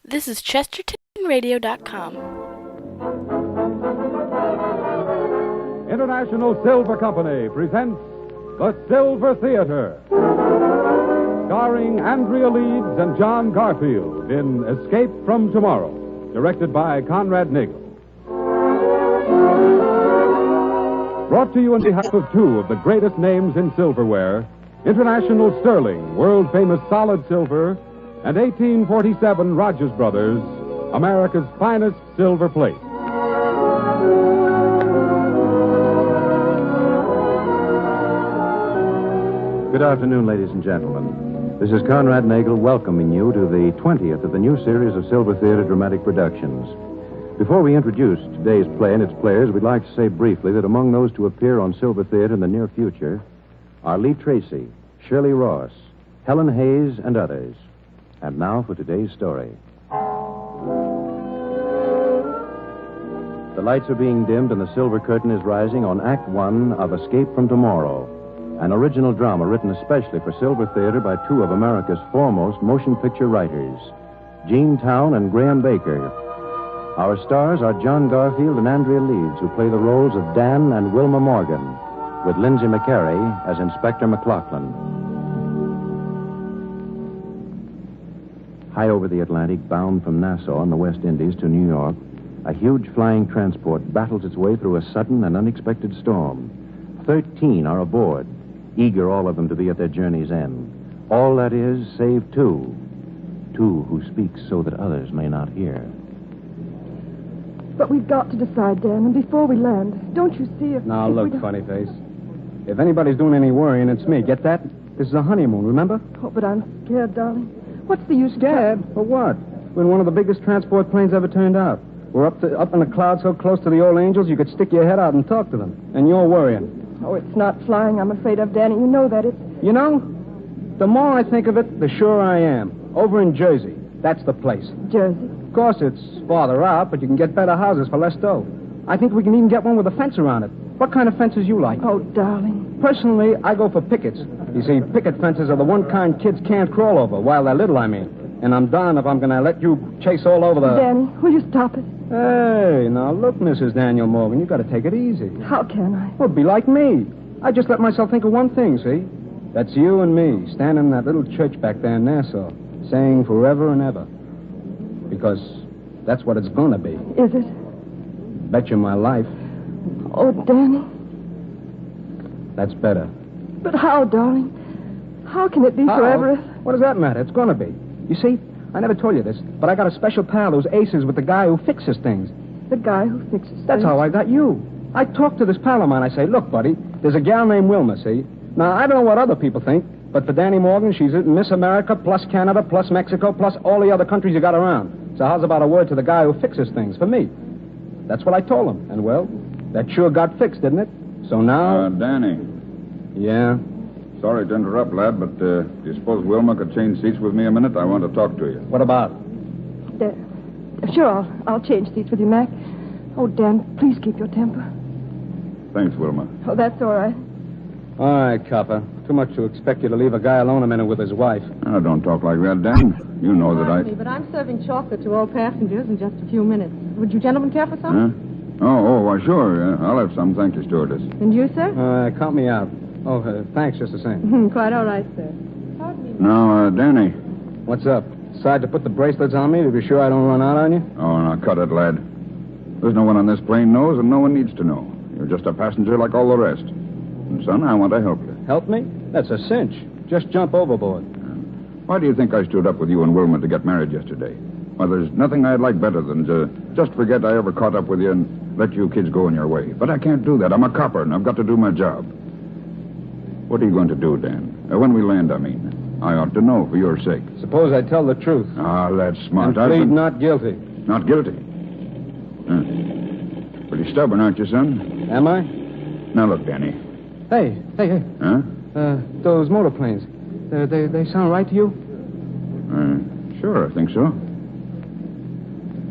This is ChestertonRadio.com. International Silver Company presents The Silver Theater, starring Andrea Leeds and John Garfield in Escape from Tomorrow, directed by Conrad Nagel. Brought to you on behalf of two of the greatest names in silverware, International Sterling, world-famous solid silver, and 1847 Rogers Brothers, America's finest silver plate. Good afternoon, ladies and gentlemen. This is Conrad Nagel welcoming you to the 20th of the new series of Silver Theater dramatic productions. Before we introduce today's play and its players, we'd like to say briefly that among those to appear on Silver Theater in the near future are Lee Tracy, Shirley Ross, Helen Hayes, and others. And now for today's story. The lights are being dimmed and the silver curtain is rising on Act One of Escape from Tomorrow, an original drama written especially for Silver Theater by two of America's foremost motion picture writers, Gene Towne and Graham Baker. Our stars are John Garfield and Andrea Leeds, who play the roles of Dan and Wilma Morgan, with Lindsay McCary as Inspector McLaughlin. High over the Atlantic, bound from Nassau in the West Indies to New York, a huge flying transport battles its way through a sudden and unexpected storm. 13 are aboard, eager all of them to be at their journey's end. All that is, save two who speak so that others may not hear. But we've got to decide, Dan, and before we land, don't you see if... Now, if look, funny face. If anybody's doing any worrying, it's me. Get that? This is a honeymoon, remember? Oh, but I'm scared, darling. What's the use of... Scared? For what? We're in one of the biggest transport planes ever turned out. We're up in the clouds so close to the old angels you could stick your head out and talk to them. And you're worrying. Oh, it's not flying I'm afraid of, Danny. You know that. It's... You know, the more I think of it, the surer I am. Over in Jersey. That's the place. Jersey. Of course, it's farther out, but you can get better houses for less dough. I think we can even get one with a fence around it. What kind of fences you like? Oh, darling. Personally, I go for pickets. You see, picket fences are the one kind kids can't crawl over, while they're little, I mean. And I'm darned if I'm going to let you chase all over the... Danny, will you stop it? Hey, now look, Mrs. Daniel Morgan, you got to take it easy. How can I? Well, be like me. I just let myself think of one thing, see? That's you and me, standing in that little church back there in Nassau, saying forever and ever. Because that's what it's going to be. Is it? Bet you my life. Oh, Danny. That's better. But how, darling? How can it be Uh-oh. forever? What does that matter? It's going to be. You see, I never told you this, but I got a special pal who's aces with the guy who fixes things. The guy who fixes That's things. how I got you. I talked to this pal of mine. I say, look, buddy, there's a gal named Wilma, see? Now, I don't know what other people think, but for Danny Morgan, she's Miss America, plus Canada, plus Mexico, plus all the other countries you got around. So how's about a word to the guy who fixes things for me? That's what I told him. And, well, that sure got fixed, didn't it? So now... Danny. Yeah? Sorry to interrupt, lad, but do you suppose Wilma could change seats with me a minute? I want to talk to you. What about? Sure, I'll change seats with you, Mac. Oh, Dan, please keep your temper. Thanks, Wilma. Oh, that's all right. All right, copper. Too much to expect you to leave a guy alone a minute with his wife. Oh, don't talk like that, Dan. You know that I... Excuse me, but I'm serving chocolate to all passengers in just a few minutes. Would you gentlemen care for some? Huh? Oh, why, sure. I'll have some. Thank you, stewardess. And you, sir? Count me out. Oh, thanks just the same. Quite all right, sir. Pardon me. Now, Danny. What's up? Decide to put the bracelets on me to be sure I don't run out on you? Oh, now, cut it, lad. There's no one on this plane knows, and no one needs to know. You're just a passenger like all the rest. And, son, I want to help you. Help me? That's a cinch. Just jump overboard. Why do you think I stood up with you and Wilma to get married yesterday? Well, there's nothing I'd like better than to just forget I ever caught up with you and let you kids go in your way. But I can't do that. I'm a copper, and I've got to do my job. What are you going to do, Dan? When we land, I mean. I ought to know for your sake. Suppose I tell the truth. Ah, that's smart. And plead not guilty. Not guilty? Pretty stubborn, aren't you, son? Am I? Now, look, Danny. Hey. Huh? Those motor planes. They sound right to you? Sure, I think so.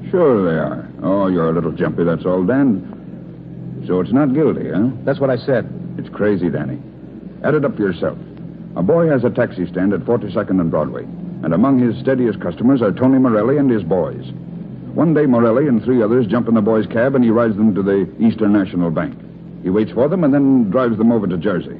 Sure they are. Oh, you're a little jumpy, that's all, Dan. So it's not guilty, huh? That's what I said. It's crazy, Danny. Add it up yourself. A boy has a taxi stand at 42nd and Broadway. And among his steadiest customers are Tony Morelli and his boys. One day, Morelli and 3 others jump in the boys' cab, and he rides them to the Eastern National Bank. He waits for them and then drives them over to Jersey.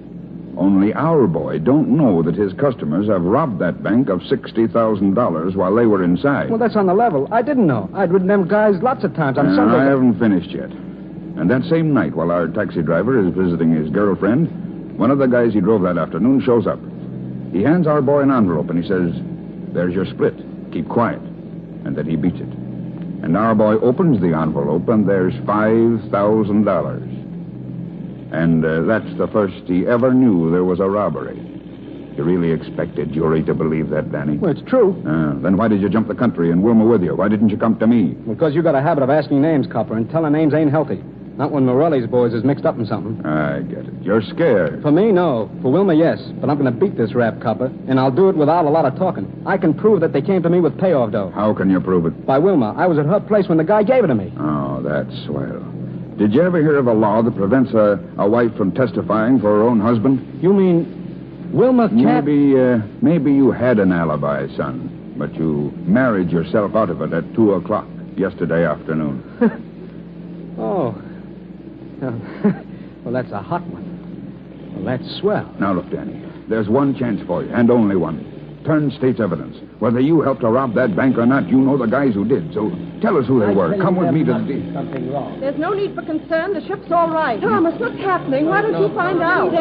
Only our boy don't know that his customers have robbed that bank of $60,000 while they were inside. Well, that's on the level. I didn't know. I'd ridden them guys lots of times on Sunday. I haven't finished yet. And that same night, while our taxi driver is visiting his girlfriend, one of the guys he drove that afternoon shows up. He hands our boy an envelope, and he says, "There's your split. Keep quiet." And then he beats it. And our boy opens the envelope, and there's $5,000. And that's the first he ever knew there was a robbery. You really expected Jury to believe that, Danny? Well, it's true. Then why did you jump the country and Wilma with you? Why didn't you come to me? Because you got a habit of asking names, Copper, and telling names ain't healthy. Not when Morelli's boys is mixed up in something. I get it. You're scared. For me, no. For Wilma, yes. But I'm going to beat this rap, Copper, and I'll do it without a lot of talking. I can prove that they came to me with payoff dough. How can you prove it? By Wilma. I was at her place when the guy gave it to me. Oh, that's swell. Did you ever hear of a law that prevents a wife from testifying for her own husband? You mean Wilma can't... Maybe you had an alibi, son, but you married yourself out of it at 2 o'clock yesterday afternoon. Oh. Well, that's a hot one. Well, that's swell. Now, look, Danny, there's one chance for you, and only one. Turn state's evidence. Whether you helped to rob that bank or not, you know the guys who did. So tell us who they were. Come with me to the... There's no need for concern. The ship's all right. Thomas, what's happening? Why don't you find out?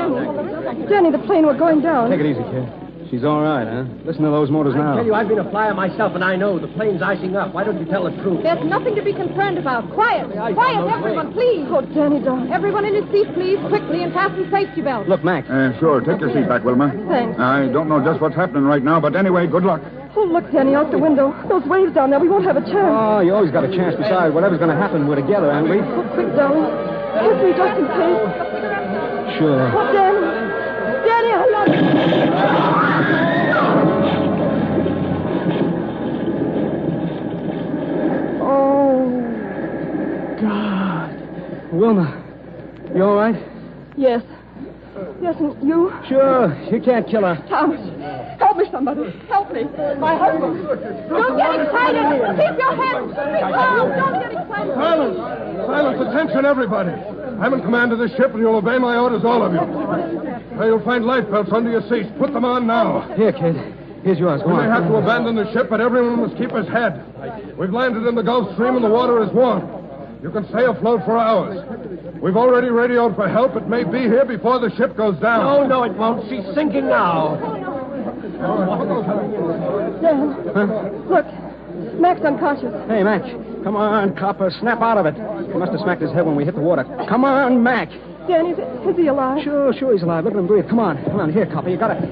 Danny, the plane we're going down. Take it easy, kid. She's all right, huh? Listen to those motors now. I tell you, I've been a flyer myself, and I know the plane's icing up. Why don't you tell the truth? There's nothing to be concerned about. Quiet. Quiet, everyone, please. Oh, Danny, darling. Everyone in his seat, please, quickly, and fasten safety belts. Look, Mac. Sure, take your seat back, Wilma. Thanks. I don't know just what's happening right now, but anyway, good luck. Oh, look, Danny, out the window. Those waves down there, we won't have a chance. Oh, you always got a chance. Besides, whatever's going to happen, we're together, aren't we? Oh, quick, darling. Kiss me just in case. Sure. Oh, Danny. Danny, I love you. Wilma, you all right? Yes. Yes, and you? Sure. You can't kill her. Thomas, help me, somebody. Help me. My husband. Don't get excited. Keep your head. Be calm. Don't get excited. Silence! Silence! Attention, everybody. I'm in command of this ship, and you'll obey my orders, all of you. Now, you'll find life belts under your seats. Put them on now. Here, kid. Here's yours. Go We on. may have to abandon the ship, but everyone must keep his head. We've landed in the Gulf Stream, and the water is warm. You can stay afloat for hours. We've already radioed for help. It may be here before the ship goes down. No, it won't. She's sinking now. Dan, look. Mac's unconscious. Hey, Mac. Come on, Copper. Snap out of it. He must have smacked his head when we hit the water. Come on, Mac. Dan, is he alive? Sure, he's alive. Look at him breathe. Come on. Here, Copper. You got it.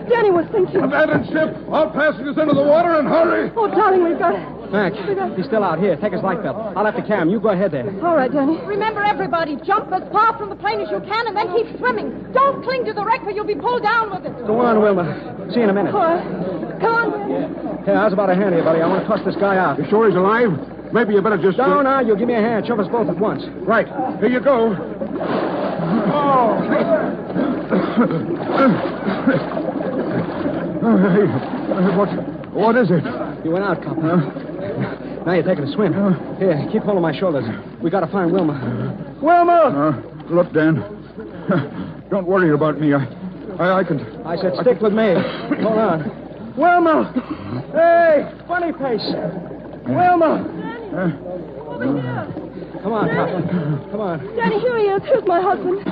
Danny was thinking. Abandon ship. All passengers into the water and hurry. Oh, darling, we've got... Mac, he's still out. Here, take his life belt. I'll have to carry him. You go ahead there. All right, Danny. Remember, everybody, jump as far from the plane as you can and then keep swimming. Don't cling to the wreck or you'll be pulled down with it. Go on, Wilma. See you in a minute. All right. Come on. Hey, how's about a hand here, buddy? I want to toss this guy out. You sure he's alive? Maybe you better just... No, you'll give me a hand. Shove us both at once. Right. Here you go. What is it? You went out, Copper. Now you're taking a swim. Here, keep hold of my shoulders. We got to find Wilma. Wilma! Look, Dan. Don't worry about me. I can... I said stick with me. Hold on. Wilma! Hey, funny face. Wilma! Come on, Copper. Come on. Danny, here he is. Here's my husband.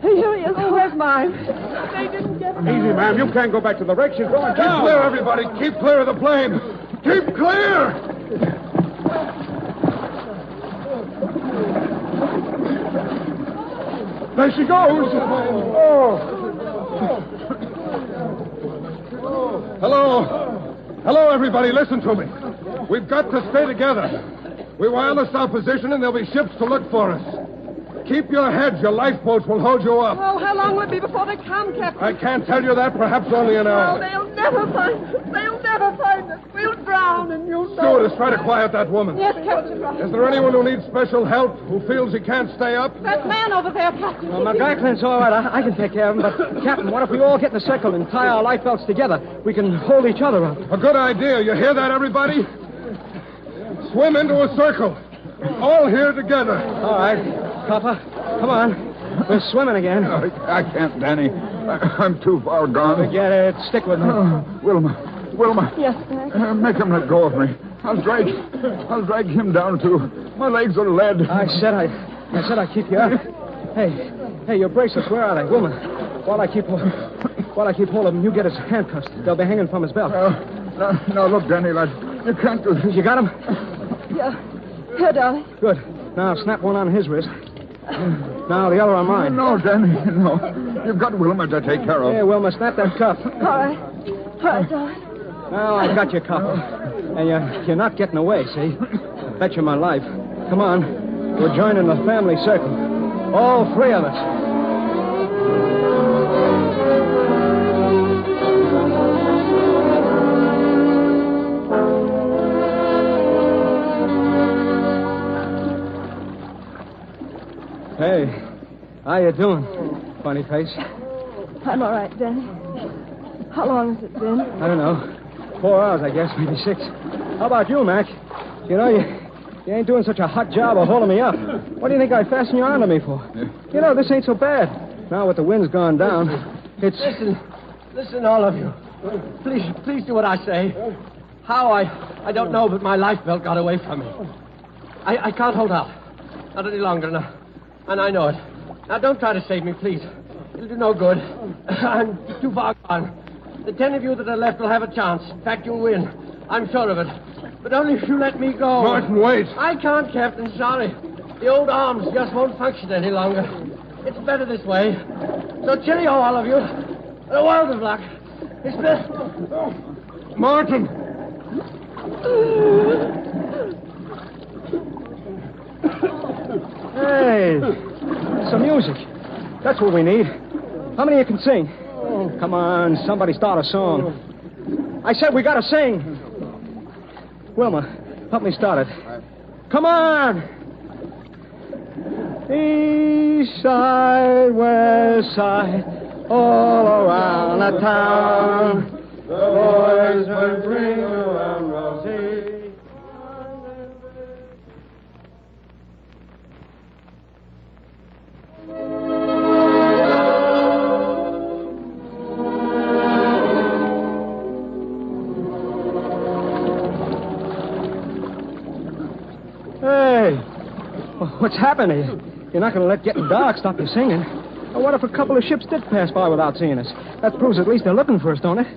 Here he is. Oh, where's mine? They didn't get me. Easy, ma'am. You can't go back to the wreck. She's going down. Keep clear, everybody. Keep clear of the plane. Keep clear! There she goes. Hello, everybody. Listen to me. We've got to stay together. We wireless our position, and there'll be ships to look for us. Keep your heads. Your lifeboats will hold you up. Oh, how long will it be before they come, Captain? I can't tell you that. Perhaps only an hour. Oh, they'll never find us. They'll never find us. We'll drown. drowning, you know. Stewardess, try to quiet that woman. Yes, Captain. Is there anyone who needs special help, who feels he can't stay up? That man over there, Captain. Well, McLaughlin's all right. I can take care of him. But, Captain, what if we all get in a circle and tie our life belts together? We can hold each other up. A good idea. You hear that, everybody? Swim into a circle. All here together. All right. Papa, come on. We're swimming again. I can't, Danny. I'm too far gone. Forget it. Stick with me. Wilma. Yes, Mac. Make him let go of me. I'll drag him down, too. My legs are lead. I said I'd keep you up. Hey, your bracelets, where are they? Wilma, while I keep hold of him, you get his handcuffs. They'll be hanging from his belt. No, look, Danny, lad. You can't do this. You got him? Yeah. Here, darling. Good. Now, snap one on his wrist. Now, the other on mine. No, Danny, no. You've got Wilma to take care of. Here, Wilma, snap that cuff. All right, darling. Now, I've got your cuff. And you're not getting away, see? I bet you my life. Come on. We're joining the family circle. All three of us. Hey, how you doing, funny face? I'm all right, Danny. How long has it been? I don't know. 4 hours, I guess, maybe 6. How about you, Mac? You know, you ain't doing such a hot job of holding me up. What do you think I fastened you onto me for? You know, this ain't so bad. Now with the wind's gone down, it's... Listen, all of you. Please do what I say. How, I don't know, but my life belt got away from me. I can't hold out. Not any longer now. And I know it. Now, don't try to save me, please. It'll do no good. I'm too far gone. The 10 of you that are left will have a chance. In fact, you'll win. I'm sure of it. But only if you let me go. Martin, wait. I can't, Captain. Sorry. The old arms just won't function any longer. It's better this way. So cheerio, all of you. A world of luck. It's best. Martin! Hey, some music. That's what we need. How many of you can sing? Come on, somebody start a song. I said we gotta sing. Wilma, help me start it. Come on! East side, west side, all around the town. The boys will bring around Rosie. Hey, what's happening? You're not going to let getting dark stop you singing. Well, what if a couple of ships did pass by without seeing us? That proves at least they're looking for us, don't it?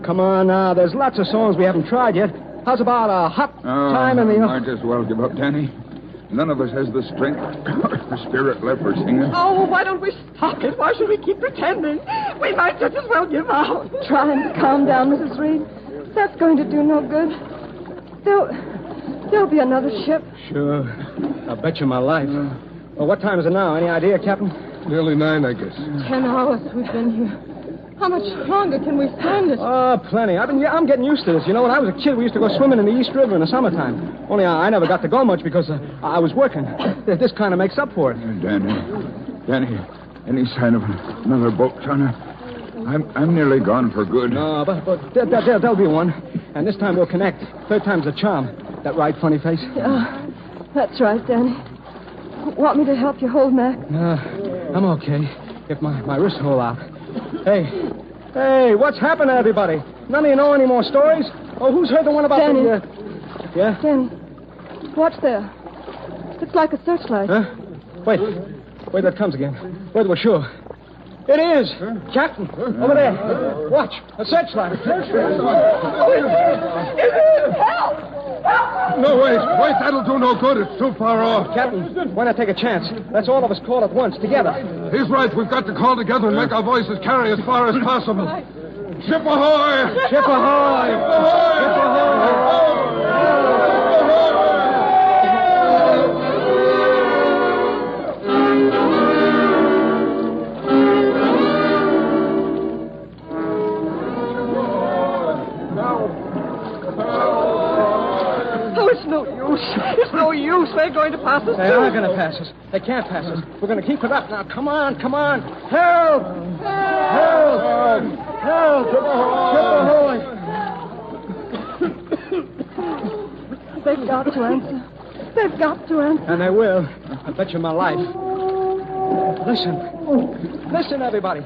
Come on now, there's lots of songs we haven't tried yet. How's about a hot time in the... Might as well give up, Danny. None of us has the strength or spirit left for singing. Oh, why don't we stop it? Why should we keep pretending? We might just as well give up. Trying to calm down, Mrs. Reed. That's going to do no good. There'll be another ship. Sure. I'll bet you my life. Well, what time is it now? Any idea, Captain? Nearly 9, I guess. 10 hours we've been here. How much longer can we stand it? Oh, plenty. I'm getting used to this. You know, when I was a kid, we used to go swimming in the East River in the summertime. Only I never got to go much because I was working. This kind of makes up for it. Danny, any sign of another boat, China? I'm nearly gone for good. No, but there'll be one. And this time we'll connect. Third time's a charm. That right, funny face? Yeah, that's right, Danny. Want me to help you hold Mac? No, I'm okay. If my wrist hold out. Hey, what's happened to everybody? None of you know any more stories? Oh, who's heard the one about Danny. Yeah? Danny, watch there. It's like a searchlight. Huh? Wait, that comes again. Wait, we're sure. It is. Captain, over there. Watch, a searchlight. No, wait, that'll do no good. It's too far off. Captain, why not take a chance? Let's all of us call at once, together. He's right. We've got to call together and make our voices carry as far as possible. Ship ahoy! Ship ahoy! Ship ahoy! no use. It's no use. They're going to pass us. They are going to pass us. They can't pass us. We're going to keep it up now. Come on. Help! Help! Help! They've got to answer. They've got to answer. And they will. I bet you my life. Listen. Listen, everybody.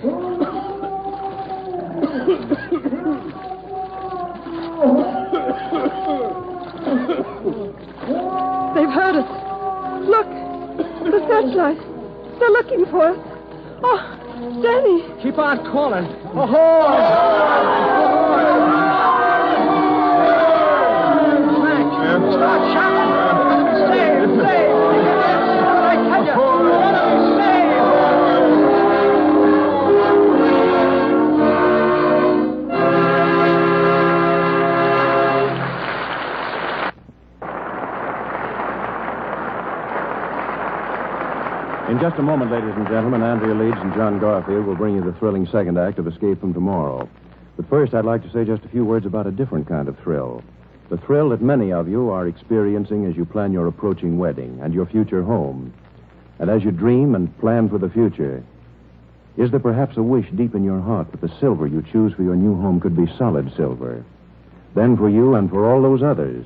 They've heard us. Look, the searchlight. They're looking for us. Oh, Danny. Keep on calling. Ahoy! Start shouting. Save! I tell you. In just a moment, ladies and gentlemen, Andrea Leeds and John Garfield will bring you the thrilling second act of Escape from Tomorrow. But first, I'd like to say just a few words about a different kind of thrill. The thrill that many of you are experiencing as you plan your approaching wedding and your future home. And as you dream and plan for the future, is there perhaps a wish deep in your heart that the silver you choose for your new home could be solid silver? Then for you and for all those others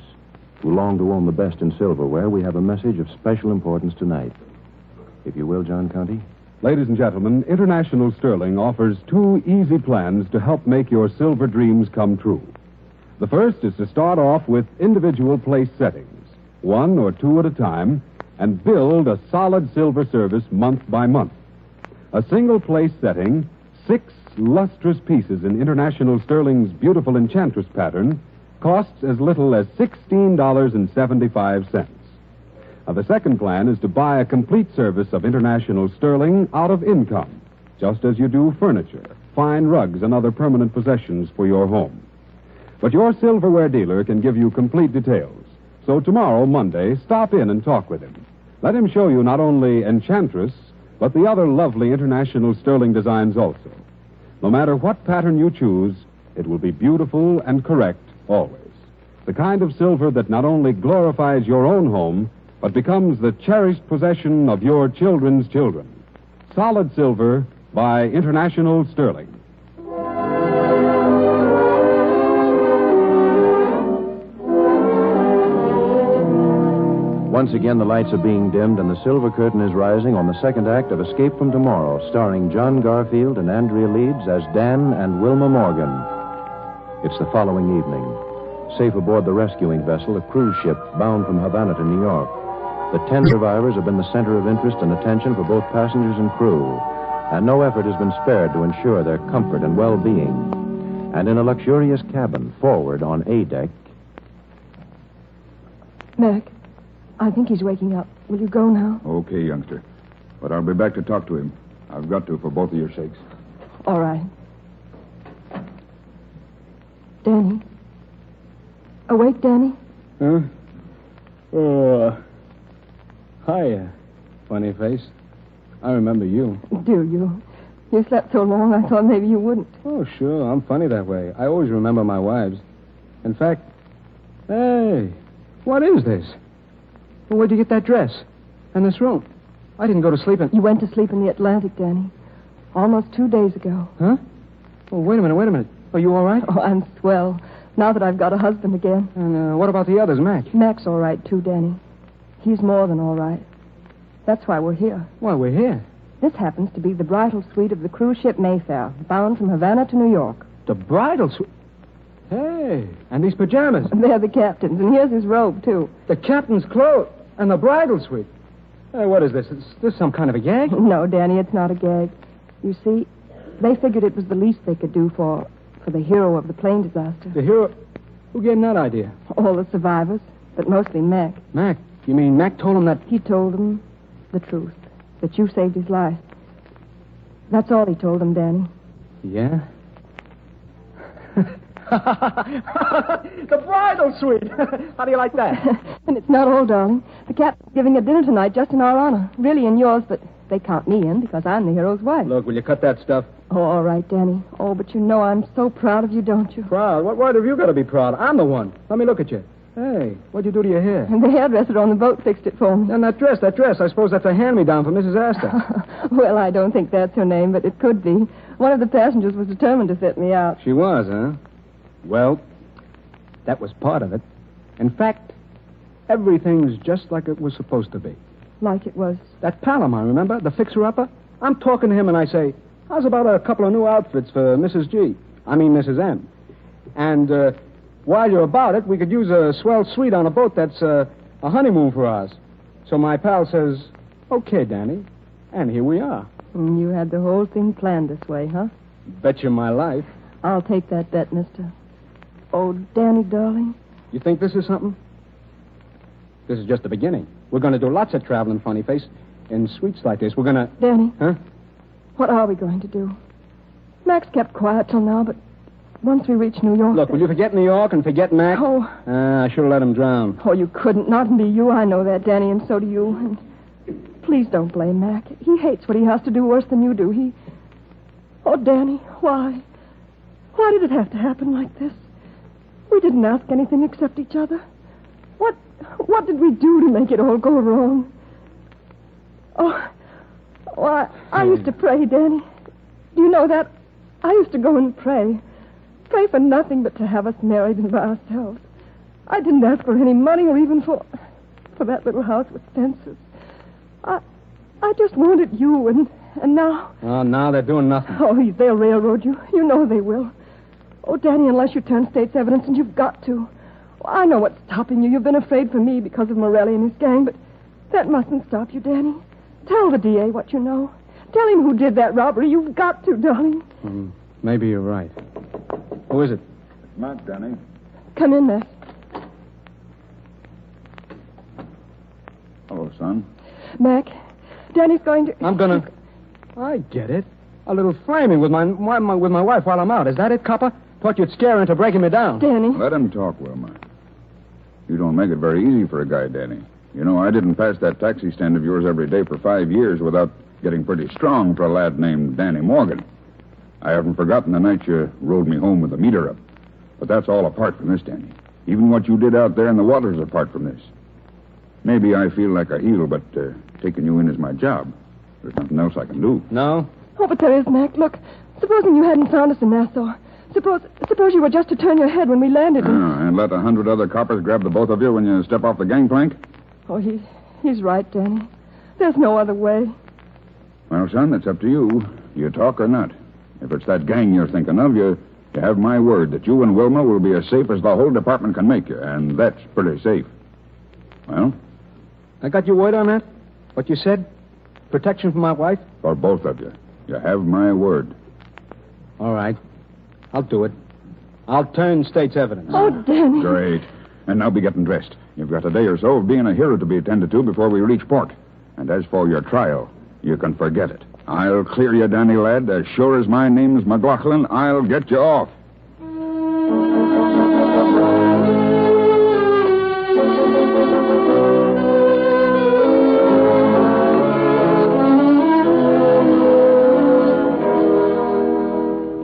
who long to own the best in silverware, we have a message of special importance tonight. If you will, John Conte. Ladies and gentlemen, International Sterling offers 2 easy plans to help make your silver dreams come true. The first is to start off with individual place settings, 1 or 2 at a time, and build a solid silver service month by month. A single place setting, 6 lustrous pieces in International Sterling's beautiful Enchantress pattern, costs as little as $16.75. Now, the second plan is to buy a complete service of International Sterling out of income, just as you do furniture, fine rugs, and other permanent possessions for your home. But your silverware dealer can give you complete details. So tomorrow, Monday, stop in and talk with him. Let him show you not only Enchantress, but the other lovely International Sterling designs also. No matter what pattern you choose, it will be beautiful and correct always. The kind of silver that not only glorifies your own home, but becomes the cherished possession of your children's children. Solid silver by International Sterling. Once again, the lights are being dimmed and the silver curtain is rising on the second act of Escape from Tomorrow, starring John Garfield and Andrea Leeds as Dan and Wilma Morgan. It's the following evening. Safe aboard the rescuing vessel, a cruise ship bound from Havana to New York. The 10 survivors have been the center of interest and attention for both passengers and crew, and no effort has been spared to ensure their comfort and well-being. And in a luxurious cabin forward on A deck... Mac, I think he's waking up. Will you go now? Okay, youngster. But I'll be back to talk to him. I've got to for both of your sakes. All right. Danny? Awake, Danny? Huh? Oh, hi, funny face. I remember you. Do you? You slept so long, I thought maybe you wouldn't. Oh, sure. I'm funny that way. I always remember my wives. In fact, hey, what is this? Well, where'd you get that dress? And this room? I didn't go to sleep in... You went to sleep in the Atlantic, Danny. Almost 2 days ago. Huh? Oh, wait a minute. Are you all right? Oh, I'm swell. Now that I've got a husband again. And what about the others, Mac? Mac's all right, too, Danny. He's more than all right. That's why we're here. Why, we're here? This happens to be the bridal suite of the cruise ship Mayfair, bound from Havana to New York. The bridal suite? Hey, and these pajamas. They're the captain's, and here's his robe, too. The captain's clothes and the bridal suite. Hey, what is this? Is this some kind of a gag? No, Danny, it's not a gag. You see, they figured it was the least they could do for the hero of the plane disaster. The hero? Who gave him that idea? All the survivors, but mostly Mac. Mac? You mean Mac told him that... He told them the truth, that you saved his life. That's all he told them, Danny. Yeah? The bridal suite! How do you like that? And it's not all, darling. The captain's giving a dinner tonight just in our honor. Really in yours, but they count me in because I'm the hero's wife. Look, will you cut that stuff? Oh, all right, Danny. Oh, but you know I'm so proud of you, don't you? Proud? What right have you got to be proud? I'm the one. Let me look at you. Hey, what'd you do to your hair? And the hairdresser on the boat fixed it for me. And that dress. I suppose that's a hand-me-down for Mrs. Astor. Well, I don't think that's her name, but it could be. One of the passengers was determined to fit me out. She was, huh? Well, that was part of it. In fact, everything's just like it was supposed to be. Like it was. That pal of mine, remember? The fixer-upper? I'm talking to him and I say, how's about a couple of new outfits for Mrs. Mrs. M. And while you're about it, we could use a swell suite on a boat that's a honeymoon for us. So my pal says, okay, Danny. And here we are. You had the whole thing planned this way, huh? Bet you my life. I'll take that bet, mister. Oh, Danny, darling. You think this is something? This is just the beginning. We're going to do lots of traveling, funny face. In suites like this, we're going to... Danny. Huh? What are we going to do? Max kept quiet till now, but once we reach New York... Look, will you forget New York and forget Mac? Oh. I should have let him drown. Oh, you couldn't. Not be you. I know that, Danny, and so do you. And please don't blame Mac. He hates what he has to do worse than you do. Oh, Danny, why? Why did it have to happen like this? We didn't ask anything except each other. What did we do to make it all go wrong? I used to pray, Danny. Do you know that? I used to go and pray. Pray for nothing but to have us married and by ourselves. I didn't ask for any money or even for that little house with fences. I just wanted you, and now... Oh, now they're doing nothing. Oh, they'll railroad you. You know they will. Oh, Danny, unless you turn state's evidence, and you've got to. Well, I know what's stopping you. You've been afraid for me because of Morelli and his gang, but that mustn't stop you, Danny. Tell the DA what you know. Tell him who did that robbery. You've got to, darling. Maybe you're right. Who is it? Mac, Danny. Come in, Mac. Hello, son. Mac, Danny's going to... I'm gonna... I get it. A little framing with my wife while I'm out. Is that it, copper? Thought you'd scare her into breaking me down. Danny. Let him talk, Wilma. You don't make it very easy for a guy, Danny. You know, I didn't pass that taxi stand of yours every day for 5 years without getting pretty strong for a lad named Danny Morgan. I haven't forgotten the night you rode me home with the meter up. But that's all apart from this, Danny. Even what you did out there in the water's apart from this. Maybe I feel like a heel, but taking you in is my job. There's nothing else I can do. No? Oh, but there is, Mac. Look, supposing you hadn't found us in Nassau. Suppose you were just to turn your head when we landed. And let 100 other coppers grab the both of you when you step off the gangplank? Oh, he's right, Danny. There's no other way. Well, son, it's up to you. You talk or not. If it's that gang you're thinking of, you have my word that you and Wilma will be as safe as the whole department can make you, and that's pretty safe. Well? I got your word on that? What you said? Protection for my wife? For both of you. You have my word. All right. I'll do it. I'll turn state's evidence. Oh, Danny. Great. And now be getting dressed. You've got a day or so of being a hero to be attended to before we reach port. And as for your trial, you can forget it. I'll clear you, Danny lad. As sure as my name's McLaughlin, I'll get you off.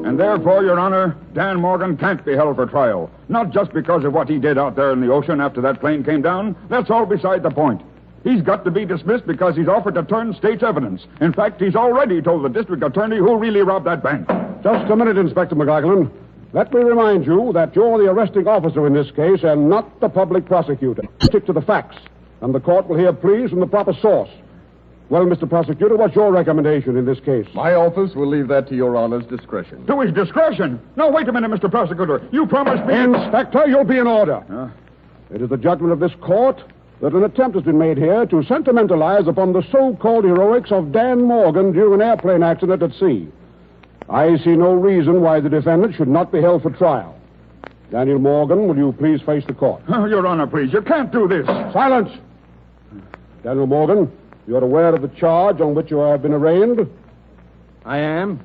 And therefore, Your Honor, Dan Morgan can't be held for trial. Not just because of what he did out there in the ocean after that plane came down. That's all beside the point. He's got to be dismissed because he's offered to turn state's evidence. In fact, he's already told the district attorney who really robbed that bank. Just a minute, Inspector McLaughlin. Let me remind you that you're the arresting officer in this case and not the public prosecutor. Stick to the facts, and the court will hear pleas from the proper source. Well, Mr. Prosecutor, what's your recommendation in this case? My office will leave that to Your Honor's discretion. To his discretion? No, wait a minute, Mr. Prosecutor. You promised me... Inspector, you'll be in order. It is the judgment of this court that an attempt has been made here to sentimentalize upon the so-called heroics of Dan Morgan during an airplane accident at sea. I see no reason why the defendant should not be held for trial. Daniel Morgan, will you please face the court? Oh, Your Honor, please. You can't do this. Silence! Daniel Morgan, you're aware of the charge on which you have been arraigned? I am.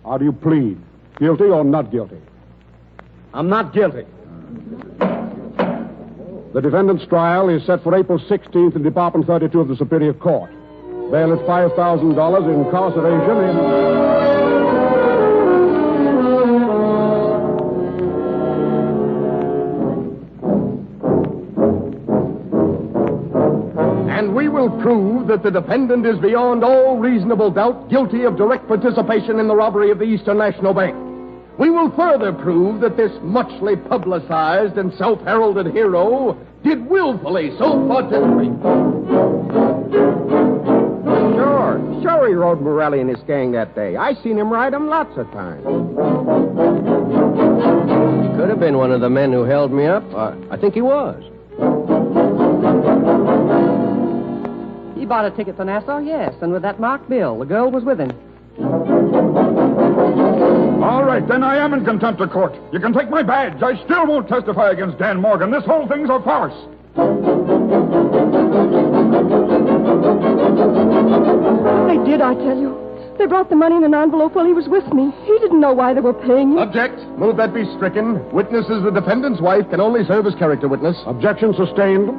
How do you plead? Guilty or not guilty? I'm not guilty. The defendant's trial is set for April 16th in Department 32 of the Superior Court. Bail is $5,000, incarceration And we will prove that the defendant is beyond all reasonable doubt guilty of direct participation in the robbery of the Eastern National Bank. We will further prove that this muchly publicized and self-heralded hero did willfully so participate. Sure he rode Morelli and his gang that day. I seen him ride him lots of times. He could have been one of the men who held me up. I think he was. He bought a ticket for Nassau, yes, and with that marked bill. The girl was with him. All right, then I am in contempt of court. You can take my badge. I still won't testify against Dan Morgan. This whole thing's a farce. They did, I tell you. They brought the money in an envelope while he was with me. He didn't know why they were paying you. Object. Move that be stricken. Witnesses the defendant's wife can only serve as character witness. Objection sustained.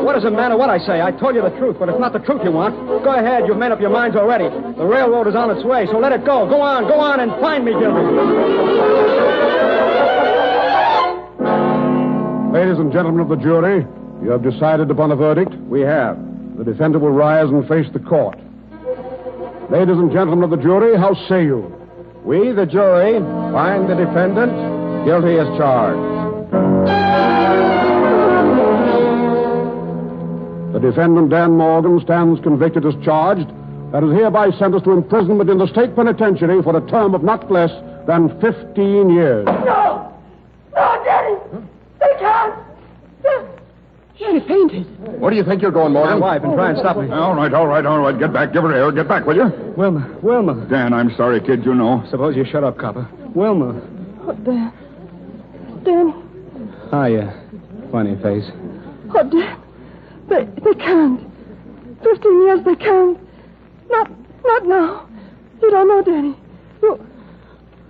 What does it matter what I say? I told you the truth, but it's not the truth you want. Go ahead, you've made up your minds already. The railroad is on its way, so let it go. Go on, and find me guilty. Ladies and gentlemen of the jury, you have decided upon a verdict? We have. The defendant will rise and face the court. Ladies and gentlemen of the jury, how say you? We, the jury, find the defendant guilty as charged. The defendant, Dan Morgan, stands convicted as charged and is hereby sentenced to imprisonment in the state penitentiary for a term of not less than 15 years. No! No, Daddy! They can't! Daddy fainted. Where do you think you're going, Morgan? My wife, and try and stop me. All right. Get back. Give her air. Get back, will you? Wilma. Dan, I'm sorry, kid, you know. Suppose you shut up, copper. Wilma. Oh, Danny. Hiya. Funny face. Oh, Dan. They can't. 15 years they can't. Not now. You don't know, Danny.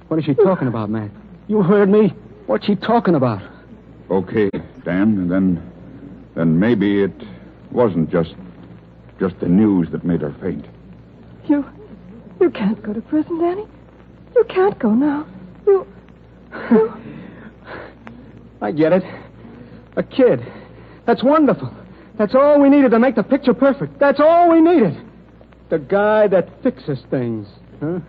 What is she talking about, Mac? You heard me. What's she talking about? Okay, Dan, then maybe it wasn't just the news that made her faint. You can't go to prison, Danny. You can't go now. You... I get it. A kid. That's wonderful. That's all we needed to make the picture perfect. That's all we needed. The guy that fixes things. Huh?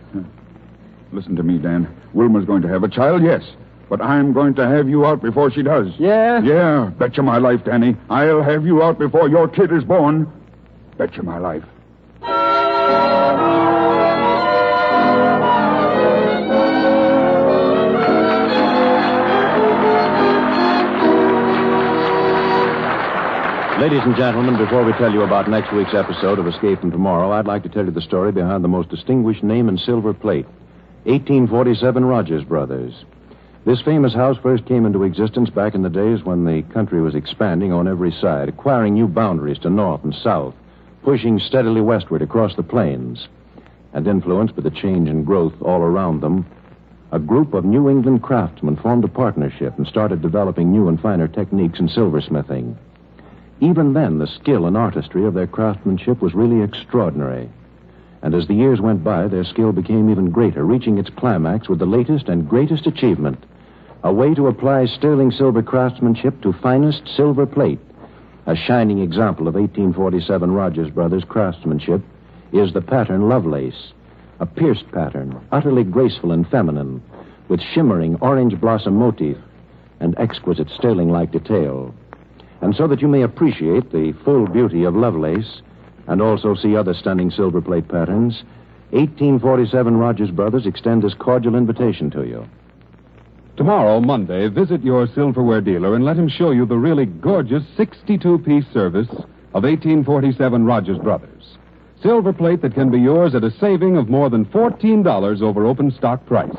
Listen to me, Dan. Wilma's going to have a child, yes. But I'm going to have you out before she does. Yeah? Yeah. Bet you my life, Danny. I'll have you out before your kid is born. Bet you my life. Ladies and gentlemen, before we tell you about next week's episode of Escape from Tomorrow, I'd like to tell you the story behind the most distinguished name in silver plate, 1847 Rogers Brothers. This famous house first came into existence back in the days when the country was expanding on every side, acquiring new boundaries to north and south, pushing steadily westward across the plains. And influenced by the change and growth all around them, a group of New England craftsmen formed a partnership and started developing new and finer techniques in silversmithing. Even then, the skill and artistry of their craftsmanship was really extraordinary. And as the years went by, their skill became even greater, reaching its climax with the latest and greatest achievement, a way to apply sterling silver craftsmanship to finest silver plate. A shining example of 1847 Rogers Brothers craftsmanship is the pattern Lovelace, a pierced pattern, utterly graceful and feminine, with shimmering orange blossom motif and exquisite sterling-like detail. And so that you may appreciate the full beauty of Lovelace and also see other stunning silver plate patterns, 1847 Rogers Brothers extend this cordial invitation to you. Tomorrow, Monday, visit your silverware dealer and let him show you the really gorgeous 62-piece service of 1847 Rogers Brothers. Silver plate that can be yours at a saving of more than $14 over open stock price.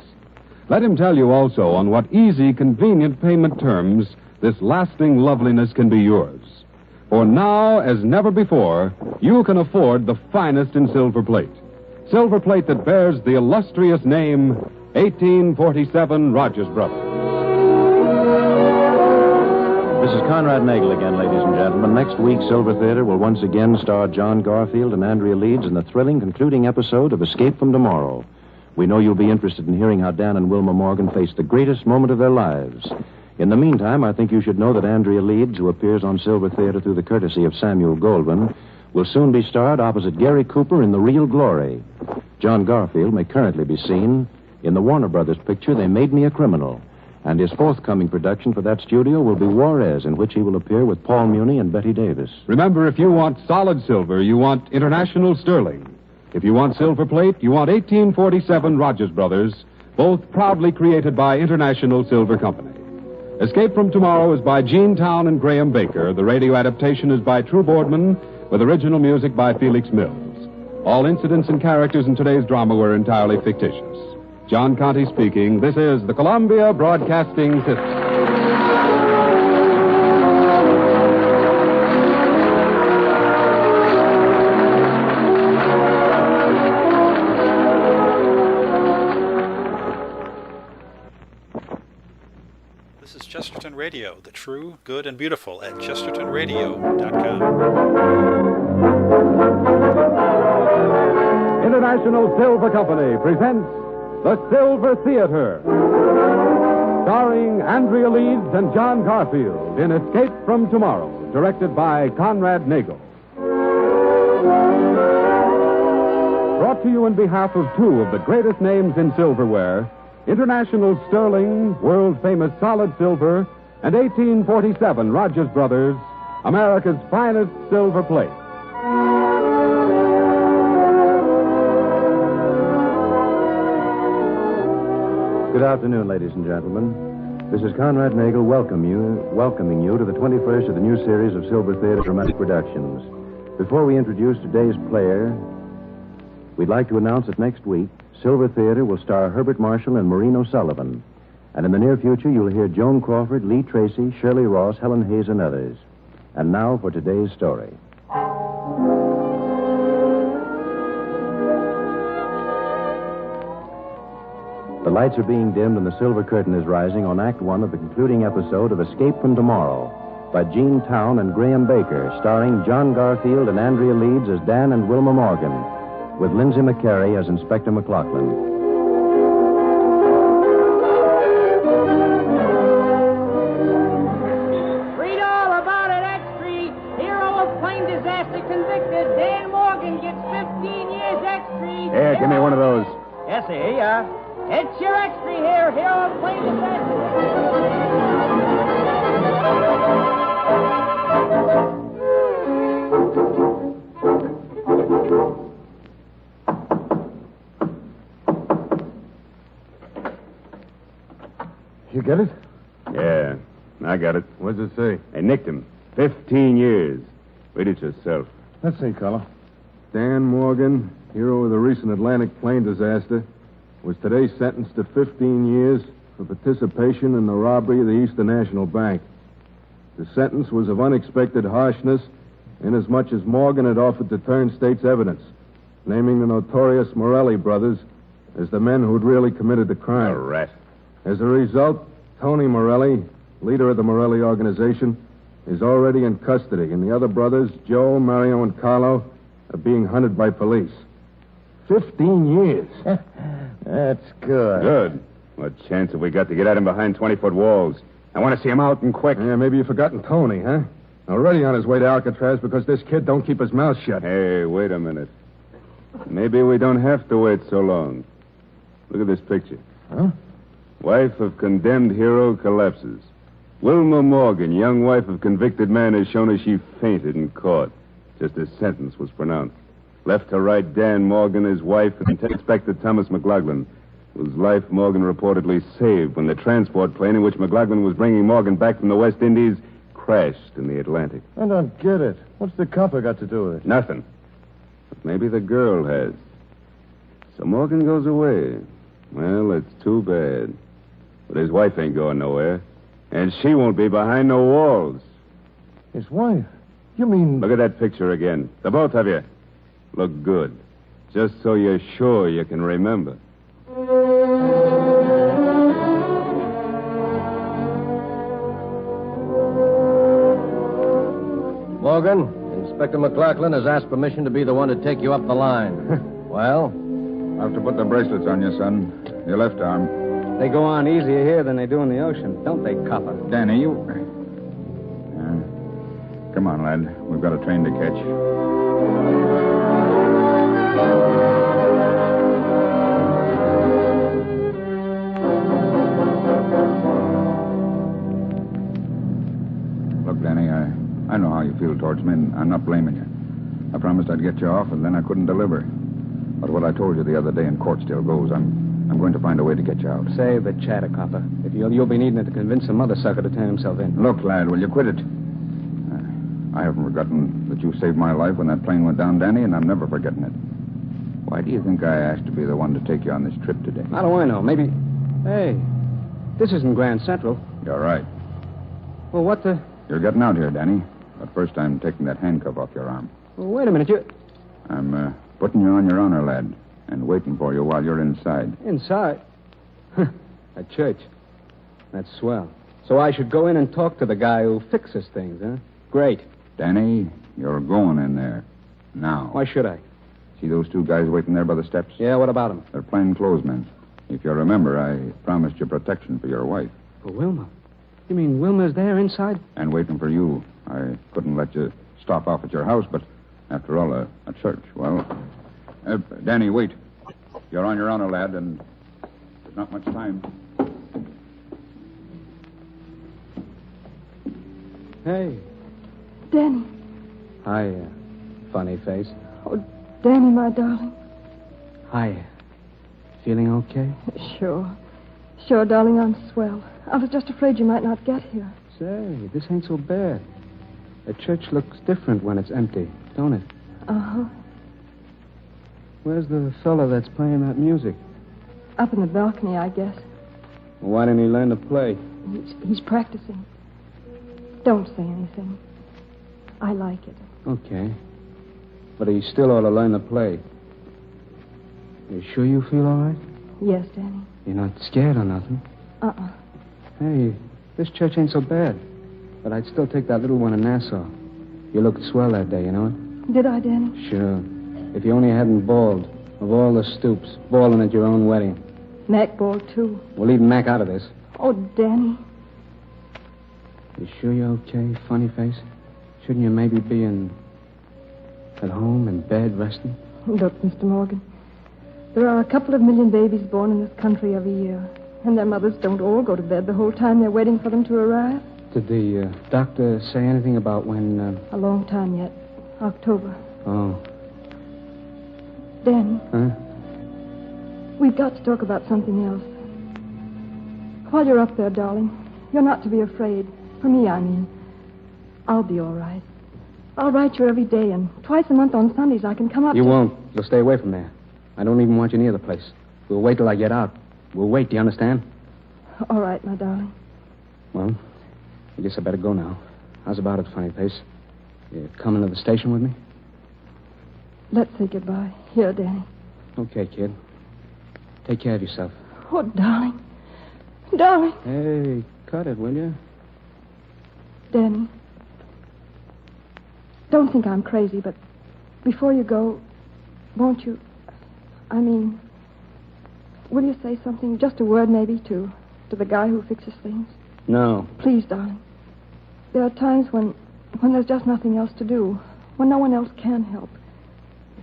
Let him tell you also on what easy, convenient payment terms this lasting loveliness can be yours. For now, as never before, you can afford the finest in silver plate. Silver plate that bears the illustrious name 1847 Rogers Brothers. This is Conrad Nagel again, ladies and gentlemen. Next week, Silver Theater will once again star John Garfield and Andrea Leeds in the thrilling concluding episode of Escape from Tomorrow. We know you'll be interested in hearing how Dan and Wilma Morgan faced the greatest moment of their lives. In the meantime, I think you should know that Andrea Leeds, who appears on Silver Theater through the courtesy of Samuel Goldwyn, will soon be starred opposite Gary Cooper in The Real Glory. John Garfield may currently be seen in the Warner Brothers picture They Made Me a Criminal. And his forthcoming production for that studio will be Juarez, in which he will appear with Paul Muni and Betty Davis. Remember, if you want solid silver, you want International Sterling. If you want silver plate, you want 1847 Rogers Brothers, both proudly created by International Silver Company. Escape from Tomorrow is by Gene Town and Graham Baker. The radio adaptation is by True Boardman, with original music by Felix Mills. All incidents and characters in today's drama were entirely fictitious. John Conte speaking. This is the Columbia Broadcasting System. This is Chesterton Radio, the true, good, and beautiful at chestertonradio.com. International Silver Company presents The Silver Theater, starring Andrea Leeds and John Garfield in Escape from Tomorrow, directed by Conrad Nagel. Brought to you on behalf of two of the greatest names in silverware, International Sterling, world-famous solid silver, and 1847 Rogers Brothers, America's finest silver plate. Good afternoon, ladies and gentlemen. This is Conrad Nagel welcoming you to the 21st of the new series of Silver Theater Dramatic Productions. Before we introduce today's player, we'd like to announce that next week, Silver Theater will star Herbert Marshall and Maureen O'Sullivan. And in the near future, you'll hear Joan Crawford, Lee Tracy, Shirley Ross, Helen Hayes, and others. And now for today's story. The lights are being dimmed and the silver curtain is rising on Act One of the concluding episode of Escape from Tomorrow by Gene Town and Graham Baker, starring John Garfield and Andrea Leeds as Dan and Wilma Morgan, with Lindsay McCary as Inspector McLaughlin. Read all about it, X3. Hero of plane disaster convicted. Dan Morgan gets 15 years X3. Here, give me one of those. Yes, sir, here you are. It's your X3 here, hero of plane You get it? Yeah, I got it. What does it say? They nicked him. 15 years. Read it yourself. Let's see, Carlo. Dan Morgan, hero of the recent Atlantic plane disaster, was today sentenced to 15 years for participation in the robbery of the Eastern National Bank. The sentence was of unexpected harshness, inasmuch as Morgan had offered to turn state's evidence, naming the notorious Morelli brothers as the men who'd really committed the crime. A rat. As a result, Tony Morelli, leader of the Morelli organization, is already in custody, and the other brothers, Joe, Mario, and Carlo, are being hunted by police. 15 years. That's good. Good. What chance have we got to get at him behind 20-foot walls? I want to see him out and quick. Yeah, maybe you've forgotten Tony, huh? Already on his way to Alcatraz because this kid don't keep his mouth shut. Hey, wait a minute. Maybe we don't have to wait so long. Look at this picture. Huh? Wife of condemned hero collapses. Wilma Morgan, young wife of convicted man, has shown us she fainted in court, just as sentence was pronounced. Left to right, Dan Morgan, his wife, and Inspector Thomas McLaughlin, whose life Morgan reportedly saved when the transport plane in which McLaughlin was bringing Morgan back from the West Indies crashed in the Atlantic. I don't get it. What's the copper got to do with it? Nothing. But maybe the girl has. So Morgan goes away. Well, it's too bad. But his wife ain't going nowhere. And she won't be behind no walls. His wife? You mean... Look at that picture again. The both of you. Look good. Just so you're sure you can remember. Morgan, Inspector McLaughlin has asked permission to be the one to take you up the line. Well, I'll have to put the bracelets on you, son. Your left arm. They go on easier here than they do in the ocean, don't they, copper? Danny, you... Come on, lad. We've got a train to catch. Look, Danny, I know how you feel towards me, and I'm not blaming you. I promised I'd get you off, and then I couldn't deliver. But what I told you the other day in court still goes. I'm going to find a way to get you out. Save the chatter, copper. If you'll be needing it to convince some other sucker to turn himself in. Look, lad, will you quit it? I haven't forgotten that you saved my life when that plane went down, Danny, and I'm never forgetting it. Why do you think I asked to be the one to take you on this trip today? How do I know? Maybe... Hey, this isn't Grand Central. You're right. Well, what the... You're getting out here, Danny. But first I'm taking that handcuff off your arm. Well, wait a minute, you... I'm putting you on your honor, lad, and waiting for you while you're inside. Inside? A church. That's swell. So I should go in and talk to the guy who fixes things, huh? Great. Danny, you're going in there. Now. Why should I? See those two guys waiting there by the steps? Yeah, what about them? They're plainclothesmen. If you remember, I promised you protection for your wife. For Wilma? You mean Wilma's there inside? And waiting for you. I couldn't let you stop off at your house, but after all, a church. Well, Danny, wait. You're on your honor, lad, and there's not much time. Hey. Danny. Hi, funny face. Oh, Danny, my darling. Hi. Feeling okay? Sure. Sure, darling, I'm swell. I was just afraid you might not get here. Say, this ain't so bad. The church looks different when it's empty, don't it? Uh-huh. Where's the fella that's playing that music? Up in the balcony, I guess. Why didn't he learn to play? He's practicing. Don't say anything. I like it. Okay. But he still ought to learn to play. You sure you feel all right? Yes, Danny. You're not scared or nothing? Uh-uh. Hey, this church ain't so bad. But I'd still take that little one in Nassau. You looked swell that day, you know it? Did I, Danny? Sure. If you only hadn't bawled. Of all the stoops, bawling at your own wedding. Mac bawled, too. We'll leave Mac out of this. Oh, Danny. You sure you're okay, funny face? Shouldn't you maybe be at home in bed resting? Look, Mr. Morgan, there are a couple of million babies born in this country every year, and their mothers don't all go to bed the whole time they're waiting for them to arrive. Did the doctor say anything about when... A long time yet. October. Oh. Danny. Huh? We've got to talk about something else. While you're up there, darling, you're not to be afraid. For me, I mean. I'll be all right. I'll write you every day, and twice a month on Sundays I can come up You to... won't. You'll stay away from there. I don't even want you near the place. We'll wait till I get out. We'll wait, do you understand? All right, my darling. Well, I guess I better go now. How's about it, funny face? You coming to the station with me? Let's say goodbye. Here, Danny. Okay, kid. Take care of yourself. Oh, darling. Darling. Hey, cut it, will you? Danny. Don't think I'm crazy, but before you go, won't you... I mean, will you say something, just a word maybe, to the guy who fixes things? No. Please, darling. There are times when there's just nothing else to do, when no one else can help.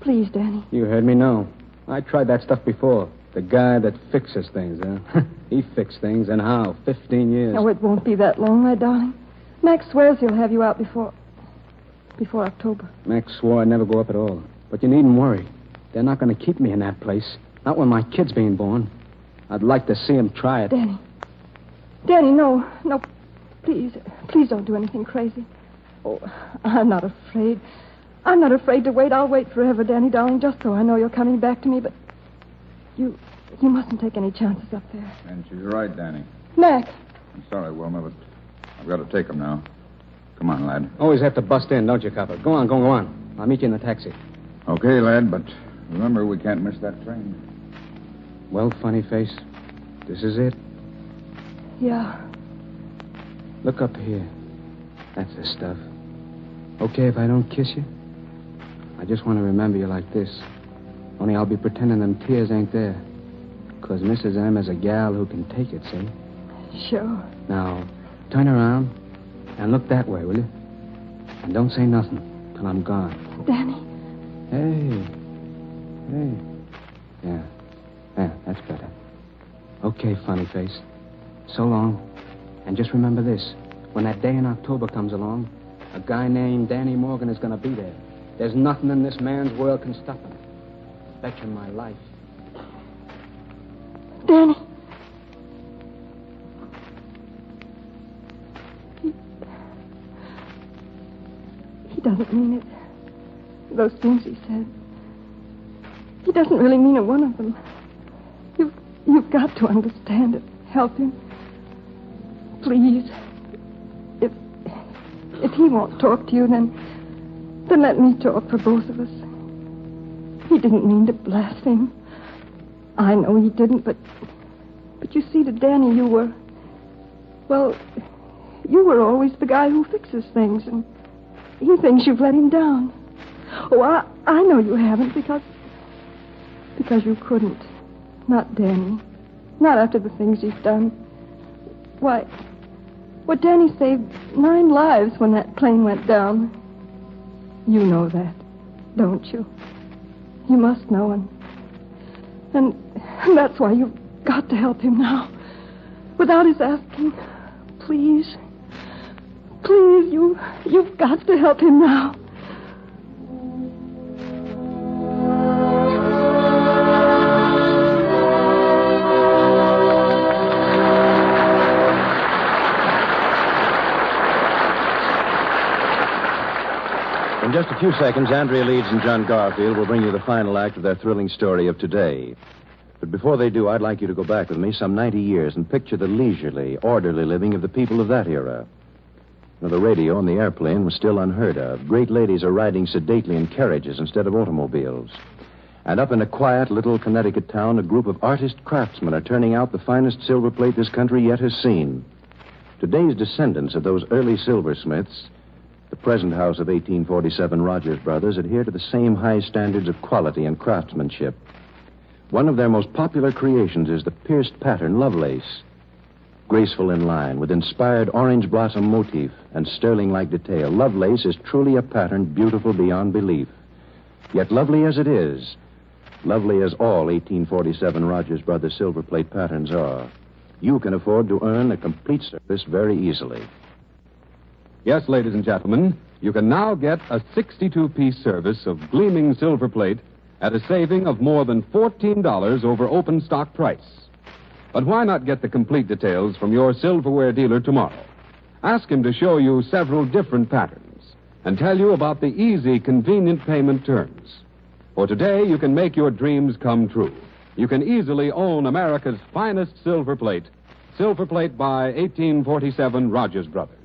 Please, Danny. You heard me, no. I tried that stuff before. The guy that fixes things, huh? He fixed things, and how? 15 years. Oh, it won't be that long, my darling. Max swears he'll have you out before October. Max swore I'd never go up at all. But you needn't worry. They're not going to keep me in that place. Not when my kid's being born. I'd like to see him try it. Danny. Danny, no. No. Please don't do anything crazy. Oh, I'm not afraid. I'm not afraid to wait. I'll wait forever, Danny, darling, just so I know you're coming back to me. But you mustn't take any chances up there. And she's right, Danny. Mac. I'm sorry, Wilma, but I've got to take him now. Come on, lad. Always have to bust in, don't you, copper? Go on. I'll meet you in the taxi. Okay, lad, but remember, we can't miss that train. Well, funny face, this is it. Yeah. Look up here. That's the stuff. Okay if I don't kiss you? I just want to remember you like this. Only I'll be pretending them tears ain't there. 'Cause Mrs. M is a gal who can take it, see? Sure. Now, turn around and look that way, will you? And don't say nothing till I'm gone. Danny. Hey. Yeah, that's better. Okay, funny face. So long. And just remember this. When that day in October comes along, a guy named Danny Morgan is going to be there. There's nothing in this man's world can stop him. Bet you my life. Danny. He doesn't mean it. Those things he said. He doesn't really mean a one of them. You've got to understand it. Help him. Please. If he won't talk to you, then let me talk for both of us. He didn't mean to blaspheme. I know he didn't, but you see, to Danny, you were always the guy who fixes things, and he thinks you've let him down. Oh, I know you haven't, because you couldn't. Not Danny. Not after the things you've done. Why, Danny saved 9 lives when that plane went down. You know that, don't you? You must know, and that's why you've got to help him now. Without his asking. Please. Please, you've got to help him now. In just a few seconds, Andrea Leeds and John Garfield will bring you the final act of their thrilling story of today. But before they do, I'd like you to go back with me some 90 years and picture the leisurely, orderly living of the people of that era. Now, the radio and the airplane was still unheard of. Great ladies are riding sedately in carriages instead of automobiles. And up in a quiet little Connecticut town, a group of artist craftsmen are turning out the finest silver plate this country yet has seen. Today's descendants of those early silversmiths, the present house of 1847 Rogers Brothers, adhere to the same high standards of quality and craftsmanship. One of their most popular creations is the pierced pattern Lovelace. Graceful in line, with inspired orange blossom motif and sterling-like detail, Lovelace is truly a pattern beautiful beyond belief. Yet lovely as it is, lovely as all 1847 Rogers Brothers silver plate patterns are, you can afford to earn a complete service very easily. Yes, ladies and gentlemen, you can now get a 62-piece service of gleaming silver plate at a saving of more than $14 over open stock price. But why not get the complete details from your silverware dealer tomorrow? Ask him to show you several different patterns and tell you about the easy, convenient payment terms. For today, you can make your dreams come true. You can easily own America's finest silver plate by 1847 Rogers Brothers.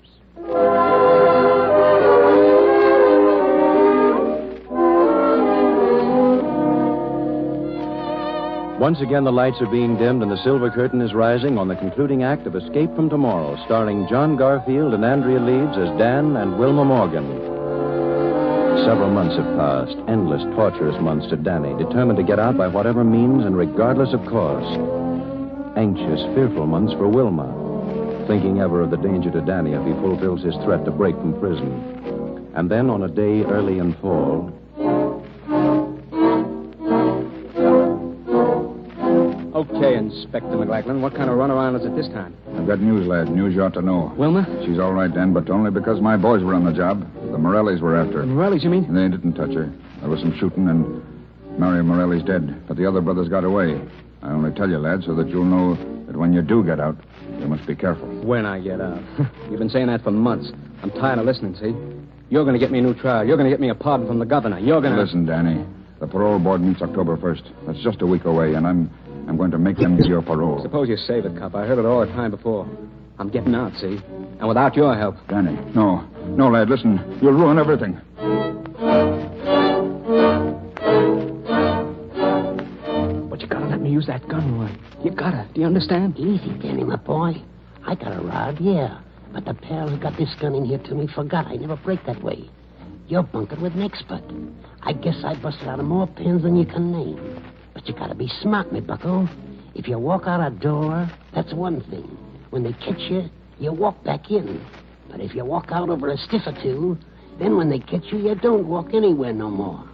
Once again, the lights are being dimmed and the silver curtain is rising on the concluding act of Escape from Tomorrow, starring John Garfield and Andrea Leeds as Dan and Wilma Morgan. Several months have passed, endless, torturous months to Danny, determined to get out by whatever means and regardless of cost. Anxious, fearful months for Wilma, thinking ever of the danger to Danny if he fulfills his threat to break from prison. And then on a day early in fall... Okay, Inspector McLachlan, what kind of runaround is it this time? I've got news, lad. News you ought to know. Wilma? She's all right, Dan, but only because my boys were on the job. The Morellis were after her. The Morellis, you mean? They didn't touch her. There was some shooting, and Mary Morelli's dead. But the other brothers got away. I only tell you, lad, so that you'll know that when you do get out, you must be careful. When I get out? You've been saying that for months. I'm tired of listening, see? You're going to get me a new trial. You're going to get me a pardon from the governor. You're going to... Listen, Danny. The parole board meets October 1st. That's just a week away, and I'm going to make them give you a parole. Suppose you save it, cop. I heard it all the time before. I'm getting out, see? And without your help. Danny, no. No, lad, listen. You'll ruin everything. But you gotta let me use that gun, Roy. You gotta. Do you understand? Easy, Danny, my boy. I got a rod, yeah. But the pal who got this gun in here to me forgot I never break that way. You're bunkered with an expert. I guess I busted out of more pens than you can name. But you gotta be smart, me bucko. If you walk out a door, that's one thing. When they catch you, you walk back in. But if you walk out over a stiff or two, then when they catch you, you don't walk anywhere no more.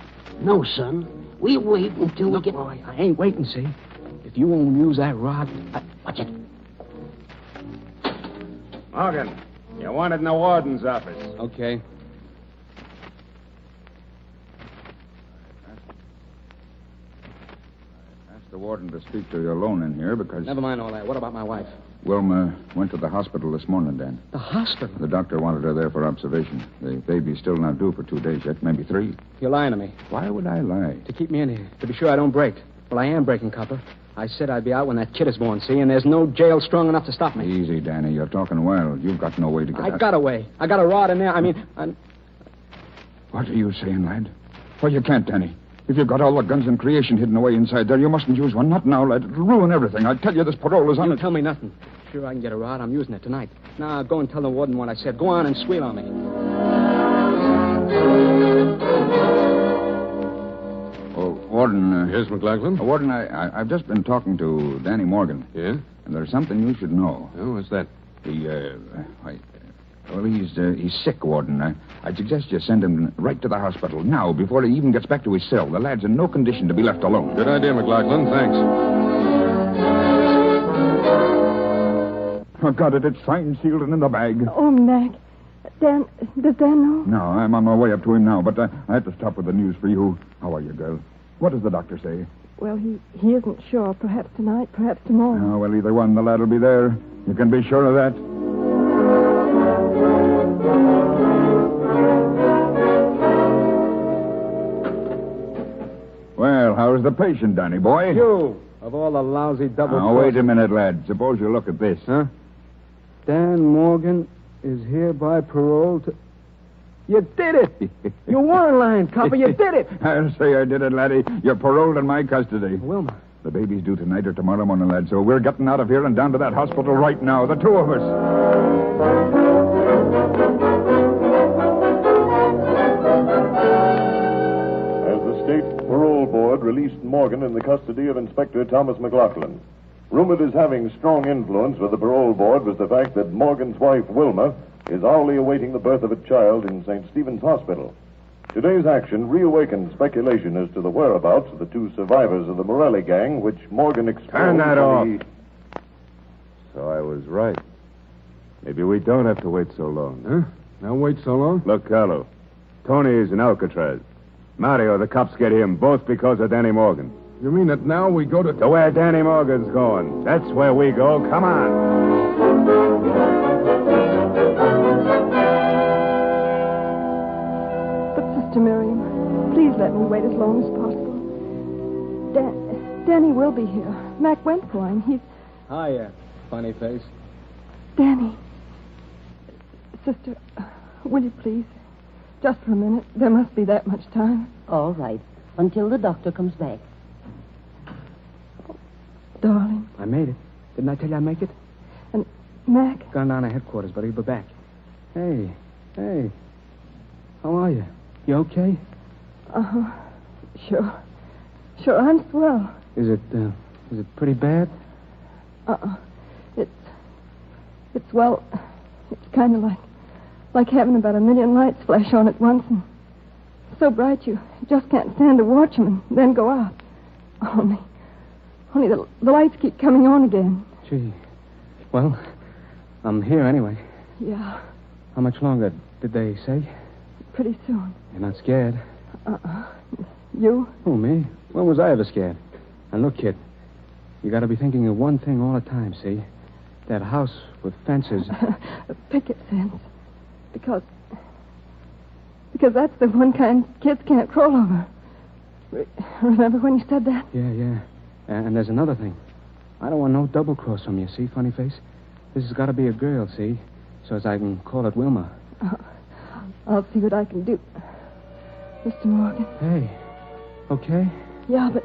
No, son. We wait until we get... Boy, I ain't waiting, see? If you won't use that rod... Watch it. Morgan, you're wanted in the warden's office. Okay. Ask the warden to speak to you alone in here because... Never mind all that. What about my wife? Wilma went to the hospital this morning, Dan. The hospital? The doctor wanted her there for observation. The baby's still not due for 2 days yet, maybe 3. You're lying to me. Why would I lie? To keep me in here. To be sure I don't break. Well, I am breaking, copper. I said I'd be out when that kid is born, see? And there's no jail strong enough to stop me. Easy, Danny. You're talking wild. You've got no way to get out. I got a way. I got a rod in there. What are you saying, lad? Well, you can't, Danny. If you've got all the guns in creation hidden away inside there, you mustn't use one. Not now, lad. It'll ruin everything. I tell you, this parole is on You it. tell me nothing. Sure, I can get a rod. I'm using it tonight. Now, go and tell the warden what I said. Go on and squeal on me. Oh, Warden. Yes, McLaughlin? Warden, I've just been talking to Danny Morgan. Yeah? And there's something you should know. Oh, what's that? He's sick, Warden. I'd suggest you send him right to the hospital now before he even gets back to his cell. The lad's in no condition to be left alone. Good idea, McLaughlin. Thanks. I've got it. It's signed, sealed, and in the bag. Oh, Mac. Dan, does Dan know? No, I'm on my way up to him now, but I had to stop with the news for you. How are you, girl? What does the doctor say? Well, he isn't sure. Perhaps tonight, perhaps tomorrow. Oh, well, either one, the lad'll be there. You can be sure of that. Well, how's the patient, Danny boy? You, of all the lousy double... Now, wait a minute, lad. Suppose you look at this. Huh? Dan Morgan is hereby paroled to... You did it! You weren't lying, copper. You did it! I'll say I did it, laddie. You're paroled in my custody. Wilma. The baby's due tonight or tomorrow morning, lad, so we're getting out of here and down to that hospital right now, the two of us. As the State Parole Board released Morgan in the custody of Inspector Thomas McLaughlin. Rumored as having strong influence with the parole board was the fact that Morgan's wife, Wilma, is hourly awaiting the birth of a child in St. Stephen's Hospital. Today's action reawakened speculation as to the whereabouts of the 2 survivors of the Morelli gang, which Morgan exposed... Turn that off. the- So I was right. Maybe we don't have to wait so long. Huh? Now wait so long? Look, Carlo. Tony is in Alcatraz. Mario, the cops get him, both because of Danny Morgan. You mean that now we go to... To where Danny Morgan's going. That's where we go. Come on. Sister Miriam, please let me wait as long as possible. Danny will be here. Mac went for him. He's... Hiya, funny face. Danny. Sister, will you please? Just for a minute. There must be that much time. All right. Until the doctor comes back. Darling. I made it. Didn't I tell you I'd make it? And Mac? Gone down to headquarters, but he'll be back. Hey. How are you? You okay? Uh-huh. Sure, I'm swell. Is it pretty bad? It's kind of like having about 1 million lights flash on at once and so bright you just can't stand to watch them and then go out. Only the lights keep coming on again. Gee. Well, I'm here anyway. Yeah, How much longer did they say? pretty soon. You're not scared? You? Oh, me? When was I ever scared? And look, kid, you got to be thinking of one thing all the time, see? That house with fences. A picket fence. Because that's the one kind kids can't crawl over. Remember when you said that? Yeah. And there's another thing. I don't want no double cross from you, see, funny face? This has got to be a girl, see? So as I can call it Wilma. I'll see what I can do. Mr. Morgan. Hey, okay? Yeah, but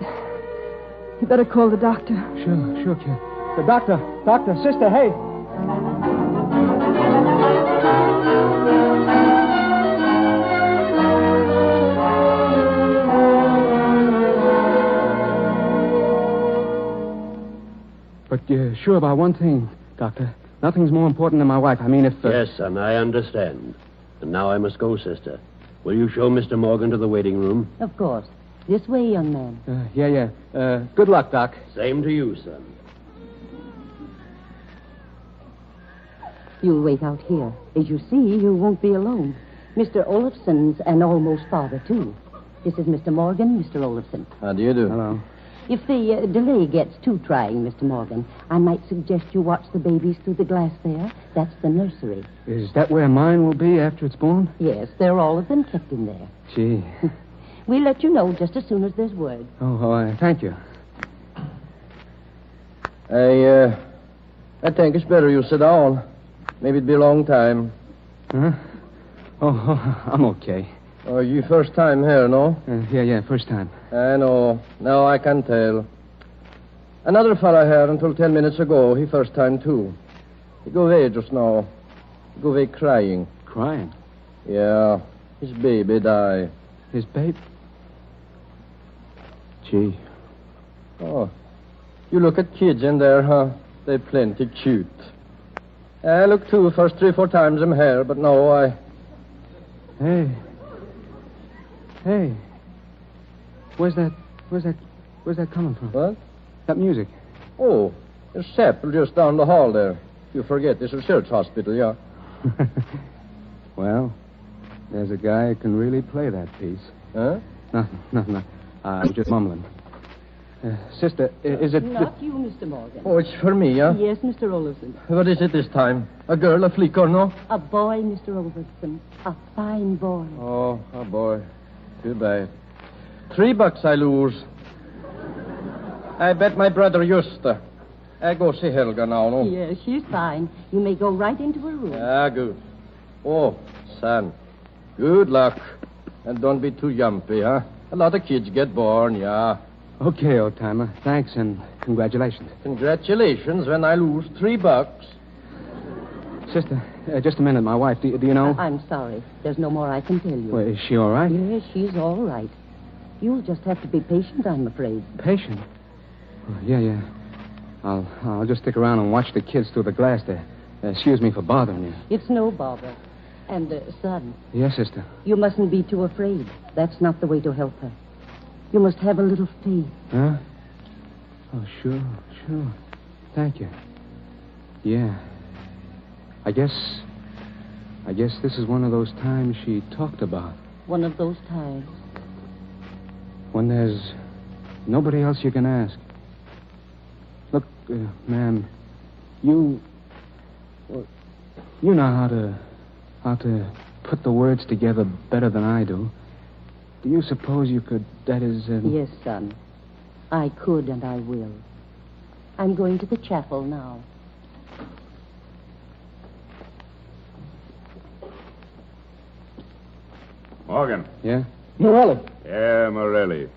you better call the doctor. Sure, kid. The doctor, sister, hey. sure about one thing, Doctor. Nothing's more important than my wife. I mean, if... Yes, son, I understand. And now I must go, sister. Will you show Mr. Morgan to the waiting room? Of course. This way, young man. Yeah. Good luck, Doc. Same to you, son. You'll wait out here. As you see, you won't be alone. Mr. Olafson's an almost father, too. This is Mr. Morgan, Mr. Olafson. How do you do? Hello. If the delay gets too trying, Mr. Morgan, I might suggest you watch the babies through the glass there. That's the nursery. Is that where mine will be after it's born? Yes, they're all of them kept in there. Gee. We'll let you know just as soon as there's word. Thank you. I think it's better you sit down. Maybe it'd be a long time. Huh? I'm okay. Oh, you first time here, no? Yeah, first time. I know. Now I can tell. Another fella here until 10 minutes ago, he first time too. He go away just now. He go away crying. Crying? Yeah. His baby die. His baby? Gee. Oh. You look at kids in there, huh? They plenty cute. I look too first 3-4 times I'm here, but no, I... Hey. Where's that coming from? What? That music. Oh, there's chapel just down the hall there. You forget, this is a church hospital, yeah. Well, there's a guy who can really play that piece. Huh? Nothing. I'm just mumbling. Sister, is it... Not you, Mr. Morgan. Oh, it's for me, yeah? Yes, Mr. Olafson. What is it this time? A girl, a flick, or no? A boy, Mr. Olafson. A fine boy. Oh, a boy. Too bad. $3 I lose. I bet my brother Justa. I go see Helga now, no? Yes, she's fine. You may go right into her room. Ah, good. Oh, son. Good luck. And don't be too jumpy, huh? A lot of kids get born, yeah. Okay, old-timer. Thanks and congratulations. Congratulations when I lose $3. Sister, just a minute. My wife, do you know? I'm sorry. There's no more I can tell you. Well, is she all right? Yes, she's all right. You'll just have to be patient, I'm afraid. Patient? Oh, yeah. I'll just stick around and watch the kids through the glass there. Excuse me for bothering you. It's no bother. And, son. Yes, sister. You mustn't be too afraid. That's not the way to help her. You must have a little faith. Huh? Oh, sure. Thank you. Yeah. I guess this is one of those times she talked about. One of those times. When there's nobody else you can ask. Look, ma'am, you know how to put the words together better than I do. Do you suppose you could, that is... Yes, son. I could and I will. I'm going to the chapel now. Morgan. Yeah? Morelli. Yeah, Morelli.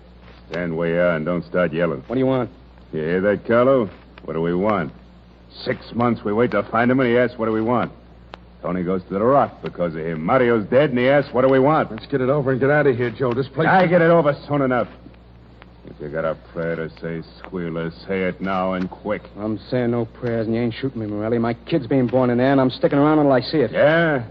Stand where you are and don't start yelling. What do you want? You hear that, Carlo? What do we want? 6 months we wait to find him, and he asks, what do we want? Tony goes to the rock because of him. Mario's dead, and he asks, what do we want? Let's get it over and get out of here, Joe. This place... I get it over soon enough. If you got a prayer to say, squealer, say it now and quick. I'm saying no prayers, and you ain't shooting me, Morelli. My kid's being born in there, and I'm sticking around until I see it. Yeah?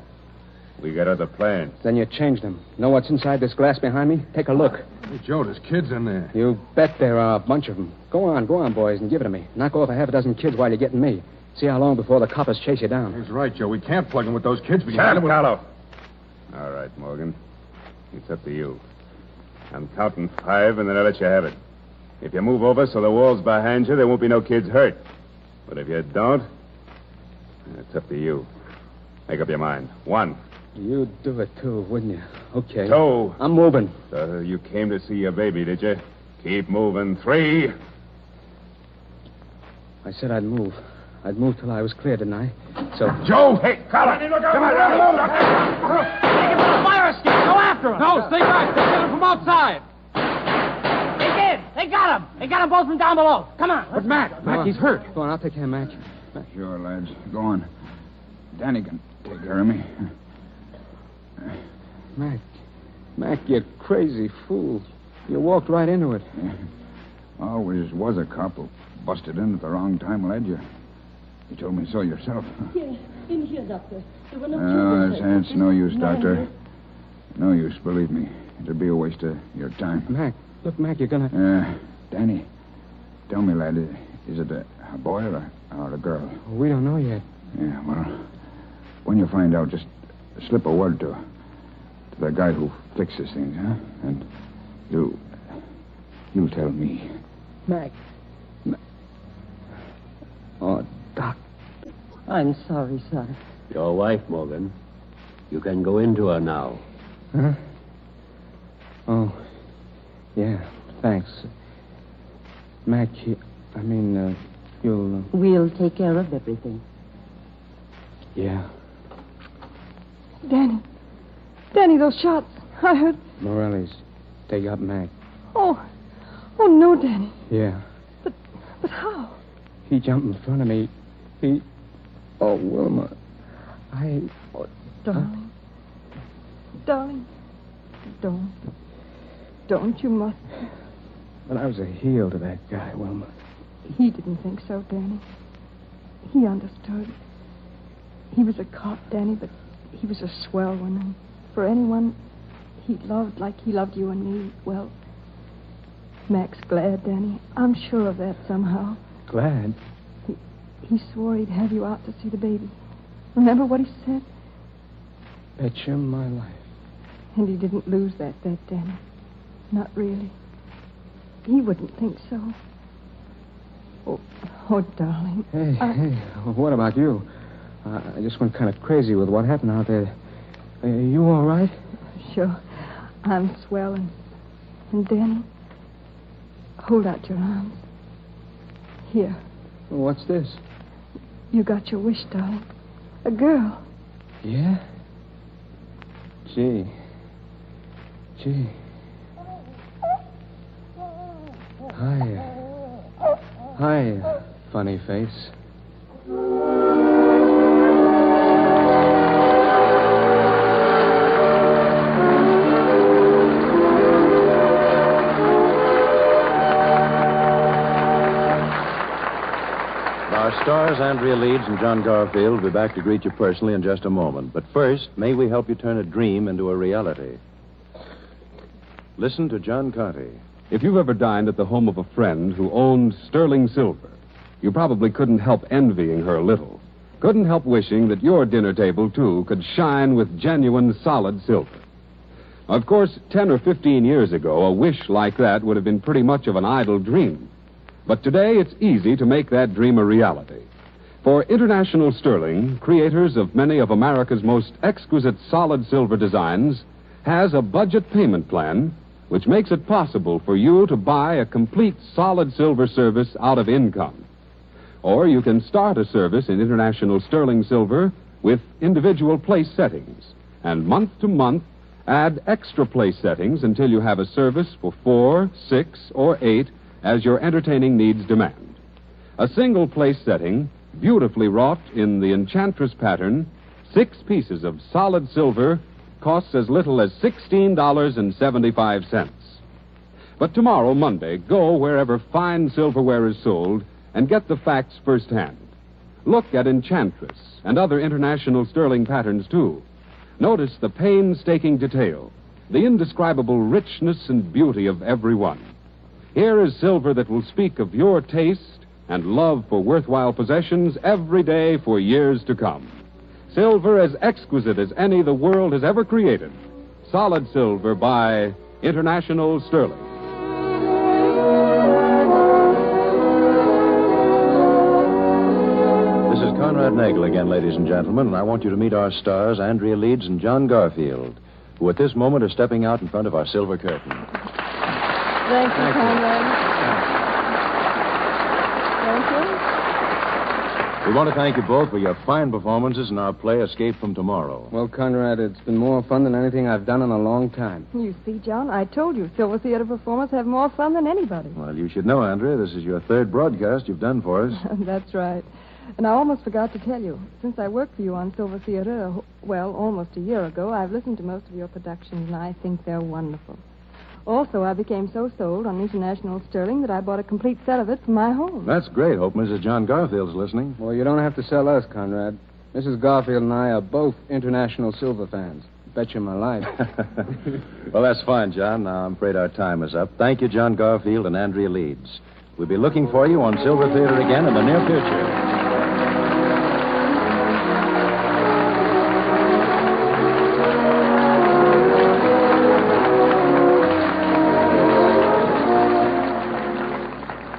We got other plans. Then you changed them. Know what's inside this glass behind me? Take a look. Hey, Joe, there's kids in there. You bet there are a bunch of them. Go on, boys, and give it to me. Knock off a half a dozen kids while you're getting me. See how long before the coppers chase you down. He's right, Joe. We can't plug him with those kids. Shut up, Carlo. All right, Morgan. It's up to you. I'm counting 5, and then I'll let you have it. If you move over so the wall's behind you, there won't be no kids hurt. But if you don't, it's up to you. Make up your mind. 1. You'd do it, too, wouldn't you? Okay. 2. I'm moving. So you came to see your baby, did you? Keep moving. 3. I said I'd move. I'd move till I was clear, didn't I? So... Joe! Hey, Carlo! Come on, Take him from the fire escape. Go after him. No, stay back. They're getting from outside. They did. They got him. They got them both from down below. Come on. But Mac, he's hurt. Go on, I'll take care of Mac. Sure, lads. Go on. Danny can take care of me. Mac, you crazy fool. You walked right into it. Always was a cop who busted in at the wrong time, lad. You told me so yourself. Here, in here, Doctor. There were no Oh, it's no use, Doctor. No use, believe me. It'd be a waste of your time. Mac, look, Mac, you're gonna... Danny, tell me, lad, is it a boy or a girl? We don't know yet. Yeah, well, when you find out, just slip a word to the guy who fixes things, huh? And you'll tell me. Mac. Oh, Doc. I'm sorry, son. Your wife, Morgan. You can go into her now. Huh? Oh, yeah, thanks. Mac, you'll... We'll take care of everything. Yeah. Danny, those shots. I heard... Morelli's. They got Mac. Oh no, Danny. Yeah. But how? He jumped in front of me. Oh, Wilma. Oh, darling. Darling. Don't. You must. But I was a heel to that guy, Wilma. He didn't think so, Danny. He understood. He was a cop, Danny, but he was a swell one. And for anyone he loved like he loved you and me, well, Mac's glad, Danny. I'm sure of that somehow. Glad? He swore he'd have you out to see the baby. Remember what he said? Bet you my life. And he didn't lose that bet, Danny. Not really. He wouldn't think so. Oh, darling. Hey, what about you? I just went kind of crazy with what happened out there. Are you all right? Sure. I'm swell. And Danny, hold out your arms. Here. What's this? You got your wish, darling. A girl. Yeah? Gee. Hi, funny face. Our stars, Andrea Leeds and John Garfield, will be back to greet you personally in just a moment. But first, may we help you turn a dream into a reality? Listen to John Conte. If you've ever dined at the home of a friend who owned sterling silver, you probably couldn't help envying her a little. Couldn't help wishing that your dinner table, too, could shine with genuine solid silver. Of course, 10 or 15 years ago, a wish like that would have been pretty much of an idle dream. But today, it's easy to make that dream a reality. For International Sterling, creators of many of America's most exquisite solid silver designs, has a budget payment plan which makes it possible for you to buy a complete solid silver service out of income. Or you can start a service in International Sterling Silver with individual place settings, and month to month add extra place settings until you have a service for 4, 6, or 8 as your entertaining needs demand. A single place setting, beautifully wrought in the Enchantress pattern, 6 pieces of solid silver, costs as little as $16.75. But tomorrow, Monday, go wherever fine silverware is sold and get the facts firsthand. Look at Enchantress and other International Sterling patterns, too. Notice the painstaking detail, the indescribable richness and beauty of every one. Here is silver that will speak of your taste and love for worthwhile possessions every day for years to come. Silver as exquisite as any the world has ever created. Solid silver by International Sterling. This is Conrad Nagel again, ladies and gentlemen, and I want you to meet our stars, Andrea Leeds and John Garfield, who at this moment are stepping out in front of our silver curtain. Thank you, Conrad. Thank you. We want to thank you both for your fine performances in our play Escape from Tomorrow. Well, Conrad, it's been more fun than anything I've done in a long time. You see, John, I told you Silver Theater performers have more fun than anybody. Well, you should know, Andrea, this is your 3rd broadcast you've done for us. That's right. And I almost forgot to tell you. Since I worked for you on Silver Theater, almost a year ago, I've listened to most of your productions, and I think they're wonderful. Also, I became so sold on international sterling that I bought a complete set of it for my home. That's great. Hope Mrs. John Garfield's listening. Well, you don't have to sell us, Conrad. Mrs. Garfield and I are both international silver fans. Bet you my life. Well, that's fine, John. Now, I'm afraid our time is up. Thank you, John Garfield and Andrea Leeds. We'll be looking for you on Silver Theater again in the near future.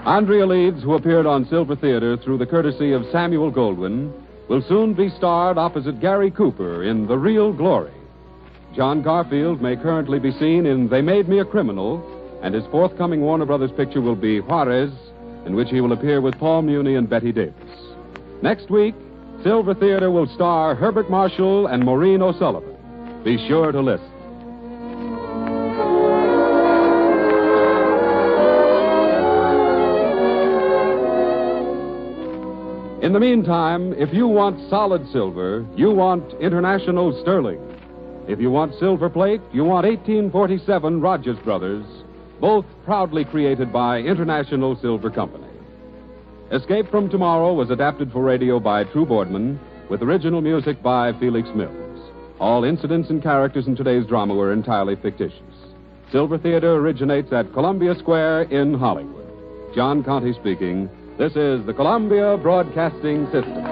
Andrea Leeds, who appeared on Silver Theater through the courtesy of Samuel Goldwyn, will soon be starred opposite Gary Cooper in The Real Glory. John Garfield may currently be seen in They Made Me a Criminal, and his forthcoming Warner Brothers picture will be Juarez, in which he will appear with Paul Muni and Betty Davis. Next week, Silver Theater will star Herbert Marshall and Maureen O'Sullivan. Be sure to listen. In the meantime, if you want solid silver, you want international sterling. If you want silver plate, you want 1847 Rogers Brothers, both proudly created by International Silver Company. Escape from Tomorrow was adapted for radio by True Boardman, with original music by Felix Mills. All incidents and characters in today's drama were entirely fictitious. Silver Theater originates at Columbia Square in Hollywood. John Conte speaking. This is the Columbia Broadcasting System.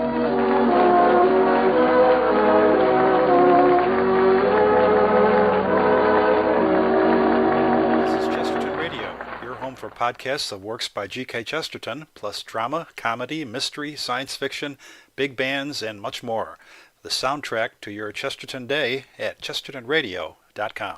This is Chesterton Radio, your home for podcasts of works by G.K. Chesterton, plus drama, comedy, mystery, science fiction, big bands, and much more. The soundtrack to your Chesterton day at chestertonradio.com.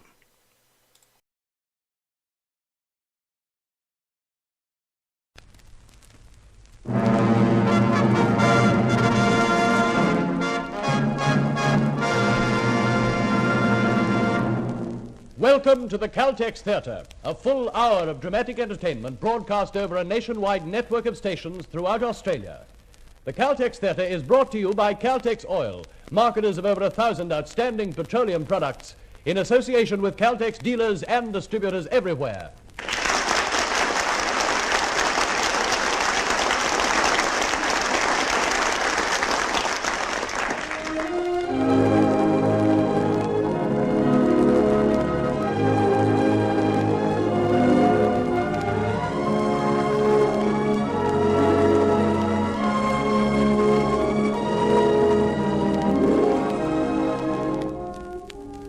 Welcome to the Caltex Theatre, a full hour of dramatic entertainment broadcast over a nationwide network of stations throughout Australia. The Caltex Theatre is brought to you by Caltex Oil, marketers of over 1,000 outstanding petroleum products, in association with Caltex dealers and distributors everywhere.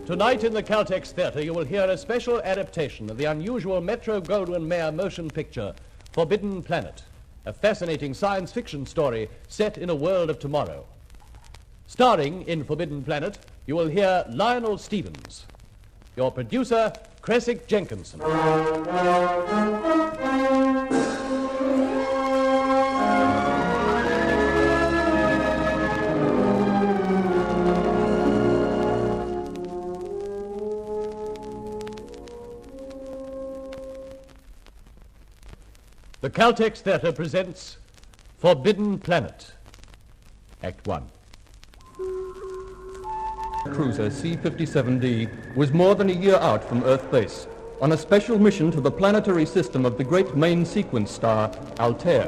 Tonight in the Caltex Theatre, you will hear a special adaptation of the unusual Metro-Goldwyn-Mayer motion picture, Forbidden Planet, a fascinating science fiction story set in a world of tomorrow. Starring in Forbidden Planet, you will hear Lionel Stevens. Your producer, Cressick Jenkinson. The Caltex Theatre presents Forbidden Planet, Act 1. Cruiser C-57D was more than a year out from Earth base on a special mission to the planetary system of the great main sequence star, Altair.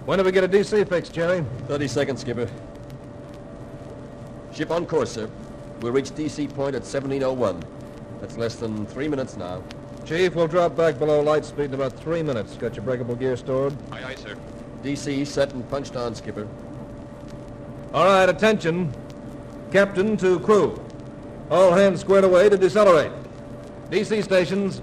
When do we get a DC fix, Jerry? 30 seconds, Skipper. Ship on course, sir. We'll reach DC point at 17:01. That's less than 3 minutes now. Chief, we'll drop back below light speed in about 3 minutes. Got your breakable gear stored? Aye, aye, sir. DC set and punched on, Skipper. All right, attention. Captain to crew. All hands squared away to decelerate. DC stations.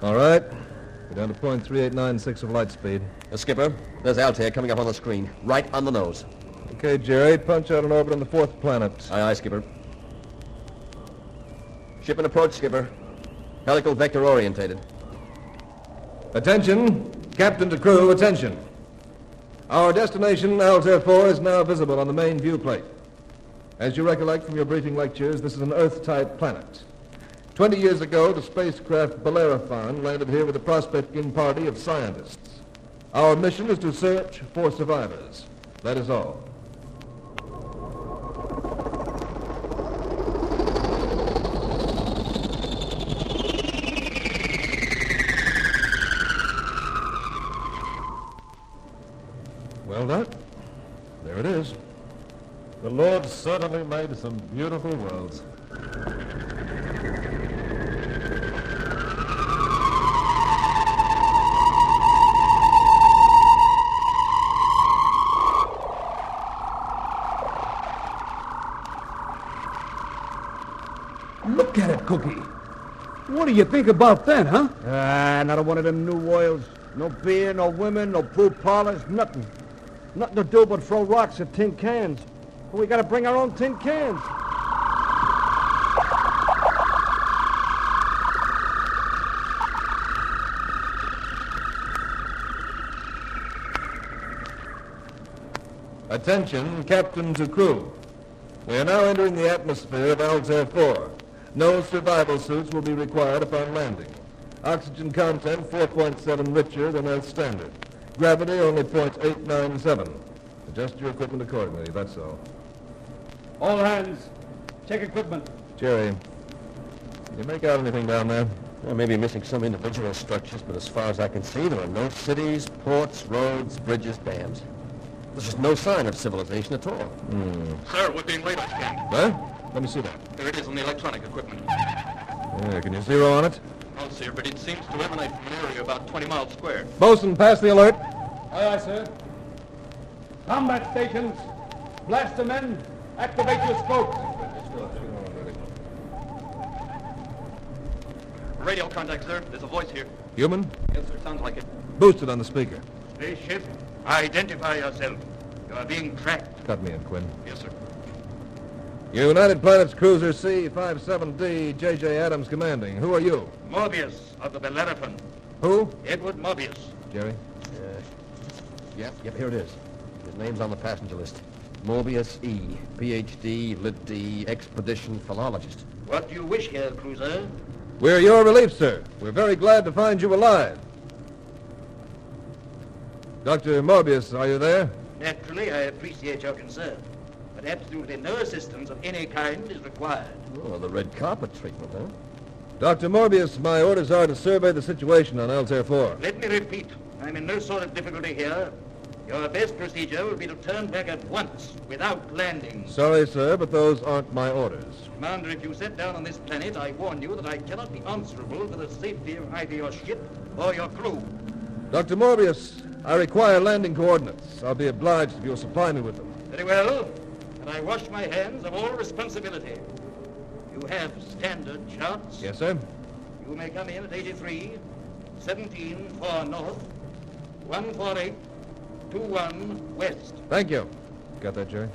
All right. We're down to 0.3896 of light speed. Skipper, there's Altair coming up on the screen, right on the nose. Okay, Jerry, punch out an orbit on the fourth planet. Aye, aye, Skipper. Ship in approach, Skipper. Helical vector orientated. Attention, captain to crew, attention. Our destination, Altair 4, is now visible on the main viewplate. As you recollect from your briefing lectures, this is an Earth-type planet. 20 years ago, the spacecraft Bellerophon landed here with a prospecting party of scientists. Our mission is to search for survivors. That is all. Well, Doc, there it is. The Lord certainly made some beautiful worlds. Look at it, Cookie. What do you think about that, huh? Another one of them new worlds. No beer, no women, no pool parlors, nothing. Nothing to do but throw rocks at tin cans. We gotta bring our own tin cans. Attention, captain to crew. We are now entering the atmosphere of Altair 4. No survival suits will be required upon landing. Oxygen content 4.7 richer than Earth standard. Gravity only 0.897. Adjust your equipment accordingly, that's all. All hands, check equipment. Jerry, can you make out anything down there? I may be missing some individual structures, but as far as I can see, there are no cities, ports, roads, bridges, dams. There's just no sign of civilization at all. Sir, we're being radar scanned. Huh? Let me see that. There it is on the electronic equipment. Yeah, can you zero on it? No, sir, but it seems to emanate from an area about 20 miles square. Bosun, pass the alert. Aye, aye, sir. Combat stations, blaster men, activate your scopes. Radio contact, sir. There's a voice here. Human? Yes, sir. Sounds like it. Boost it on the speaker. Spaceship, identify yourself. You are being tracked. Cut me in, Quinn. Yes, sir. United Planets Cruiser C-57D, J.J. Adams commanding. Who are you? Mobius of the Bellerophon. Who? Edward Mobius. Jerry? Yep, here it is. His name's on the passenger list. Mobius E., Ph.D., Lit.D., expedition philologist. What do you wish here, cruiser? We're your relief, sir. We're very glad to find you alive. Dr. Mobius, are you there? Naturally, I appreciate your concern, but absolutely no assistance of any kind is required. Oh, the red carpet treatment, huh? Dr. Mobius, my orders are to survey the situation on Altair 4. Let me repeat, I'm in no sort of difficulty here. Your best procedure will be to turn back at once, without landing. Sorry, sir, but those aren't my orders. Commander, if you set down on this planet, I warn you that I cannot be answerable for the safety of either your ship or your crew. Dr. Mobius, I require landing coordinates. I'll be obliged if you'll supply me with them. Very well, and I wash my hands of all responsibility. You have standard charts? Yes, sir. You may come in at 83, 17 for north, 148, 21 west. Thank you. Got that, Jerry?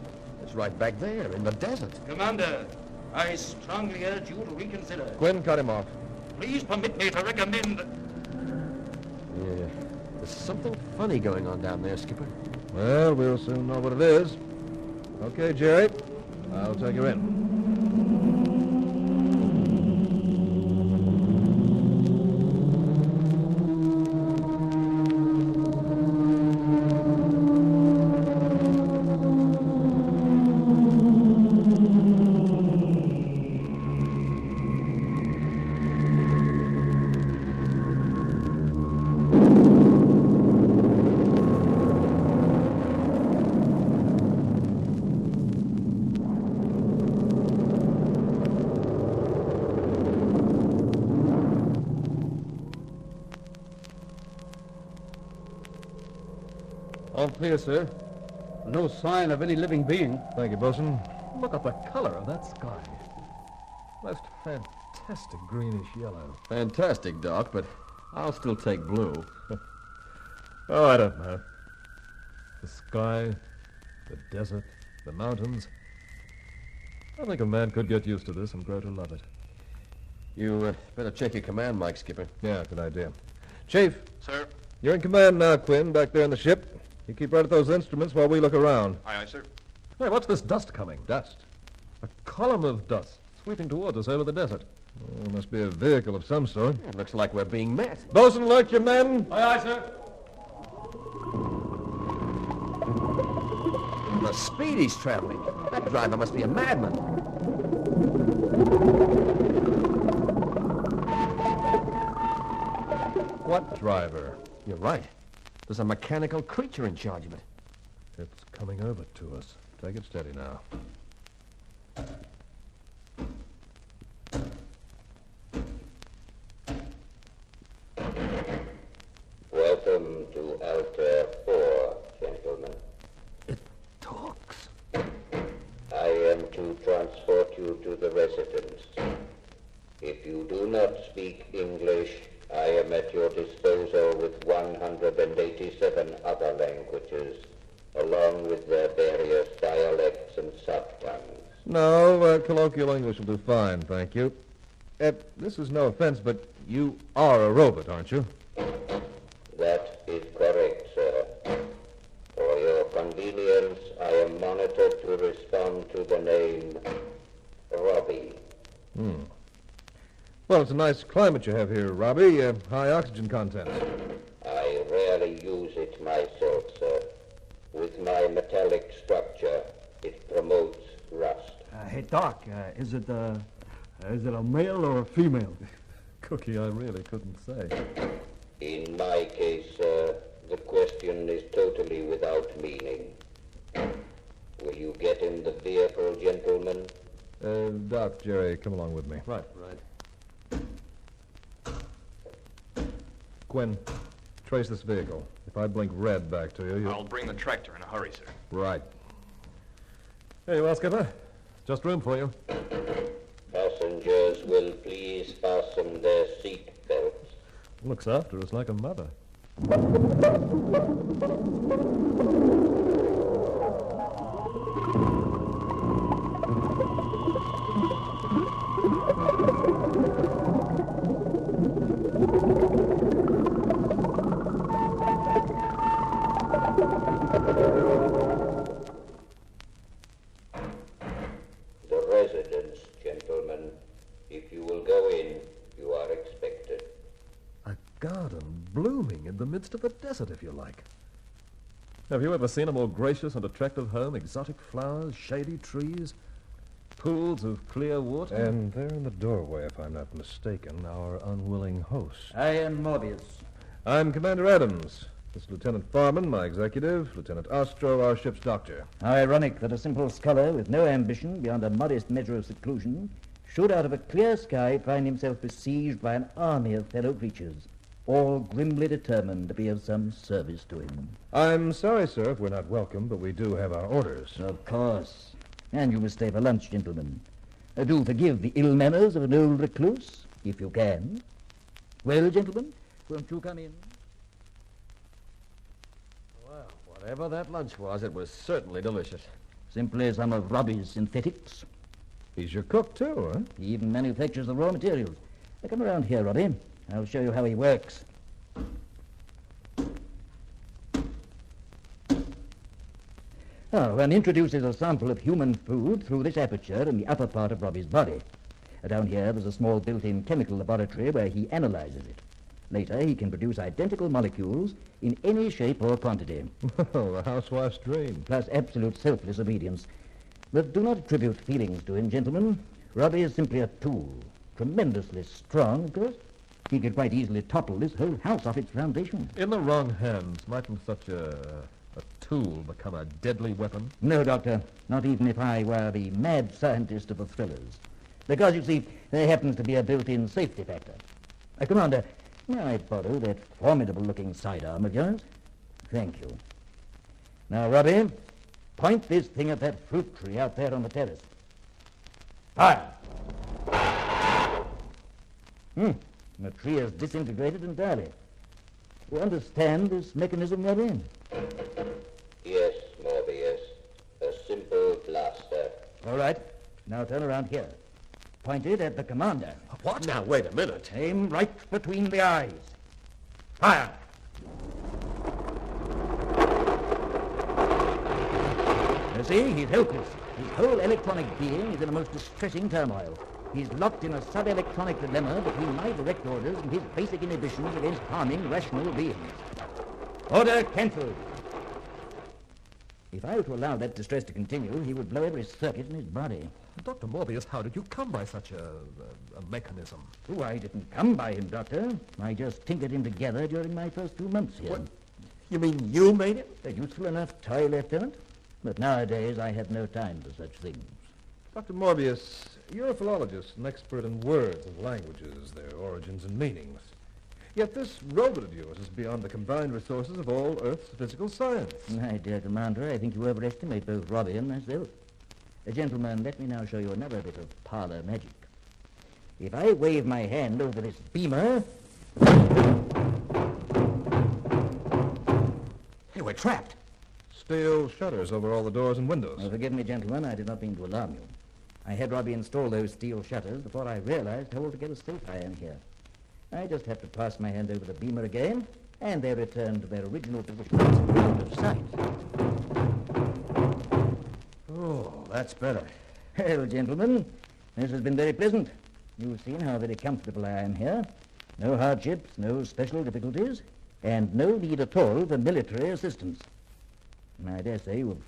It's right back there in the desert. Commander, I strongly urge you to reconsider. Quinn, cut him off. Please permit me to recommend... Yeah, there's something funny going on down there, Skipper. Well, we'll soon know what it is. Okay, Jerry. I'll take you in. All clear, sir. No sign of any living being. Thank you, Bosun. Look at the color of that sky. Most fantastic greenish yellow. Fantastic, Doc, but I'll still take blue. Oh, I don't know. The sky, the desert, the mountains. I think a man could get used to this and grow to love it. You better check your command mic, Skipper. Yeah, good idea. Chief. Sir. You're in command now, Quinn, back there in the ship. You keep right at those instruments while we look around. Aye, aye, sir. Hey, what's this dust coming? Dust? A column of dust sweeping towards us over the desert. Oh, must be a vehicle of some sort. It looks like we're being met. Bosun, alert your men. Aye, aye, sir. The speed he's traveling. That driver must be a madman. What driver? You're right. There's a mechanical creature in charge of it. It's coming over to us. Take it steady now. Welcome to Altair 4, gentlemen. It talks. I am to transport you to the residence. If you do not speak English, I am at your disposal with 187 other languages, along with their various dialects and subtongues. No, colloquial English will do fine, thank you. This is no offense, but you are a robot, aren't you? That is correct, sir. For your convenience, I am monitored to respond to the name Robbie. Well, it's a nice climate you have here, Robbie. High oxygen content. I rarely use it myself, sir. With my metallic structure, it promotes rust. Hey, Doc, is it a male or a female? Cookie, I really couldn't say. In my case, sir, the question is totally without meaning. Will you get in the vehicle, gentlemen? Doc, Jerry, come along with me. Right. Quinn, trace this vehicle. If I blink red back to you, I'll bring the tractor in a hurry, sir. Right. Here you are, Skipper. Just room for you. Passengers will please fasten their seat belts. Looks after us like a mother. The residence, gentlemen. If you will go in, you are expected. A garden blooming in the midst of the desert, if you like. Have you ever seen a more gracious and attractive home? Exotic flowers, shady trees, pools of clear water. And there in the doorway, if I'm not mistaken, our unwilling host. I am Morbius. I'm Commander Adams. This is Lieutenant Farman, my executive. Lieutenant Ostro, our ship's doctor. How ironic that a simple scholar with no ambition beyond a modest measure of seclusion should, out of a clear sky, find himself besieged by an army of fellow creatures, all grimly determined to be of some service to him. I'm sorry, sir, if we're not welcome, but we do have our orders. Of course. And you must stay for lunch, gentlemen. Do forgive the ill manners of an old recluse, if you can. Well, gentlemen, won't you come in? Well, whatever that lunch was, it was certainly delicious. Simply some of Robbie's synthetics. He's your cook, too, huh? He even manufactures the raw materials. Now, come around here, Robbie. I'll show you how he works. One introduces a sample of human food through this aperture in the upper part of Robbie's body. Down here, there's a small built-in chemical laboratory where he analyzes it. Later, he can produce identical molecules in any shape or quantity. Oh, the housewife's dream. Plus absolute selfless obedience. But do not attribute feelings to him, gentlemen. Robbie is simply a tool. Tremendously strong, of course. He could quite easily topple this whole house off its foundation. In the wrong hands, mightn't such a tool become a deadly weapon? No, Doctor. Not even if I were the mad scientist of the thrillers. Because, you see, there happens to be a built-in safety factor. Commander, may I borrow that formidable-looking sidearm of yours? Thank you. Now, Robbie, point this thing at that fruit tree out there on the terrace. Fire! The tree is disintegrated entirely. You understand this mechanism, Robbie? Yes, Morbius. A simple blaster. All right. Now turn around here. Point it at the commander. What? Now, wait a minute. Aim right between the eyes. Fire! You see, he's helpless. His whole electronic being is in a most distressing turmoil. He's locked in a sub-electronic dilemma between my direct orders and his basic inhibitions against harming rational beings. Order cancelled. If I were to allow that distress to continue, he would blow every circuit in his body. Dr. Morbius, how did you come by such a mechanism? Oh, I didn't come by him, Doctor. I just tinkered him together during my first 2 months here. What? You mean you made it? A useful enough toy, Lieutenant. But nowadays I have no time for such things. Dr. Morbius, you're a philologist, an expert in words and languages, their origins and meanings. Yet this robot of yours is beyond the combined resources of all Earth's physical science. My dear Commander, I think you overestimate both Robbie and myself. Gentlemen, let me now show you another bit of parlor magic. If I wave my hand over this beamer... Hey, we're trapped. Steel shutters over all the doors and windows. Oh, forgive me, gentlemen, I did not mean to alarm you. I had Robbie install those steel shutters before I realized how altogether safe I am here. I just have to pass my hand over the beamer again, and they return to their original positions out of sight. Oh, that's better. Well, gentlemen, this has been very pleasant. You've seen how very comfortable I am here. No hardships, no special difficulties, and no need at all for military assistance. I dare say you've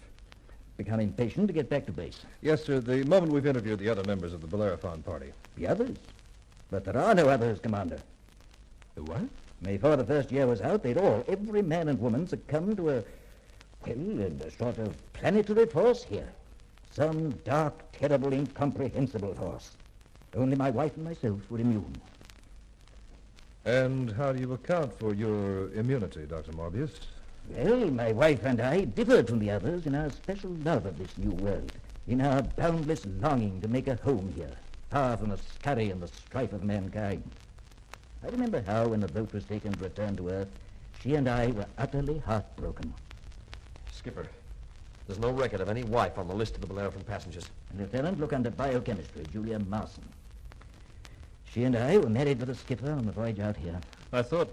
become impatient to get back to base. Yes, sir. The moment we've interviewed the other members of the Bellerophon party. The others? But there are no others, Commander. The what? Before the first year was out, they'd all, every man and woman, succumb to a sort of planetary force here. Some dark, terrible, incomprehensible force. Only my wife and myself were immune. And how do you account for your immunity, Dr. Morbius? Well, my wife and I differed from the others in our special love of this new world, in our boundless longing to make a home here, far from the scurry and the strife of mankind. I remember how, when the boat was taken to return to Earth, she and I were utterly heartbroken. Skipper, there's no record of any wife on the list of the Bellerophon passengers. Lieutenant, look under biochemistry, Julia Marson. She and I were married to the skipper on the voyage out here. I thought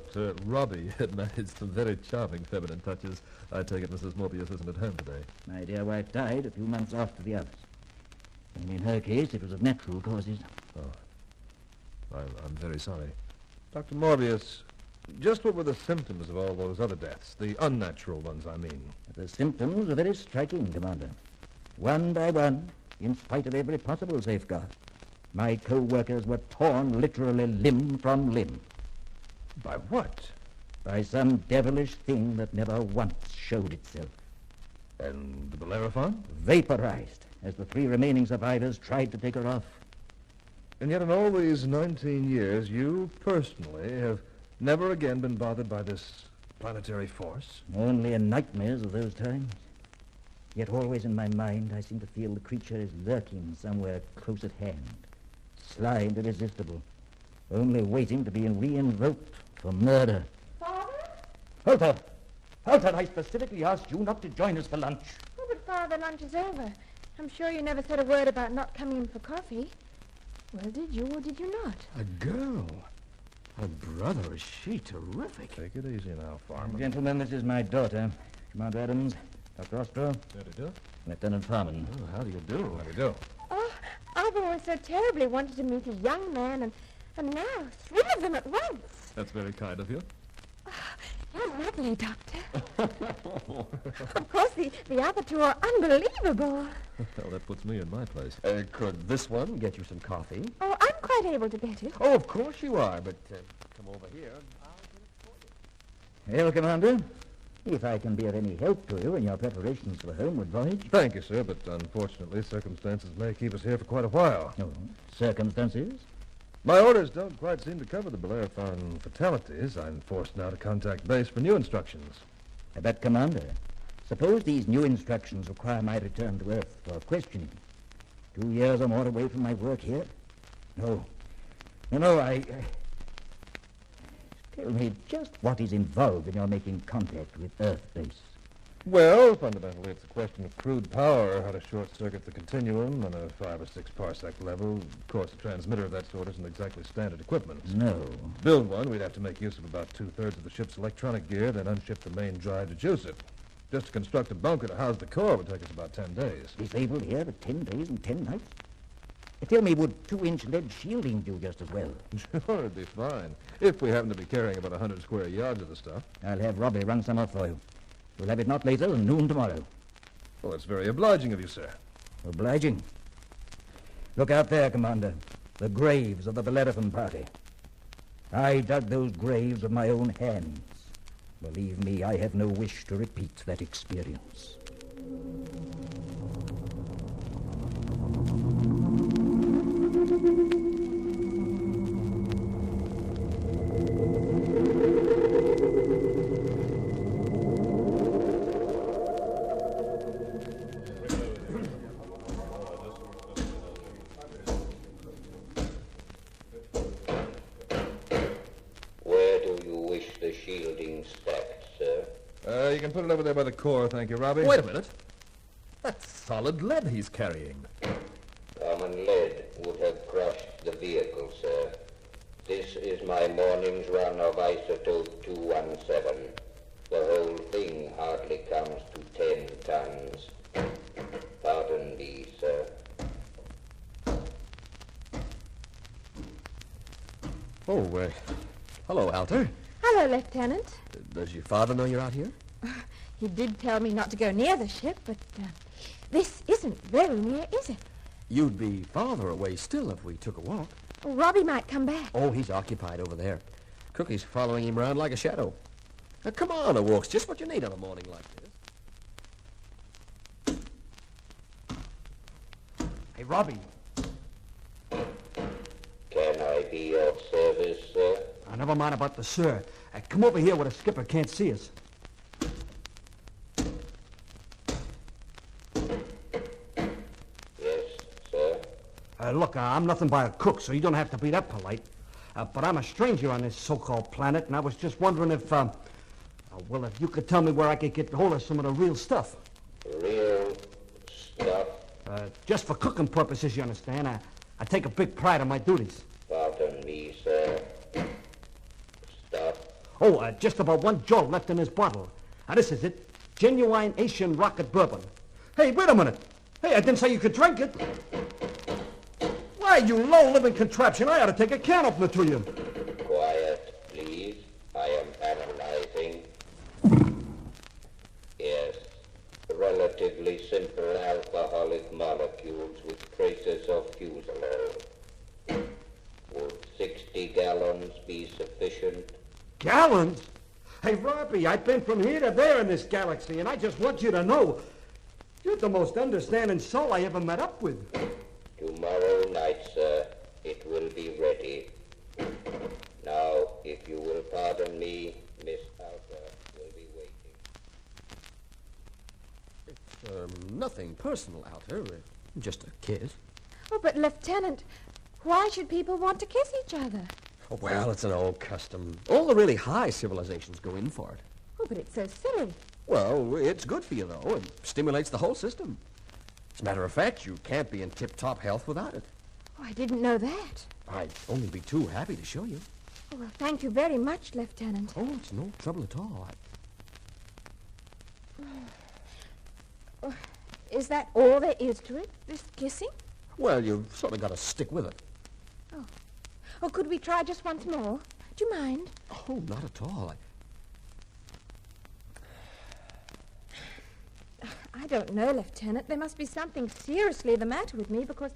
Robbie had managed some very charming feminine touches. I take it Mrs. Morbius isn't at home today. My dear wife died a few months after the others. And in her case, it was of natural causes. Oh. I'm very sorry. Dr. Morbius, just what were the symptoms of all those other deaths? The unnatural ones, I mean. The symptoms are very striking, Commander. One by one, in spite of every possible safeguard, my co-workers were torn literally limb from limb. By what? By some devilish thing that never once showed itself. And the Bellerophon? Vaporized, as the 3 remaining survivors tried to take her off. And yet in all these 19 years, you personally have never again been bothered by this planetary force? Only in nightmares of those times. Yet always in my mind, I seem to feel the creature is lurking somewhere close at hand. Sly and irresistible. Only waiting to be re-invoked for murder. Father? Holter! Holter, I specifically asked you not to join us for lunch. Oh, but Father, lunch is over. I'm sure you never said a word about not coming in for coffee. Well, did you or did you not? A girl? Oh, brother, is she terrific. Take it easy now, Farman. Gentlemen, this is my daughter. Commander Adams, Dr. Ostro. How do you do? Lieutenant Farman. Oh, how do you do? How do you do? Oh, I've always so terribly wanted to meet a young man, and now 3 of them at once. That's very kind of you. You're lovely, Doctor. Of course, the other 2 are unbelievable. Well, that puts me in my place. Could this one get you some coffee? Oh, I'm quite able to get it. Oh, of course you are, but come over here. Well, Commander, if I can be of any help to you in your preparations for the homeward voyage. Thank you, sir, but unfortunately circumstances may keep us here for quite a while. Oh, circumstances? My orders don't quite seem to cover the Bellerophon fatalities. I'm forced now to contact base for new instructions. But, Commander, suppose these new instructions require my return to Earth for questioning. 2 years or more away from my work here? No, I... Tell me just what is involved in your making contact with Earth base. Well, fundamentally, it's a question of crude power, how to short-circuit the continuum on a 5 or 6 parsec level. Of course, a transmitter of that sort isn't exactly standard equipment. No. To build one, we'd have to make use of about 2/3 of the ship's electronic gear, then unship the main drive to juice it. Just to construct a bunker to house the core would take us about 10 days. Disabled here for 10 days and 10 nights? Tell me, would 2-inch lead shielding do just as well? Sure, it'd be fine. If we happen to be carrying about 100 square yards of the stuff. I'll have Robbie run some off for you. We'll have it not later than noon tomorrow. Well, it's very obliging of you, sir. Obliging? Look out there, Commander. The graves of the seraphim party. I dug those graves with my own hands. Believe me, I have no wish to repeat that experience. You can put it over there by the core, thank you, Robbie. Wait a minute. That's solid lead he's carrying. Common lead would have crushed the vehicle, sir. This is my morning's run of isotope 217. The whole thing hardly comes to 10 tons. Pardon me, sir. Oh, hello, Alter. Hello, Lieutenant. Does your father know you're out here? He did tell me not to go near the ship, but this isn't very near, is it? You'd be farther away still if we took a walk. Well, Robbie might come back. Oh, he's occupied over there. Cookie's following him around like a shadow. Now, come on, a walk's just what you need on a morning like this. Hey, Robbie. Can I be of service, sir? Never mind about the sir. Come over here where the skipper can't see us. Yes, sir. Look, I'm nothing but a cook, so you don't have to be that polite. But I'm a stranger on this so-called planet, and I was just wondering if, if you could tell me where I could get hold of some of the real stuff. Real stuff? Just for cooking purposes, you understand. I take a big pride in my duties. Pardon me, sir. Stuff? Oh, just about one jolt left in this bottle. Now, this is it. Genuine Asian rocket bourbon. Hey, wait a minute. Hey, I didn't say you could drink it. Why, you low-living contraption, I ought to take a can opener to you. Quiet, please. I am analyzing. Yes. Relatively simple alcoholic molecules with traces of fuselage. Would 60 gallons be sufficient? Gallons? Hey, Robbie, I've been from here to there in this galaxy, and I just want you to know you're the most understanding soul I ever met up with. Tomorrow night, sir, it will be ready. Now, if you will pardon me, Miss Alpha will be waiting. It's nothing personal, Alter. Just a kiss. Oh, but Lieutenant, why should people want to kiss each other? Oh, well, it's an old custom. All the really high civilizations go in for it. Oh, but it's so silly. Well, it's good for you, though. It stimulates the whole system. As a matter of fact, you can't be in tip-top health without it. Oh, I didn't know that. I'd only be too happy to show you. Oh, well, thank you very much, Lieutenant. Oh, it's no trouble at all. Is that all there is to it, this kissing? Well, you've sort of got to stick with it. Oh. Oh, could we try just once more? Do you mind? Oh, not at all. I don't know, Lieutenant. There must be something seriously the matter with me because,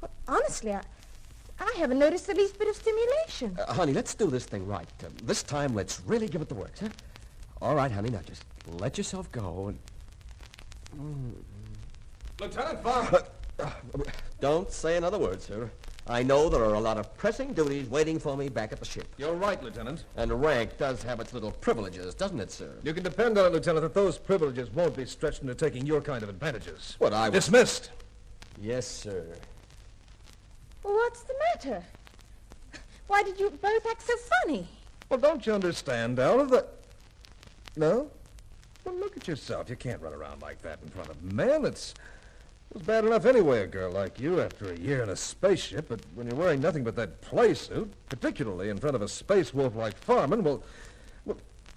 well, honestly, I haven't noticed the least bit of stimulation. Honey, let's do this thing right. This time, let's really give it the works, huh? All right, honey, now just let yourself go and... Lieutenant Farr! Don't say another word, sir. I know there are a lot of pressing duties waiting for me back at the ship. You're right, Lieutenant. And rank does have its little privileges, doesn't it, sir? You can depend on it, Lieutenant, that those privileges won't be stretched into taking your kind of advantages. What I... Dismissed! Yes, sir. Well, what's the matter? Why did you both act so funny? Well, don't you understand, Al? No? Well, look at yourself. You can't run around like that in front of men. It's bad enough anyway, a girl like you, after a year in a spaceship, but when you're wearing nothing but that play suit, particularly in front of a space wolf like Farman, well,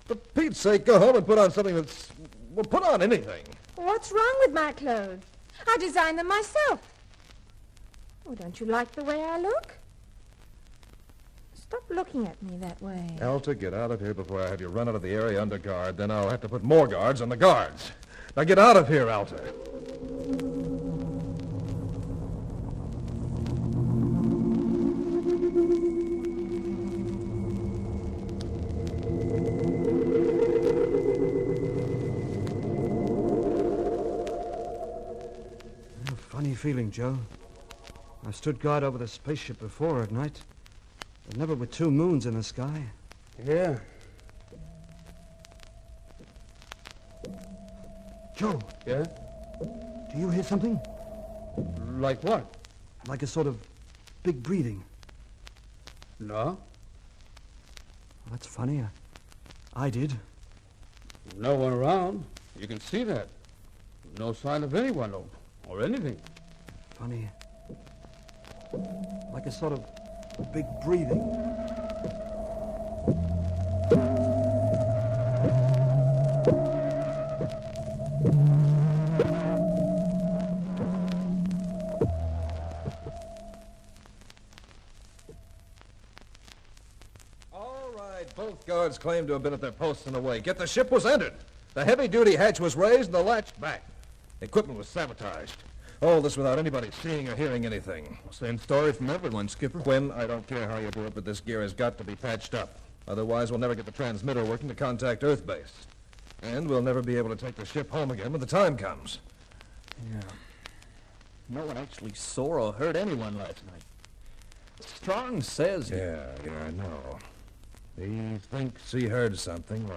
for Pete's sake, go home and put on something that's... Well, put on anything. What's wrong with my clothes? I designed them myself. Oh, don't you like the way I look? Stop looking at me that way. Alta, get out of here before I have you run out of the area under guard. Then I'll have to put more guards on the guards. Now get out of here, Alta. Funny feeling, Joe. I stood guard over the spaceship before at night, but never with two moons in the sky. Yeah. Joe. Yeah? Do you hear something? Like what? Like a sort of big breathing. No. Well, that's funny. I did. No one around. You can see that. No sign of anyone or anything. Funny. Like a sort of big breathing. All right, both guards claim to have been at their posts in the way. Get the ship was entered. The heavy-duty hatch was raised and the latch back. Equipment was sabotaged. All this without anybody seeing or hearing anything. Same story from everyone, Skipper. Quinn, I don't care how you do it, but this gear has got to be patched up. Otherwise, we'll never get the transmitter working to contact Earth base. And we'll never be able to take the ship home again when the time comes. Yeah. No one actually saw or heard anyone last night. Strong says... Yeah, I know. He thinks he heard something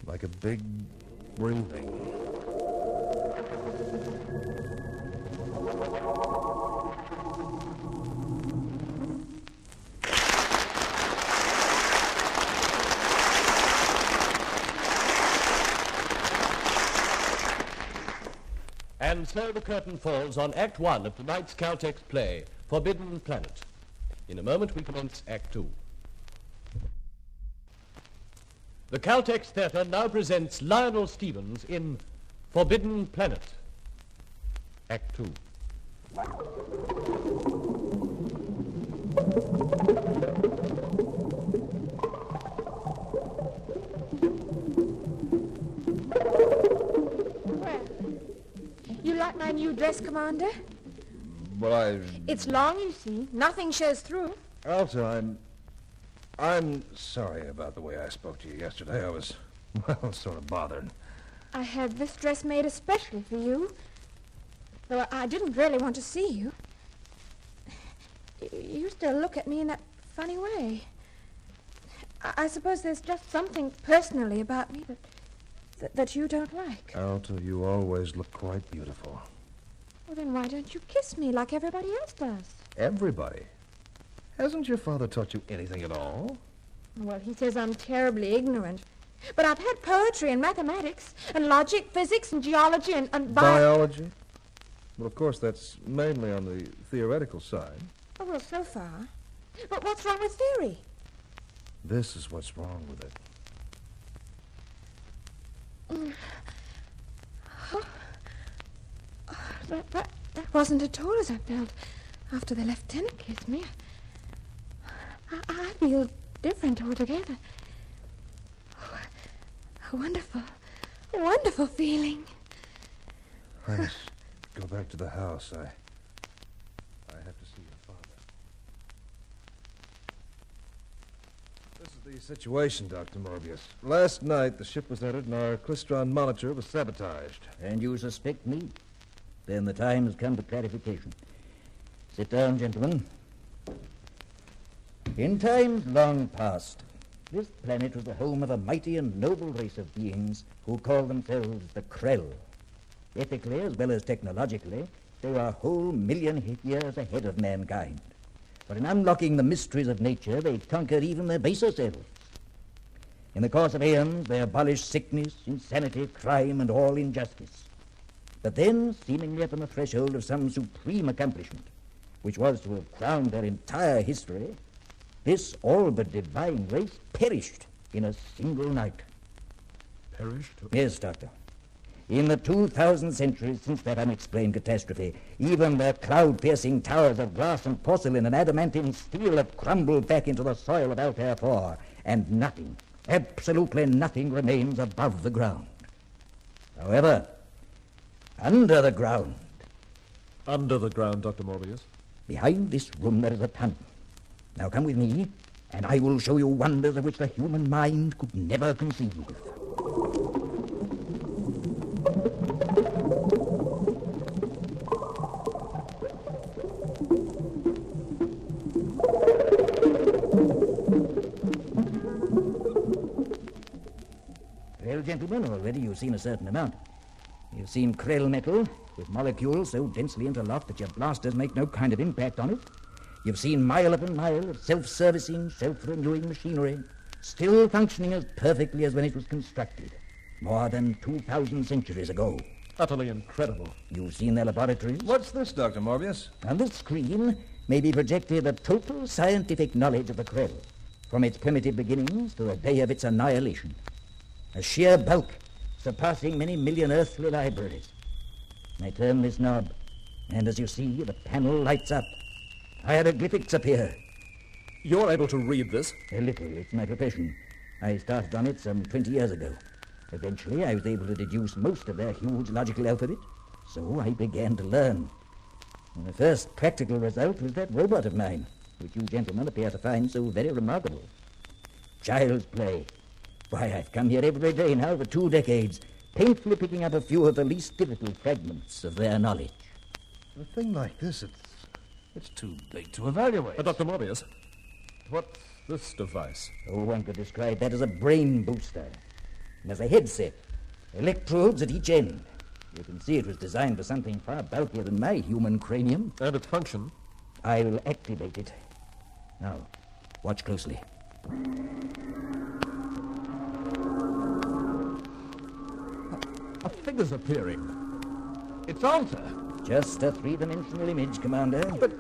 like a big breathing. And so the curtain falls on Act 1 of tonight's Caltex play, Forbidden Planet. In a moment we commence Act 2. The Caltex Theatre now presents Lionel Stevens in Forbidden Planet, Act 2. You like my new dress, Commander? Well, It's long, you see. Nothing shows through. Alta, I'm sorry about the way I spoke to you yesterday. I was, well, sort of bothered. I had this dress made especially for you. Though I didn't really want to see you. You still look at me in that funny way. I suppose there's just something personally about me that you don't like. Alta, you always look quite beautiful. Well, then why don't you kiss me like everybody else does? Everybody? Hasn't your father taught you anything at all? Well, he says I'm terribly ignorant. But I've had poetry and mathematics and logic, physics and geology and biology? Well, of course, that's mainly on the theoretical side. Oh, well, so far. But what's wrong with theory? This is what's wrong with it. That wasn't at all as I felt after the lieutenant kissed me. I feel different altogether. Oh, a wonderful feeling. I must go back to the house. I have to see your father. This is the situation, Dr. Morbius. Last night, the ship was entered and our Klystron monitor was sabotaged. And you suspect me? Then the time has come for clarification. Sit down, gentlemen. In times long past, this planet was the home of a mighty and noble race of beings who call themselves the Krell. Ethically as well as technologically, they were a whole million years ahead of mankind. For in unlocking the mysteries of nature, they conquered even their baser selves. In the course of aeons, they abolished sickness, insanity, crime, and all injustice. But then, seemingly upon the threshold of some supreme accomplishment, which was to have crowned their entire history, this all but divine race perished in a single night. Perished? Yes, Doctor. In the 2,000 centuries since that unexplained catastrophe, even the cloud-piercing towers of glass and porcelain and adamantine steel have crumbled back into the soil of Altair IV, and nothing, absolutely nothing, remains above the ground. However, under the ground... Under the ground, Dr. Morbius? Behind this room there is a tunnel. Now come with me, and I will show you wonders of which the human mind could never conceive. Well, gentlemen, already you've seen a certain amount. You've seen krill metal with molecules so densely interlocked that your blasters make no kind of impact on it. You've seen mile upon mile of self-servicing, self-renewing machinery, still functioning as perfectly as when it was constructed, more than 2,000 centuries ago. Utterly incredible. You've seen their laboratories? What's this, Dr. Morbius? On this screen may be projected the total scientific knowledge of the krill, from its primitive beginnings to the day of its annihilation. A sheer bulk surpassing many million earthly libraries. I turn this knob, and as you see, the panel lights up. Hieroglyphics appear. You're able to read this? A little. It's my profession. I started on it some 20 years ago. Eventually, I was able to deduce most of their huge logical alphabet, so I began to learn. And the first practical result was that robot of mine, which you gentlemen appear to find so very remarkable. Child's play. Why, I've come here every day now for 2 decades, painfully picking up a few of the least difficult fragments of their knowledge. A thing like this, it's too big to evaluate. Dr. Morbius, what's this device? Oh, one could describe that as a brain booster. And as a headset, electrodes at each end. You can see it was designed for something far bulkier than my human cranium. And its function? I'll activate it. Now, watch closely. A figure's appearing. It's Altair. Just a 3-dimensional image, Commander. But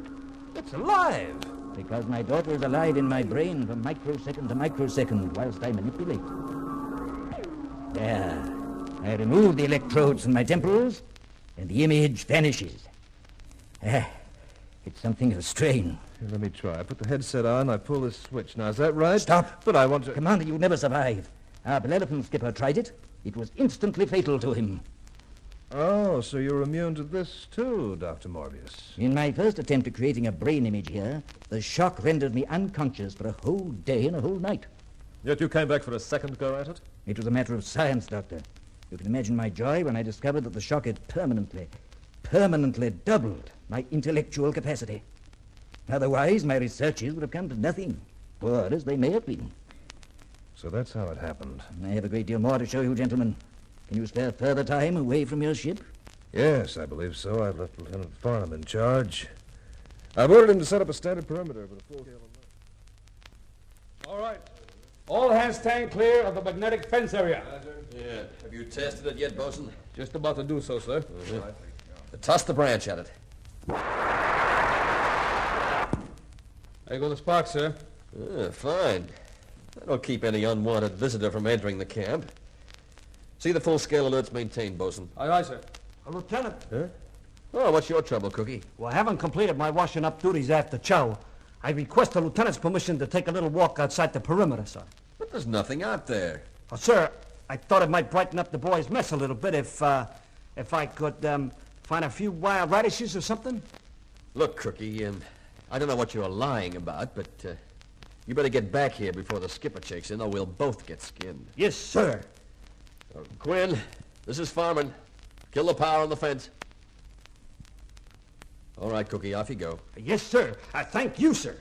it's alive. Because my daughter is alive in my brain from microsecond to microsecond whilst I manipulate. There. I remove the electrodes from my temples, and the image vanishes. It's something of a strain. Here, let me try. I put the headset on, I pull this switch. Now, is that right? Stop. But I want to... Commander, you'll never survive. Our Bellerophon skipper tried it. It was instantly fatal to him. Oh, so you're immune to this too, Dr. Morbius. In my first attempt at creating a brain image here, the shock rendered me unconscious for a whole day and a whole night. Yet you came back for a second go at it? It was a matter of science, Doctor. You can imagine my joy when I discovered that the shock had permanently doubled my intellectual capacity. Otherwise, my researches would have come to nothing, poor as they may have been. So that's how it happened. I have a great deal more to show you, gentlemen. Can you spare further time away from your ship? Yes, I believe so. I've left Lieutenant Farnham in charge. I've ordered him to set up a standard perimeter with a full scale alert. All right. All hands stand clear of the magnetic fence area. Yeah. Have you tested it yet, Bosun? Just about to do so, sir. Toss the branch at it. There go the sparks, sir. Fine. That'll keep any unwanted visitor from entering the camp. See the full-scale alerts maintained, Bosun. Aye, aye, sir. Lieutenant. Huh? Oh, what's your trouble, Cookie? Well, I haven't completed my washing up duties after chow. I request the lieutenant's permission to take a little walk outside the perimeter, sir. But there's nothing out there. Oh, sir, I thought it might brighten up the boys' mess a little bit if I could find a few wild radishes or something. Look, Cookie, I don't know what you're lying about, but you better get back here before the skipper checks in, or we'll both get skinned. Yes, sir. Quinn, this is Farman. Kill the power on the fence. All right, Cookie, off you go. Yes, sir. I thank you, sir.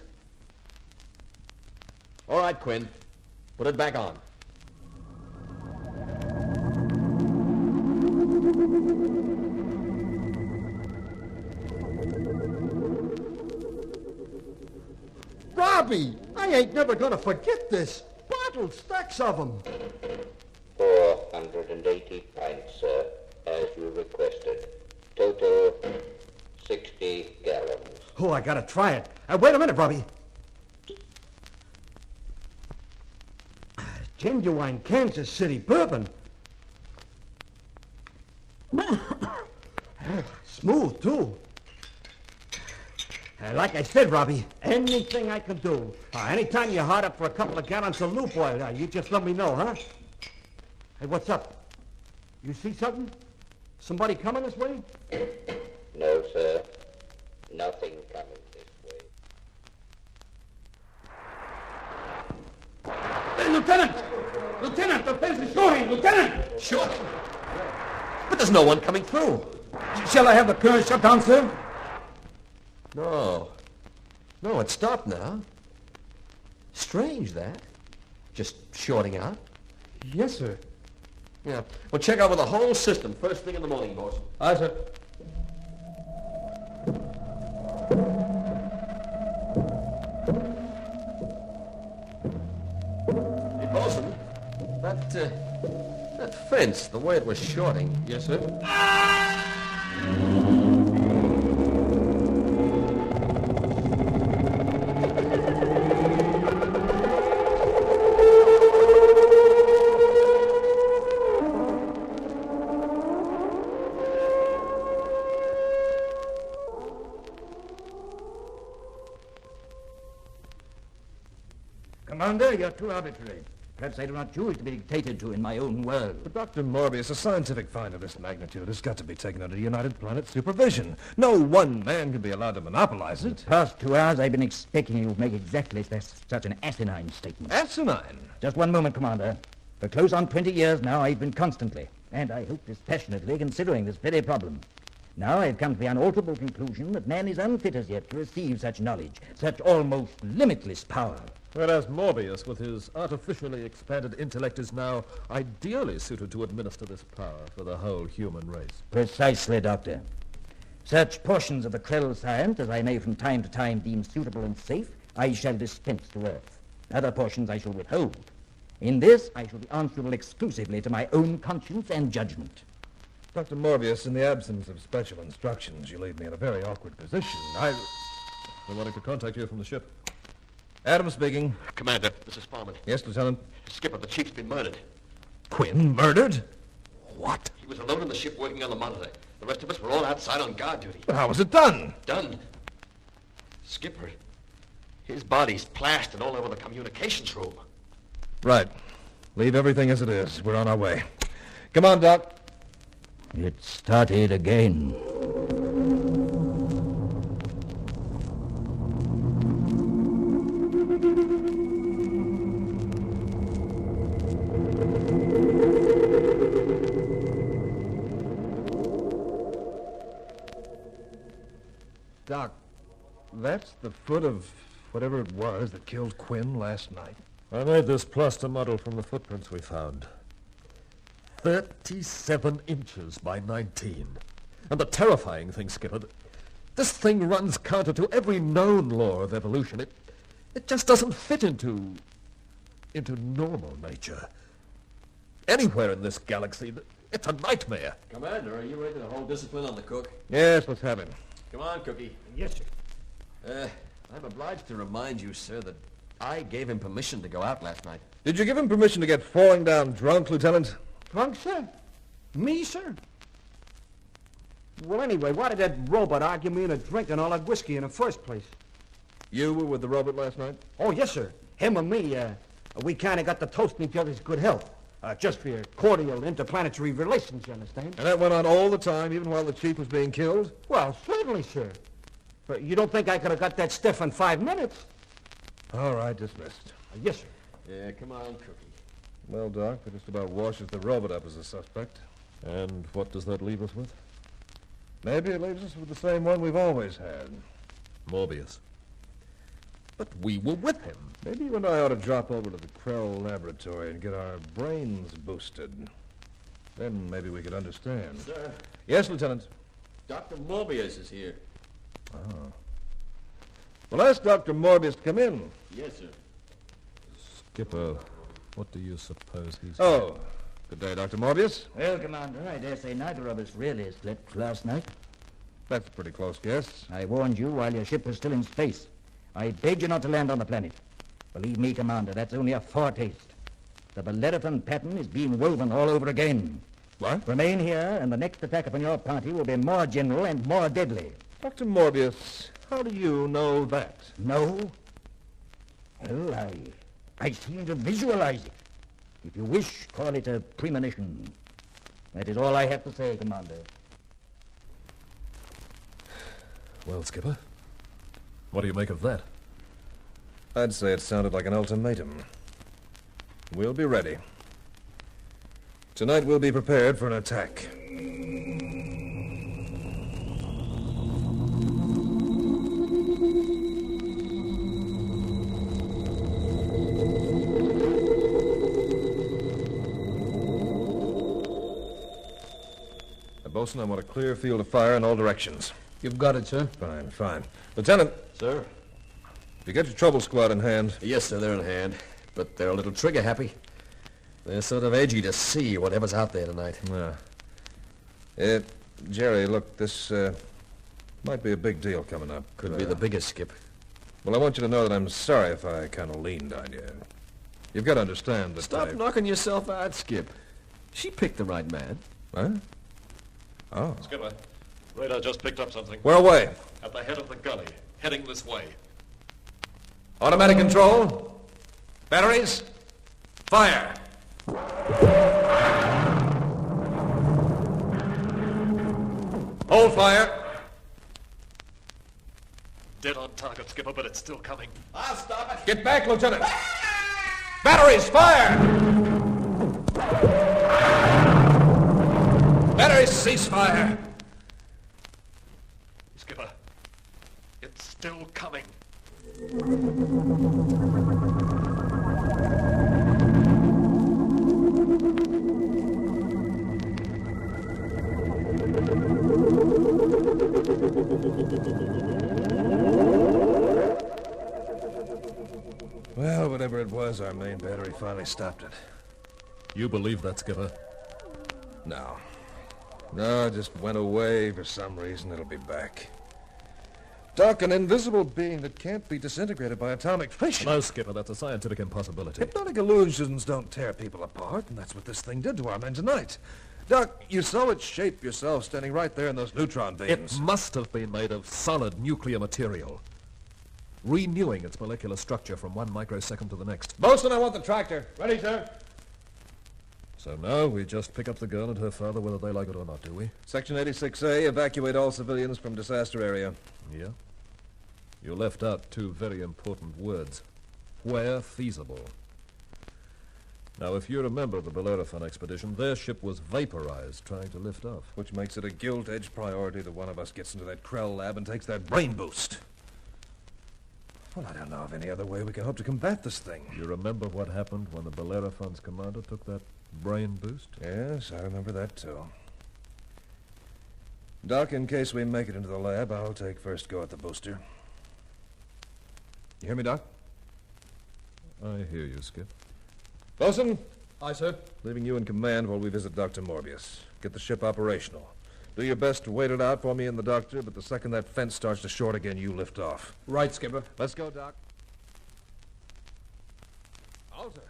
All right, Quinn. Put it back on. Robbie, I ain't never gonna forget this. What? Metal, stacks of them. 480 pints, sir, as you requested. Total 60 gallons. Oh, I gotta try it. Wait a minute, Robbie. Genuine Kansas City bourbon. Smooth, too. Like I said, Robbie, anything I can do. Anytime you're hard up for a couple of gallons of lube oil, you just let me know, huh? Hey, what's up? You see something? Somebody coming this way? No, sir. Nothing coming this way. Hey, Lieutenant! Lieutenant, the fence is shooting! Lieutenant! Shooting? But there's no one coming through. Shall I have the current shut down, sir? No. No, it stopped now. Strange, that. Just shorting out. Yes, sir. Yeah. Well, check over the whole system first thing in the morning, boss. Aye, sir. Hey, bosun, that fence, the way it was shorting. Yes, sir. Commander, you're too arbitrary. Perhaps I do not choose to be dictated to in my own world. But Dr. Morbius, a scientific find of this magnitude has got to be taken under United Planet supervision. No one man can be allowed to monopolize it. The past 2 hours I've been expecting you to make exactly such an asinine statement. Asinine? Just one moment, Commander. For close on 20 years now, I've been constantly, and I hope dispassionately, considering this very problem. Now I've come to the unalterable conclusion that man is unfit as yet to receive such knowledge, such almost limitless power. Whereas Morbius, with his artificially expanded intellect, is now ideally suited to administer this power for the whole human race. Precisely, Doctor. Such portions of the Krell science as I may from time to time deem suitable and safe, I shall dispense to Earth. Other portions I shall withhold. In this, I shall be answerable exclusively to my own conscience and judgment. Dr. Morbius, in the absence of special instructions, you leave me in a very awkward position. They're wanting to contact you from the ship. Adams speaking. Commander, this is Farman. Yes, Lieutenant. Skipper, the chief's been murdered. Quinn murdered? What? He was alone in the ship working on the monitor. The rest of us were all outside on guard duty. But how was it done? Done? Skipper, his body's plastered all over the communications room. Right. Leave everything as it is. We're on our way. Come on, Doc. It started again. Doc, that's the foot of whatever it was that killed Quinn last night. I made this plaster model from the footprints we found. 37 inches by 19. And the terrifying thing, Skipper, this thing runs counter to every known law of evolution. It just doesn't fit into normal nature. Anywhere in this galaxy, it's a nightmare. Commander, are you ready to hold discipline on the cook? Yes, let's have him. Come on, Cookie. Yes, sir. I'm obliged to remind you, sir, that I gave him permission to go out last night. Did you give him permission to get falling down drunk, Lieutenant? Drunk, sir? Me, sir? Well, anyway, why did that robot argue me into drinking all that whiskey in the first place? You were with the robot last night? Oh, yes, sir. Him and me, we kind of got to toasting each other's good health. Just for your cordial interplanetary relations, you understand? And that went on all the time, even while the chief was being killed? Well, certainly, sir. But you don't think I could have got that stiff in 5 minutes? All right, dismissed. Yes, sir. Yeah, come on, Cookie. Well, Doc, that just about washes the robot up as a suspect. And what does that leave us with? Maybe it leaves us with the same one we've always had. Morbius. But we were with him. Maybe you and I ought to drop over to the Krell laboratory and get our brains boosted. Then maybe we could understand. Sir. Yes, Lieutenant. Dr. Morbius is here. Oh. Well, ask Dr. Morbius to come in. Yes, sir. Skipper, What do you suppose he's... Oh, good day, Dr. Morbius. Well, Commander, I dare say neither of us really slept last night. That's a pretty close guess. I warned you while your ship was still in space. I begged you not to land on the planet. Believe me, Commander, that's only a foretaste. The Bellerophon pattern is being woven all over again. What? Remain here, and the next attack upon your party will be more general and more deadly. Dr. Morbius, how do you know that? No? Well, I seem to visualize it. If you wish, call it a premonition. That is all I have to say, Commander. Well, Skipper, what do you make of that? I'd say it sounded like an ultimatum. We'll be ready. Tonight we'll be prepared for an attack. Bosun, I want a clear field of fire in all directions. You've got it, sir. Fine, fine. Lieutenant. Sir? You get your trouble squad in hand. Yes, sir, they're in hand. But they're a little trigger-happy. They're sort of edgy to see whatever's out there tonight. Yeah. Jerry, look, this might be a big deal coming up. Could be the biggest, Skip. Well, I want you to know that I'm sorry if I kind of leaned on you. You've got to understand that Stop knocking yourself out, Skip. She picked the right man. Huh? Oh. Skipper, radar just picked up something. Where away? At the head of the gully, heading this way. Automatic control. Batteries. Fire. Hold fire. Dead on target, Skipper, but it's still coming. I'll stop it. Get back, Lieutenant. Batteries, fire! Batteries, cease fire. Skipper, it's still coming. Well, whatever it was, our main battery finally stopped it. You believe that, Skipper? No. No, it just went away for some reason. It'll be back. Doc, an invisible being that can't be disintegrated by atomic fission. No, Skipper, that's a scientific impossibility. Hypnotic illusions don't tear people apart, and that's what this thing did to our men tonight. Doc, you saw it shape yourself standing right there in those neutron beams. It must have been made of solid nuclear material, renewing its molecular structure from 1 microsecond to the next. Bosun, I want the tractor. Ready, sir. So now we just pick up the girl and her father whether they like it or not, do we? Section 86A, evacuate all civilians from disaster area. Yeah? You left out 2 very important words. Where feasible. Now, if you remember the Bellerophon expedition, their ship was vaporized trying to lift off. Which makes it a gilt-edged priority that one of us gets into that Krell lab and takes that brain boost. Well, I don't know of any other way we can hope to combat this thing. You remember what happened when the Bellerophon's commander took that brain boost? Yes, I remember that, too. Doc, in case we make it into the lab, I'll take first go at the booster. You hear me, Doc? I hear you, Skip. Bosun? Aye, sir. Leaving you in command while we visit Dr. Morbius. Get the ship operational. Do your best to wait it out for me and the doctor, but the second that fence starts to short again, you lift off. Right, Skipper. Let's go, Doc. Alta.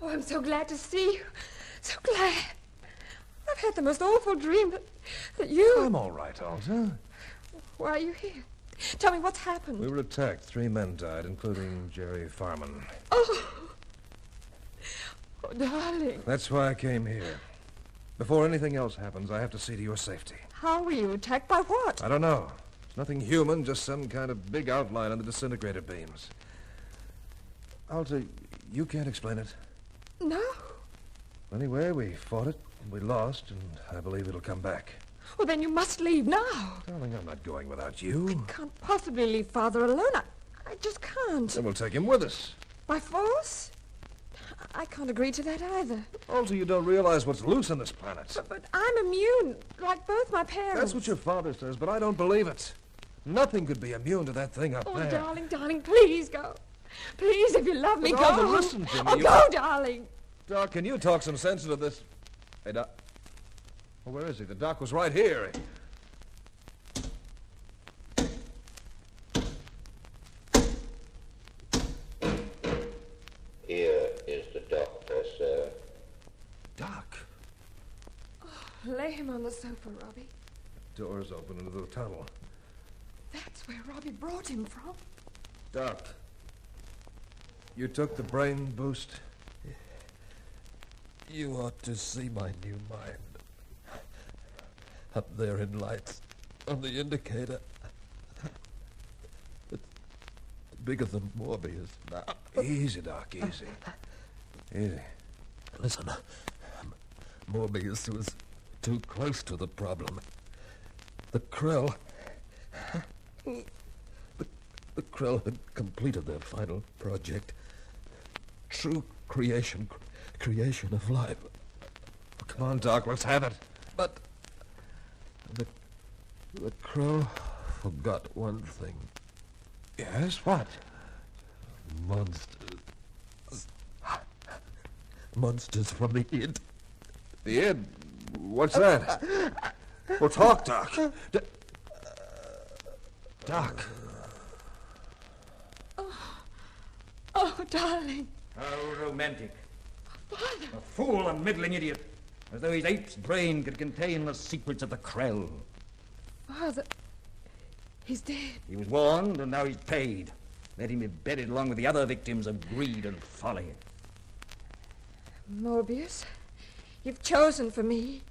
Oh, I'm so glad to see you. So glad. I've had the most awful dream that you... I'm all right, Alta. Why are you here? Tell me what's happened. We were attacked. 3 men died, including Jerry Farman. Oh, darling. That's why I came here. Before anything else happens, I have to see to your safety. How were you attacked? By what? I don't know. It's nothing human, just some kind of big outline on the disintegrator beams. Alta, you can't explain it. No. Anyway, we fought it, and we lost, and I believe it'll come back. Well, then you must leave now. Darling, I'm not going without you. I can't possibly leave Father alone. I just can't. Then we'll take him with us. By force? I can't agree to that either. Alta, you don't realize what's loose on this planet. But I'm immune, like both my parents. That's what your father says, but I don't believe it. Nothing could be immune to that thing up Oh, there. darling, darling, please go. Please, if you love me, But go. Alma, listen to me. Oh, go, darling. Doc, can you talk some sense into this? Hey, Doc. Well, where is he? The doc was right here. Here is the doctor, sir. Doc. Lay him on the sofa, Robbie. Doors open into the tunnel. That's where Robbie brought him from. Doc. You took the brain boost? You ought to see my new mind. Up there in lights on the indicator. It's bigger than Morbius now. Easy, Doc, easy. Easy. Listen, Morbius was too close to the problem. The Krell... The Krell had completed their final project. True creation of life. Come on, Doc, let's have it. But the Krell forgot one thing. Yes, what? Monsters. Monsters from the id. The id? What's that? Well, talk, Doc. Doc. Oh, darling. How romantic. Father. A fool, a middling idiot. As though his ape's brain could contain the secrets of the Krell. Father, he's dead. He was warned, and now he's paid. Let him be buried along with the other victims of greed and folly. Morbius, you've chosen for me.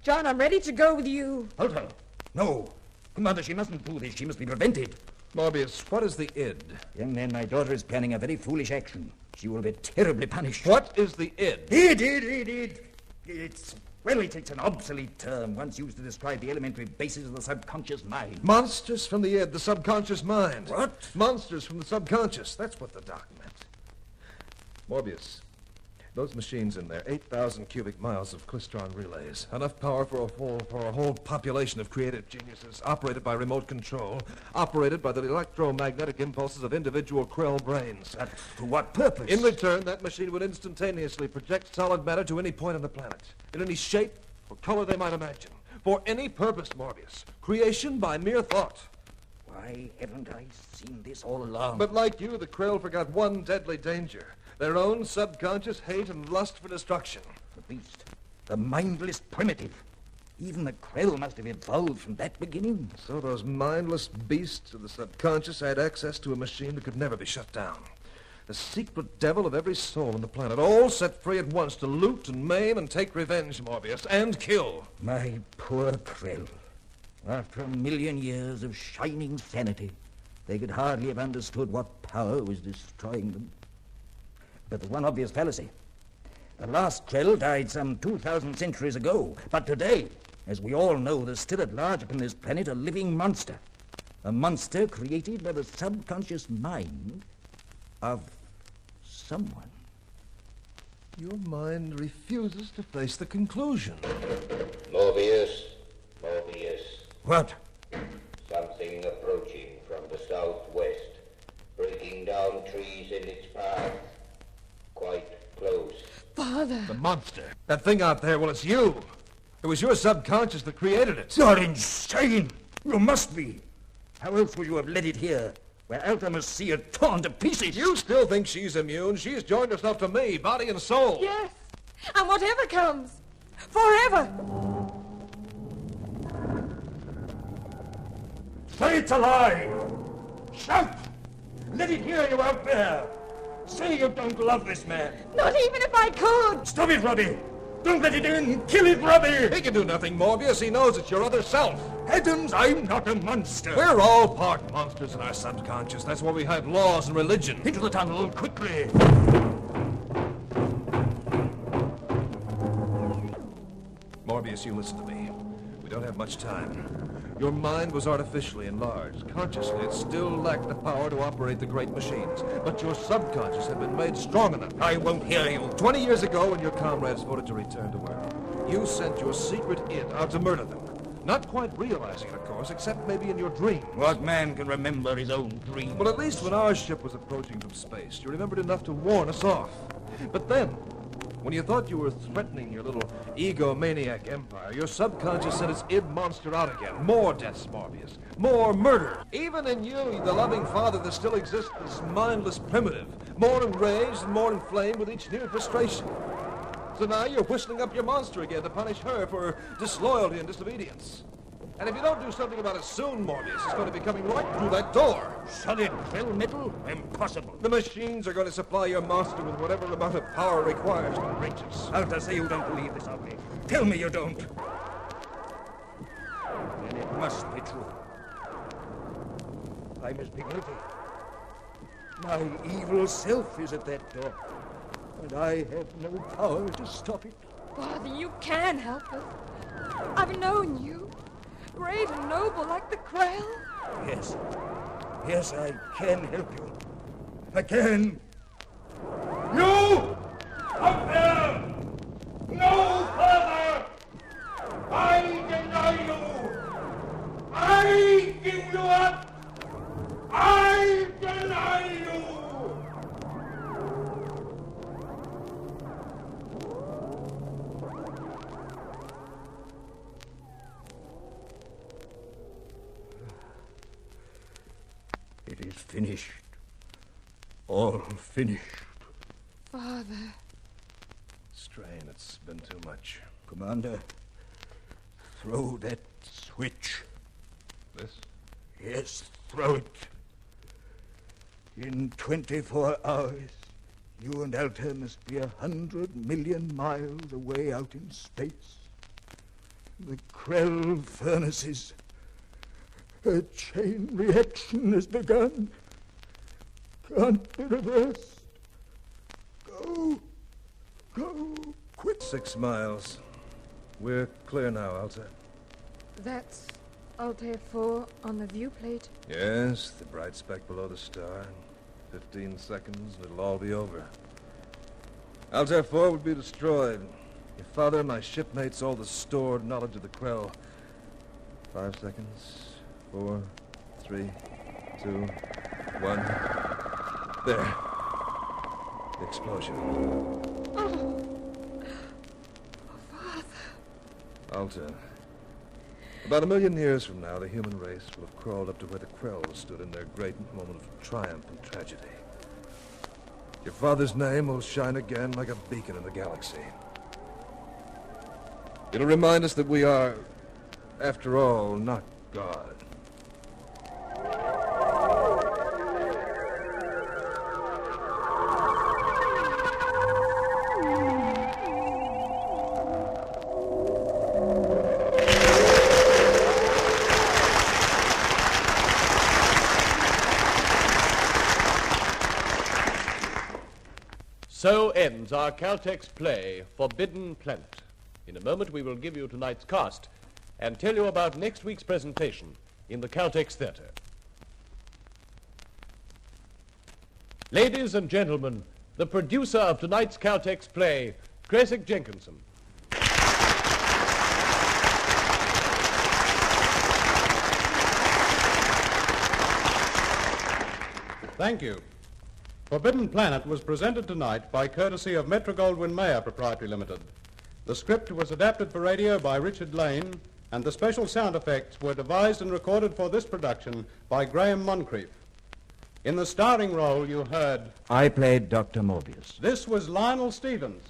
John, I'm ready to go with you. Hold her. No. Commander, she mustn't do this. She must be prevented. Morbius, what is the id? Young man, my daughter is planning a very foolish action. She will be terribly punished. What is the id? Id. It's an obsolete term once used to describe the elementary basis of the subconscious mind. Monsters from the id, the subconscious mind. What? Monsters from the subconscious. That's what the doc meant. Morbius, those machines in there, 8,000 cubic miles of klystron relays. Enough power for a whole population of creative geniuses, operated by remote control, operated by the electromagnetic impulses of individual Krell brains. To what purpose? In return, that machine would instantaneously project solid matter to any point on the planet, in any shape or color they might imagine. For any purpose, Morbius. Creation by mere thought. Why haven't I seen this all along? But like you, the Krell forgot one deadly danger. Their own subconscious hate and lust for destruction. The beast. The mindless primitive. Even the Krell must have evolved from that beginning. So those mindless beasts of the subconscious had access to a machine that could never be shut down. The secret devil of every soul on the planet, all set free at once to loot and maim and take revenge, Morbius, and kill. My poor Krell. After 1,000,000 years of shining sanity, they could hardly have understood what power was destroying them. But there's one obvious fallacy. The last Krell died some 2,000 centuries ago. But today, as we all know, there's still at large upon this planet a living monster. A monster created by the subconscious mind of someone. Your mind refuses to face the conclusion. Morbius. What? Something approaching from the southwest, breaking down trees in its path. Quite close. Father. The monster. That thing out there, well, it's you. It was your subconscious that created it. You're insane. You must be. How else would you have let it here, where Alta must see it torn to pieces? You still think she's immune? She's joined herself to me, body and soul. Yes. And whatever comes. Forever. Say it's alive. Shout. Let it hear you out there. Say you don't love this man. Not even if I could. Stop it, Robbie. Don't let it in. Kill it, Robbie. He can do nothing, Morbius. He knows it's your other self. Adams, I'm not a monster. We're all part monsters in our subconscious. That's why we have laws and religion. Into the tunnel, quickly. Morbius, you listen to me. We don't have much time. Your mind was artificially enlarged. Consciously, it still lacked the power to operate the great machines. But your subconscious had been made strong enough. I won't hear you. 20 years ago, when your comrades voted to return to Earth, you sent your secret id out to murder them. Not quite realizing it, of course, except maybe in your dreams. What man can remember his own dreams? Well, at least when our ship was approaching from space, you remembered enough to warn us off. But then, when you thought you were threatening your little egomaniac empire, your subconscious sent its id monster out again. More deaths, Morbius. More murder. Even in you, the loving father that still exists, this mindless primitive. More enraged and more inflamed with each new frustration. So now you're whistling up your monster again to punish her for disloyalty and disobedience. And if you don't do something about it soon, Morbius, it's going to be coming right through that door. Solid krill metal? Impossible. The machines are going to supply your monster with whatever amount of power it requires to reach us. Alta, say you don't believe this of me. Tell me you don't. Then it must be true. I must be guilty. My evil self is at that door, and I have no power to stop it. Father, you can help us. I've known you. Great and noble like the Krell. Yes. Yes, I can help you. I can. You! Up there! No further! I deny you! I give you up! I deny you! It is finished. All finished. Father. Strain, it's been too much. Commander, throw that switch. This? Yes, throw it. In 24 hours, you and Alta must be 100 million miles away out in space. The Krell furnaces. A chain reaction has begun. Can't be reversed. Go. Go. Quick. 6 miles. We're clear now, Alta. That's Altair 4 on the viewplate. Yes, the bright speck below the star. 15 seconds and it'll all be over. Altair 4 would be destroyed. Your father, my shipmates, all the stored knowledge of the Krell. 5 seconds. 4, 3, 2, 1. There. The explosion. Oh, Father. Alta. About 1 million years from now, the human race will have crawled up to where the Krells stood in their great moment of triumph and tragedy. Your father's name will shine again like a beacon in the galaxy. It'll remind us that we are, after all, not God. So ends our Caltex play, Forbidden Planet. In a moment we will give you tonight's cast and tell you about next week's presentation in the Caltex Theatre. Ladies and gentlemen, the producer of tonight's Caltex play, Creswick Jenkinson. Thank you. Forbidden Planet was presented tonight by courtesy of Metro-Goldwyn-Mayer Proprietary Limited. The script was adapted for radio by Richard Lane, and the special sound effects were devised and recorded for this production by Graham Moncrief. In the starring role, you heard... I played Dr. Morbius. This was Lionel Stevens.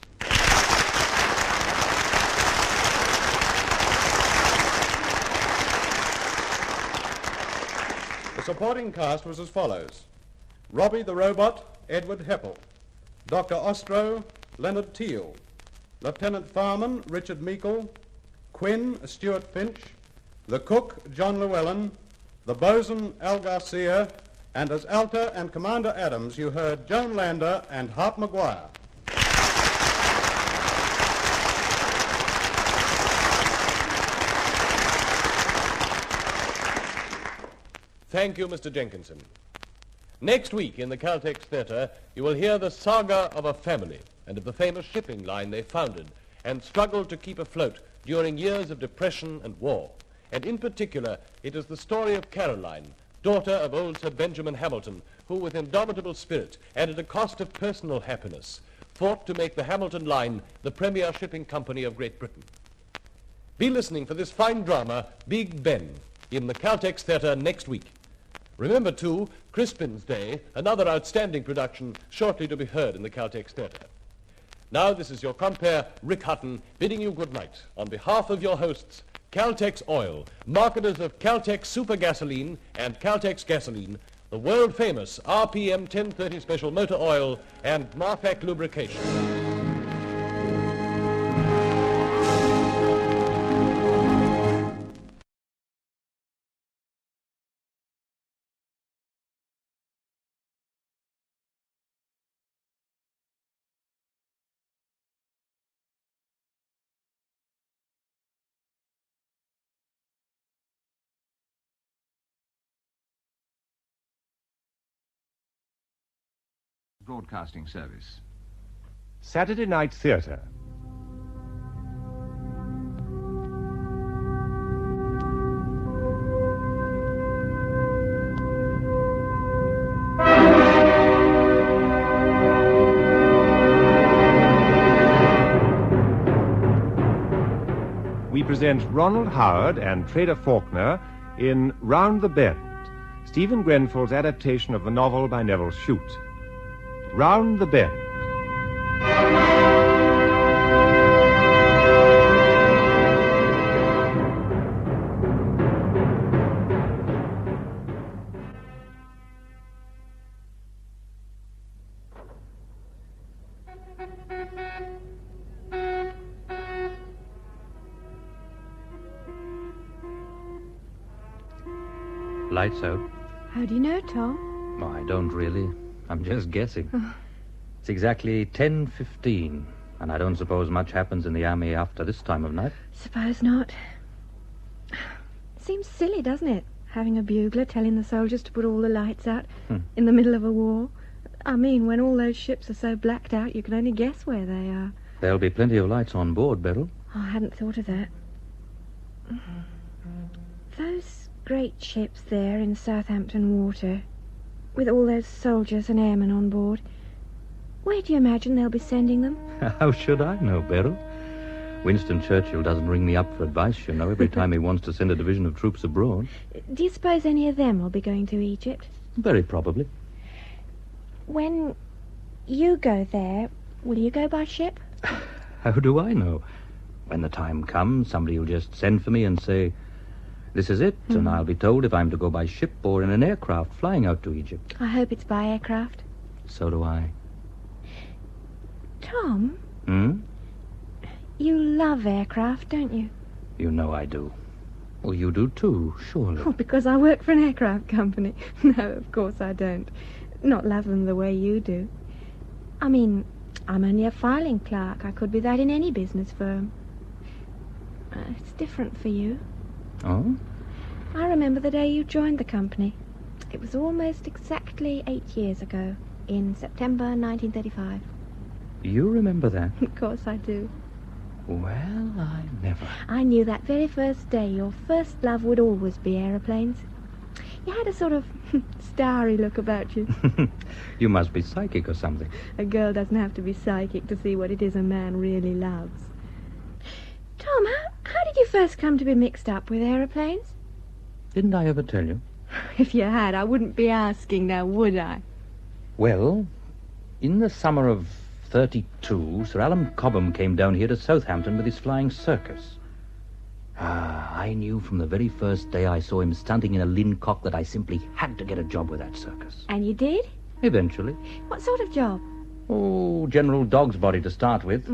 The supporting cast was as follows. Robbie the Robot, Edward Heppel. Dr. Ostro, Leonard Teal. Lieutenant Farman, Richard Meikle. Quinn, Stuart Finch. The cook, John Llewellyn. The bosun, Al Garcia. And as Alta and Commander Adams, you heard Joan Lander and Hart Maguire. Thank you, Mr. Jenkinson. Next week in the Caltex Theatre, you will hear the saga of a family and of the famous shipping line they founded and struggled to keep afloat during years of depression and war. And in particular, it is the story of Caroline, daughter of old Sir Benjamin Hamilton, who with indomitable spirit and at a cost of personal happiness fought to make the Hamilton Line the premier shipping company of Great Britain. Be listening for this fine drama, Big Ben, in the Caltex Theatre next week. Remember, too, Crispin's Day, another outstanding production shortly to be heard in the Caltex Theatre. Now, this is your compere, Rick Hutton, bidding you good night on behalf of your hosts, Caltex Oil, marketers of Caltex Super Gasoline and Caltex Gasoline, the world-famous RPM 1030 Special Motor Oil, and Marfac Lubrication. Broadcasting Service. Saturday Night Theatre. We present Ronald Howard and Trader Faulkner in Round the Bend, Stephen Grenfell's adaptation of the novel by Neville Shute. Round the Bend. Lights out. How do you know, Tom? Oh, I don't really. I'm just guessing. It's exactly 10:15, and I don't suppose much happens in the army after this time of night. Suppose not. Seems silly, doesn't it? Having a bugler telling the soldiers to put all the lights out in the middle of a war. I mean, when all those ships are so blacked out, you can only guess where they are. There'll be plenty of lights on board, Beryl. Oh, I hadn't thought of that. Those great ships there in Southampton water, with all those soldiers and airmen on board, where do you imagine they'll be sending them? How should I know, Beryl? Winston Churchill doesn't ring me up for advice, you know, every time he wants to send a division of troops abroad. Do you suppose any of them will be going to Egypt? Very probably. When you go there, will you go by ship? How do I know? When the time comes, somebody will just send for me and say, this is it, and I'll be told if I'm to go by ship or in an aircraft flying out to Egypt. I hope it's by aircraft. So do I. Tom? Hmm? You love aircraft, don't you? You know I do. Well, you do too, surely. Oh, because I work for an aircraft company. No, of course I don't. Not love them the way you do. I mean, I'm only a filing clerk. I could be that in any business firm. It's different for you. Oh? I remember the day you joined the company. It was almost exactly 8 years ago, in September 1935. You remember that? Of course I do. Well, I never. I knew that very first day your first love would always be aeroplanes. You had a sort of starry look about you. You must be psychic or something. A girl doesn't have to be psychic to see what it is a man really loves. Tom, how did you first come to be mixed up with aeroplanes? Didn't I ever tell you? If you had, I wouldn't be asking now, would I? Well, in the summer of 32, Sir Alan Cobham came down here to Southampton with his flying circus. I knew from the very first day I saw him stunting in a lincock that I simply had to get a job with that circus. And you did? Eventually. What sort of job? Oh, general dog's body to start with.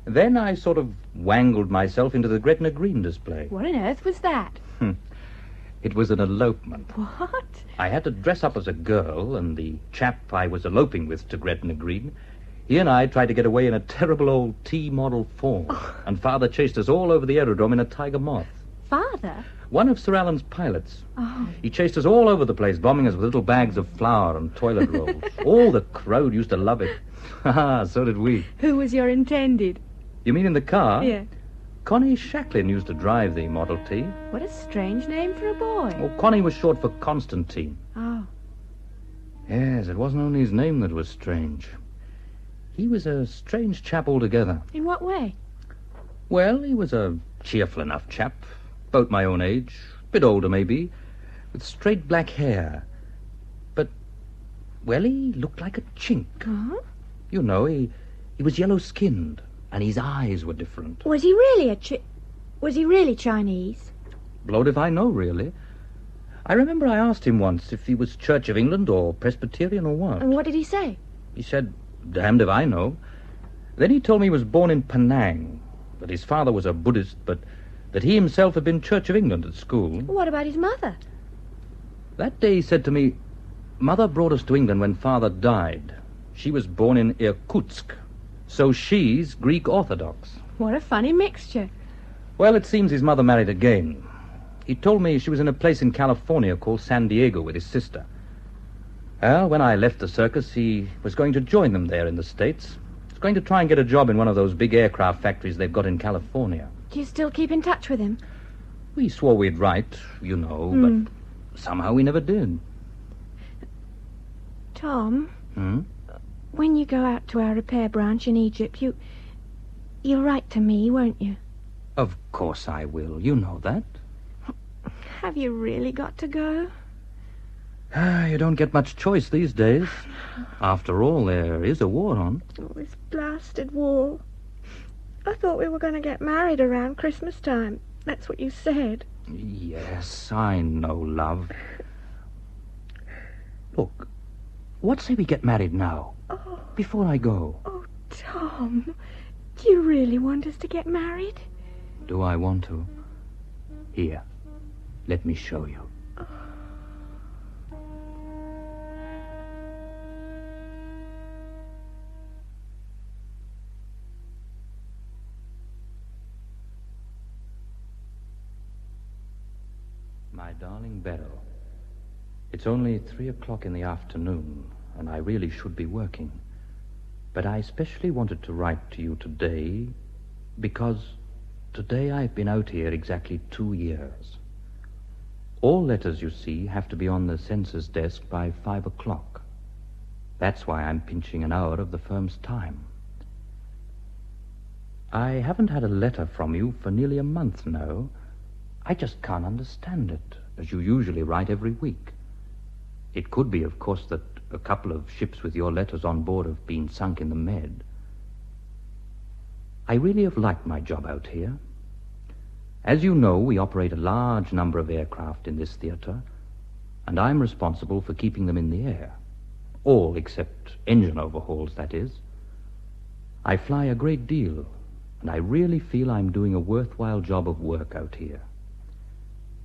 Then I sort of wangled myself into the Gretna Green display. What on earth was that? It was an elopement. What? I had to dress up as a girl, and the chap I was eloping with to Gretna Green, he and I tried to get away in a terrible old T-model Ford, and Father chased us all over the aerodrome in a Tiger Moth. Father? One of Sir Alan's pilots. Oh. He chased us all over the place, bombing us with little bags of flour and toilet rolls. All the crowd used to love it. Ha, so did we. Who was your intended? You mean in the car? Yeah. Connie Shacklin used to drive the Model T. What a strange name for a boy. Well, Connie was short for Constantine. Oh. Yes, it wasn't only his name that was strange. He was a strange chap altogether. In what way? Well, he was a cheerful enough chap, about my own age, bit older maybe, with straight black hair. But, well, he looked like a chink. Uh-huh. You know, he was yellow-skinned, and his eyes were different. Was he really Was he really Chinese? Blowed if I know, really. I remember I asked him once if he was Church of England or Presbyterian or what. And what did he say? He said, damned if I know. Then he told me he was born in Penang, that his father was a Buddhist, but that he himself had been Church of England at school. What about his mother? That day he said to me, Mother brought us to England when Father died. She was born in Irkutsk, so she's Greek Orthodox. What a funny mixture. Well, it seems his mother married again. He told me she was in a place in California called San Diego with his sister. Well, when I left the circus, he was going to join them there in the States. He was going to try and get a job in one of those big aircraft factories they've got in California. Do you still keep in touch with him? We swore we'd write, you know, but somehow we never did. Tom, when you go out to our repair branch in Egypt, you'll write to me, won't you? Of course I will. You know that. Have you really got to go? You don't get much choice these days. After all, there is a war on. Oh, this blasted war. I thought we were going to get married around Christmas time. That's what you said. Yes, I know, love. Look, what say we get married now? Before I go. Oh, Tom, do you really want us to get married? Do I want to? Here, let me show you. My darling Beryl, it's only 3 o'clock in the afternoon, and I really should be working. But I especially wanted to write to you today because today I've been out here exactly 2 years. All letters, you see, have to be on the censor's desk by 5 o'clock. That's why I'm pinching an hour of the firm's time. I haven't had a letter from you for nearly a month now. I just can't understand it, as you usually write every week. It could be, of course, that a couple of ships with your letters on board have been sunk in the Med. I really have liked my job out here. As you know, we operate a large number of aircraft in this theater, and I'm responsible for keeping them in the air. All except engine overhauls, that is. I fly a great deal, and I really feel I'm doing a worthwhile job of work out here.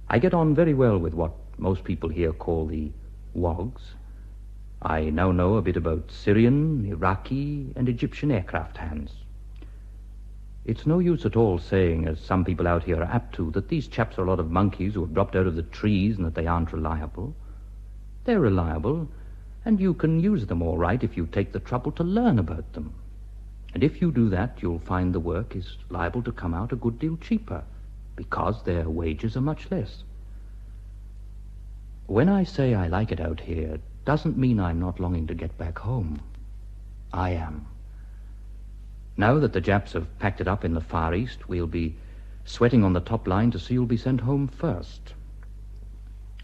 I get on very well with what most people here call the WWIIs. I now know a bit about Syrian, Iraqi, and Egyptian aircraft hands. It's no use at all saying, as some people out here are apt to, that these chaps are a lot of monkeys who have dropped out of the trees and that they aren't reliable. They're reliable, and you can use them all right if you take the trouble to learn about them. And if you do that, you'll find the work is liable to come out a good deal cheaper, because their wages are much less. When I say I like it out here, it doesn't mean I'm not longing to get back home. I am. Now that the Japs have packed it up in the Far East, we'll be sweating on the top line to see who'll be sent home first.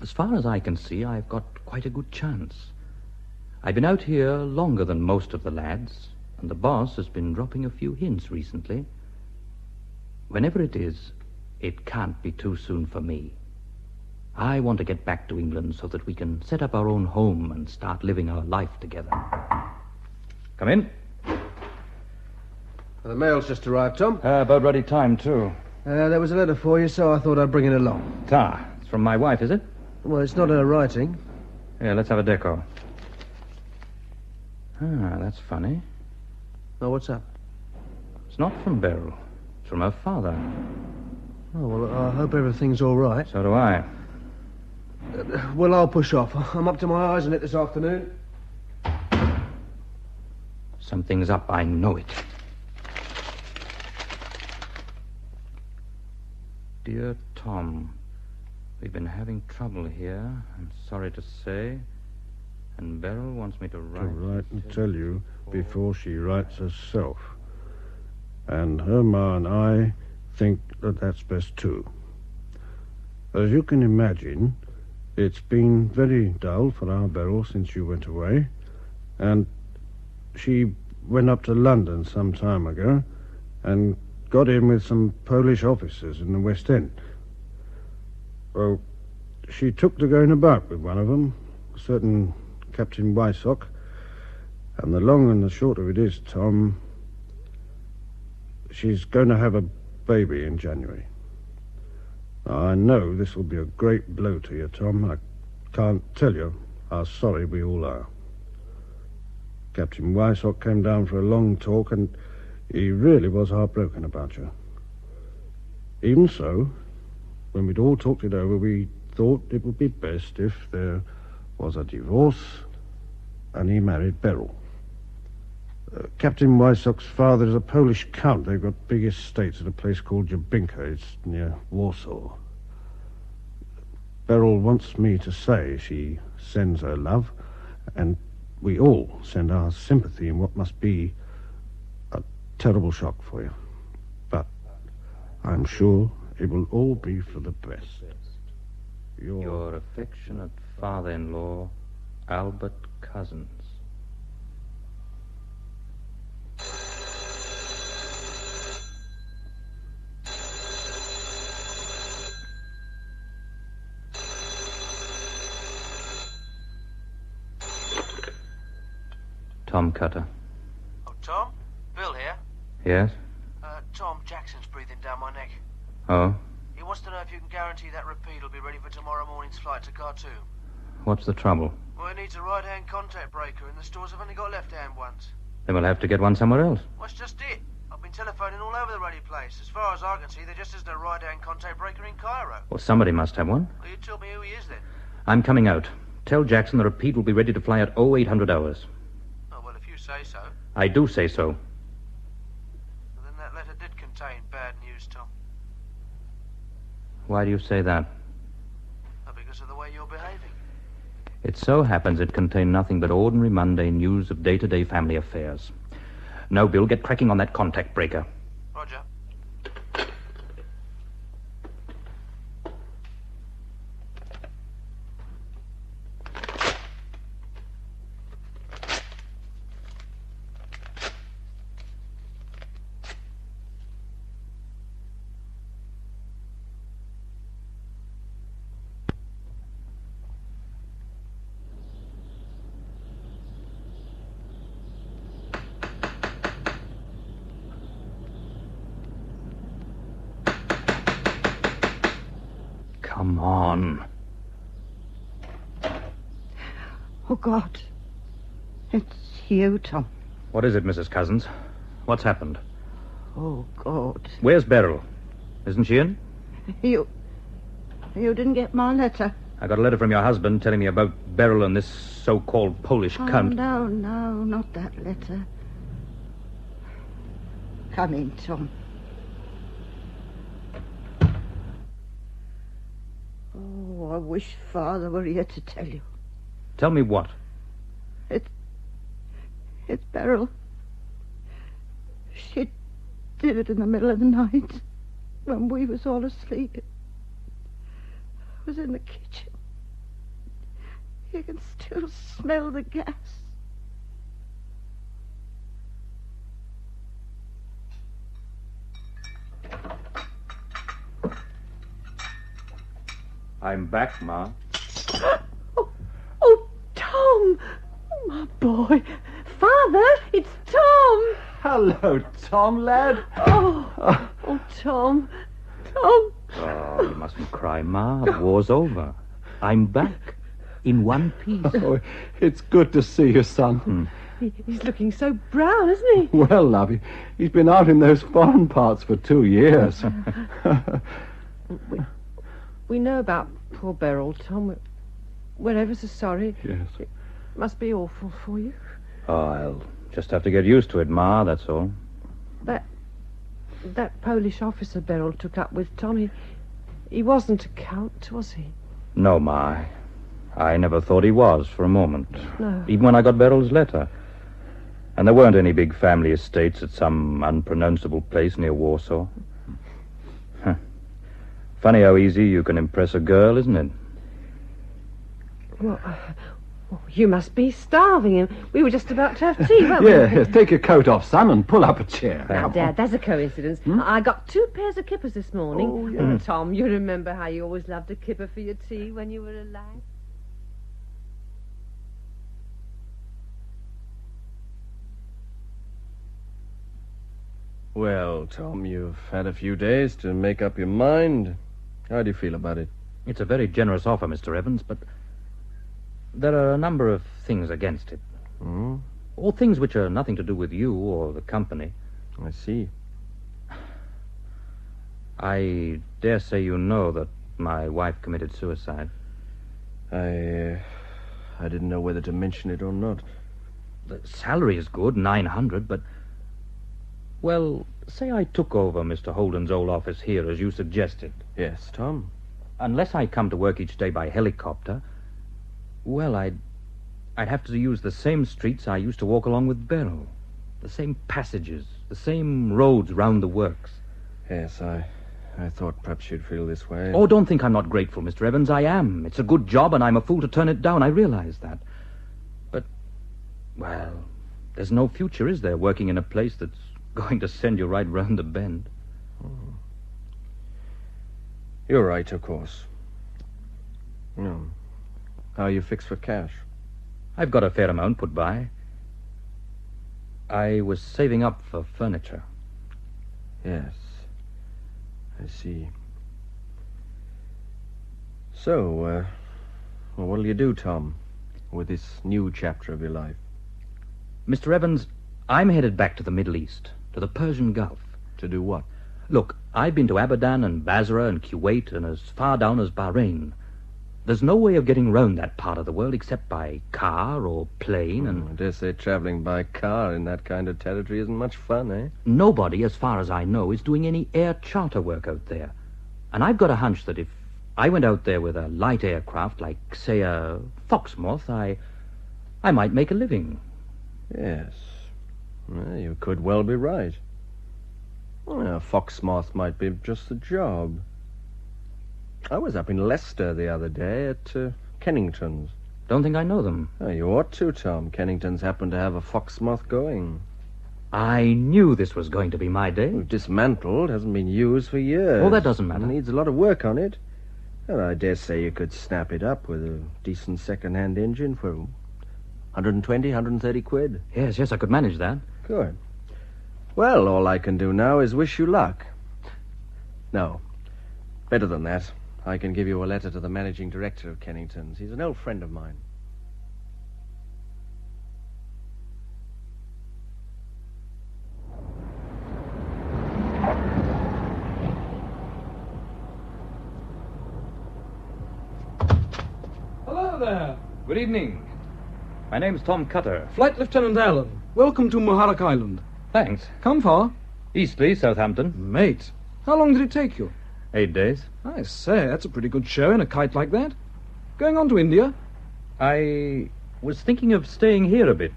As far as I can see, I've got quite a good chance. I've been out here longer than most of the lads, and the boss has been dropping a few hints recently. Whenever it is, it can't be too soon for me. I want to get back to England so that we can set up our own home and start living our life together. Come in. The mail's just arrived, Tom. About ready time, too. There was a letter for you, so I thought I'd bring it along. It's from my wife, is it? Well, it's not her writing. Here, let's have a deco. That's funny. Oh, what's up? It's not from Beryl. It's from her father. Oh, well, I hope everything's all right. So do I. Well, I'll push off. I'm up to my eyes in it this afternoon. Something's up, I know it. Dear Tom, we've been having trouble here, I'm sorry to say. And Beryl wants me to write... To write and tell you before she writes herself. And her ma and I think that that's best too. As you can imagine, it's been very dull for our Beryl since you went away. And she went up to London some time ago and got in with some Polish officers in the West End. Well, she took to going about with one of them, a certain Captain Wysock, and the long and the short of it is, Tom, she's going to have a baby in January. Now, I know this will be a great blow to you, Tom. I can't tell you how sorry we all are. Captain Wysock came down for a long talk, and he really was heartbroken about you. Even so, when we'd all talked it over, we thought it would be best if there was a divorce and he married Beryl. Captain Wysock's father is a Polish count. They've got big estates at a place called Jabinka. It's near Warsaw. Beryl wants me to say she sends her love, and we all send our sympathy in what must be a terrible shock for you. But I'm sure it will all be for the best. Your affectionate father-in-law, Albert Cousins. Tom Cutter. Oh, Tom? Bill here. Yes? Tom, Jackson's breathing down my neck. Oh? He wants to know if you can guarantee that repeat will be ready for tomorrow morning's flight to Khartoum. What's the trouble? Well, it needs a right-hand contact breaker, and the stores have only got left-hand ones. Then we'll have to get one somewhere else. Well, that's just it. I've been telephoning all over the radio place. As far as I can see, there just isn't a right-hand contact breaker in Cairo. Well, somebody must have one. Well, you tell me who he is, then. I'm coming out. Tell Jackson the repeat will be ready to fly at 0800 hours. Oh, well, if you say so. I do say so. Well, then that letter did contain bad news, Tom. Why do you say that? Well, because of the way you're behaving. It so happens it contained nothing but ordinary mundane news of day-to-day family affairs. No, Bill, get cracking on that contact breaker. Roger. Come on. Oh, God. It's you, Tom. What is it, Mrs. Cousins? What's happened? Oh, God. Where's Beryl? Isn't she in? You didn't get my letter. I got a letter from your husband telling me about Beryl and this so-called Polish cunt. No, not that letter. Come in, Tom. Oh, I wish Father were here to tell you. Tell me what? It's Beryl. She did it in the middle of the night when we was all asleep. It was in the kitchen. You can still smell the gas. I'm back, Ma. Oh, Tom! My boy. Father, it's Tom! Hello, Tom, lad. Oh, Tom. Tom. Oh, you mustn't cry, Ma. The war's over. I'm back. In one piece. Oh, it's good to see you, son. He's looking so brown, isn't he? Well, love, he's been out in those foreign parts for 2 years. We know about poor Beryl, Tom. We're ever so sorry. Yes. It must be awful for you. Oh, I'll just have to get used to it, Ma, that's all. That Polish officer Beryl took up with, Tommy, He wasn't a count, was he? No, Ma. I never thought he was for a moment. No. Even when I got Beryl's letter. And there weren't any big family estates at some unpronounceable place near Warsaw. Huh. Funny how easy you can impress a girl, isn't it? Well, you must be starving him. We were just about to have tea, weren't we? Yeah, take your coat off, son, and pull up a chair. Now, Dad, that's a coincidence. I got 2 pairs of kippers this morning. Oh, yeah. Tom, you remember how you always loved a kipper for your tea when you were a lad? Well, Tom, you've had a few days to make up your mind. How do you feel about it? It's a very generous offer, Mr. Evans, but there are a number of things against it. Hmm? All things which are nothing to do with you or the company. I see. I dare say you know that my wife committed suicide. I didn't know whether to mention it or not. The salary is good, 900, but... Well, say I took over Mr. Holden's old office here, as you suggested. Yes, Tom. Unless I come to work each day by helicopter, well, I'd have to use the same streets I used to walk along with Beryl. The same passages, the same roads round the works. Yes, I thought perhaps you'd feel this way. Oh, don't think I'm not grateful, Mr. Evans. I am. It's a good job, and I'm a fool to turn it down. I realize that. But, well, there's no future, is there, working in a place that's going to send you right round the bend? You're right, of course. No. How are you fixed for cash? I've got a fair amount put by. I was saving up for furniture. Yes. I see. So, well, what'll you do, Tom, with this new chapter of your life? Mr. Evans, I'm headed back to the Middle East, to the Persian Gulf. To do what? Look, I've been to Abadan and Basra and Kuwait and as far down as Bahrain. There's no way of getting round that part of the world except by car or plane and... I dare say traveling by car in that kind of territory isn't much fun, eh? Nobody, as far as I know, is doing any air charter work out there. And I've got a hunch that if I went out there with a light aircraft, like, say, a Foxmoth, I might make a living. Yes. Well, you could well be right. Well, Foxmoth might be just the job. I was up in Leicester the other day at Kennington's. Don't think I know them. Oh, you ought to, Tom. Kennington's happen to have a Foxmoth going. I knew this was going to be my day. Dismantled, hasn't been used for years. Oh, that doesn't matter. It needs a lot of work on it. Well, I dare say you could snap it up with a decent second-hand engine for 120, 130 quid. Yes, I could manage that. Good. Well, all I can do now is wish you luck. No, better than that. I can give you a letter to the managing director of Kennington's. He's an old friend of mine. Hello there. Good evening. My name's Tom Cutter. Flight Lieutenant Allen. Welcome to Muharraq Island. Thanks. Come far? Eastleigh, Southampton. Mate, how long did it take you? 8 days. I say, that's a pretty good show in a kite like that. Going on to India? I was thinking of staying here a bit,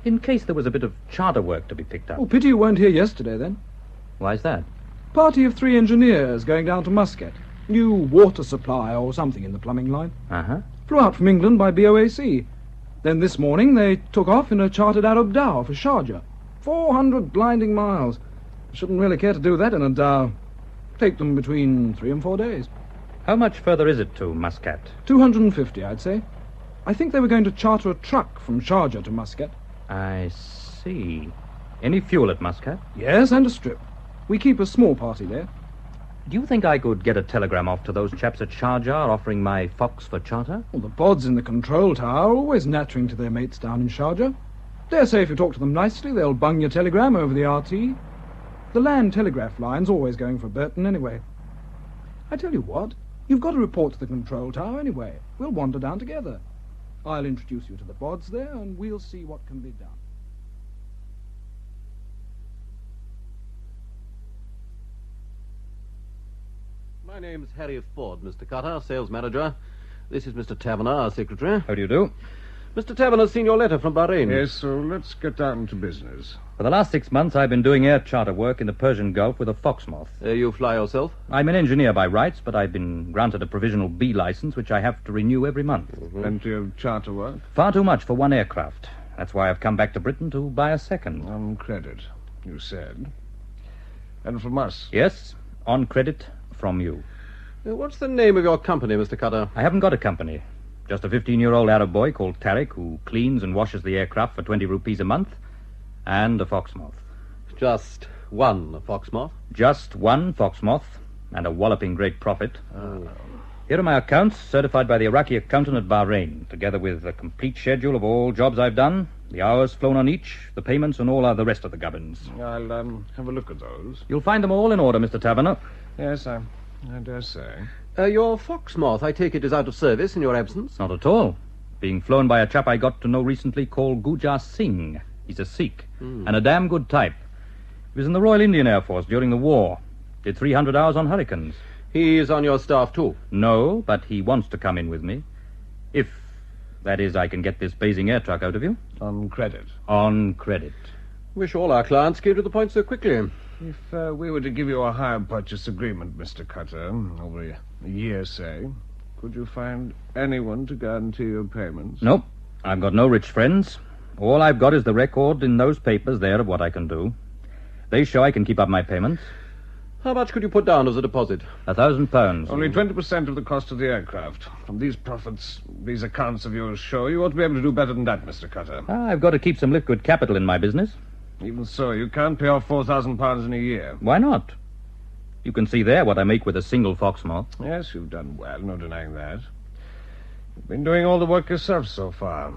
in case there was a bit of charter work to be picked up. Oh, pity you weren't here yesterday, then. Why's that? Party of 3 engineers going down to Muscat. New water supply or something in the plumbing line. Uh-huh. Flew out from England by BOAC. Then this morning they took off in a chartered Arab dhow for Sharjah. 400 blinding miles. I shouldn't really care to do that in a dhow. Take them between 3 and 4 days. How much further is it to Muscat? 250, I'd say. I think they were going to charter a truck from Sharjah to Muscat. I see. Any fuel at Muscat? Yes, and a strip. We keep a small party there. Do you think I could get a telegram off to those chaps at Sharjah offering my Fox for charter? Well, the bods in the control tower are always nattering to their mates down in Sharjah. Dare say if you talk to them nicely, they'll bung your telegram over the RT. The land telegraph line's always going for Burton anyway. I tell you what, you've got to report to the control tower anyway. We'll wander down together. I'll introduce you to the bods there, and we'll see what can be done. My name's Harry Ford, Mr. Cutter, sales manager. This is Mr. Taverner, our secretary. How do you do? Mr. Taverner's seen your letter from Bahrain. Yes, so let's get down to business. For the last 6 months, I've been doing air charter work in the Persian Gulf with a Foxmoth. You fly yourself? I'm an engineer by rights, but I've been granted a provisional B license, which I have to renew every month. Plenty of charter work? Far too much for one aircraft. That's why I've come back to Britain to buy a second. On credit, you said. And from us? Yes, on credit from you. What's the name of your company, Mr. Cutter? I haven't got a company. Just a 15-year-old Arab boy called Tariq who cleans and washes the aircraft for 20 rupees a month, and a Foxmoth. Just one Foxmoth? Just one Foxmoth, and a walloping great profit. Here are my accounts, certified by the Iraqi accountant at Bahrain, together with a complete schedule of all jobs I've done, the hours flown on each, the payments, and all the rest of the gubbins. I'll have a look at those. You'll find them all in order, Mr. Taverner. Yes, I dare say. Your Foxmoth, I take it, is out of service in your absence? Not at all. Being flown by a chap I got to know recently called Gujar Singh. He's a Sikh, and a damn good type. He was in the Royal Indian Air Force during the war. Did 300 hours on Hurricanes. He's on your staff, too? No, but he wants to come in with me. If, that is, I can get this Basing air truck out of you. On credit? On credit. Wish all our clients came to the point so quickly. If we were to give you a hire purchase agreement, Mr. Cutter, over a year, say, could you find anyone to guarantee your payments? Nope. I've got no rich friends. All I've got is the record in those papers there of what I can do. They show I can keep up my payments. How much could you put down as a deposit? £1,000. Only 20% of the cost of the aircraft. From these profits, these accounts of yours show you ought to be able to do better than that, Mr. Cutter. I've got to keep some liquid capital in my business. Even so, you can't pay off £4,000 in a year. Why not? You can see there what I make with a single Foxmoth. Yes, you've done well, no denying that. You've been doing all the work yourself so far.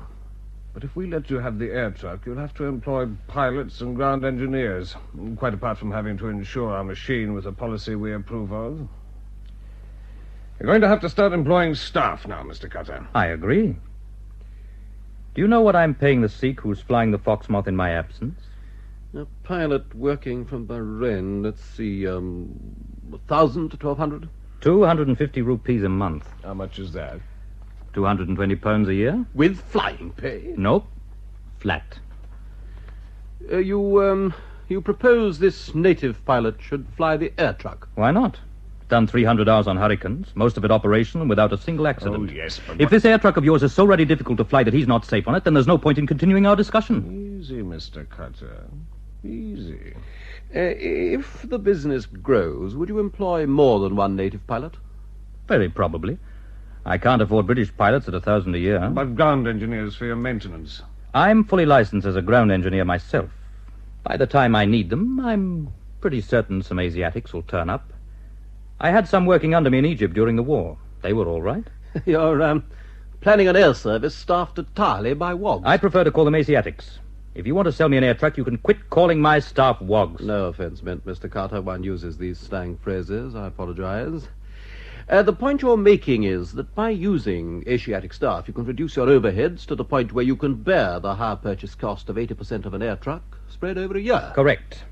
But if we let you have the air truck, you'll have to employ pilots and ground engineers, quite apart from having to insure our machine with a policy we approve of. You're going to have to start employing staff now, Mr. Cutter. I agree. Do you know what I'm paying the Sikh who's flying the Foxmoth in my absence? A pilot working from Bahrain, let's see, 1,000 to 1,200? 250 rupees a month. How much is that? £220 a year. With flying pay? Nope. Flat. You propose this native pilot should fly the air truck? Why not? Done 300 hours on Hurricanes, most of it operational without a single accident. Oh, yes, but... If this air truck of yours is so already difficult to fly that he's not safe on it, then there's no point in continuing our discussion. Easy, Mr. Cutter. Easy. If the business grows, would you employ more than one native pilot? Very probably. I can't afford British pilots at $1,000 a year. But ground engineers for your maintenance. I'm fully licensed as a ground engineer myself. By the time I need them, I'm pretty certain some Asiatics will turn up. I had some working under me in Egypt during the war. They were all right. You're planning an air service staffed entirely by wogs. I prefer to call them Asiatics. If you want to sell me an air truck, you can quit calling my staff wogs. No offense meant, Mr. Carter. One uses these slang phrases. I apologize. The point you're making is that by using Asiatic staff, you can reduce your overheads to the point where you can bear the higher purchase cost of 80% of an air truck spread over a year. Correct.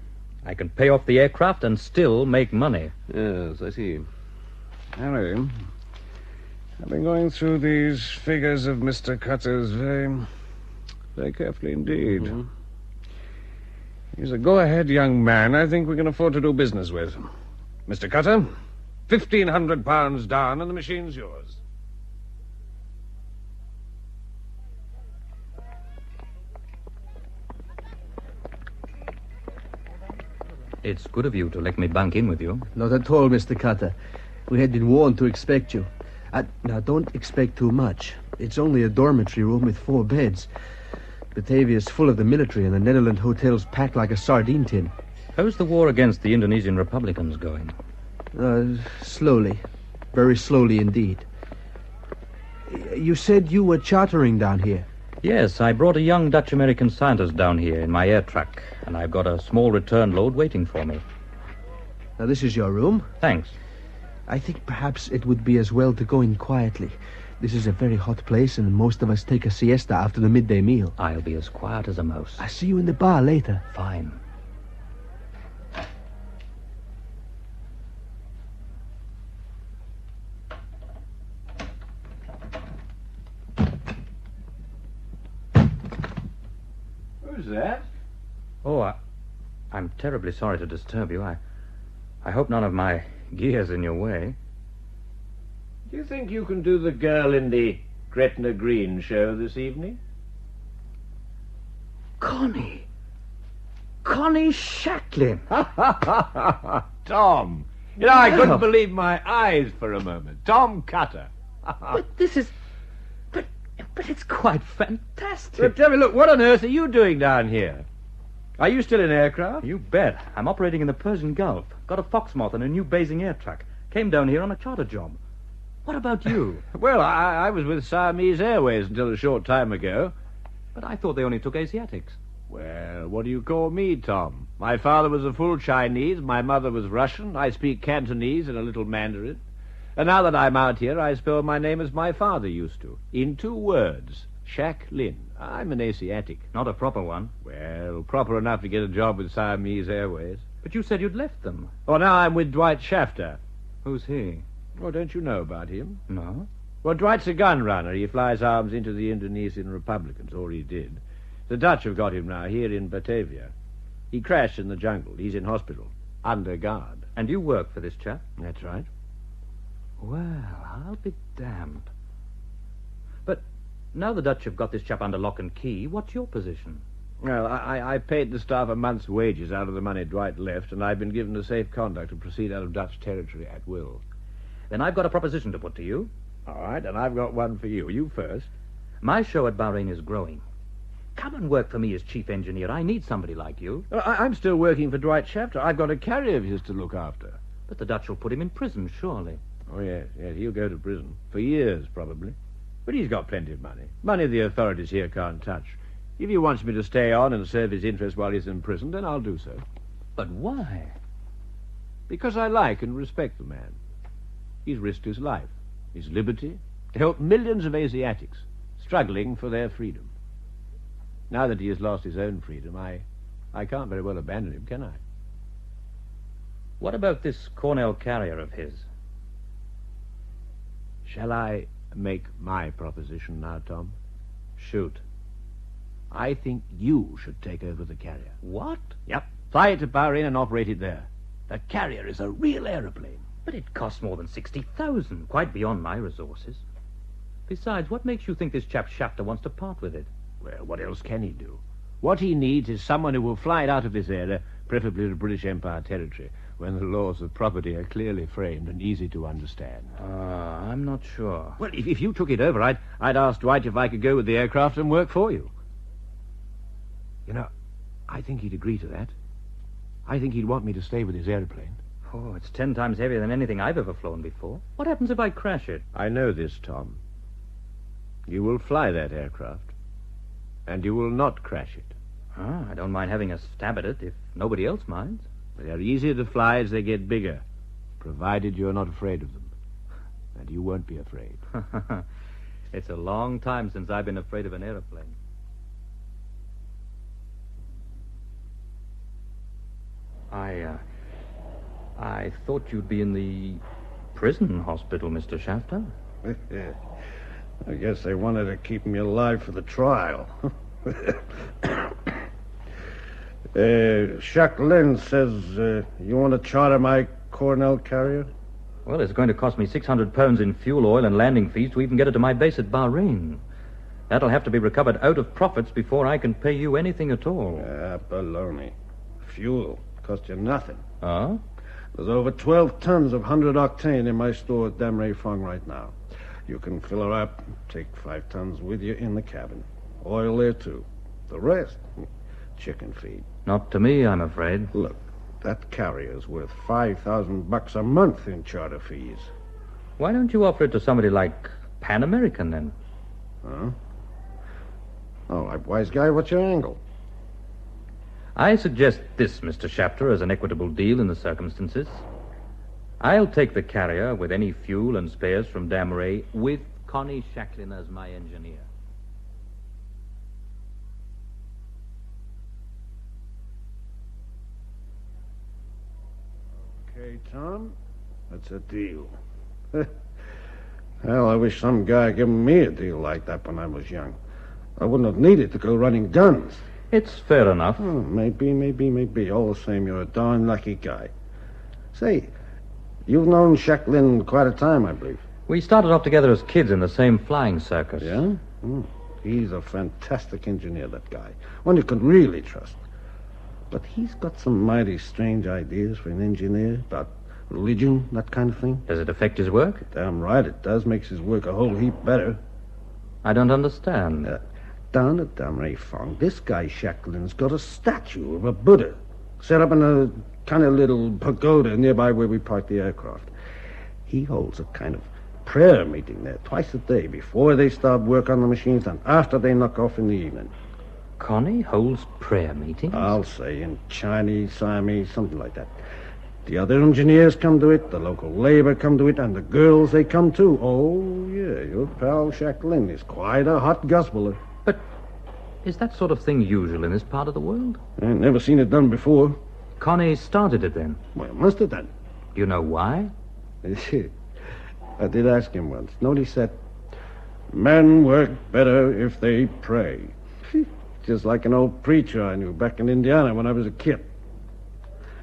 I can pay off the aircraft and still make money. Yes, I see. Harry, I've been going through these figures of Mr. Cutter's very carefully indeed. Mm-hmm. He's a go-ahead young man I think we can afford to do business with. Mr. Cutter, £1,500 down and the machine's yours. It's good of you to let me bunk in with you. Not at all, Mr. Cutter. We had been warned to expect you. Now, don't expect too much. It's only a dormitory room with 4 beds. Batavia's full of the military, and the Netherlands hotel's packed like a sardine tin. How's the war against the Indonesian Republicans going? Slowly. Very slowly indeed. You said you were chartering down here. Yes, I brought a young Dutch-American scientist down here in my air truck, and I've got a small return load waiting for me. Now, this is your room? Thanks. I think perhaps it would be as well to go in quietly. This is a very hot place, and most of us take a siesta after the midday meal. I'll be as quiet as a mouse. I'll see you in the bar later. Fine. Who's that? Oh, I'm terribly sorry to disturb you. I hope none of my gear's in your way. Do you think you can do the girl in the Gretna Green show this evening? Connie! Connie Shacklin! Tom! You know, I couldn't believe my eyes for a moment. Tom Cutter. But this is... But it's quite fantastic. But tell me, look, what on earth are you doing down here? Are you still in aircraft? You bet. I'm operating in the Persian Gulf. Got a Foxmoth and a new Basing air truck. Came down here on a charter job. What about you? Well, I was with Siamese Airways until a short time ago. But I thought they only took Asiatics. Well, what do you call me, Tom? My father was a full Chinese, my mother was Russian, I speak Cantonese and a little Mandarin. And now that I'm out here, I spell my name as my father used to, in 2 words, Shacklin. I'm an Asiatic. Not a proper one. Well, proper enough to get a job with Siamese Airways. But you said you'd left them. Well, now I'm with Dwight Shafter. Who's he? Well, don't you know about him? No. Well, Dwight's a gun runner. He flies arms into the Indonesian Republicans, or he did. The Dutch have got him now, here in Batavia. He crashed in the jungle. He's in hospital, under guard. And you work for this chap? That's right. Well, I'll be damned. But now the Dutch have got this chap under lock and key, what's your position? Well, I paid the staff a month's wages out of the money Dwight left, and I've been given a safe conduct to proceed out of Dutch territory at will. Then I've got a proposition to put to you. All right, and I've got one for you. You first. My show at Bahrain is growing. Come and work for me as chief engineer. I need somebody like you. Well, I'm still working for Dwight Shafter. I've got a carrier of his to look after. But the Dutch will put him in prison, surely. Oh, yes, he'll go to prison. For years, probably. But he's got plenty of money. Money the authorities here can't touch. If he wants me to stay on and serve his interests while he's in prison, then I'll do so. But why? Because I like and respect the man. He's risked his life, his liberty, to help millions of Asiatics struggling for their freedom. Now that he has lost his own freedom, I can't very well abandon him, can I? What about this Cornell carrier of his? Shall I make my proposition now, Tom? Shoot. I think you should take over the carrier. What? Yep. Fly it to Bahrain and operate it there. The carrier is a real aeroplane. But it costs more than 60,000, quite beyond my resources. Besides, what makes you think this chap Shafter wants to part with it? Well, what else can he do? What he needs is someone who will fly it out of this area, preferably to British Empire territory, when the laws of property are clearly framed and easy to understand. I'm not sure. Well, if you took it over, I'd ask Dwight if I could go with the aircraft and work for you. You know, I think he'd agree to that. I think he'd want me to stay with his airplane. Oh, it's 10 times heavier than anything I've ever flown before. What happens if I crash it? I know this, Tom. You will fly that aircraft, and you will not crash it. I don't mind having a stab at it if nobody else minds. They're easier to fly as they get bigger, provided you're not afraid of them. And you won't be afraid. It's a long time since I've been afraid of an airplane. I thought you'd be in the prison hospital, Mr. Shafter. I guess they wanted to keep me alive for the trial. Shacklin says you want to charter my Cornell carrier? Well, it's going to cost me 600 pounds in fuel, oil, and landing fees to even get it to my base at Bahrain. That'll have to be recovered out of profits before I can pay you anything at all. Baloney. Fuel cost you nothing. Huh? There's over 12 tons of 100 octane in my store at Dam Ray Fong right now. You can fill her up, take 5 tons with you in the cabin. Oil there, too. The rest, chicken feed. Not to me, I'm afraid. Look, that carrier's worth $5,000 a month in charter fees. Why don't you offer it to somebody like Pan American, then? Huh? All right, wise guy, what's your angle? I suggest this, Mr. Shafter, as an equitable deal in the circumstances. I'll take the carrier with any fuel and spares from Dam Ray, with Connie Shacklin as my engineer. Okay, Tom, that's a deal. Well, I wish some guy had given me a deal like that when I was young. I wouldn't have needed to go running guns. It's fair enough. Oh, maybe. All the same, you're a darn lucky guy. Say, you've known Jacqueline quite a time, I believe. We started off together as kids in the same flying circus. Yeah? He's a fantastic engineer, that guy. One you can really trust. But he's got some mighty strange ideas for an engineer about religion, that kind of thing. Does it affect his work? Damn right it does. Makes his work a whole heap better. I don't understand. Down at Damrayfong, this guy Jacqueline's got a statue of a Buddha set up in a kind of little pagoda nearby where we park the aircraft. He holds a kind of prayer meeting there twice a day before they start work on the machines and after they knock off in the evening. Connie holds prayer meetings? I'll say in Chinese, Siamese, something like that. The other engineers come to it, the local labor come to it, and the girls, they come too. Oh, yeah, your pal Jacqueline is quite a hot gospeler. But is that sort of thing usual in this part of the world? I've never seen it done before. Connie started it then? Well, must have done. Do you know why? I did ask him once. Note he said, men work better if they pray. Just like an old preacher I knew back in Indiana when I was a kid.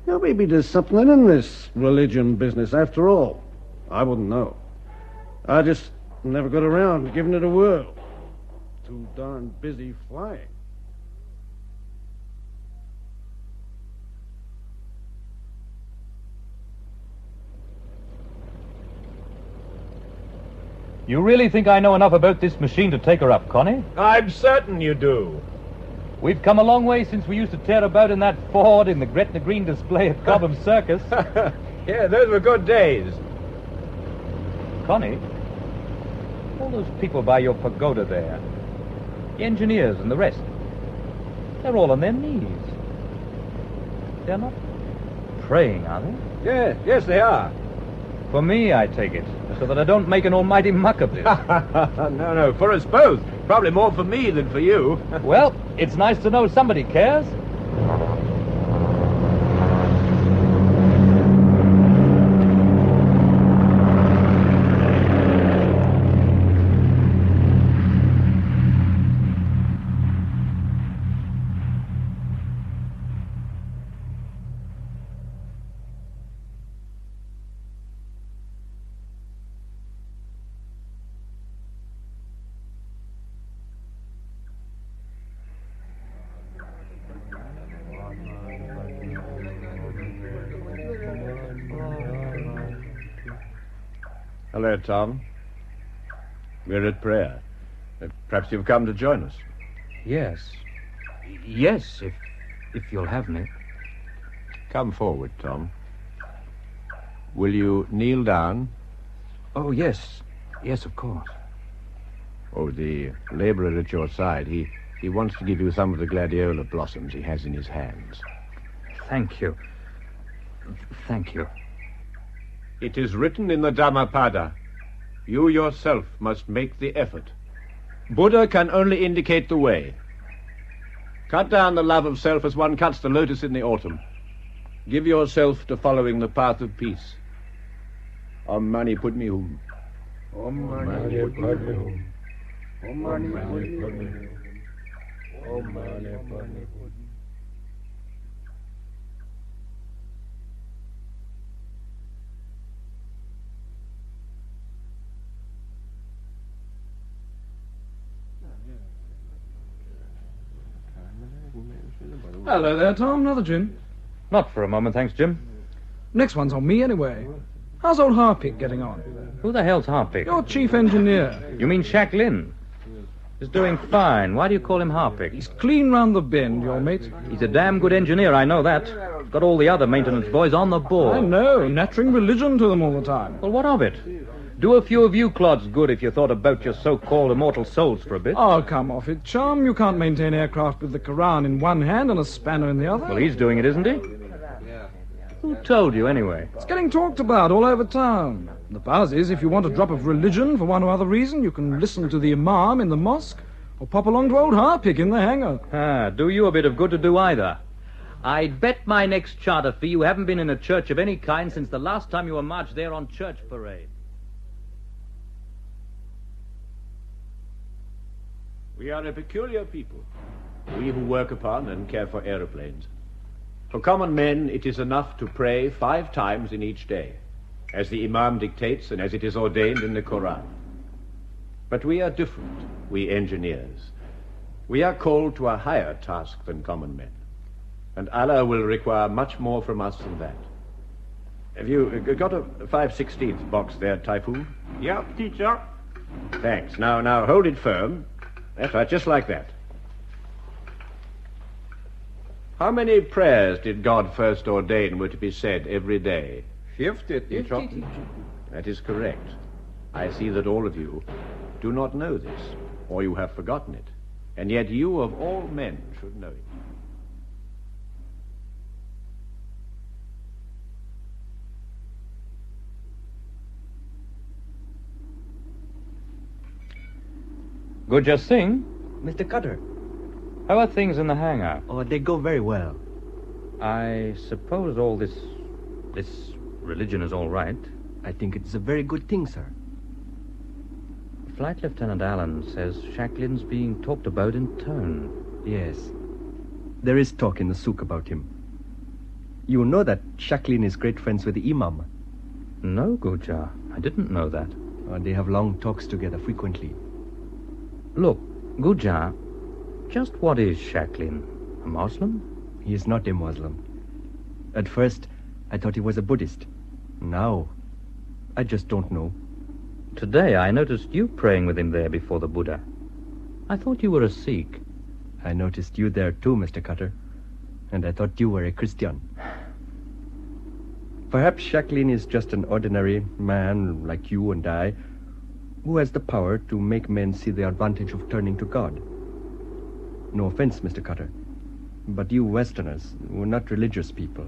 You know, maybe there's something in this religion business after all. I wouldn't know. I just never got around to giving it a whirl. Too darn busy flying. You really think I know enough about this machine to take her up, Connie? I'm certain you do. We've come a long way since we used to tear about in that Ford in the Gretna Green display at Cobham Circus. Yeah, those were good days. Connie, all those people by your pagoda there, the engineers and the rest, they're all on their knees. They're not praying, are they? Yes, they are. For me, I take it, so that I don't make an almighty muck of this. No, for us both. Probably more for me than for you. Well, it's nice to know somebody cares. Hello, Tom. We're at prayer. Perhaps you've come to join us. Yes, if you'll have me. Come forward, Tom. Will you kneel down? Oh, yes, of course. Oh, the laborer at your side, he wants to give you some of the gladiola blossoms he has in his hands. Thank you. It is written in the Dhammapada, you yourself must make the effort. Buddha can only indicate the way. Cut down the love of self as one cuts the lotus in the autumn. Give yourself to following the path of peace. Om Mani Padme Hum. Om Mani Padme Hum. Om Mani Padme Hum. Om Mani Padme Hum. Hello there, Tom. Another gin. Not for a moment, thanks, Jim. Next one's on me, anyway. How's old Harpick getting on? Who the hell's Harpick? Your chief engineer. You mean Jacqueline? He's doing fine. Why do you call him Harpick? He's clean round the bend, your mate. He's a damn good engineer, I know that. Got all the other maintenance boys on the board. I know, nattering religion to them all the time. Well, what of it? Do a few of you clods good if you thought about your so-called immortal souls for a bit. Oh, come off it, Chum. You can't maintain aircraft with the Koran in one hand and a spanner in the other. Well, he's doing it, isn't he? Who told you, anyway? It's getting talked about all over town. The buzz is, if you want a drop of religion for one or other reason, you can listen to the imam in the mosque or pop along to old Harpick in the hangar. Do you a bit of good to do either. I'd bet my next charter fee you haven't been in a church of any kind since the last time you were marched there on church parade. We are a peculiar people. we who work upon and care for aeroplanes. For common men, it is enough to pray 5 times in each day, as the Imam dictates and as it is ordained in the Quran. But we are different, we engineers. We are called to a higher task than common men, and Allah will require much more from us than that. Have you got a 5/16 box there, Typhoon? Yeah, teacher. Thanks. Now, hold it firm. That's right, just like that. How many prayers did God first ordain were to be said every day? 50, teacher. That is correct. I see that all of you do not know this, or you have forgotten it, and yet you of all men should know it. Guja Singh? Mr. Cutter. How are things in the hangar? Oh, they go very well. I suppose all this religion is all right. I think it's a very good thing, sir. Flight Lieutenant Allen says Shacklin's being talked about in turn. Yes. There is talk in the souk about him. You know that Shacklin is great friends with the Imam. No, Guja. I didn't know that. They have long talks together frequently. Look, Guja, just what is Shacklin? A Muslim? He is not a Muslim. At first, I thought he was a Buddhist. Now, I just don't know. Today I noticed you praying with him there before the Buddha. I thought you were a Sikh. I noticed you there too, Mr. Cutter. And I thought you were a Christian. Perhaps Shacklin is just an ordinary man like you and I, who has the power to make men see the advantage of turning to God. No offense, Mr. Cutter, but you Westerners were not religious people,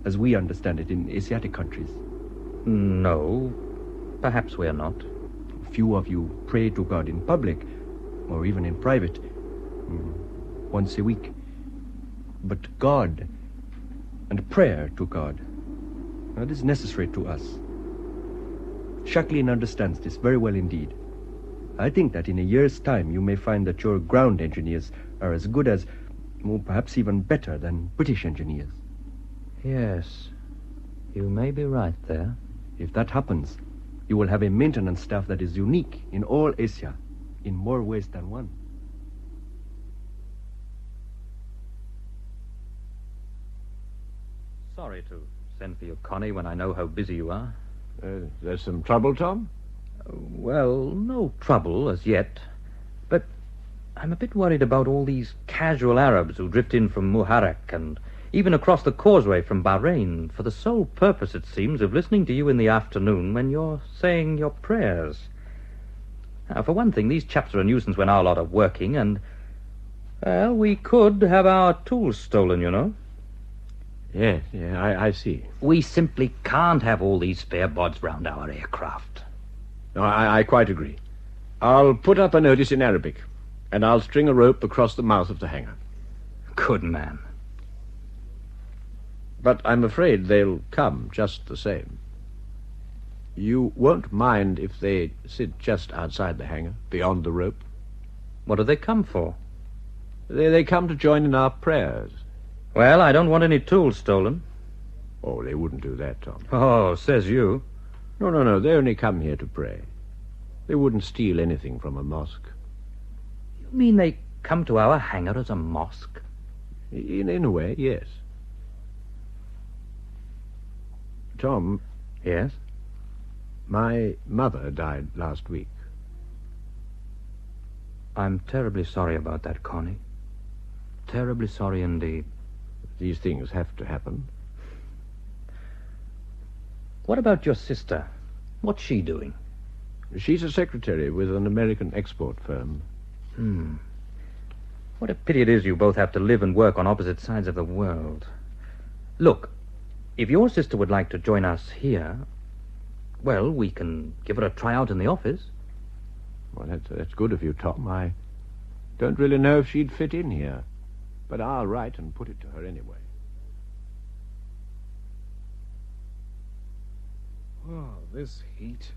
as we understand it in Asiatic countries. No, perhaps we are not. Few of you pray to God in public, or even in private, once a week. But God, and prayer to God, that is necessary to us. Shacklin understands this very well indeed. I think that in a year's time you may find that your ground engineers are as good as, perhaps even better than British engineers. Yes, you may be right there. If that happens, you will have a maintenance staff that is unique in all Asia, in more ways than one. Sorry to send for you, Connie, when I know how busy you are. There's some trouble, Tom? Well, no trouble as yet. But I'm a bit worried about all these casual Arabs who drift in from Muharraq and even across the causeway from Bahrain for the sole purpose, it seems, of listening to you in the afternoon when you're saying your prayers. Now, for one thing, these chaps are a nuisance when our lot are working, and, well, we could have our tools stolen, you know. Yes, I see. We simply can't have all these spare bods round our aircraft. No, I quite agree. I'll put up a notice in Arabic, and I'll string a rope across the mouth of the hangar. Good man. But I'm afraid they'll come just the same. You won't mind if they sit just outside the hangar, beyond the rope? What do they come for? They come to join in our prayers. Well, I don't want any tools stolen. Oh, they wouldn't do that, Tom. Oh, says you. No, they only come here to pray. They wouldn't steal anything from a mosque. You mean they come to our hangar as a mosque? In a way, yes. Tom. Yes? My mother died last week. I'm terribly sorry about that, Connie. Terribly sorry indeed. These things have to happen. What about your sister? What's she doing? She's a secretary with an American export firm. What a pity it is you both have to live and work on opposite sides of the world. Look, if your sister would like to join us here, well, we can give her a tryout in the office. Well, that's good of you, Tom. I don't really know if she'd fit in here, but I'll write and put it to her anyway. Oh, this heat.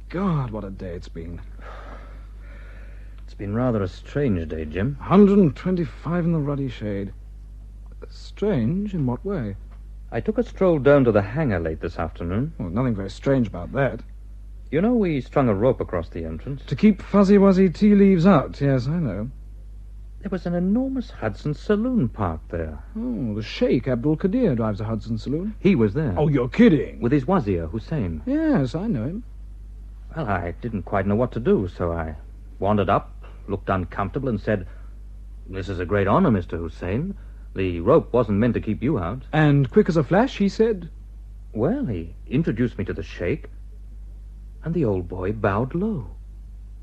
God, what a day it's been. It's been rather a strange day, Jim. 125 in the ruddy shade. Strange? In what way? I took a stroll down to the hangar late this afternoon. Well, nothing very strange about that. You know we strung a rope across the entrance? To keep fuzzy-wuzzy tea leaves out, yes, I know. There was an enormous Hudson saloon parked there. Oh, the Sheikh Abdul Qadir drives a Hudson saloon. He was there. Oh, you're kidding. With his wazir, Hussein. Yes, I know him. Well, I didn't quite know what to do, so I wandered up, looked uncomfortable, and said, "This is a great honor, Mr. Hussein. The rope wasn't meant to keep you out." And quick as a flash, he said... Well, he introduced me to the Sheikh, and the old boy bowed low.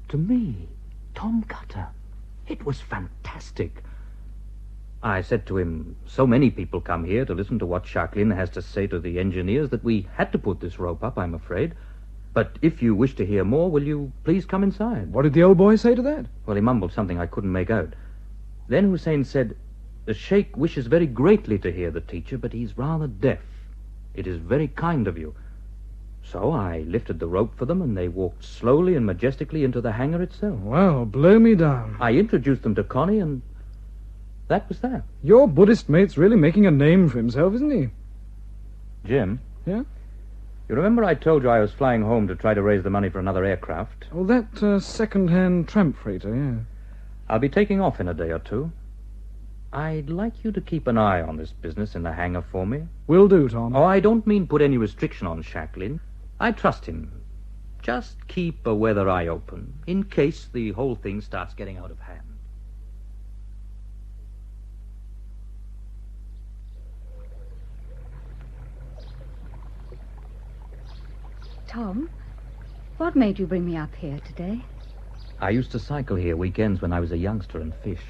To me, Tom Cutter. It was fantastic. I said to him, so many people come here to listen to what Jacqueline has to say to the engineers that we had to put this rope up, I'm afraid. But if you wish to hear more, will you please come inside? What did the old boy say to that? Well, he mumbled something I couldn't make out. Then Hussein said, "The Sheikh wishes very greatly to hear the teacher, but he's rather deaf. It is very kind of you." So I lifted the rope for them, and they walked slowly and majestically into the hangar itself. Well, blow me down. I introduced them to Connie, and that was that. Your Buddhist mate's really making a name for himself, isn't he? Jim? Yeah? You remember I told you I was flying home to try to raise the money for another aircraft? Oh, that second-hand tramp freighter, yeah. I'll be taking off in a day or two. I'd like you to keep an eye on this business in the hangar for me. Will do, Tom. Oh, I don't mean put any restriction on Jacqueline. I trust him. Just keep a weather eye open, in case the whole thing starts getting out of hand. Tom, what made you bring me up here today? I used to cycle here weekends when I was a youngster and fish.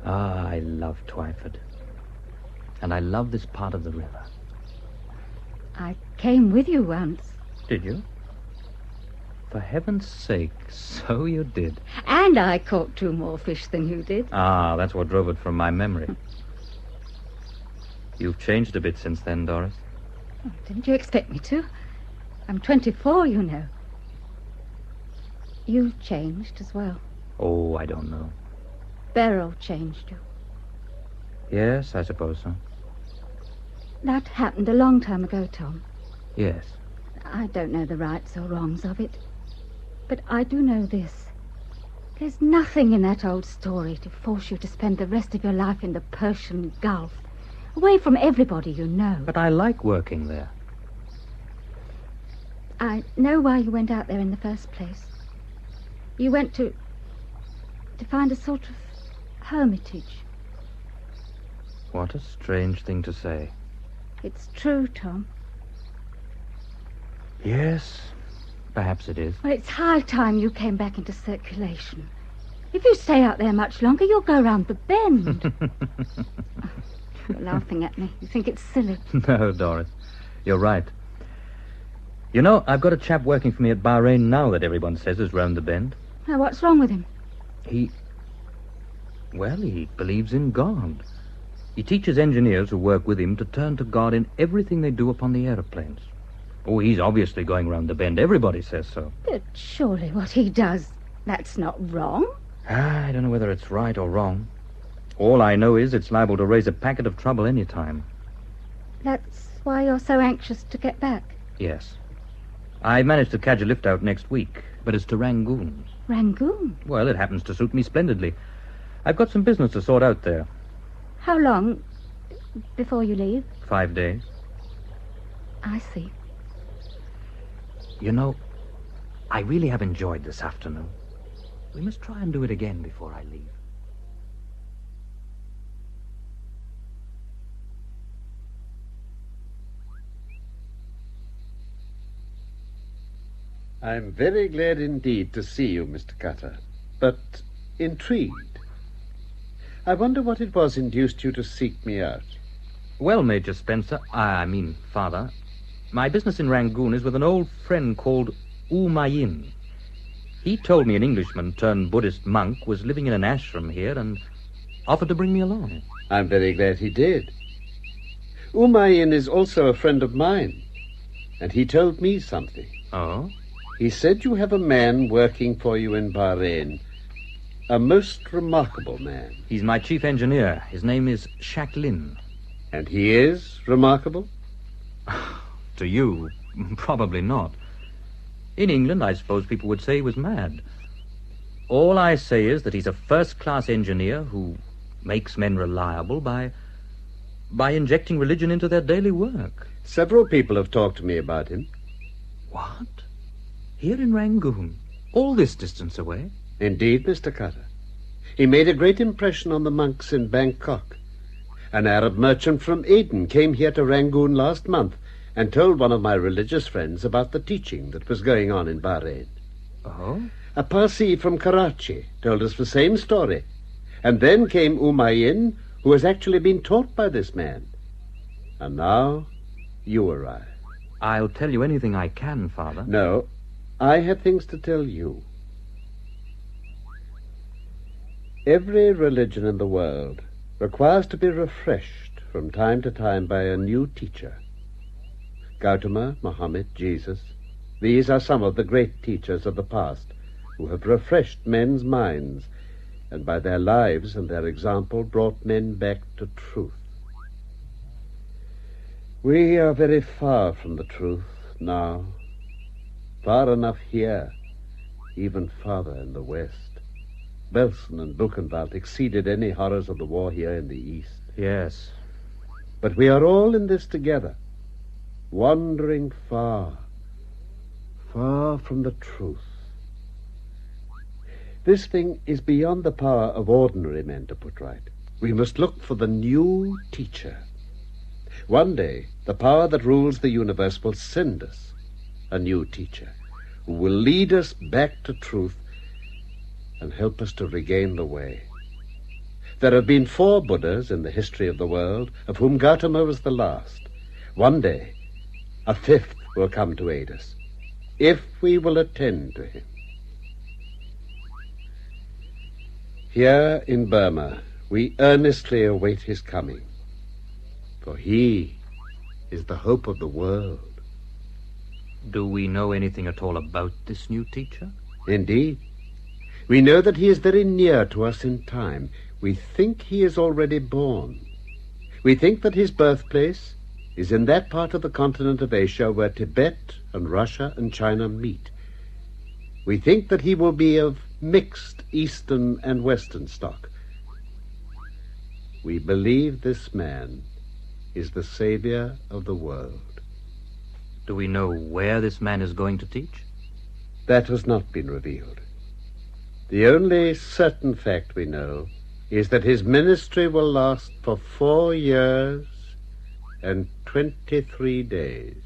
Ah, I love Twyford. And I love this part of the river. I came with you once. Did you? For heaven's sake, so you did. And I caught 2 more fish than you did. Ah, that's what drove it from my memory. You've changed a bit since then, Doris. Oh, didn't you expect me to? I'm 24, you know. You changed as well. Oh, I don't know. Beryl changed you. Yes, I suppose so. That happened a long time ago, Tom. Yes. I don't know the rights or wrongs of it. But I do know this. There's nothing in that old story to force you to spend the rest of your life in the Persian Gulf, away from everybody you know. But I like working there. I know why you went out there in the first place. You went to find a sort of hermitage. What a strange thing to say. It's true, Tom. Yes, perhaps it is. Well, it's high time you came back into circulation. If you stay out there much longer, you'll go round the bend. You're laughing at me. You think it's silly. No, Doris. You're right. You know, I've got a chap working for me at Bahrain now that everyone says is round the bend. Now, what's wrong with him? He believes in God. He teaches engineers who work with him to turn to God in everything they do upon the aeroplanes. Oh, he's obviously going round the bend. Everybody says so. But surely what he does, that's not wrong. I don't know whether it's right or wrong. All I know is it's liable to raise a packet of trouble any time. That's why you're so anxious to get back. Yes. I managed to catch a lift out next week, but it's to Rangoon. Rangoon? Well, it happens to suit me splendidly. I've got some business to sort out there. How long before you leave? 5 days. I see. You know, I really have enjoyed this afternoon. We must try and do it again before I leave. I'm very glad indeed to see you, Mr. Cutter, but intrigued. I wonder what it was induced you to seek me out. Well, Major Spencer, Father, my business in Rangoon is with an old friend called Umayin. He told me an Englishman turned Buddhist monk was living in an ashram here and offered to bring me along. I'm very glad he did. Umayin is also a friend of mine, and he told me something. Oh? He said you have a man working for you in Bahrain. A most remarkable man. He's my chief engineer. His name is Jacqueline. And he is remarkable? To you, probably not. In England, I suppose people would say he was mad. All I say is that he's a first-class engineer who makes men reliable by injecting religion into their daily work. Several people have talked to me about him. What? Here in Rangoon? All this distance away? Indeed, Mr. Cutter. He made a great impression on the monks in Bangkok. An Arab merchant from Aden came here to Rangoon last month and told one of my religious friends about the teaching that was going on in Bahrain. Oh? A Parsi from Karachi told us the same story. And then came Umayyin, who has actually been taught by this man. And now you arrive. I'll tell you anything I can, Father. No, I have things to tell you. Every religion in the world requires to be refreshed from time to time by a new teacher. Gautama, Muhammad, Jesus, these are some of the great teachers of the past who have refreshed men's minds and by their lives and their example brought men back to truth. We are very far from the truth now, far enough here, even farther in the West. Belsen and Buchenwald exceeded any horrors of the war here in the East. Yes. But we are all in this together, wandering far, far from the truth. This thing is beyond the power of ordinary men to put right. We must look for the new teacher. One day, the power that rules the universe will send us a new teacher who will lead us back to truth and help us to regain the way. There have been 4 Buddhas in the history of the world, of whom Gautama was the last. One day, a 5th will come to aid us, if we will attend to him. Here in Burma, we earnestly await his coming, for he is the hope of the world. Do we know anything at all about this new teacher? Indeed. We know that he is very near to us in time. We think he is already born. We think that his birthplace is in that part of the continent of Asia where Tibet and Russia and China meet. We think that he will be of mixed Eastern and Western stock. We believe this man is the savior of the world. Do we know where this man is going to teach? That has not been revealed. The only certain fact we know is that his ministry will last for 4 years and 23 days.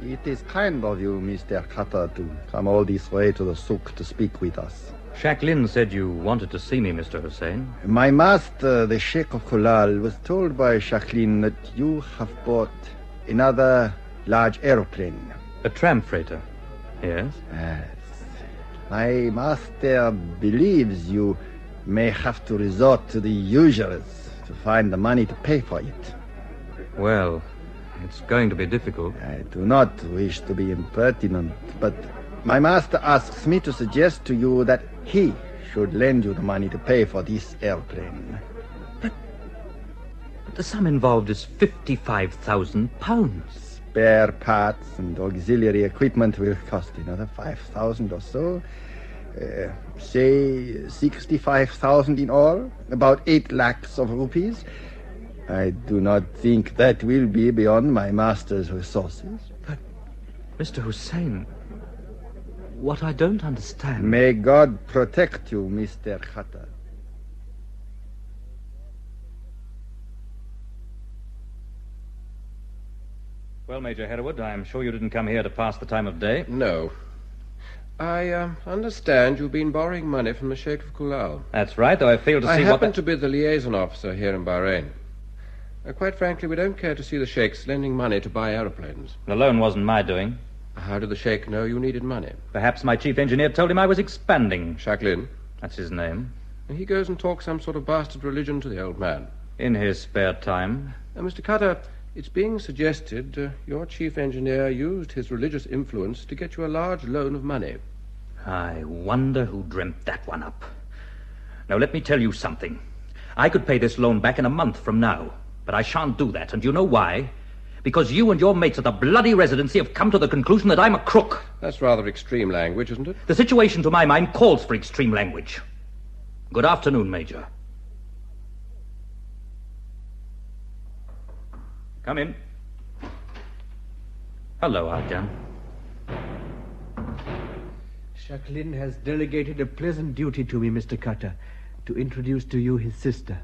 It is kind of you, Mr. Cutter, to come all this way to the souk to speak with us. Jacqueline said you wanted to see me, Mr. Hussein. My master, the Sheikh of Kulal, was told by Jacqueline that you have bought another large aeroplane. A tram freighter, yes? Yes. My master believes you may have to resort to the usurers to find the money to pay for it. Well, it's going to be difficult. I do not wish to be impertinent, but my master asks me to suggest to you that he should lend you the money to pay for this airplane. But the sum involved is £55,000. Spare parts and auxiliary equipment will cost another 5,000 or so. Say 65,000 in all, about 8 lakhs of rupees. I do not think that will be beyond my master's resources. But, Mr. Hussein, what I don't understand... May God protect you, Mr. Khatter. Well, Major Hereward, I'm sure you didn't come here to pass the time of day. No. I understand you've been borrowing money from the Sheikh of Kulal. That's right, though I fail to see I what... happen to be the liaison officer here in Bahrain. Quite frankly, we don't care to see the Sheikhs lending money to buy aeroplanes. The loan wasn't my doing. How did the Sheikh know you needed money? Perhaps my chief engineer told him I was expanding. Jacqueline? That's his name. He goes and talks some sort of bastard religion to the old man. In his spare time. Mr. Cutter, it's being suggested your chief engineer used his religious influence to get you a large loan of money. I wonder who dreamt that one up. Now, let me tell you something. I could pay this loan back in a month from now, but I shan't do that, and you know why? Because you and your mates at the bloody Residency have come to the conclusion that I'm a crook. That's rather extreme language, isn't it? The situation, to my mind, calls for extreme language. Good afternoon, Major. Come in. Hello, Arjan. Jacqueline has delegated a pleasant duty to me, Mr. Cutter, to introduce to you his sister.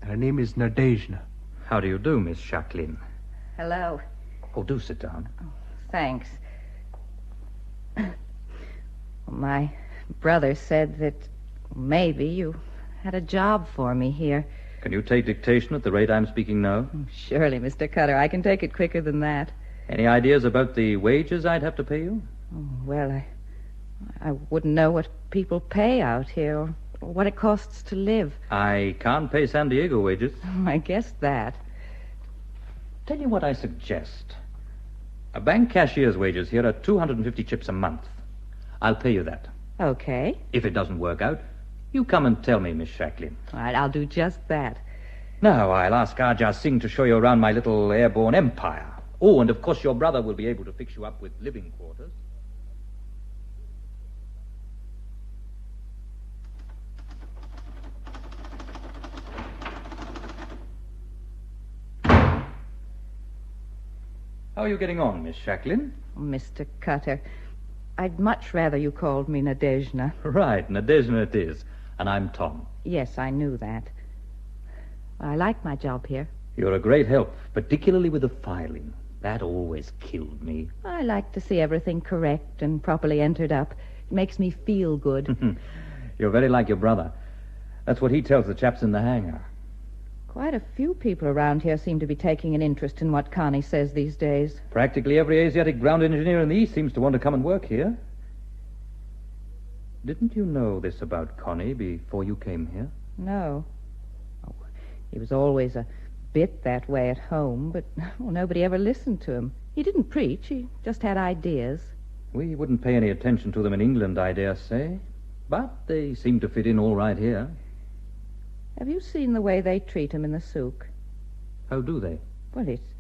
Her name is Nadezhda. How do you do, Miss Jacqueline? Hello. Oh, do sit down. Thanks. My brother said that maybe you had a job for me here. Can you take dictation at the rate I'm speaking now? Surely, Mr. Cutter. I can take it quicker than that. Any ideas about the wages I'd have to pay you? Well, I wouldn't know what people pay out here or what it costs to live. I can't pay San Diego wages. I guessed that. Tell you what I suggest. A bank cashier's wages here are 250 chips a month. I'll pay you that. Okay. If it doesn't work out, you come and tell me, Miss Jacqueline. All right, I'll do just that. Now, I'll ask Ajah Singh to show you around my little airborne empire. Oh, and of course your brother will be able to fix you up with living quarters. How are you getting on, Miss Jacqueline? Mr. Cutter, I'd much rather you called me Nadezhda. Right, Nadezhda it is. And I'm Tom. Yes, I knew that. I like my job here. You're a great help, particularly with the filing. That always killed me. I like to see everything correct and properly entered up. It makes me feel good. You're very like your brother. That's what he tells the chaps in the hangar. Quite a few people around here seem to be taking an interest in what Connie says these days. Practically every Asiatic ground engineer in the East seems to want to come and work here. Didn't you know this about Connie before you came here? No. Oh, he was always a bit that way at home, but nobody ever listened to him. He didn't preach, he just had ideas. We wouldn't pay any attention to them in England, I dare say. But they seem to fit in all right here. Have you seen the way they treat him in the souk? How do they? Well, it's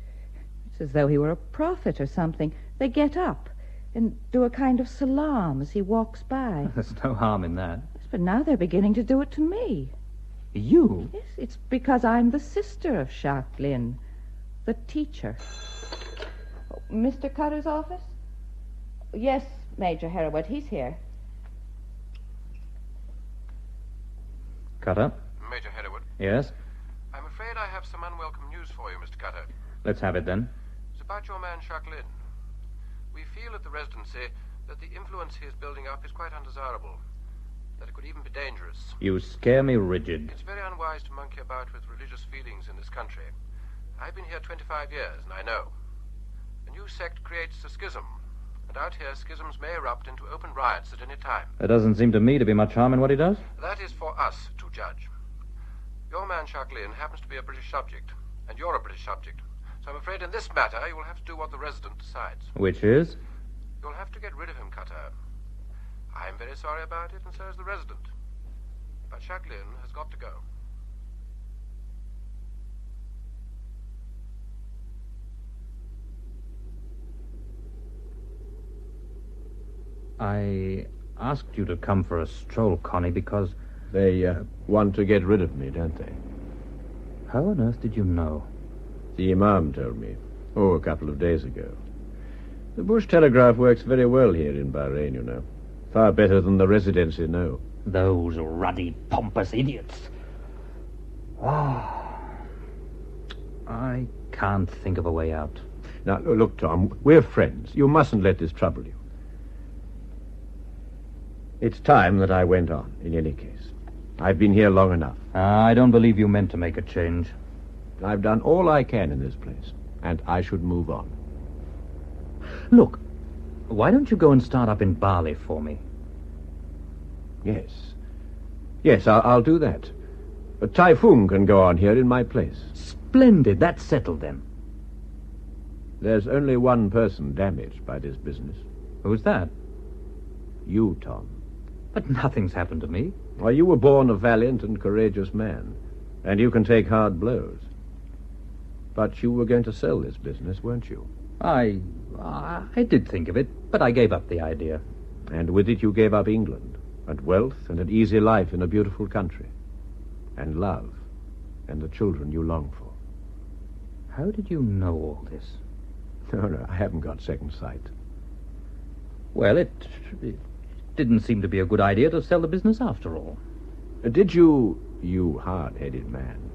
as though he were a prophet or something. They get up and do a kind of salam as he walks by. There's no harm in that. Yes, but now they're beginning to do it to me. You? Yes, it's because I'm the sister of Jacqueline, the teacher. Oh, Mr. Cutter's office? Yes, Major Hereward, he's here. Cutter? Major Hereward? Yes? I'm afraid I have some unwelcome news for you, Mr. Cutter. Let's have it, then. It's about your man, Jacqueline. We feel at the Residency that the influence he is building up is quite undesirable, that it could even be dangerous. You scare me rigid. It's very unwise to monkey about with religious feelings in this country. I've been here 25 years, and I know. A new sect creates a schism, and out here schisms may erupt into open riots at any time. There doesn't seem to me to be much harm in what he does. That is for us to judge. Your man, Jacqueline, happens to be a British subject, and you're a British subject. So I'm afraid in this matter you will have to do what the resident decides. Which is? You'll have to get rid of him, Cutter. I'm very sorry about it, and so is the resident. But Jacqueline has got to go. I asked you to come for a stroll, Connie, because... They want to get rid of me, don't they? How on earth did you know? The Imam told me. Oh, a couple of days ago. The bush telegraph works very well here in Bahrain, you know. Far better than the Residency, no. Those ruddy, pompous idiots. Oh, I can't think of a way out. Now, look, Tom, we're friends. You mustn't let this trouble you. It's time that I went on, in any case. I've been here long enough. I don't believe you meant to make a change. I've done all I can in this place, and I should move on. Look, Why don't you go and start up in Bali for me? Yes. Yes, I'll do that. But Typhoon can go on here in my place. Splendid. That's settled then. There's only one person damaged by this business. Who's that? You, Tom. But nothing's happened to me. Well, you were born a valiant and courageous man, and you can take hard blows. But you were going to sell this business, weren't you? I did think of it, but I gave up the idea. And with it you gave up England, and wealth, and an easy life in a beautiful country, and love, and the children you long for. How did you know all this? No, I haven't got second sight. Well, it didn't seem to be a good idea to sell the business after all. Did you hard-headed man,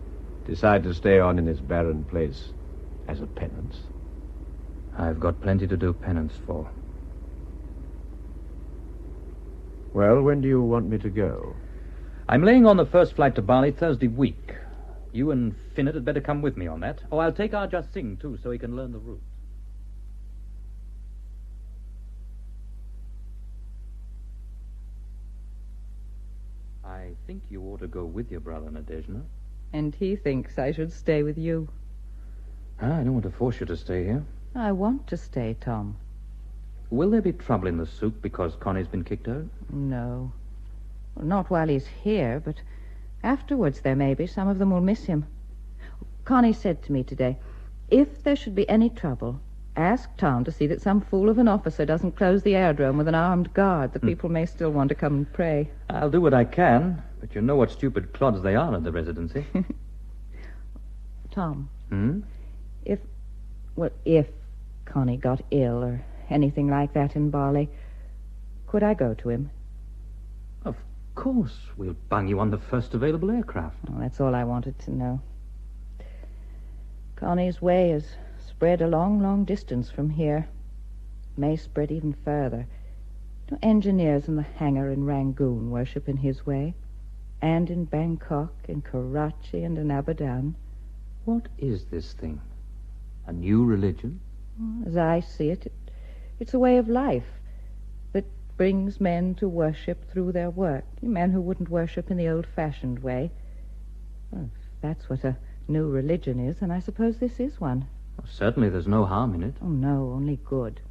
decide to stay on in this barren place as a penance? I've got plenty to do penance for. Well, when do you want me to go? I'm laying on the first flight to Bali Thursday week. You and Finnet had better come with me on that. Oh, I'll take Arja Singh, too, so he can learn the route. I think you ought to go with your brother, Nadezhda. And he thinks I should stay with you. I don't want to force you to stay here. I want to stay, Tom. Will there be trouble in the souk because Connie's been kicked out? No. Well, not while he's here, but afterwards there may be. Some of them will miss him. Connie said to me today, if there should be any trouble, ask Tom to see that some fool of an officer doesn't close the aerodrome with an armed guard. The people may still want to come and pray. I'll do what I can, but you know what stupid clods they are at the residency. Tom. Hmm? If Connie got ill or anything like that in Bali, could I go to him? Of course. We'll bung you on the first available aircraft. Oh, that's all I wanted to know. Connie's way is spread a long, long distance from here. May spread even further. Engineers in the hangar in Rangoon worship in his way, and in Bangkok, in Karachi, and in Abadan. What is this thing? A new religion? As I see it, it's a way of life that brings men to worship through their work. Men who wouldn't worship in the old-fashioned way. Well, if that's what a new religion is, then I suppose this is one. Well, certainly there's no harm in it. Oh, no, only good.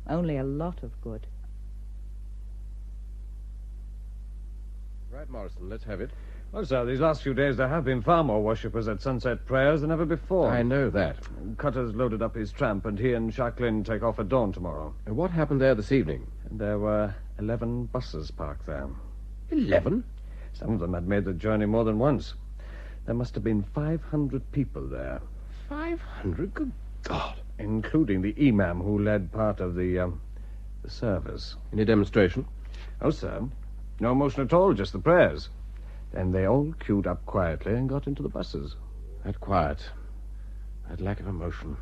Only a lot of good. Right, Morrison, let's have it. Well, sir, these last few days there have been far more worshippers at sunset prayers than ever before. I know that. Cutter's loaded up his tramp, and he and Jacqueline take off at dawn tomorrow. And what happened there this evening? And there were 11 buses parked there. 11? Some of them had made the journey more than once. There must have been 500 people there. 500? Good God. Including the imam who led part of the service. Any demonstration? Oh, sir. No motion at all, just the prayers. Then they all queued up quietly and got into the buses. That quiet. That lack of emotion.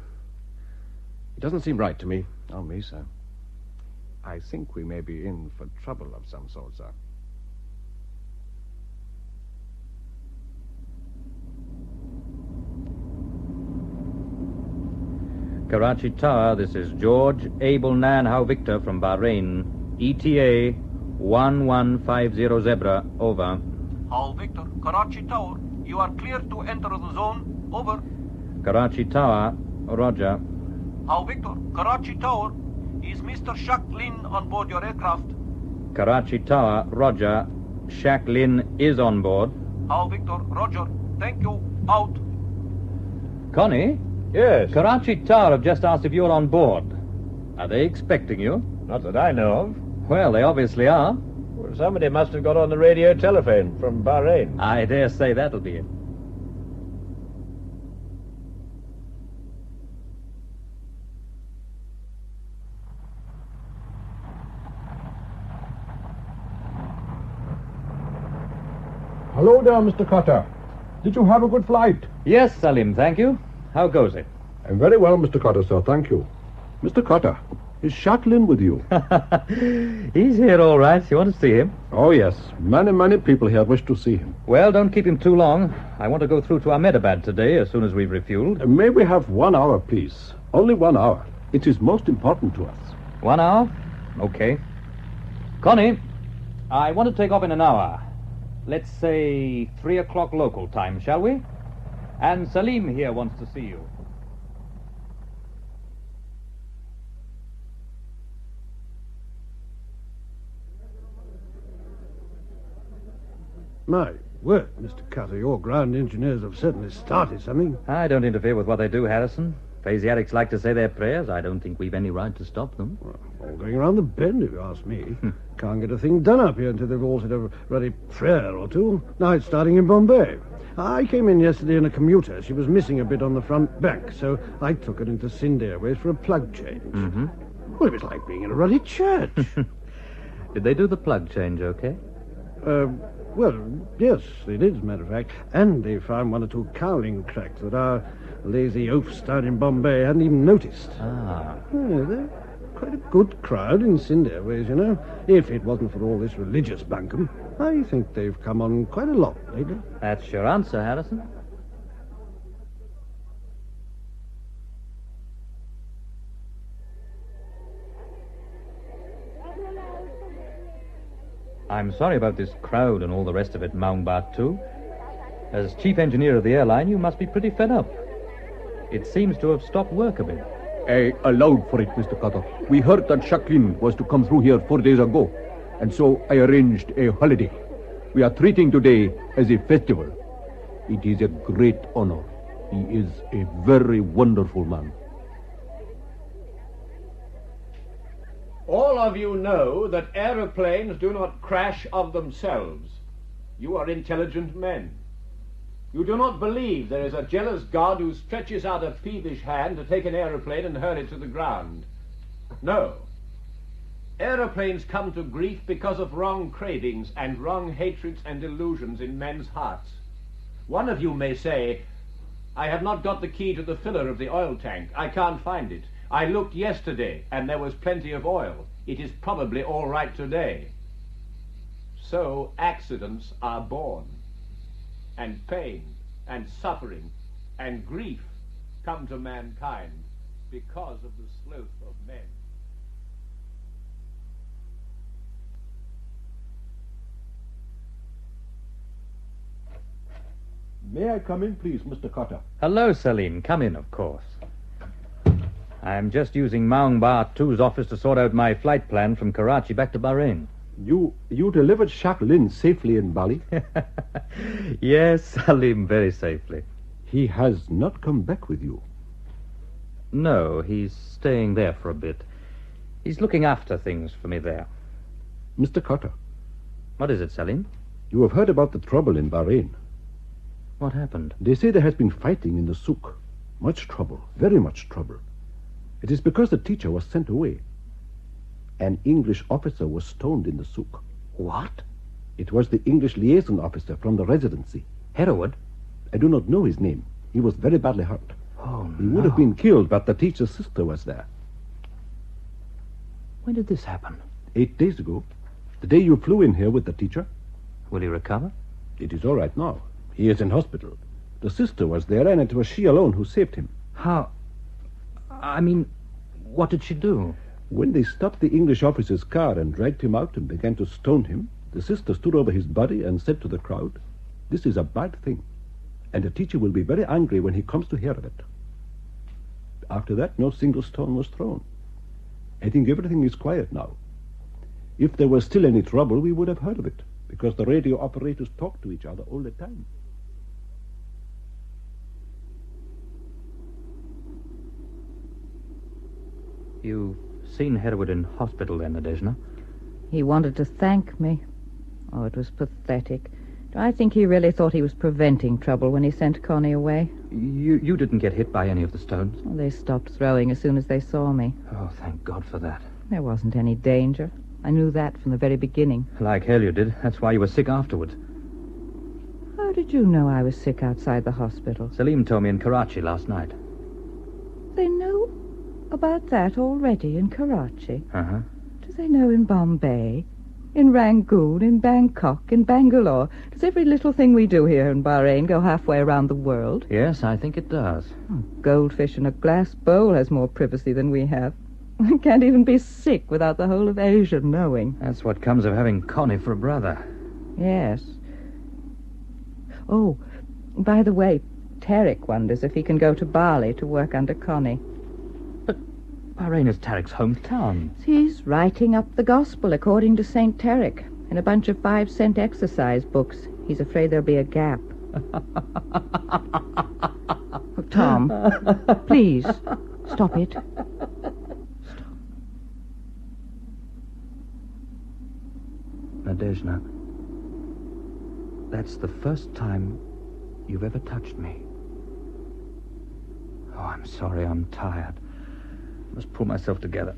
It doesn't seem right to me. Oh, me, sir. I think we may be in for trouble of some sort, sir. Karachi Tower, this is George Abel Nan How Victor from Bahrain. ETA 1150 Zebra, over. How Victor, Karachi Tower, you are clear to enter the zone, over. Karachi Tower, roger. How Victor, Karachi Tower, is Mr. Shak Lin on board your aircraft? Karachi Tower, roger. Shak Lin is on board. How Victor, roger. Thank you. Out. Connie? Yes? Karachi Tower have just asked if you're on board. Are they expecting you? Not that I know of. Well, they obviously are. Well, somebody must have got on the radio telephone from Bahrain. I dare say that'll be it. Hello there, Mr. Cutter. Did you have a good flight? Yes, Salim, thank you. How goes it? I'm very well, Mr. Cutter, sir, thank you. Mr. Cutter, is Jacqueline with you? He's here all right. You want to see him? Oh, yes. Many people here wish to see him. Well, don't keep him too long. I want to go through to Ahmedabad today as soon as we've refueled. May we have 1 hour, please? Only 1 hour. It is most important to us. 1 hour? Okay. Connie, I want to take off in an hour. Let's say 3 o'clock local time, shall we? And Salim here wants to see you. My word, Mr. Cutter, your ground engineers have certainly started something. I don't interfere with what they do, Harrison. If Asiatics like to say their prayers, I don't think we've any right to stop them. Well, all going around the bend, if you ask me. Can't get a thing done up here until they've all said a bloody prayer or two. Now it's starting in Bombay. I came in yesterday in a commuter. She was missing a bit on the front bank, so I took her into Sind Airways for a plug change. Mm-hmm. Well, it was like being in a ruddy church. Did they do the plug change okay? Well, yes, they did, as a matter of fact. And they found 1 or 2 cowling cracks that our lazy oafs down in Bombay hadn't even noticed. Ah. Yeah, they're quite a good crowd in Sind Airways, you know. If it wasn't for all this religious bunkum, I think they've come on quite a lot lately. That's your answer, Harrison. I'm sorry about this crowd and all the rest of it, Maungbat, too. As chief engineer of the airline, you must be pretty fed up. It seems to have stopped work a bit. I allowed for it, Mr. Carter. We heard that Jacqueline was to come through here 4 days ago, and so I arranged a holiday. We are treating today as a festival. It is a great honor. He is a very wonderful man. All of you know that aeroplanes do not crash of themselves. You are intelligent men. You do not believe there is a jealous God who stretches out a peevish hand to take an aeroplane and hurl it to the ground. No. Aeroplanes come to grief because of wrong cravings and wrong hatreds and illusions in men's hearts. One of you may say, I have not got the key to the filler of the oil tank. I can't find it. I looked yesterday, and there was plenty of oil. It is probably all right today. So accidents are born, and pain, and suffering, and grief come to mankind because of the sloth of men. May I come in, please, Mr. Carter? Hello, Salim. Come in, of course. I'm just using Maungbat 2's office to sort out my flight plan from Karachi back to Bahrain. You delivered Jacqueline safely in Bali? Yes, Salim, very safely. He has not come back with you? No, he's staying there for a bit. He's looking after things for me there. Mr. Carter. What is it, Salim? You have heard about the trouble in Bahrain. What happened? They say there has been fighting in the souk. Much trouble, very much trouble. It is because the teacher was sent away. An English officer was stoned in the souk. What? It was the English liaison officer from the residency. Hereward? I do not know his name. He was very badly hurt. Oh, He would have been killed, but the teacher's sister was there. When did this happen? 8 days ago. The day you flew in here with the teacher. Will he recover? It is all right now. He is in hospital. The sister was there, and it was she alone who saved him. How? I mean, what did she do? When they stopped the English officer's car and dragged him out and began to stone him, the sister stood over his body and said to the crowd, "This is a bad thing, and the teacher will be very angry when he comes to hear of it." After that, no single stone was thrown. I think everything is quiet now. If there was still any trouble, we would have heard of it, because the radio operators talk to each other all the time. You've seen Hereward in hospital then, Nadezhda? He wanted to thank me. Oh, it was pathetic. I think he really thought he was preventing trouble when he sent Connie away. You didn't get hit by any of the stones? Well, they stopped throwing as soon as they saw me. Oh, thank God for that. There wasn't any danger. I knew that from the very beginning. Like hell you did. That's why you were sick afterwards. How did you know I was sick outside the hospital? Salim told me in Karachi last night. They know about that already in Karachi? Uh-huh. Do they know in Bombay? In Rangoon? In Bangkok? In Bangalore? Does every little thing we do here in Bahrain go halfway around the world? Yes, I think it does. A goldfish in a glass bowl has more privacy than we have. I can't even be sick without the whole of Asia knowing. That's what comes of having Connie for a brother. Yes. Oh, by the way, Tarek wonders if he can go to Bali to work under Connie. Bahrain is Tarek's hometown. He's writing up the gospel according to St. Tarek in a bunch of 5-cent exercise books. He's afraid there'll be a gap. Oh, Tom, please, stop it. Nadezhda, that's the first time you've ever touched me. Oh, I'm sorry, I'm tired. I must pull myself together.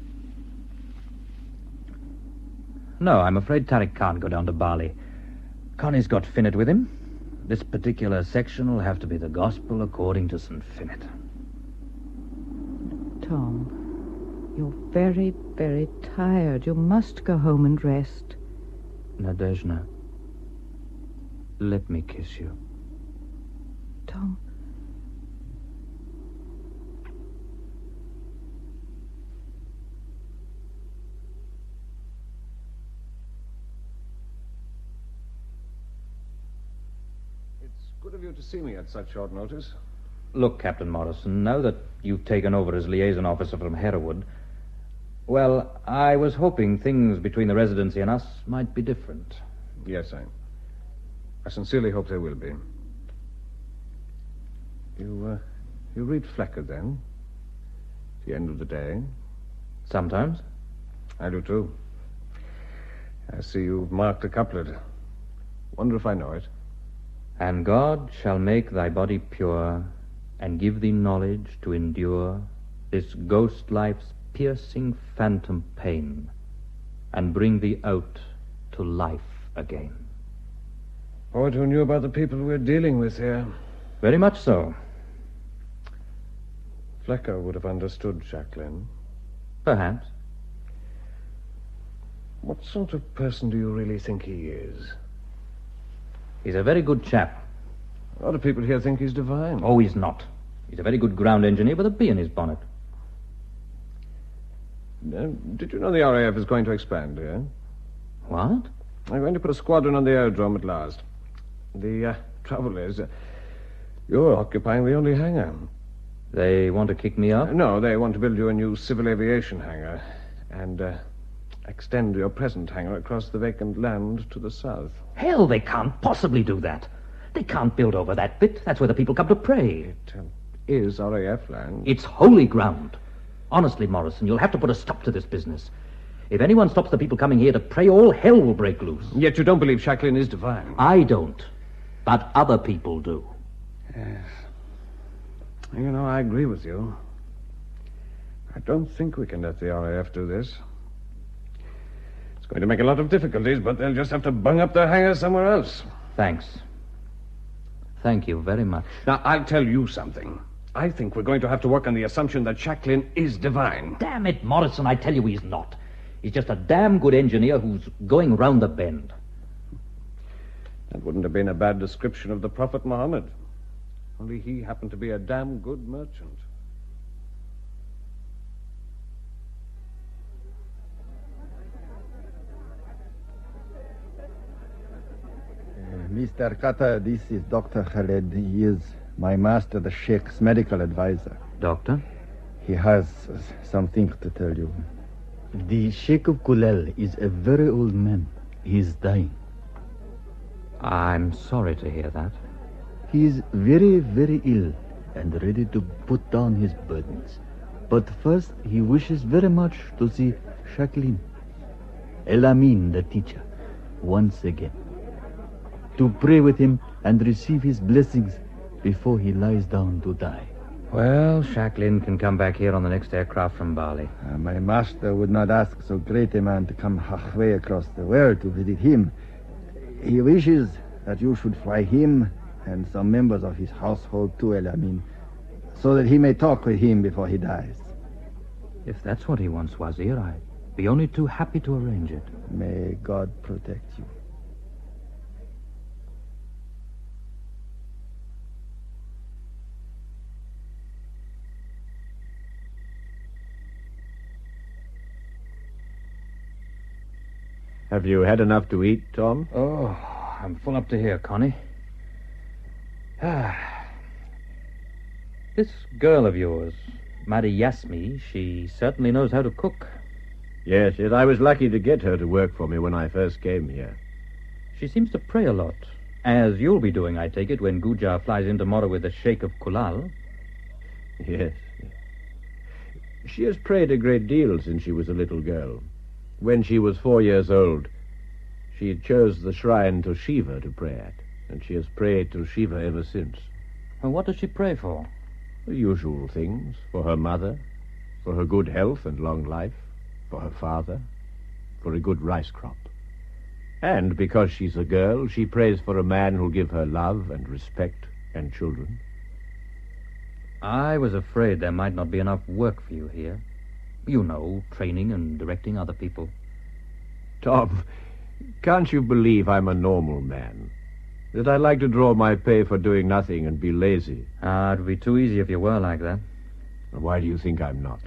No, I'm afraid Tarek can't go down to Bali. Connie's got Finnet with him. This particular section will have to be the gospel according to St. Finnet. Tom, you're very, very tired. You must go home and rest. Nadezhda, let me kiss you. Tom. It's good of you to see me at such short notice. Look, Captain Morrison, now that you've taken over as liaison officer from Hereward, well, I was hoping things between the Residency and us might be different. Yes, I sincerely hope they will be. You read Flecker, then? At the end of the day? Sometimes. I do, too. I see you've marked a couplet. Wonder if I know it. And God shall make thy body pure, and give thee knowledge to endure this ghost life's piercing phantom pain, and bring thee out to life again. Poet who knew about the people we're dealing with here. Very much so. Flecker would have understood Jacqueline. Perhaps. What sort of person do you really think he is? He's a very good chap. A lot of people here think he's divine. Oh, he's not. He's a very good ground engineer with a bee in his bonnet. Did you know the RAF is going to expand here? What? They're going to put a squadron on the aerodrome at last. The trouble is, you're occupying the only hangar. They want to kick me up? No, they want to build you a new civil aviation hangar and extend your present hangar across the vacant land to the south. Hell, they can't possibly do that. They can't build over that bit. That's where the people come to pray. It is RAF land. It's holy ground. Honestly, Morrison, you'll have to put a stop to this business. If anyone stops the people coming here to pray, all hell will break loose. Yet you don't believe Jacqueline is divine. I don't. But other people do. Yes. You know, I agree with you. I don't think we can let the RAF do this. It's going to make a lot of difficulties, but they'll just have to bung up their hangar somewhere else. Thanks. Thank you very much. Now, I'll tell you something. I think we're going to have to work on the assumption that Jacqueline is divine. Damn it, Morrison, I tell you he's not. He's just a damn good engineer who's going round the bend. That wouldn't have been a bad description of the Prophet Muhammad. Only he happened to be a damn good merchant. Mr. Carter, this is Dr. Khaled. He is my master, the Sheikh's medical advisor. Doctor? He has something to tell you. The Sheikh of Kulal is a very old man. He is dying. I'm sorry to hear that. He is very, very ill and ready to put down his burdens. But first, he wishes very much to see Jacqueline, El Amin, the teacher, once again. To pray with him and receive his blessings before he lies down to die. Well, Jacqueline can come back here on the next aircraft from Bali. My master would not ask so great a man to come halfway across the world to visit him. He wishes that you should fly him and some members of his household to El Amin, so that he may talk with him before he dies. If that's what he wants, Wazir, I'd be only too happy to arrange it. May God protect you. Have you had enough to eat, Tom? Oh, I'm full up to here, Connie. This girl of yours, Mary Yasmi, she certainly knows how to cook. Yes, I was lucky to get her to work for me when I first came here. She seems to pray a lot, as you'll be doing, I take it, when Gujar flies in tomorrow with the Sheikh of Kulal. Yes. She has prayed a great deal since she was a little girl. When she was 4 years old, she chose the shrine to Shiva to pray at, and she has prayed to Shiva ever since. And what does she pray for? The usual things. For her mother, for her good health and long life, for her father, for a good rice crop. And because she's a girl, she prays for a man who'll give her love and respect and children. I was afraid there might not be enough work for you here. You know, training and directing other people. Tom, can't you believe I'm a normal man? That I like to draw my pay for doing nothing and be lazy? It would be too easy if you were like that. Why do you think I'm not?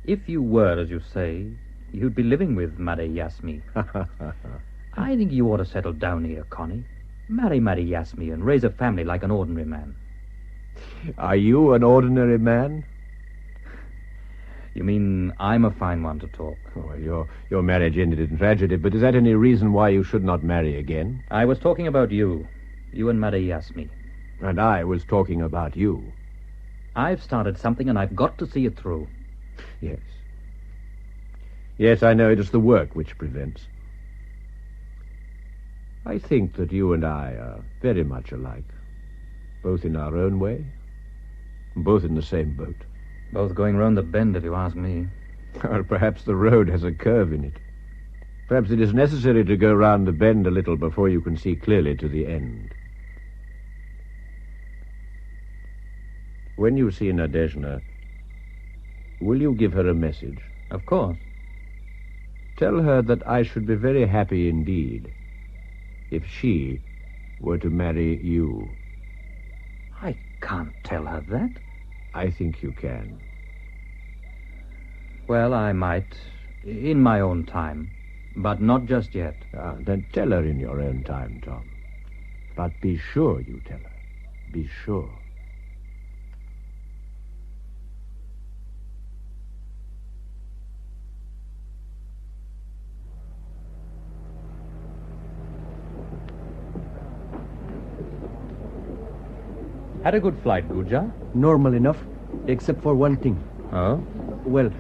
If you were, as you say, you'd be living with Mary Yasmi. I think you ought to settle down here, Connie. Marry Mary Yasmi and raise a family like an ordinary man. Are you an ordinary man? You mean I'm a fine one to talk? Well, your marriage ended in tragedy, but is that any reason why you should not marry again? I was talking about you. You and Mary Yasmi. And I was talking about you. I've started something and I've got to see it through. Yes. Yes, I know it is the work which prevents. I think that you and I are very much alike. Both in our own way, both in the same boat. Both going round the bend, if you ask me. Or perhaps the road has a curve in it. Perhaps it is necessary to go round the bend a little before you can see clearly to the end. When you see Nadezhda, will you give her a message? Of course. Tell her that I should be very happy indeed if she were to marry you. I can't tell her that. I think you can. Well, I might, in my own time, but not just yet. Then tell her in your own time, Tom. But be sure you tell her. Be sure. Had a good flight, Guja? Normal enough, except for one thing. Oh? Well,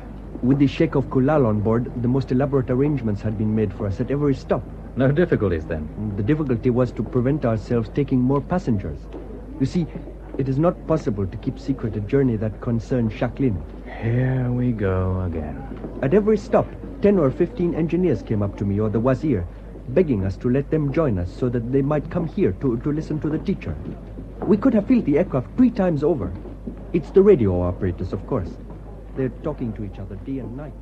with the Sheikh of Kulal on board, the most elaborate arrangements had been made for us at every stop. No difficulties, then? The difficulty was to prevent ourselves taking more passengers. You see, it is not possible to keep secret a journey that concerns Jacqueline. Here we go again. At every stop, 10 or 15 engineers came up to me or the wazir, begging us to let them join us so that they might come here to listen to the teacher. We could have filled the aircraft 3 times over. It's the radio operators, of course. They're talking to each other day and night.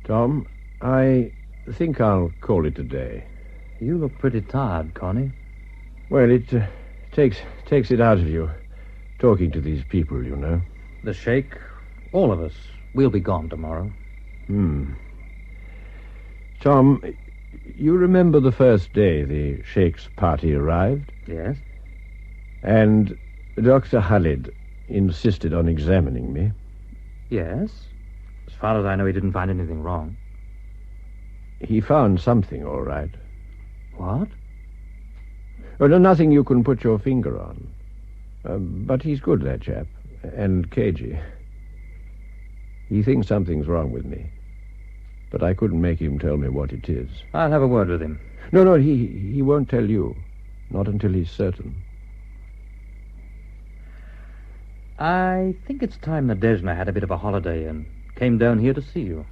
Tom, I think I'll call it a day. You look pretty tired, Connie. Well, it takes it out of you, talking to these people, you know. The Sheikh, all of us, we'll be gone tomorrow. Tom, you remember the first day the Sheikh's party arrived? Yes. And Dr. Khalid insisted on examining me. Yes. As far as I know, he didn't find anything wrong. He found something, all right. What? Oh, no, nothing you can put your finger on. But he's good, that chap. And cagey. He thinks something's wrong with me. But I couldn't make him tell me what it is. I'll have a word with him. No, he won't tell you. Not until he's certain. I think it's time Nadezhda had a bit of a holiday and came down here to see you.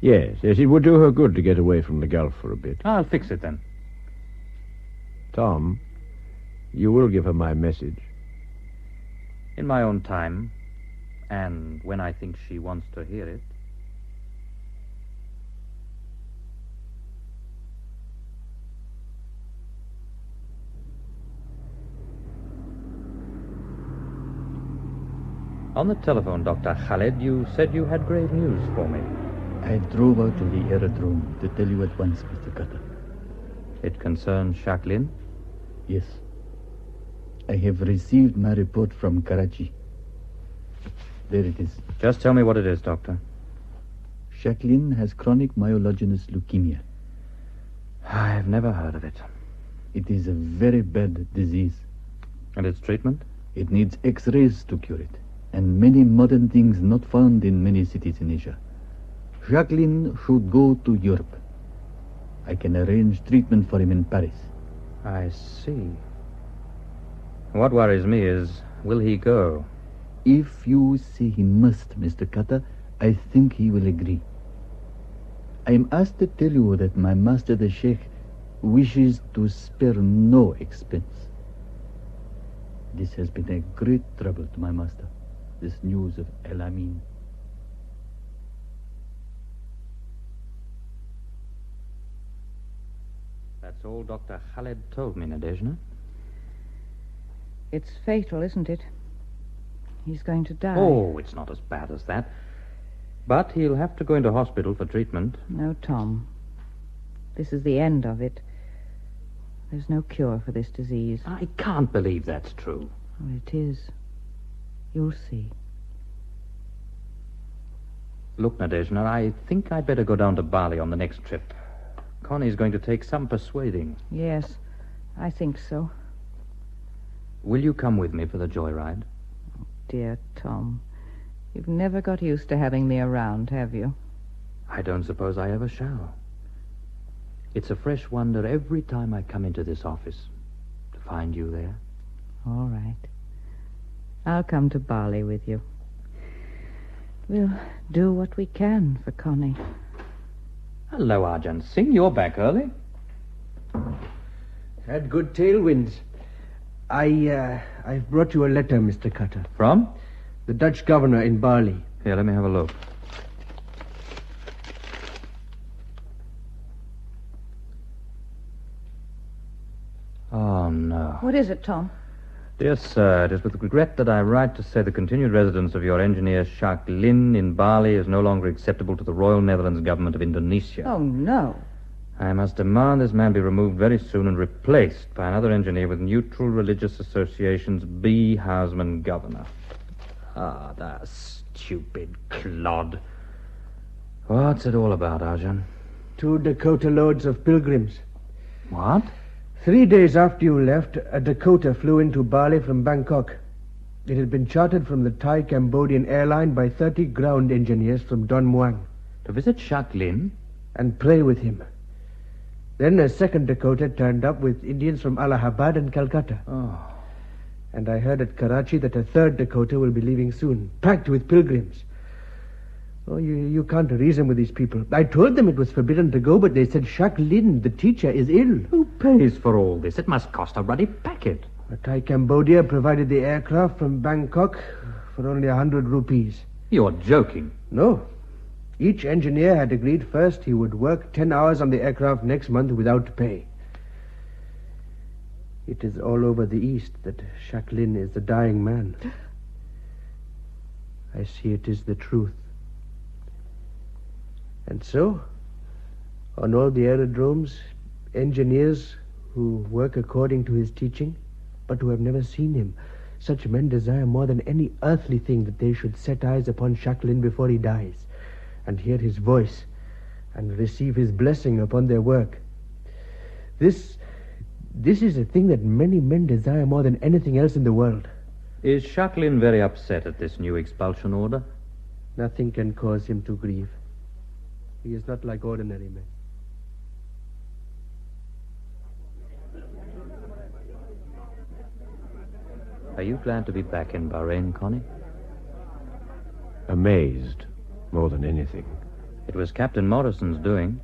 Yes, it would do her good to get away from the Gulf for a bit. I'll fix it then. Tom, you will give her my message. In my own time, and when I think she wants to hear it. On the telephone, Dr. Khaled, you said you had grave news for me. I drove out to the aerodrome to tell you at once, Mr. Cutter. It concerns Jacqueline? Yes. I have received my report from Karachi. There it is. Just tell me what it is, Doctor. Jacqueline has chronic myelogenous leukemia. I've never heard of it. It is a very bad disease. And its treatment? It needs X-rays to cure it, and many modern things not found in many cities in Asia. Jacqueline should go to Europe. I can arrange treatment for him in Paris. I see. What worries me is, will he go? If you say he must, Mr. Cutter, I think he will agree. I am asked to tell you that my master the Sheikh wishes to spare no expense. This has been a great trouble to my master, this news of El Amin. That's all Dr. Khaled told me, Nadezhda. It's fatal, isn't it? He's going to die. Oh, it's not as bad as that. But he'll have to go into hospital for treatment. No, Tom. This is the end of it. There's no cure for this disease. I can't believe that's true. Well, it is. You'll see. Look, Nadezhda, I think I'd better go down to Bali on the next trip. Connie's going to take some persuading. Yes, I think so. Will you come with me for the joyride? Oh, dear Tom. You've never got used to having me around, have you? I don't suppose I ever shall. It's a fresh wonder every time I come into this office to find you there. All right. I'll come to Bali with you. We'll do what we can for Connie. Hello, Arjan Singh. You're back early. Had good tailwinds. I've brought you a letter, Mr. Cutter. From? The Dutch governor in Bali. Here, let me have a look. Oh, no. What is it, Tom? Dear sir, it is with regret that I write to say the continued residence of your engineer Jacqueline in Bali is no longer acceptable to the Royal Netherlands Government of Indonesia. Oh, no. I must demand this man be removed very soon and replaced by another engineer with Neutral Religious Association's B. Houseman Governor. Ah, that stupid clod. What's it all about, Arjan? 2 Dakota loads of pilgrims. What? 3 days after you left, a Dakota flew into Bali from Bangkok. It had been chartered from the Thai-Cambodian airline by 30 ground engineers from Don Muang. To visit Jacqueline? And pray with him. Then a second Dakota turned up with Indians from Allahabad and Calcutta. Oh. And I heard at Karachi that a third Dakota will be leaving soon, packed with pilgrims. Oh, you can't reason with these people. I told them it was forbidden to go, but they said Jacqueline, the teacher, is ill. Who pays for all this? It must cost a ruddy packet. Thai Cambodia provided the aircraft from Bangkok for only 100 rupees. You're joking. No. Each engineer had agreed first he would work 10 hours on the aircraft next month without pay. It is all over the East that Jacqueline is the dying man. I see it is the truth. And so, on all the aerodromes, engineers who work according to his teaching, but who have never seen him, such men desire more than any earthly thing that they should set eyes upon Jacqueline before he dies, and hear his voice, and receive his blessing upon their work. This is a thing that many men desire more than anything else in the world. Is Jacqueline very upset at this new expulsion order? Nothing can cause him to grieve. He is not like ordinary men. Are you glad to be back in Bahrain, Connie? Amazed, more than anything. It was Captain Morrison's doing.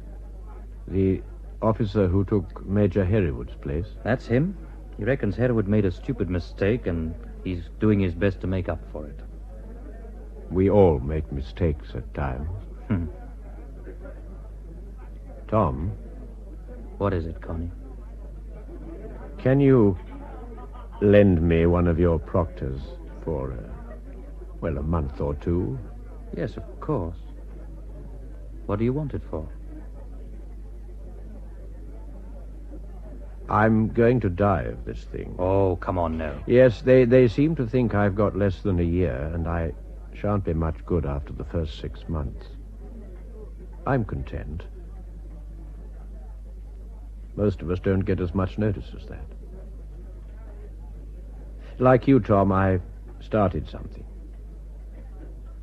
The officer who took Major Hereward's place? That's him. He reckons Hereward made a stupid mistake, and he's doing his best to make up for it. We all make mistakes at times. Tom? What is it, Connie? Can you lend me one of your proctors for Well, a month or two. Yes, of course. What do you want it for? I'm going to die of this thing. Oh, come on now. Yes, they seem to think I've got less than a year, and I shan't be much good after the first 6 months. I'm content. Most of us don't get as much notice as that. Like you, Tom, I started something.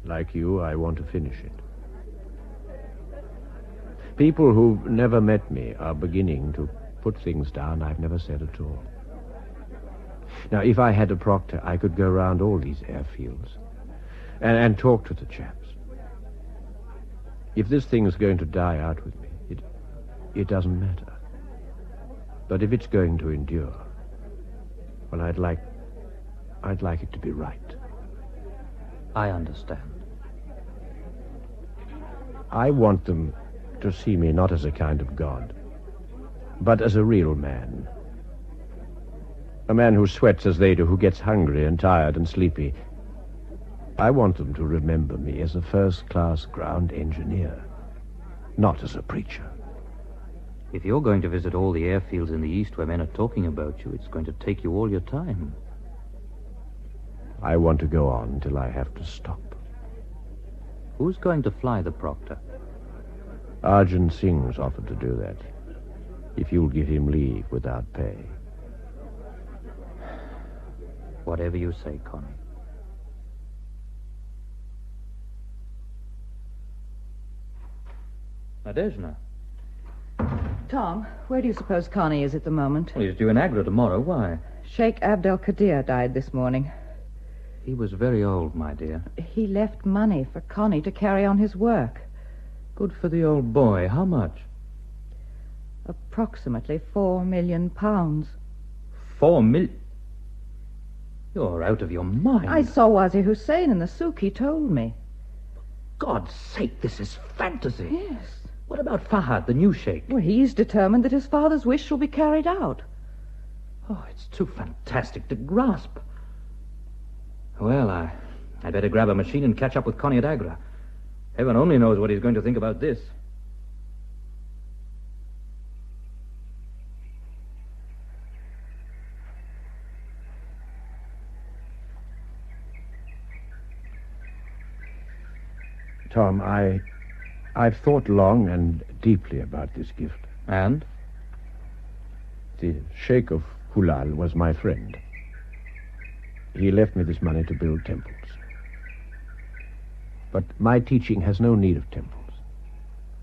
Like you, I want to finish it. People who've never met me are beginning to put things down I've never said at all. Now, if I had a proctor, I could go round all these airfields and talk to the chaps. If this thing's going to die out with me, it doesn't matter. But if it's going to endure, well, I'd like it to be right. I understand. I want them to see me not as a kind of god, but as a real man. A man who sweats as they do, who gets hungry and tired and sleepy. I want them to remember me as a first-class ground engineer, not as a preacher. If you're going to visit all the airfields in the East where men are talking about you, it's going to take you all your time. I want to go on till I have to stop. Who's going to fly the Proctor? Arjun Singh's offered to do that, if you'll give him leave without pay. Whatever you say, Connie. Nadezhda. Tom, where do you suppose Connie is at the moment? Well, he's due in Agra tomorrow. Why? Sheikh Abdel Qadir died this morning. He was very old, my dear. He left money for Connie to carry on his work. Good for the old boy. How much? Approximately £4 million. 4 million? You're out of your mind. I saw Wazir Hussein in the souk. He told me. God's sake, this is fantasy. Yes. What about Fahad, the new sheikh? Well, he's determined that his father's wish shall be carried out. Oh, it's too fantastic to grasp. Well, I'd better grab a machine and catch up with Connie at Agra. Heaven only knows what he's going to think about this. Tom, I've thought long and deeply about this gift. And? The Sheikh of Hulal was my friend. He left me this money to build temples. But my teaching has no need of temples.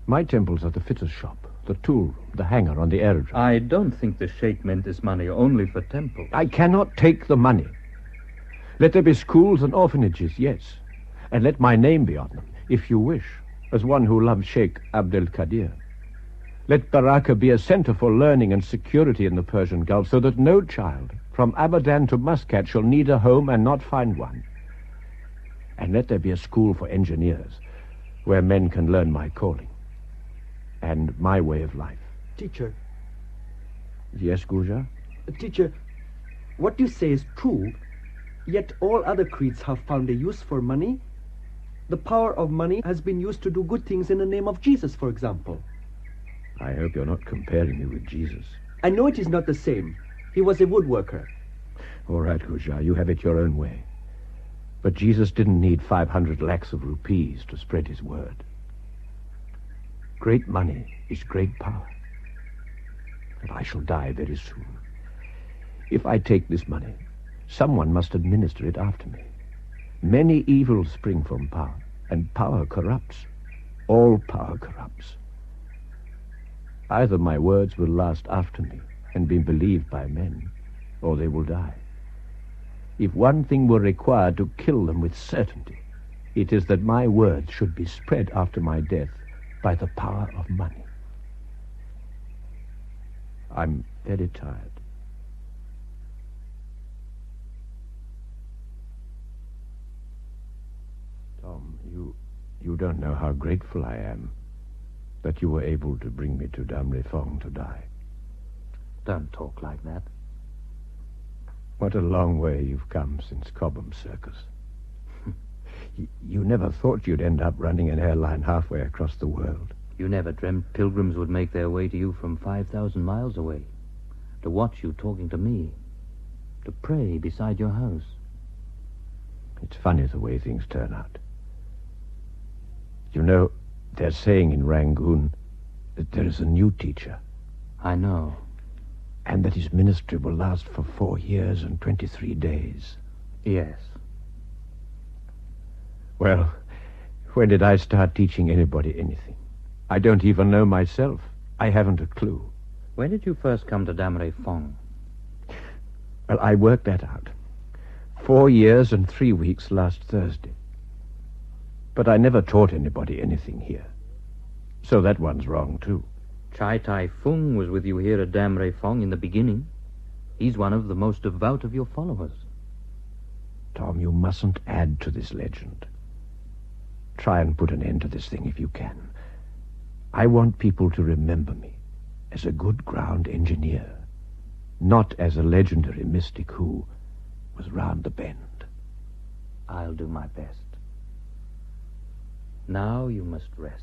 My temples are the fitter's shop, the tool room, the hangar on the aerodrome. I don't think the sheikh meant this money only for temples. I cannot take the money. Let there be schools and orphanages, yes. And let my name be on them, if you wish, as one who loves Sheikh Abdel Qadir. Let Baraka be a center for learning and security in the Persian Gulf, so that no child, from Abadan to Muscat, shall need a home and not find one. And let there be a school for engineers, where men can learn my calling and my way of life. Teacher. Yes, Guja? Teacher, what you say is true, yet all other creeds have found a use for money. The power of money has been used to do good things in the name of Jesus, for example. I hope you're not comparing me with Jesus. I know it is not the same. He was a woodworker. All right, Guja, you have it your own way. But Jesus didn't need 500 lakhs of rupees to spread his word. Great money is great power. And I shall die very soon. If I take this money, someone must administer it after me. Many evils spring from power, and power corrupts. All power corrupts. Either my words will last after me and be believed by men, or they will die. If one thing were required to kill them with certainty, it is that my words should be spread after my death by the power of money. I'm very tired. Tom, you don't know how grateful I am that you were able to bring me to Damre Fong to die. Don't talk like that. What a long way you've come since Cobham Circus. You never thought you'd end up running an airline halfway across the world. You never dreamt pilgrims would make their way to you from 5,000 miles away, to watch you talking to me, to pray beside your house. It's funny the way things turn out. You know, they're saying in Rangoon that there is a new teacher. I know. And that his ministry will last for 4 years and 23 days. Yes. Well, when did I start teaching anybody anything? I don't even know myself. I haven't a clue. When did you first come to Damre Fong? Well, I worked that out. 4 years and 3 weeks last Thursday. But I never taught anybody anything here. So that one's wrong, too. Chai Tai Fung was with you here at Damre Fong in the beginning. He's one of the most devout of your followers. Tom, you mustn't add to this legend. Try and put an end to this thing if you can. I want people to remember me as a good ground engineer, not as a legendary mystic who was round the bend. I'll do my best. Now you must rest.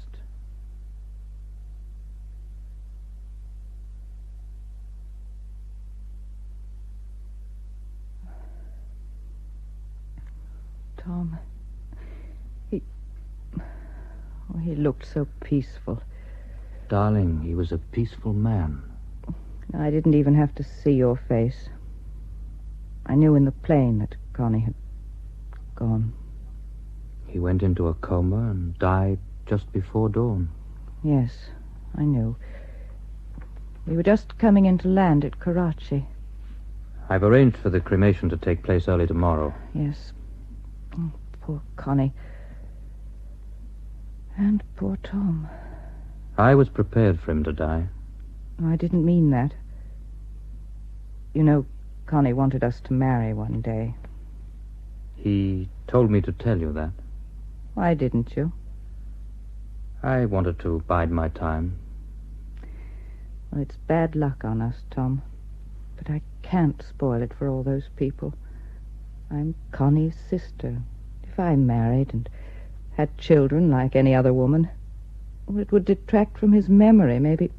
Tom, he looked so peaceful. Darling, he was a peaceful man. I didn't even have to see your face. I knew in the plane that Connie had gone. He went into a coma and died just before dawn. Yes, I knew. We were just coming in to land at Karachi. I've arranged for the cremation to take place early tomorrow. Yes. Oh, poor Connie. And poor Tom. I was prepared for him to die. I didn't mean that. You know, Connie wanted us to marry one day. He told me to tell you that. Why didn't you? I wanted to bide my time. Well, it's bad luck on us, Tom. But I can't spoil it for all those people. I'm Connie's sister. If I married and had children like any other woman, well, it would detract from his memory. Maybe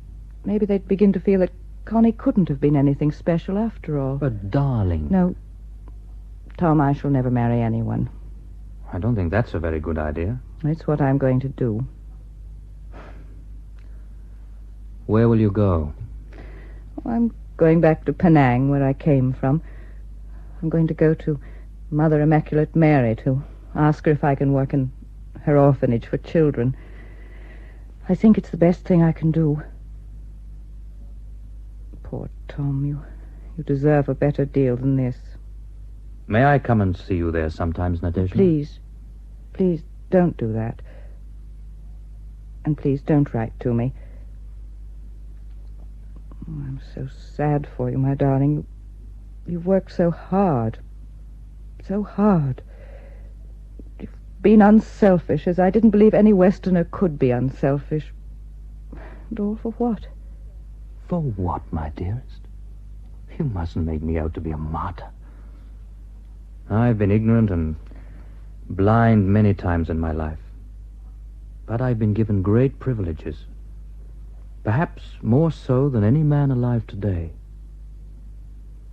they'd begin to feel that Connie couldn't have been anything special after all. But, darling... No, Tom, I shall never marry anyone. I don't think that's a very good idea. It's what I'm going to do. Where will you go? Well, I'm going back to Penang, where I came from. I'm going to go to Mother Immaculate Mary to ask her if I can work in her orphanage for children. I think it's the best thing I can do. Poor Tom, you deserve a better deal than this. May I come and see you there sometimes, Nadezhda? Please, don't do that. And please don't write to me. Oh, I'm so sad for you, my darling. You've worked so hard. So hard. You've been unselfish, as I didn't believe any Westerner could be unselfish. And all for what? For what, my dearest? You mustn't make me out to be a martyr. I've been ignorant and blind many times in my life. But I've been given great privileges. Perhaps more so than any man alive today.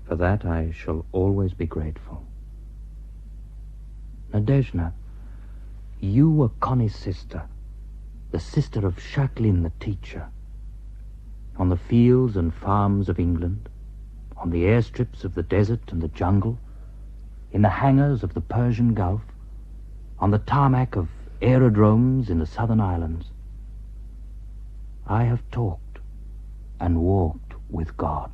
For that I shall always be grateful. Nadezhda, you were Connie's sister, the sister of Jacqueline the teacher. On the fields and farms of England, on the airstrips of the desert and the jungle, in the hangars of the Persian Gulf, on the tarmac of aerodromes in the southern islands, I have talked and walked with God.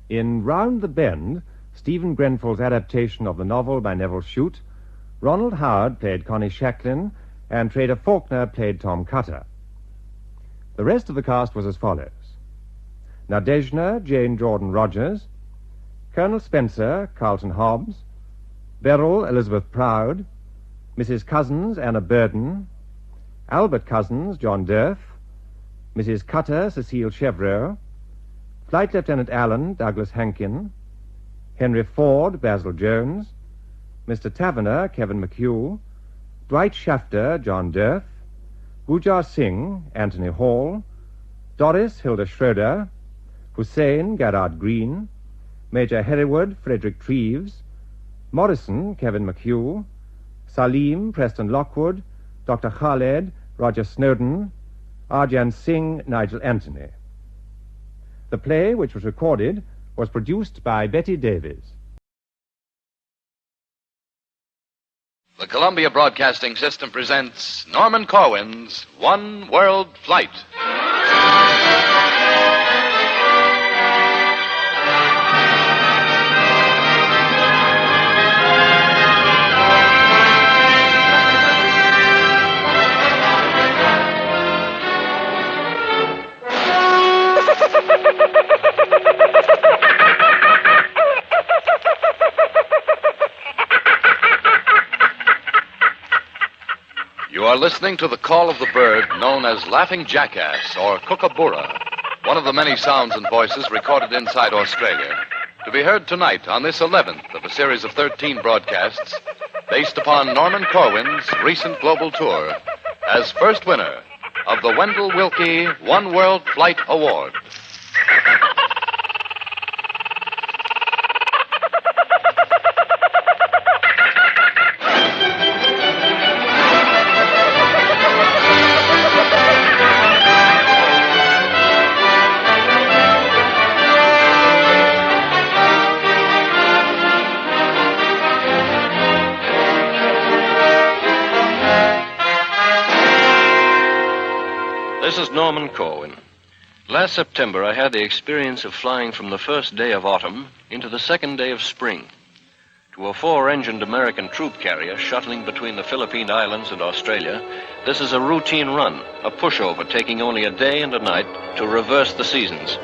In Round the Bend, Stephen Grenfell's adaptation of the novel by Neville Shute, Ronald Howard played Connie Shacklin, and Trader Faulkner played Tom Cutter. The rest of the cast was as follows: Nadezhda Jane Jordan Rogers, Colonel Spencer Carlton Hobbs, Beryl Elizabeth Proud, Mrs. Cousins Anna Burden, Albert Cousins John Durf, Mrs. Cutter Cecile Chevreau, Flight Lieutenant Allen Douglas Hankin, Henry Ford Basil Jones, Mr. Taverner Kevin McHugh, Dwight Shafter John Durf, Gujar Singh Anthony Hall, Doris Hilda Schroeder, Hussein Gerard Green, Major Hereward Frederick Treves, Morrison Kevin McHugh, Salim Preston Lockwood, Dr. Khaled Roger Snowden, Arjan Singh Nigel Anthony. The play, which was recorded, was produced by Betty Davies. The Columbia Broadcasting System presents Norman Corwin's One World Flight. You are listening to the call of the bird known as Laughing Jackass or Kookaburra, one of the many sounds and voices recorded inside Australia, to be heard tonight on this 11th of a series of 13 broadcasts based upon Norman Corwin's recent global tour as first winner of the Wendell Willkie One World Flight Award. This is Norman Corwin. Last September, I had the experience of flying from the first day of autumn into the second day of spring. To a four-engined American troop carrier shuttling between the Philippine Islands and Australia, this is a routine run, a pushover taking only a day and a night to reverse the seasons.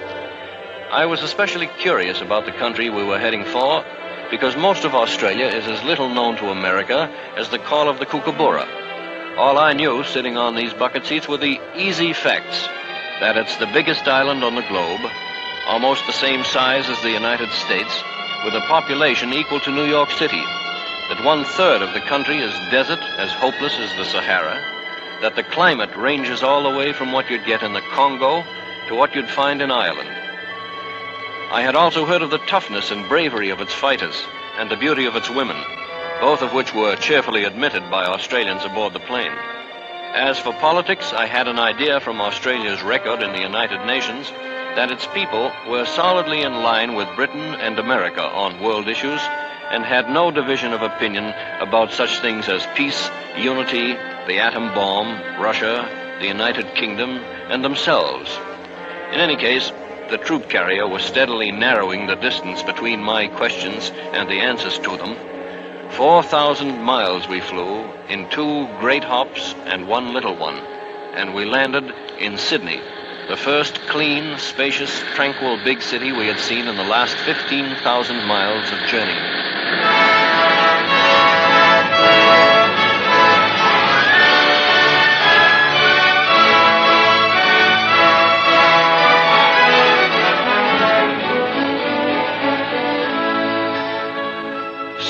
I was especially curious about the country we were heading for because most of Australia is as little known to America as the call of the Kookaburra. All I knew, sitting on these bucket seats, were the easy facts. That it's the biggest island on the globe, almost the same size as the United States, with a population equal to New York City. That 1/3 of the country is desert, as hopeless as the Sahara. That the climate ranges all the way from what you'd get in the Congo to what you'd find in Ireland. I had also heard of the toughness and bravery of its fighters and the beauty of its women, both of which were cheerfully admitted by Australians aboard the plane. As for politics, I had an idea from Australia's record in the United Nations that its people were solidly in line with Britain and America on world issues and had no division of opinion about such things as peace, unity, the atom bomb, Russia, the United Kingdom, and themselves. In any case, the troop carrier was steadily narrowing the distance between my questions and the answers to them. 4,000 miles we flew in 2 great hops and 1 little one, and we landed in Sydney, the first clean, spacious, tranquil big city we had seen in the last 15,000 miles of journeying.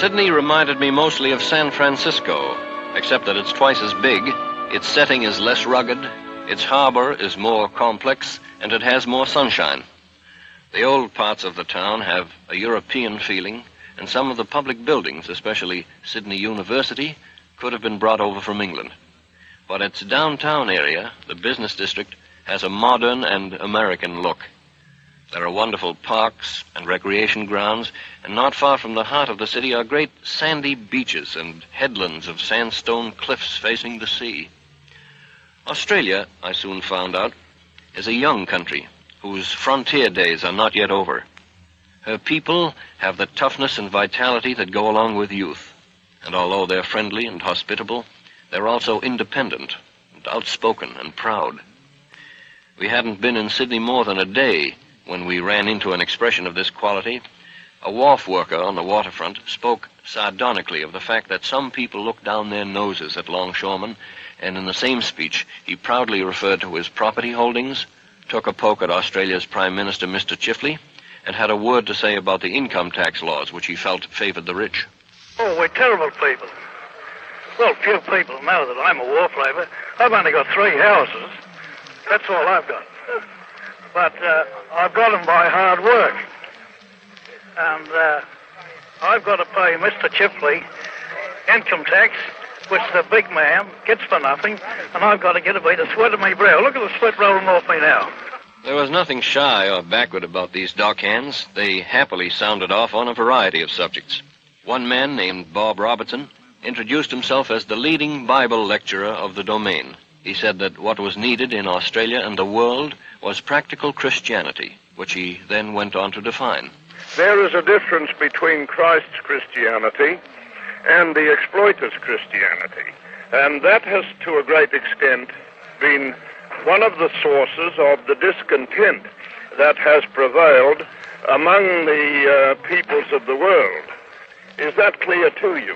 Sydney reminded me mostly of San Francisco, except that it's twice as big, its setting is less rugged, its harbor is more complex, and it has more sunshine. The old parts of the town have a European feeling, and some of the public buildings, especially Sydney University, could have been brought over from England. But its downtown area, the business district, has a modern and American look. There are wonderful parks and recreation grounds, and not far from the heart of the city are great sandy beaches and headlands of sandstone cliffs facing the sea. Australia, I soon found out, is a young country whose frontier days are not yet over. Her people have the toughness and vitality that go along with youth, and although they're friendly and hospitable, They were also independent and outspoken and proud. We hadn't been in Sydney more than a day when we ran into an expression of this quality. A wharf worker on the waterfront spoke sardonically of the fact that some people look down their noses at longshoremen, and in the same speech he proudly referred to his property holdings, took a poke at Australia's Prime Minister, Mr. Chifley, and had a word to say about the income tax laws, which he felt favored the rich. Oh, we're terrible people. Well, few people know that I'm a wharf labourer. I've only got 3 houses. That's all I've got. But I've got them by hard work. And I've got to pay Mr. Chifley income tax, which the big man gets for nothing, and I've got to get it by the sweat of my brow. Look at the sweat rolling off me now. There was nothing shy or backward about these dockhands. They happily sounded off on a variety of subjects. One man, named Bob Robertson, introduced himself as the leading Bible lecturer of the domain. He said that what was needed in Australia and the world was practical Christianity, which he then went on to define. There is a difference between Christ's Christianity and the exploiters' Christianity, and that has, to a great extent, been one of the sources of the discontent that has prevailed among the peoples of the world. Is that clear to you?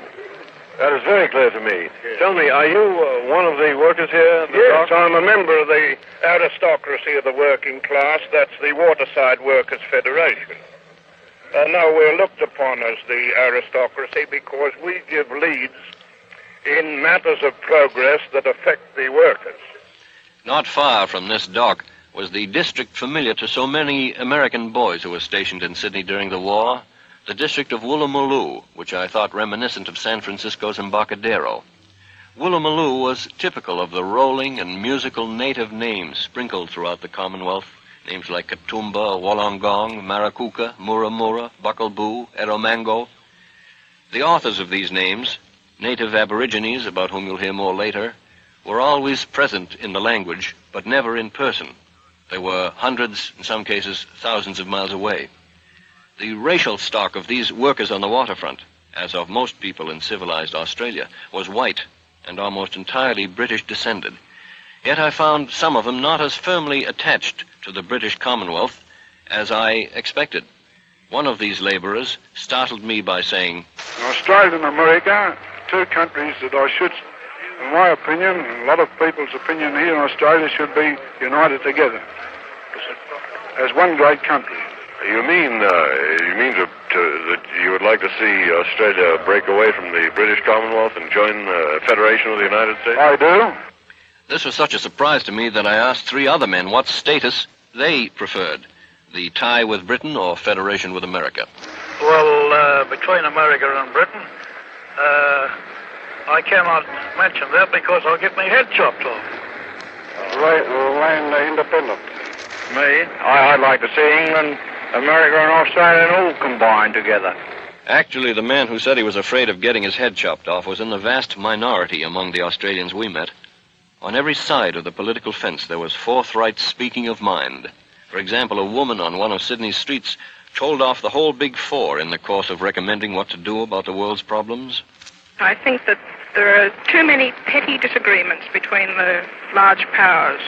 That is very clear to me. Yes. Tell me, are you one of the workers here at the Yes, dock? I'm a member of the aristocracy of the working class. That's the Waterside Workers' Federation. Now, we're looked upon as the aristocracy because we give leads in matters of progress that affect the workers. Not far from this dock was the district familiar to so many American boys who were stationed in Sydney during the war, the district of Woolloomooloo, which I thought reminiscent of San Francisco's Embarcadero. Woolloomooloo was typical of the rolling and musical native names sprinkled throughout the Commonwealth, names like Katoomba, Wollongong, Maracuca, Murra, Buckalboo, Eromango. The authors of these names, native Aborigines, about whom you'll hear more later, were always present in the language, but never in person. They were hundreds, in some cases thousands of miles away. The racial stock of these workers on the waterfront, as of most people in civilized Australia, was white and almost entirely British descended. Yet I found some of them not as firmly attached to the British Commonwealth as I expected. One of these laborers startled me by saying, Australia and America, 2 countries that I should, in my opinion, and a lot of people's opinion here in Australia, should be united together as one great country. You mean that you would like to see Australia break away from the British Commonwealth and join the Federation of the United States? I do. This was such a surprise to me that I asked 3 other men what status they preferred, the tie with Britain or federation with America. Well, between America and Britain, I cannot mention that because I'll get my head chopped off. Land independent. Me? I'd like to see England, America, and Australia all combined together. Actually, the man who said he was afraid of getting his head chopped off was in the vast minority among the Australians we met. On every side of the political fence, there was forthright speaking of mind. For example, a woman on one of Sydney's streets told off the whole Big Four in the course of recommending what to do about the world's problems. I think that there are too many petty disagreements between the large powers.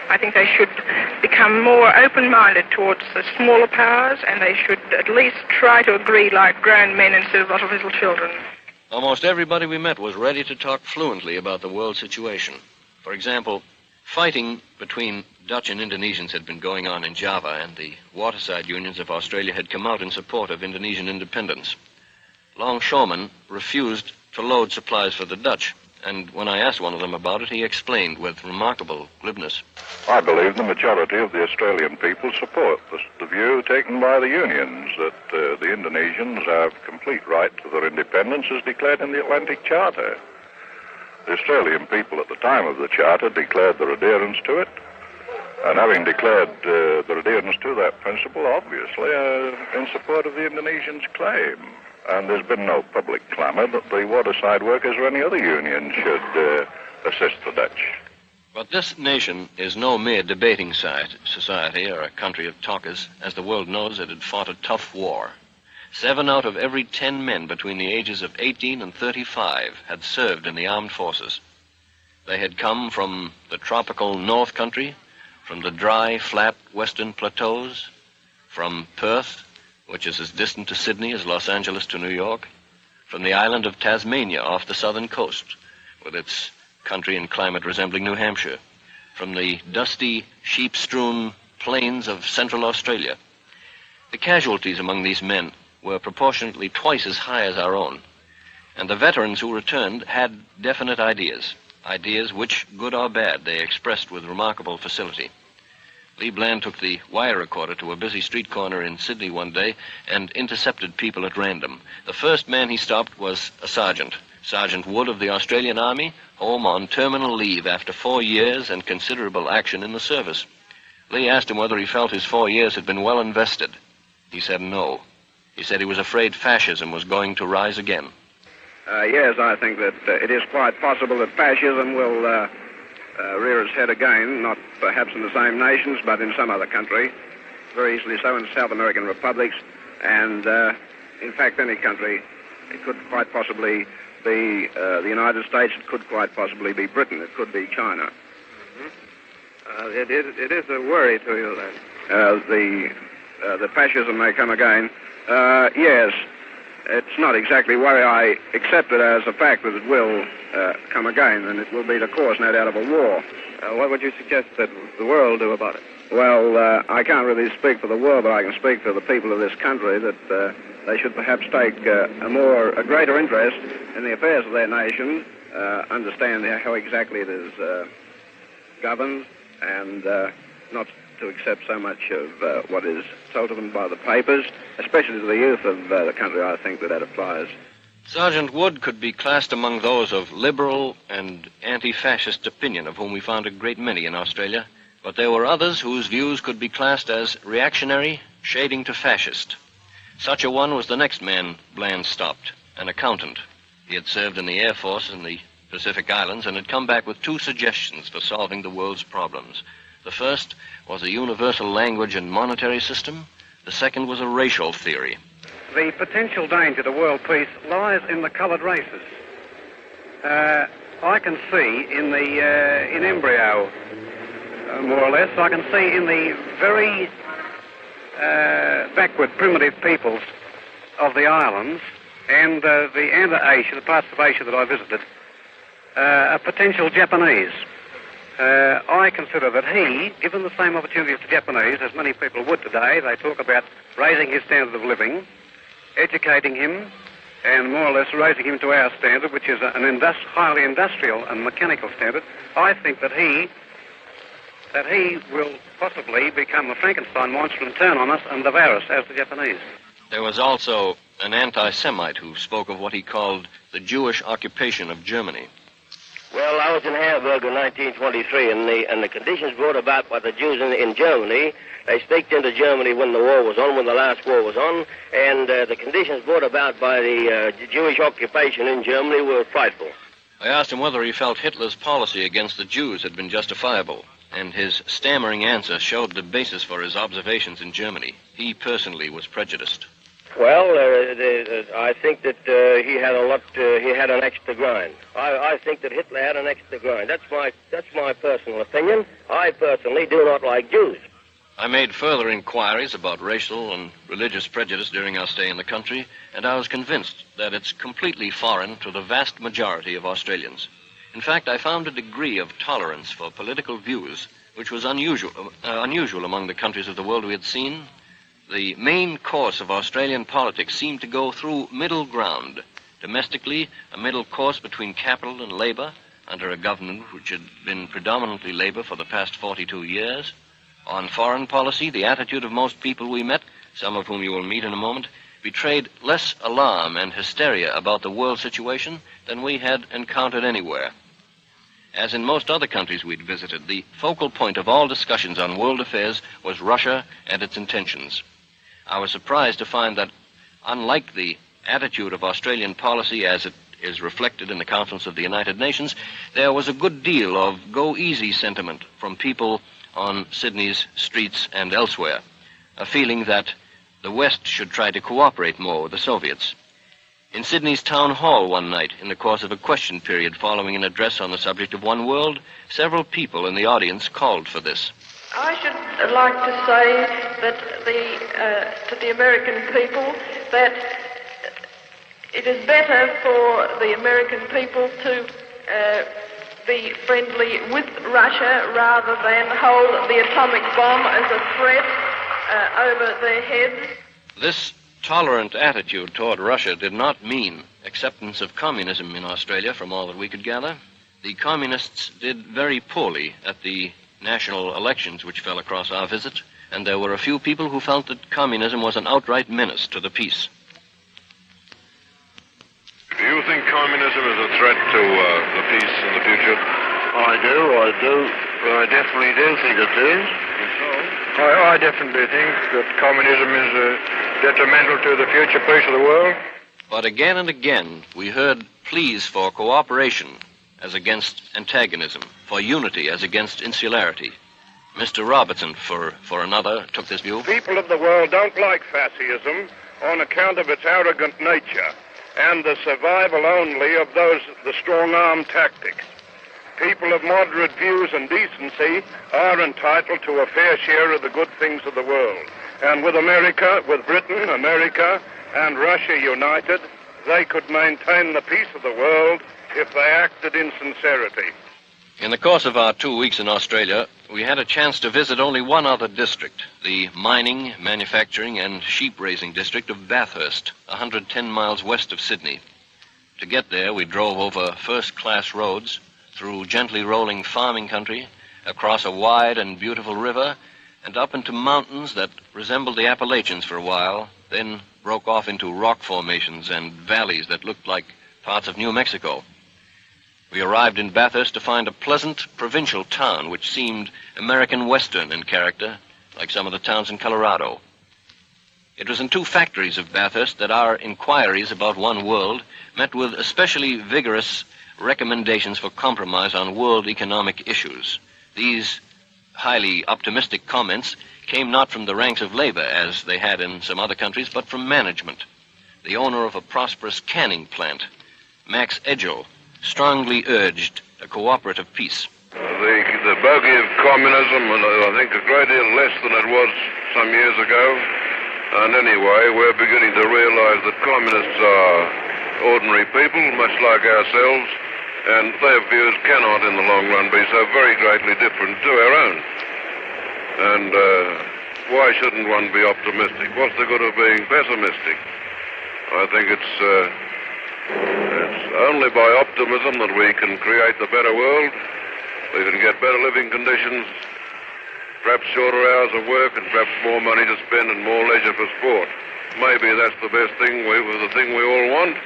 I think they should become more open-minded towards the smaller powers, and they should at least try to agree like grown men instead of a lot of little children. Almost everybody we met was ready to talk fluently about the world situation. For example, fighting between Dutch and Indonesians had been going on in Java, and the waterside unions of Australia had come out in support of Indonesian independence. Longshoremen refused to load supplies for the Dutch, and when I asked one of them about it, he explained with remarkable glibness. I believe the majority of the Australian people support the view taken by the unions that the Indonesians have complete right to their independence as declared in the Atlantic Charter. The Australian people at the time of the Charter declared their adherence to it, and having declared their adherence to that principle, obviously, in support of the Indonesians' claim. And there's been no public clamour that the waterside workers or any other union should assist the Dutch. But this nation is no mere debating society or a country of talkers. As the world knows, it had fought a tough war. 7 out of every 10 men between the ages of 18 and 35 had served in the armed forces. They had come from the tropical North Country, from the dry, flat western plateaus, from Perth, which is as distant to Sydney as Los Angeles to New York, from the island of Tasmania off the southern coast, with its country and climate resembling New Hampshire, from the dusty, sheep-strewn plains of Central Australia. The casualties among these men were proportionately twice as high as our own, and the veterans who returned had definite ideas which, good or bad, they expressed with remarkable facility. Lee Bland took the wire recorder to a busy street corner in Sydney one day and intercepted people at random. The first man he stopped was a sergeant, Sergeant Wood of the Australian Army, home on terminal leave after 4 years and considerable action in the service. Lee asked him whether he felt his 4 years had been well invested. He said no. He said he was afraid fascism was going to rise again. Yes, I think that it is quite possible that fascism will rear its head again, not perhaps in the same nations, but in some other country, very easily so in South American republics, and in fact any country. It could quite possibly be the United States, it could quite possibly be Britain, it could be China. It is a worry to you, then? The fascism may come again. Yes, it's not exactly worry. I accept it as a fact that it will come again, and it will be the cause, no doubt, of a war. What would you suggest that the world do about it? Well, I can't really speak for the world, but I can speak for the people of this country that they should perhaps take a greater interest in the affairs of their nation, understand how exactly it is governed, and not to accept so much of what is told to them by the papers, especially to the youth of the country. I think that applies. Sergeant Wood could be classed among those of liberal and anti-fascist opinion, of whom we found a great many in Australia, but there were others whose views could be classed as reactionary, shading to fascist. Such a one was the next man Bland stopped, an accountant. He had served in the Air Force in the Pacific Islands and had come back with 2 suggestions for solving the world's problems. The first was a universal language and monetary system. The second was a racial theory. The potential danger to world peace lies in the coloured races. I can see in embryo, more or less, I can see in the very backward primitive peoples of the islands and the parts of Asia that I visited, a potential Japanese. I consider that he, given the same opportunities to Japanese as many people would today, they talk about raising his standard of living, educating him, and more or less raising him to our standard, which is an highly industrial and mechanical standard. I think that he will possibly become a Frankenstein monster and turn on us and devour us as the Japanese. There was also an anti-Semite who spoke of what he called the Jewish occupation of Germany. Well, I was in Hamburg in 1923, and the conditions brought about by the Jews in Germany, they staked into Germany when the war was on, when the last war was on, and the conditions brought about by the Jewish occupation in Germany were frightful. I asked him whether he felt Hitler's policy against the Jews had been justifiable, and his stammering answer showed the basis for his observations in Germany. He personally was prejudiced. Well, I think that he had an extra grind. I think that Hitler had an extra grind. That's my personal opinion. I personally do not like Jews. I made further inquiries about racial and religious prejudice during our stay in the country, and I was convinced that it's completely foreign to the vast majority of Australians. In fact, I found a degree of tolerance for political views which was unusual among the countries of the world we had seen. The main course of Australian politics seemed to go through middle ground. Domestically, a middle course between capital and labor, under a government which had been predominantly labor for the past 42 years. On foreign policy, the attitude of most people we met, some of whom you will meet in a moment, betrayed less alarm and hysteria about the world situation than we had encountered anywhere. As in most other countries we'd visited, the focal point of all discussions on world affairs was Russia and its intentions. I was surprised to find that, unlike the attitude of Australian policy as it is reflected in the Conference of the United Nations, there was a good deal of go-easy sentiment from people on Sydney's streets and elsewhere, a feeling that the West should try to cooperate more with the Soviets. In Sydney's town hall one night, in the course of a question period following an address on the subject of one world, several people in the audience called for this. I should like to say that to the American people that it is better for the American people to be friendly with Russia rather than hold the atomic bomb as a threat over their heads. This tolerant attitude toward Russia did not mean acceptance of communism in Australia, from all that we could gather. The communists did very poorly at the national elections which fell across our visit, and there were a few people who felt that communism was an outright menace to the peace. Do you think communism is a threat to the peace in the future? I definitely do think it is. I definitely think that communism is detrimental to the future peace of the world. But again and again, we heard pleas for cooperation as against antagonism, for unity as against insularity. Mr. Robertson, for another, took this view. People of the world don't like fascism on account of its arrogant nature and the survival only of the strong-arm tactic. People of moderate views and decency are entitled to a fair share of the good things of the world. And with Britain, America, and Russia united, they could maintain the peace of the world if they acted in sincerity. In the course of our 2 weeks in Australia, we had a chance to visit only one other district, the mining, manufacturing, and sheep-raising district of Bathurst, 110 miles west of Sydney. To get there, we drove over first-class roads, through gently rolling farming country, across a wide and beautiful river, and up into mountains that resembled the Appalachians for a while, then broke off into rock formations and valleys that looked like parts of New Mexico. We arrived in Bathurst to find a pleasant provincial town which seemed American Western in character, like some of the towns in Colorado. It was in 2 factories of Bathurst that our inquiries about one world met with especially vigorous recommendations for compromise on world economic issues. These highly optimistic comments came not from the ranks of labor, as they had in some other countries, but from management. The owner of a prosperous canning plant, Max Edgell, strongly urged a cooperative peace. The bogey of communism is, I think, a great deal less than it was some years ago. And anyway, we're beginning to realize that communists are ordinary people, much like ourselves, and their views cannot, in the long run, be so very greatly different to our own. And why shouldn't one be optimistic? What's the good of being pessimistic? I think it's only by optimism that we can create the better world. We can get better living conditions, perhaps shorter hours of work, and perhaps more money to spend and more leisure for sport. Maybe that's the best thing, the thing we all want.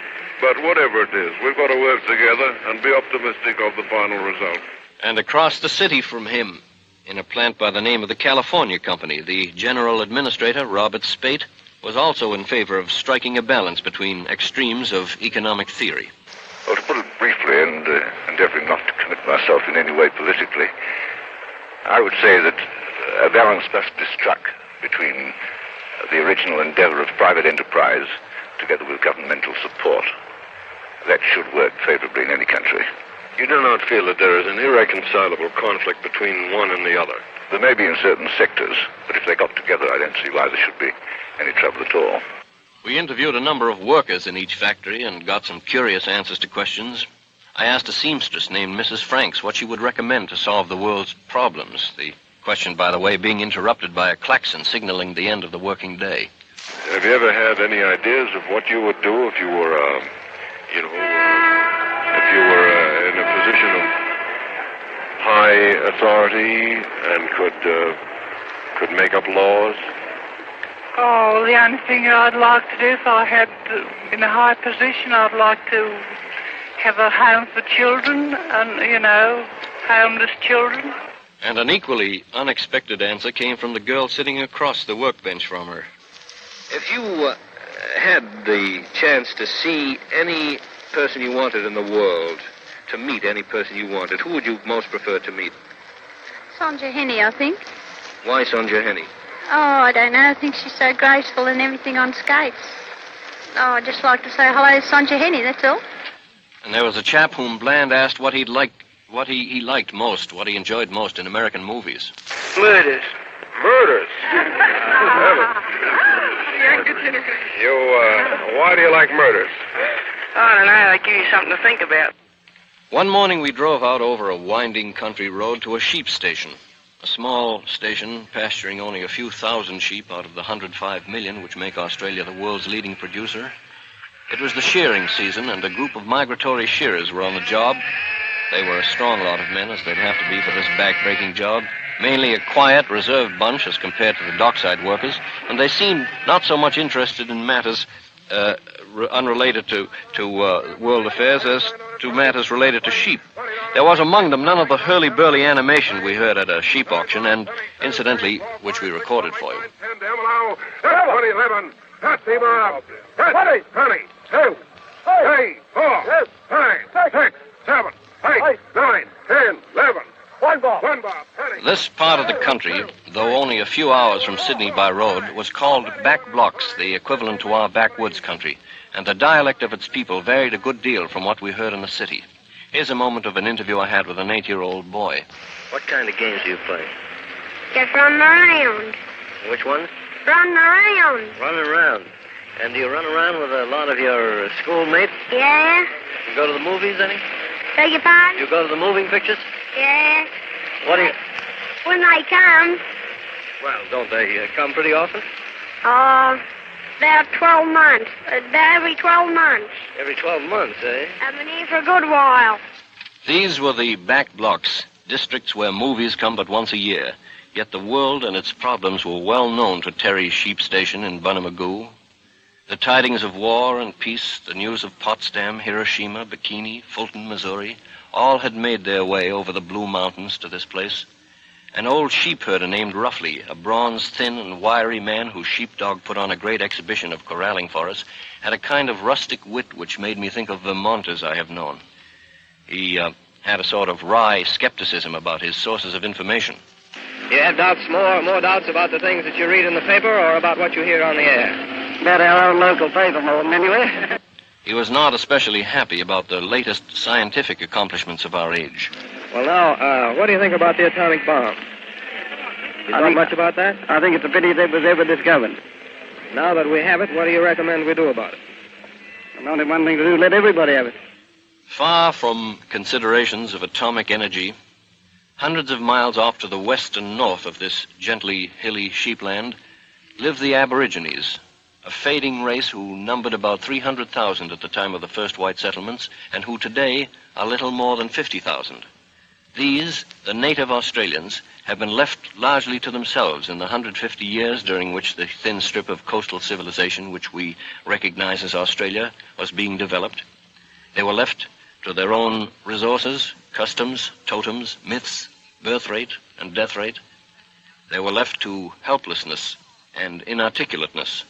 But whatever it is, we've got to work together and be optimistic of the final result. And across the city from him, in a plant by the name of the California Company, the general administrator, Robert Spate, was also in favor of striking a balance between extremes of economic theory. Well, to put it briefly, and endeavoring not to commit myself in any way politically, I would say that a balance must be struck between the original endeavor of private enterprise together with governmental support. That should work favorably in any country. You do not feel that there is an irreconcilable conflict between one and the other? There may be in certain sectors, but if they got together, I don't see why there should be any trouble at all. We interviewed a number of workers in each factory and got some curious answers to questions. I asked a seamstress named Mrs. Franks what she would recommend to solve the world's problems. The question, by the way, being interrupted by a klaxon signaling the end of the working day. Have you ever had any ideas of what you would do if you were, in a position of high authority and could make up laws? Oh, the only thing I'd like to do if I had in a high position, I'd like to have a home for children and, homeless children. And an equally unexpected answer came from the girl sitting across the workbench from her. If you had the chance to see any person you wanted in the world, to meet any person you wanted, who would you most prefer to meet? Sonja Henie, I think. Why Sonja Henie? Oh, I don't know. I think she's so graceful and everything on skates. Oh, I'd just like to say hello to Sonja Henny, that's all. And there was a chap whom Bland asked what he liked most, what he enjoyed most in American movies. Murders. Murders? Why do you like murders? I don't know. They give you something to think about. One morning we drove out over a winding country road to a sheep station. A small station pasturing only a few thousand sheep out of the 105 million which make Australia the world's leading producer. It was the shearing season, and a group of migratory shearers were on the job. They were a strong lot of men, as they'd have to be for this back-breaking job. Mainly a quiet, reserved bunch as compared to the dockside workers, and they seemed not so much interested in matters unrelated to world affairs as to matters related to sheep. There was among them none of the hurly-burly animation we heard at a sheep auction, and, incidentally, which we recorded for you. 11, 20, 22, 3, 4, 5, 6, 7, 8, 9, 10, 11. One ball. This part of the country, though only a few hours from Sydney by road, was called back blocks, the equivalent to our backwoods country, and the dialect of its people varied a good deal from what we heard in the city. Here's a moment of an interview I had with an 8-year-old boy. What kind of games do you play? Just run around. Which ones? Run around. Running around. And do you run around with a lot of your schoolmates? Yeah. You go to the movies, any? Beg your pardon? You go to the moving pictures? Yeah. What do you... When they come. Well, don't they come pretty often? About 12 months. Every 12 months. Every 12 months, eh? I've been here for a good while. These were the back blocks, districts where movies come but once a year. Yet the world and its problems were well known to Terry's sheep station in Bunamagoo. The tidings of war and peace, the news of Potsdam, Hiroshima, Bikini, Fulton, Missouri, all had made their way over the Blue Mountains to this place. An old sheep herder named Roughly, a bronze, thin, and wiry man whose sheepdog put on a great exhibition of corralling for us, had a kind of rustic wit which made me think of Vermonters I have known. He had a sort of wry skepticism about his sources of information. You have doubts, more doubts about the things that you read in the paper or about what you hear on the air? About our own local paper, more than anyway. He was not especially happy about the latest scientific accomplishments of our age. Well, now, what do you think about the atomic bomb? You thought much about that? I think it's a pity that it was ever discovered. Now that we have it, what do you recommend we do about it? There's only one thing to do, let everybody have it. Far from considerations of atomic energy, hundreds of miles off to the west and north of this gently hilly sheepland live the Aborigines, a fading race who numbered about 300,000 at the time of the first white settlements, and who today are little more than 50,000. These, the native Australians, have been left largely to themselves in the 150 years during which the thin strip of coastal civilization which we recognize as Australia was being developed. They were left to their own resources, customs, totems, myths, birth rate and death rate. They were left to helplessness and inarticulateness,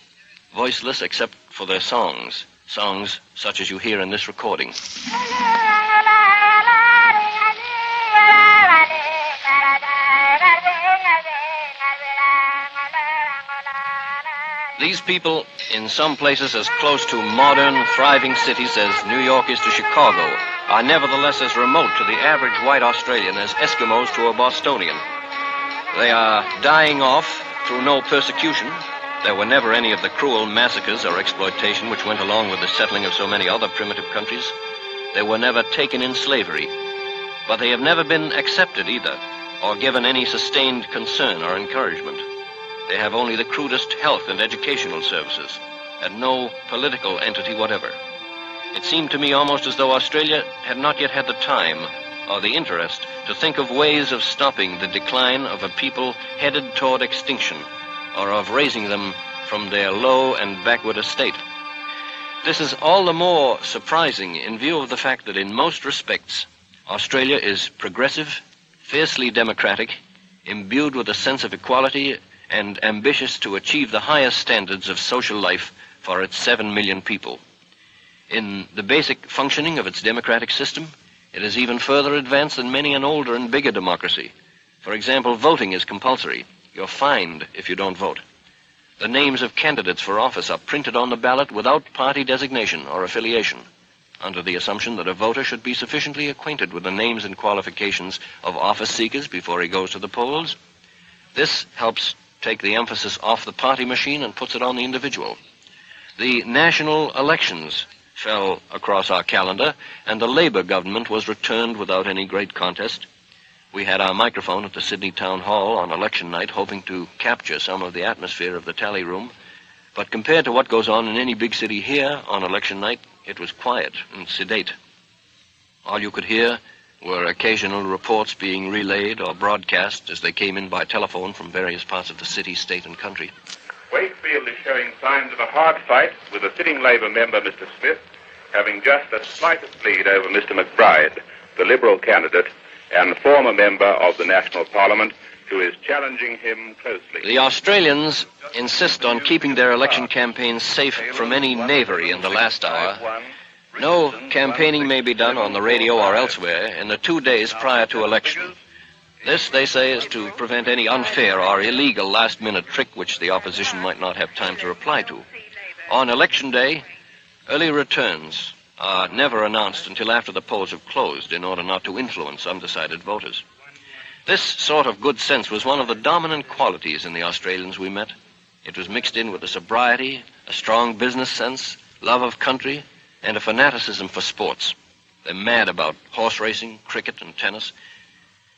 voiceless except for their songs such as you hear in this recording. These people, in some places as close to modern, thriving cities as New York is to Chicago, are nevertheless as remote to the average white Australian as Eskimos to a Bostonian. They are dying off through no persecution. There were never any of the cruel massacres or exploitation which went along with the settling of so many other primitive countries. They were never taken in slavery, but they have never been accepted either, or given any sustained concern or encouragement. They have only the crudest health and educational services, and no political entity whatever. It seemed to me almost as though Australia had not yet had the time or the interest to think of ways of stopping the decline of a people headed toward extinction, or of raising them from their low and backward estate. This is all the more surprising in view of the fact that in most respects, Australia is progressive, fiercely democratic, imbued with a sense of equality, and ambitious to achieve the highest standards of social life for its 7 million people. In the basic functioning of its democratic system, it is even further advanced than many an older and bigger democracy. For example, voting is compulsory. You're fined if you don't vote. The names of candidates for office are printed on the ballot without party designation or affiliation, under the assumption that a voter should be sufficiently acquainted with the names and qualifications of office seekers before he goes to the polls. This helps take the emphasis off the party machine and puts it on the individual. The national elections fell across our calendar, and the Labour government was returned without any great contest. We had our microphone at the Sydney Town Hall on election night, hoping to capture some of the atmosphere of the tally room. But compared to what goes on in any big city here on election night, it was quiet and sedate. All you could hear were occasional reports being relayed or broadcast as they came in by telephone from various parts of the city, state, and country. Wakefield is showing signs of a hard fight with the sitting Labour member, Mr. Smith, having just the slightest lead over Mr. McBride, the Liberal candidate and former member of the National Parliament, who is challenging him closely. The Australians insist on keeping their election campaigns safe from any knavery in the last hour. No campaigning may be done on the radio or elsewhere in the 2 days prior to election. This, they say, is to prevent any unfair or illegal last-minute trick which the opposition might not have time to reply to. On election day, early returns are never announced until after the polls have closed in order not to influence undecided voters. This sort of good sense was one of the dominant qualities in the Australians we met. It was mixed in with a sobriety, a strong business sense, love of country, and a fanaticism for sports. They're mad about horse racing, cricket, and tennis.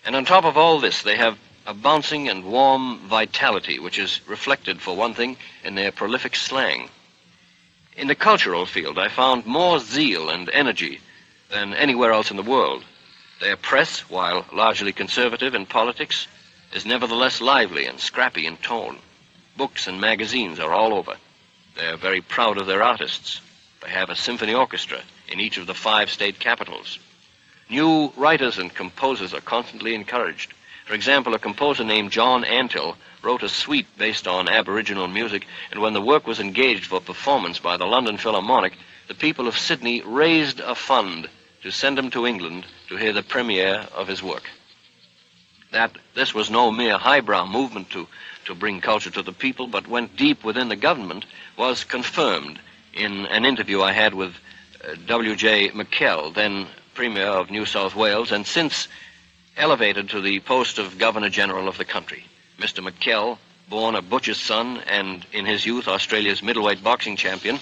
And on top of all this, they have a bouncing and warm vitality, which is reflected, for one thing, in their prolific slang. In the cultural field, I found more zeal and energy than anywhere else in the world. Their press, while largely conservative in politics, is nevertheless lively and scrappy in tone. Books and magazines are all over. They're very proud of their artists. They have a symphony orchestra in each of the 5 state capitals. New writers and composers are constantly encouraged. For example, a composer named John Antill wrote a suite based on Aboriginal music, and when the work was engaged for performance by the London Philharmonic, the people of Sydney raised a fund to send him to England to hear the premiere of his work. That this was no mere highbrow movement to bring culture to the people, but went deep within the government, was confirmed in an interview I had with W.J. McKell, then Premier of New South Wales, and since elevated to the post of Governor-General of the country. Mr. McKell, born a butcher's son and in his youth Australia's middleweight boxing champion,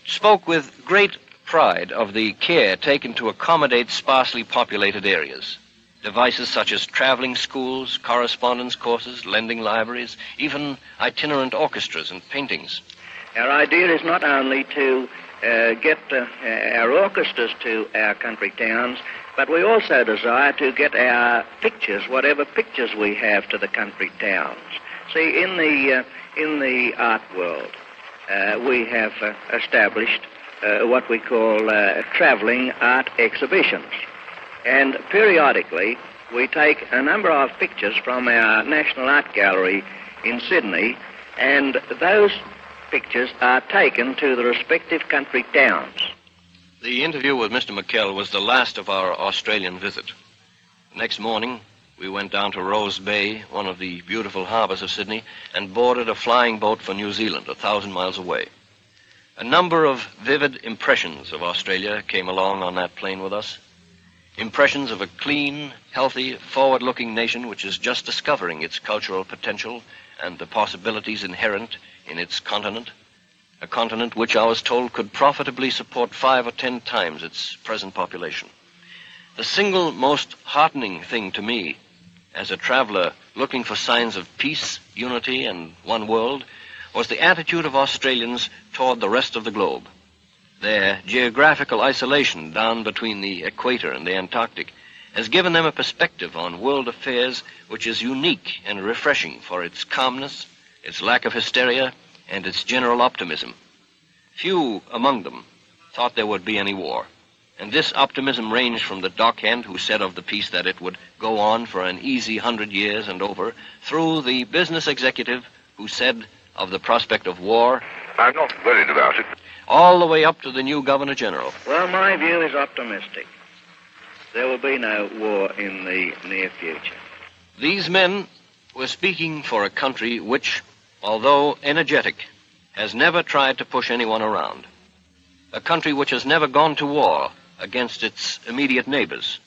spoke with great pride of the care taken to accommodate sparsely populated areas. Devices such as traveling schools, correspondence courses, lending libraries, even itinerant orchestras and paintings. Our idea is not only to get our orchestras to our country towns, but we also desire to get our pictures, whatever pictures we have, to the country towns. See, in the art world, we have established what we call travelling art exhibitions. And periodically, we take a number of pictures from our National Art Gallery in Sydney, and those pictures are taken to the respective country towns. The interview with Mr. McKell was the last of our Australian visit. Next morning, we went down to Rose Bay, one of the beautiful harbours of Sydney, and boarded a flying boat for New Zealand, 1,000 miles away. A number of vivid impressions of Australia came along on that plane with us. Impressions of a clean, healthy, forward-looking nation which is just discovering its cultural potential and the possibilities inherent in its continent. A continent which I was told could profitably support 5 or 10 times its present population. The single most heartening thing to me, as a traveler looking for signs of peace, unity, and one world, was the attitude of Australians toward the rest of the globe. Their geographical isolation down between the equator and the Antarctic has given them a perspective on world affairs which is unique and refreshing for its calmness, its lack of hysteria, and its general optimism. Few among them thought there would be any war, and this optimism ranged from the dockhand who said of the peace that it would go on for an easy 100 years and over, through the business executive who said of the prospect of war, "I'm not worried about it," all the way up to the new Governor-General. Well, my view is optimistic. There will be no war in the near future. These men We're speaking for a country which, although energetic, has never tried to push anyone around. A country which has never gone to war against its immediate neighbors,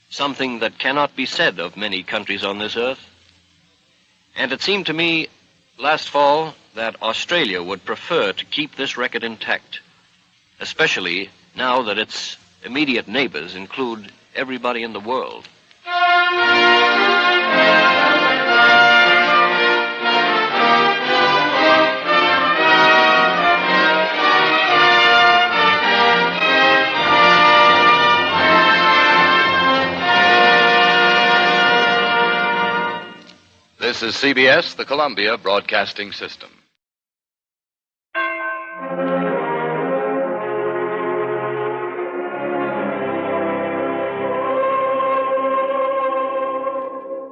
something that cannot be said of many countries on this earth. And it seemed to me last fall that Australia would prefer to keep this record intact, especially now that its immediate neighbors include everybody in the world. This is CBS, the Columbia Broadcasting System.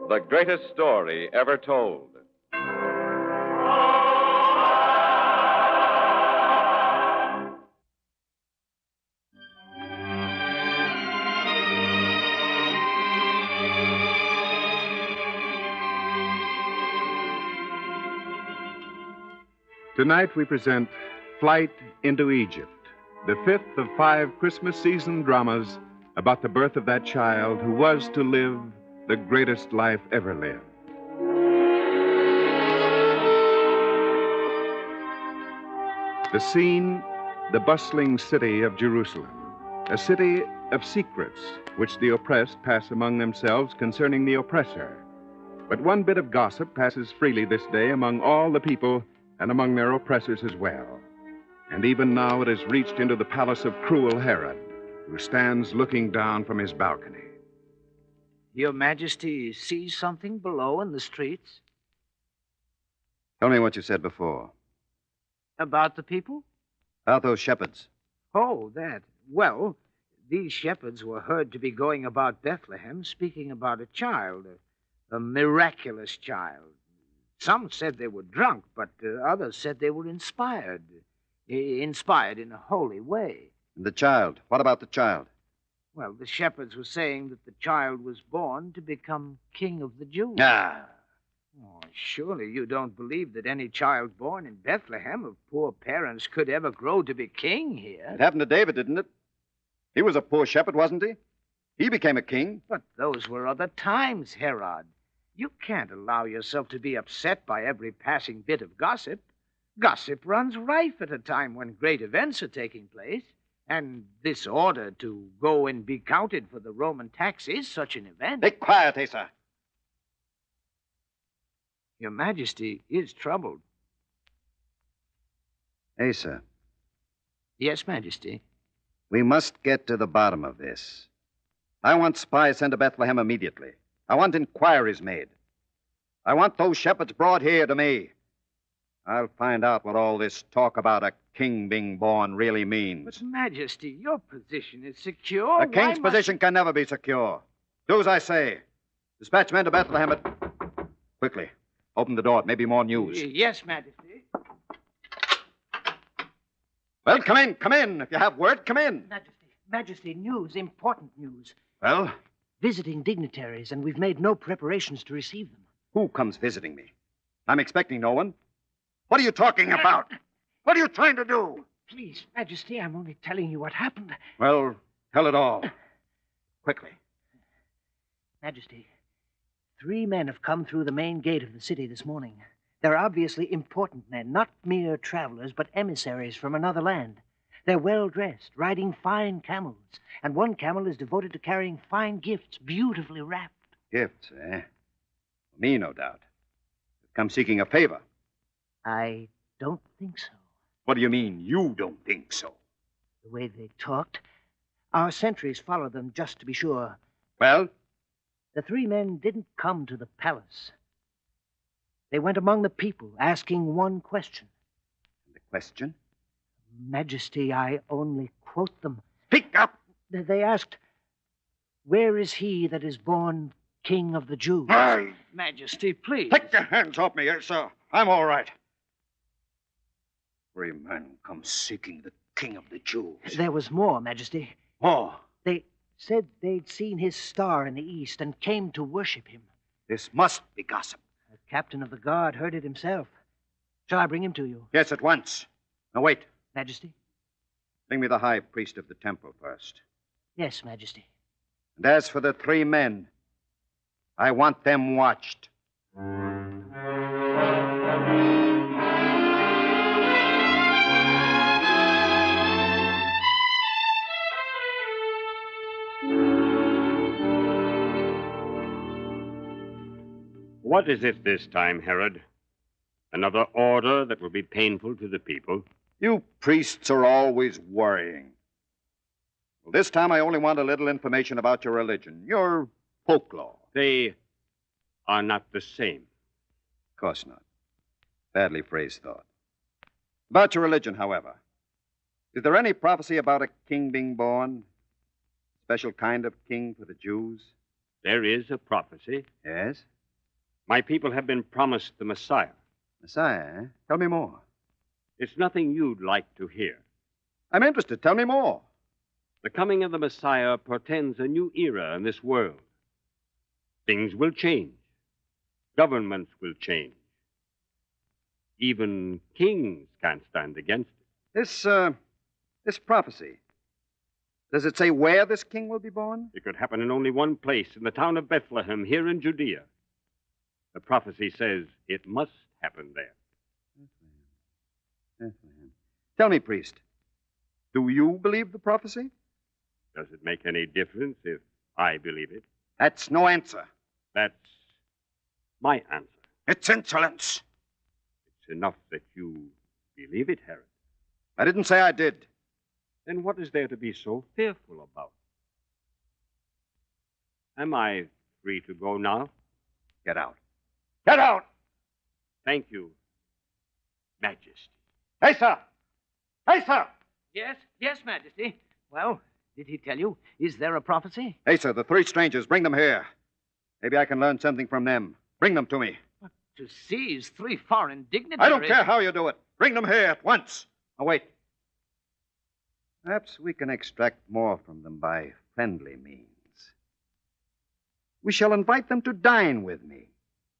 The greatest story ever told. Tonight we present Flight into Egypt, the fifth of 5 Christmas season dramas about the birth of that child who was to live the greatest life ever lived. The scene, the bustling city of Jerusalem, a city of secrets which the oppressed pass among themselves concerning the oppressor. But one bit of gossip passes freely this day among all the people and among their oppressors as well. And even now it has reached into the palace of cruel Herod, who stands looking down from his balcony. Your Majesty sees something below in the streets? Tell me what you said before. About the people? About those shepherds. Oh, that. Well, these shepherds were heard to be going about Bethlehem speaking about a child, a miraculous child. Some said they were drunk, but others said they were inspired. Inspired in a holy way. And the child? What about the child? Well, the shepherds were saying that the child was born to become king of the Jews. Ah. Oh, surely you don't believe that any child born in Bethlehem of poor parents could ever grow to be king here? It happened to David, didn't it? He was a poor shepherd, wasn't he? He became a king. But those were other times, Herod. You can't allow yourself to be upset by every passing bit of gossip. Gossip runs rife at a time when great events are taking place. And this order to go and be counted for the Roman tax is such an event. Be quiet, Asa. Your Majesty is troubled. Asa. Yes, Majesty. We must get to the bottom of this. I want spies sent to Bethlehem immediately. I want inquiries made. I want those shepherds brought here to me. I'll find out what all this talk about a king being born really means. But, Majesty, your position is secure. A king's position can never be secure. Do as I say. Dispatch men to Bethlehem at... Quickly. Open the door. It may be more news. Yes, Majesty. Well, come in. Come in. If you have word, come in. Majesty, news. Important news. Well? Visiting dignitaries, and we've made no preparations to receive them. Who comes visiting me? I'm expecting no one. What are you talking about? What are you trying to do? Please, Majesty, I'm only telling you what happened. Well, tell it all. Quickly. Majesty, 3 men have come through the main gate of the city this morning. They're obviously important men, not mere travelers, but emissaries from another land. They're well-dressed, riding fine camels, and one camel is devoted to carrying fine gifts, beautifully wrapped. Gifts, eh? For me, no doubt. They've come seeking a favor. I don't think so. What do you mean, you don't think so? The way they talked. Our sentries followed them just to be sure. Well? The 3 men didn't come to the palace. They went among the people, asking one question. The question? Majesty, I only quote them. Speak up! They asked, "Where is he that is born King of the Jews?" Aye. Majesty, please. Take your hands off me, sir. I'm all right. 3 men come seeking the King of the Jews. There was more, Majesty. More? They said they'd seen his star in the east and came to worship him. This must be gossip. captain of the guard heard it himself. Shall I bring him to you? Yes, at once. Now, wait. Majesty? Bring me the high priest of the temple first. Yes, Majesty. And as for the 3 men, I want them watched. What is it this time, Herod? Another order that will be painful to the people? You priests are always worrying. Well, this time I only want a little information about your religion, your folklore. They are not the same. Of course not. Badly phrased thought. About your religion, however. Is there any prophecy about a king being born? Special kind of king for the Jews? There is a prophecy. Yes? My people have been promised the Messiah. Messiah, eh? Tell me more. It's nothing you'd like to hear. I'm interested. Tell me more. The coming of the Messiah portends a new era in this world. Things will change. Governments will change. Even kings can't stand against it. This prophecy, does it say where this king will be born? It could happen in only one place, in the town of Bethlehem, here in Judea. The prophecy says it must happen there. Bethlehem. Tell me, priest, do you believe the prophecy? Does it make any difference if I believe it? That's no answer. That's my answer. It's insolence. It's enough that you believe it, Herod. I didn't say I did. Then what is there to be so fearful about? Am I free to go now? Get out. Get out! Thank you, Majesty. Hey, sir! Hey, sir! Yes, Majesty. Well, did he tell you? Is there a prophecy? Hey, sir, the 3 strangers, bring them here. Maybe I can learn something from them. Bring them to me. But to seize 3 foreign dignitaries... I don't care how you do it. Bring them here at once. Now, wait. Perhaps we can extract more from them by friendly means. We shall invite them to dine with me.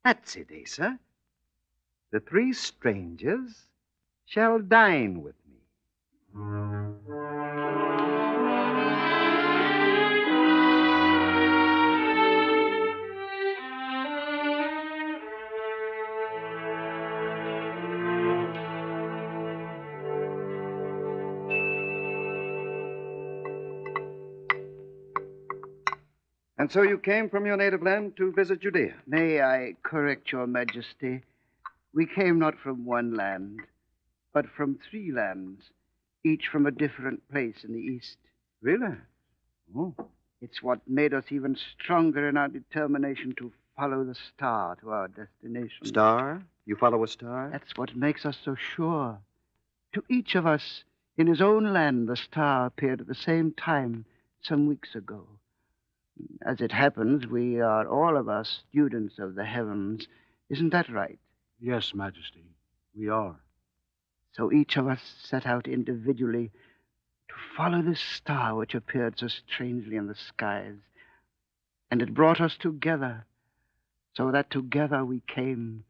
That's it, Asa. The 3 strangers shall dine with me. And so you came from your native land to visit Judea? May I correct your Majesty? We came not from one land, but from 3 lands, each from a different place in the east. Really? Oh. It's what made us even stronger in our determination to follow the star to our destination. Star? You follow a star? That's what makes us so sure. To each of us, in his own land, the star appeared at the same time some weeks ago. As it happens, we are all of us students of the heavens. Isn't that right? Yes, Majesty, we are. So each of us set out individually to follow this star which appeared so strangely in the skies. And it brought us together, so that together we came,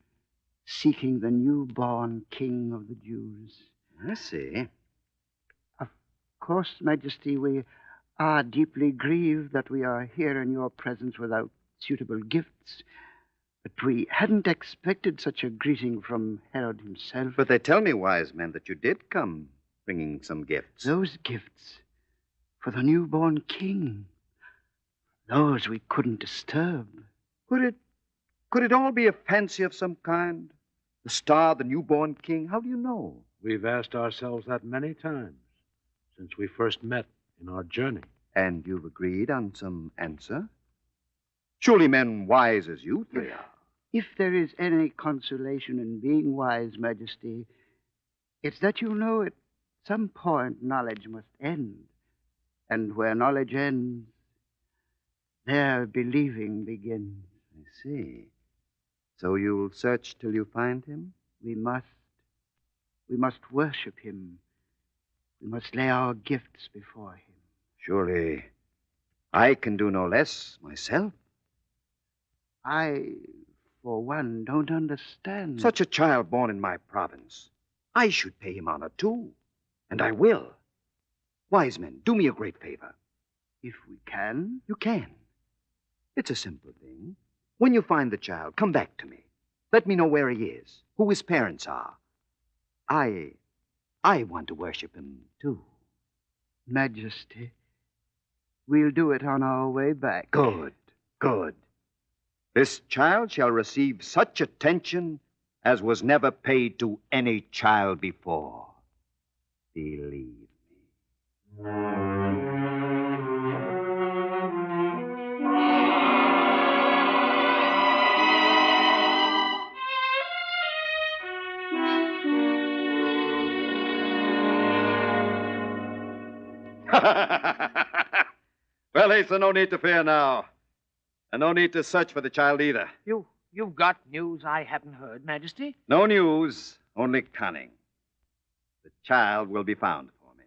seeking the newborn King of the Jews. I see. Of course, Majesty, we are deeply grieved that we are here in your presence without suitable gifts. But we hadn't expected such a greeting from Herod himself. But they tell me, wise men, that you did come bringing some gifts. Those gifts for the newborn king. Those we couldn't disturb. Could it all be a fancy of some kind? The star, the newborn king? How do you know? We've asked ourselves that many times since we first met in our journey. And you've agreed on some answer? Surely men wise as you 3 are. If there is any consolation in being wise, Majesty, it's that you know at some point knowledge must end. And where knowledge ends, there believing begins. I see. So you'll search till you find him? We must. We must worship him. We must lay our gifts before him. Surely I can do no less myself. I, for one, don't understand. Such a child born in my province. I should pay him honor, too. And I will. Wise men, do me a great favor. If we can? You can. It's a simple thing. When you find the child, come back to me. Let me know where he is, who his parents are. I want to worship him, too. Majesty, we'll do it on our way back. Good, good. This child shall receive such attention as was never paid to any child before. Believe me. Well, Asa, no need to fear now. And no need to search for the child either. You've got news I haven't heard, Majesty? No news, only cunning. The child will be found for me.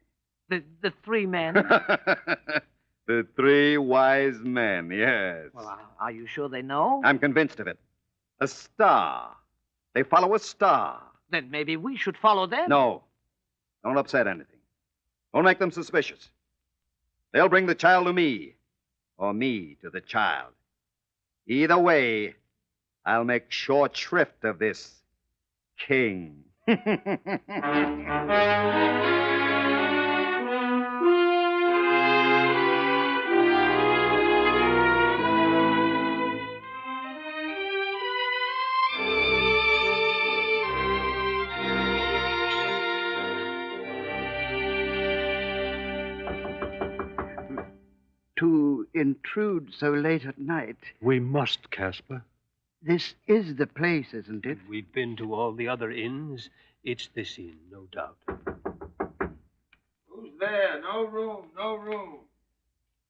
The three men? The three wise men, yes. Well, are you sure they know? I'm convinced of it. A star. They follow a star. Then maybe we should follow them. No. Don't upset anything. Don't make them suspicious. They'll bring the child to me, or me to the child. Either way, I'll make short shrift of this king. To intrude so late at night. We must, Caspar. This is the place, isn't it? We've been to all the other inns. It's this inn, no doubt. Who's there? No room, no room.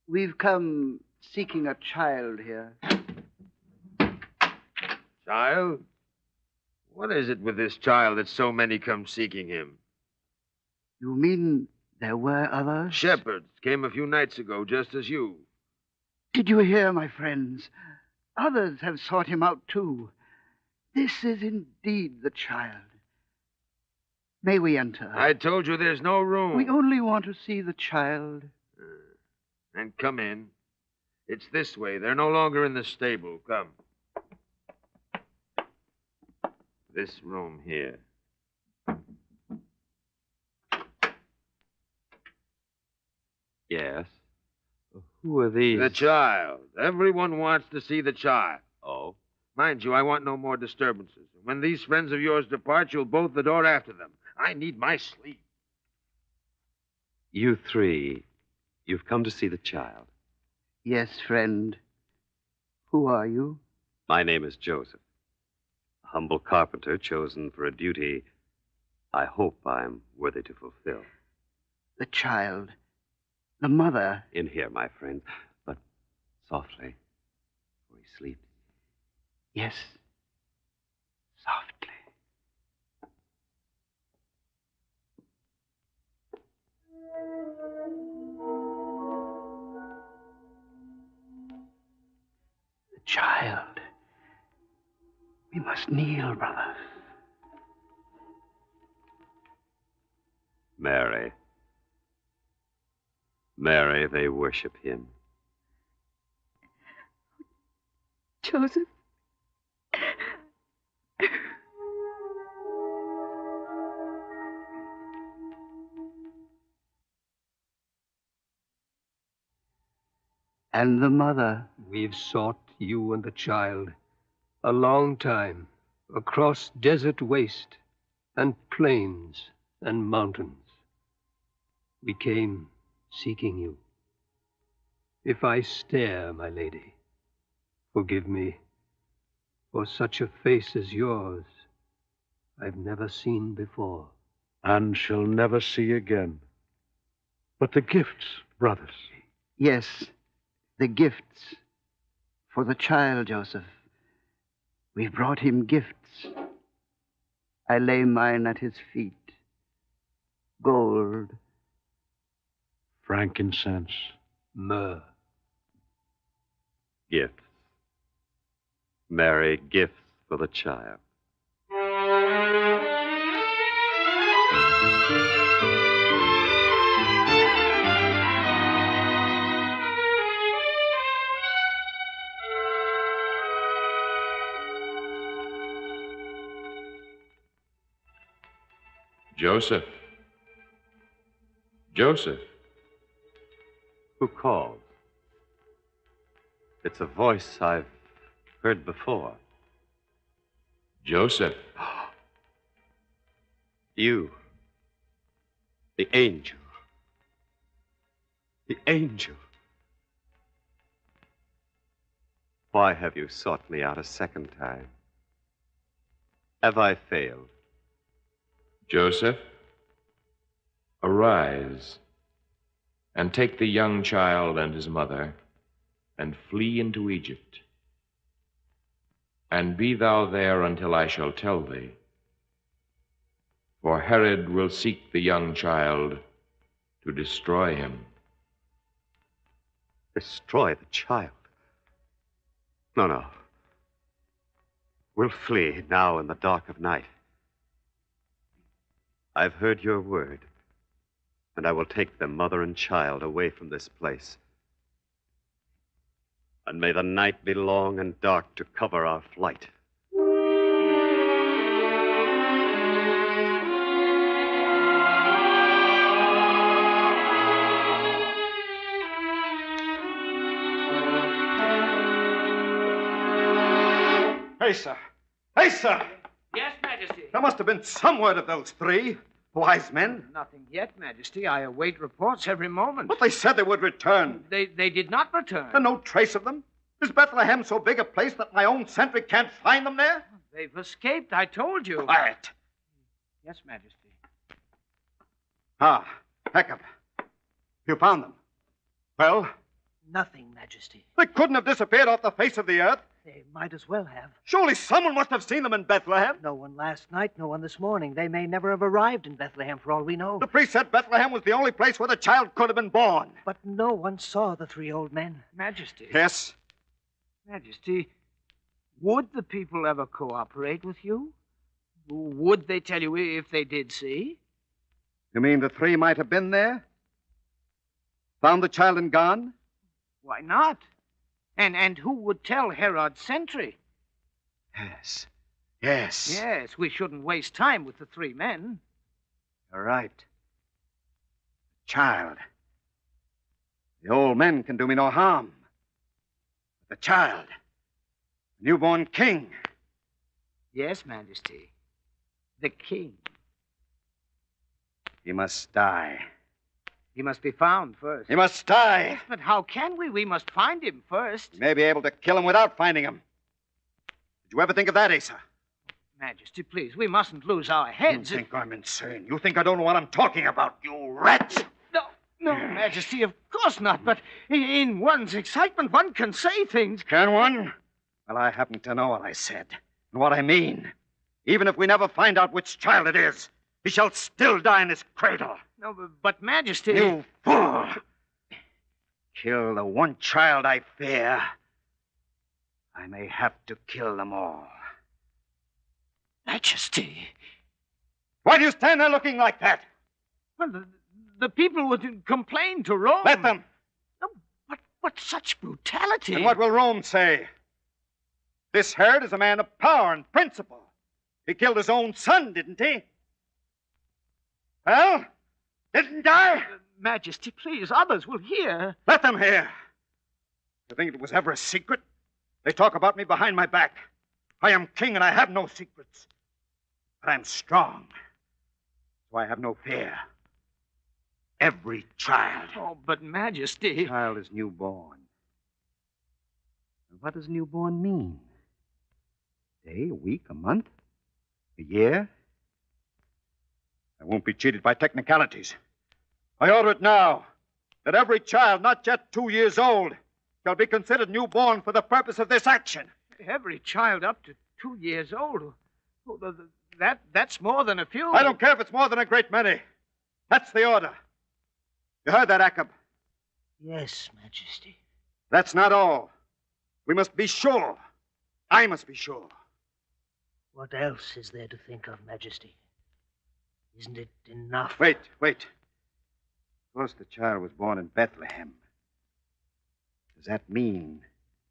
We've come seeking a child here. Child? What is it with this child that so many come seeking him? You mean there were others? Shepherds came a few nights ago, just as you. Did you hear, my friends? Others have sought him out, too. This is indeed the child. May we enter? I told you there's no room. We only want to see the child. Then come in. It's this way. They're no longer in the stable. Come. This room here. Yes. Who are these? The child. Everyone wants to see the child. Oh? Mind you, I want no more disturbances. When these friends of yours depart, you'll bolt the door after them. I need my sleep. You three, you've come to see the child. Yes, friend. Who are you? My name is Joseph. A humble carpenter chosen for a duty I hope I'm worthy to fulfill. The child. The mother. In here, my friend, but softly, for he sleeps. Yes, softly. The child. We must kneel, brothers. Mary. Mary, they worship him. Joseph. And the mother. We've sought you and the child a long time, across desert waste and plains and mountains. We came seeking you. If I stare, my lady, forgive me, for such a face as yours I've never seen before. And shall never see again. But the gifts, brothers. Yes, the gifts. For the child, Joseph. We've brought him gifts. I lay mine at his feet. Gold. Frankincense. Myrrh. Gifts. Mary, gifts for the child. Joseph. Joseph. Who calls? It's a voice I've heard before. Joseph. You. The angel. The angel. Why have you sought me out a second time? Have I failed? Joseph, arise and take the young child and his mother and flee into Egypt. And be thou there until I shall tell thee. For Herod will seek the young child to destroy him. Destroy the child? No, no. We'll flee now in the dark of night. I've heard your word, and I will take them, mother and child, away from this place. And may the night be long and dark to cover our flight. Hey, sir. Hey, sir. Yes, Majesty. There must have been some word of those three wise men. Nothing yet, Majesty. I await reports every moment. But they said they would return. They did not return. And no trace of them? Is Bethlehem so big a place that my own sentry can't find them there? They've escaped, I told you. Quiet. Yes, Majesty. Ah, Jacob. You found them. Well? Nothing, Majesty. They couldn't have disappeared off the face of the earth. They might as well have. Surely someone must have seen them in Bethlehem. No one last night, no one this morning. They may never have arrived in Bethlehem, for all we know. The priest said Bethlehem was the only place where the child could have been born. But no one saw the three old men. Majesty. Yes? Majesty, would the people ever cooperate with you? Would they tell you if they did see? You mean the three might have been there? Found the child and gone? Why not? And who would tell Herod's sentry? Yes. Yes. Yes, we shouldn't waste time with the three men. You're right. The child. The old men can do me no harm. But the child. The newborn king. Yes, Majesty. The king. He must die. He must be found first. He must die. Yes, but how can we? We must find him first. You may be able to kill him without finding him. Did you ever think of that, Asa? Majesty, please, we mustn't lose our heads. You think I'm insane? You think I don't know what I'm talking about, you rat? No, Majesty, of course not. But in one's excitement, one can say things. Can one? Well, I happen to know what I said and what I mean. Even if we never find out which child it is, he shall still die in his cradle. No, but Majesty... You fool! Kill the one child I fear. I may have to kill them all. Majesty... Why do you stand there looking like that? Well, the people would complain to Rome. Let them. No, but such brutality. And what will Rome say? This Herod is a man of power and principle. He killed his own son, didn't he? Well, didn't I? Majesty, please, others will hear. Let them hear. You think it was ever a secret? They talk about me behind my back. I am king and I have no secrets. But I'm strong. So I have no fear. Every child. Oh, but Majesty... Child is newborn. What does newborn mean? A day, a week, a month, a year? I won't be cheated by technicalities. I order it now that every child not yet 2 years old shall be considered newborn for the purpose of this action. Every child up to 2 years old. Oh, that's more than a few. I don't care if it's more than a great many. That's the order. You heard that, Jacob? Yes, Majesty. That's not all. We must be sure. I must be sure. What else is there to think of, Majesty? Isn't it enough? Wait. Suppose the child was born in Bethlehem. Does that mean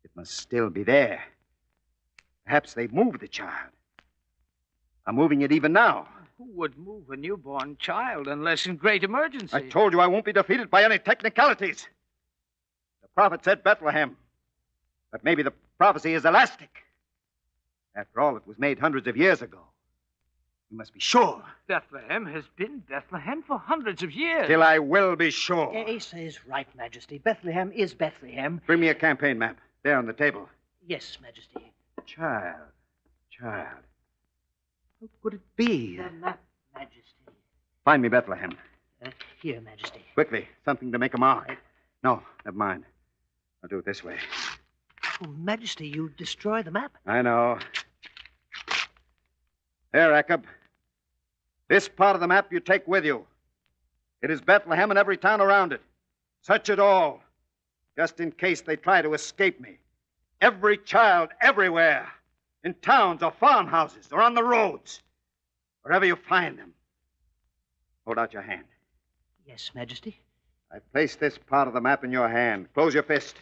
it must still be there? Perhaps they've moved the child. Are moving it even now. Who would move a newborn child unless in great emergency? I told you I won't be defeated by any technicalities. The prophet said Bethlehem. But maybe the prophecy is elastic. After all, it was made hundreds of years ago. We must be sure. Bethlehem has been Bethlehem for hundreds of years. Till I will be sure. Asa is right, Majesty. Bethlehem is Bethlehem. Bring me a campaign map. There on the table. Yes, Majesty. Child. Who could it be? The map, Majesty. Find me Bethlehem. Here, Majesty. Quickly. Something to make a mark. No, never mind. I'll do it this way. Oh, Majesty, you destroy the map. I know. Here, Jacob. This part of the map you take with you. It is Bethlehem and every town around it. Search it all, just in case they try to escape me. Every child, everywhere. In towns or farmhouses or on the roads. Wherever you find them. Hold out your hand. Yes, Majesty. I place this part of the map in your hand. Close your fist.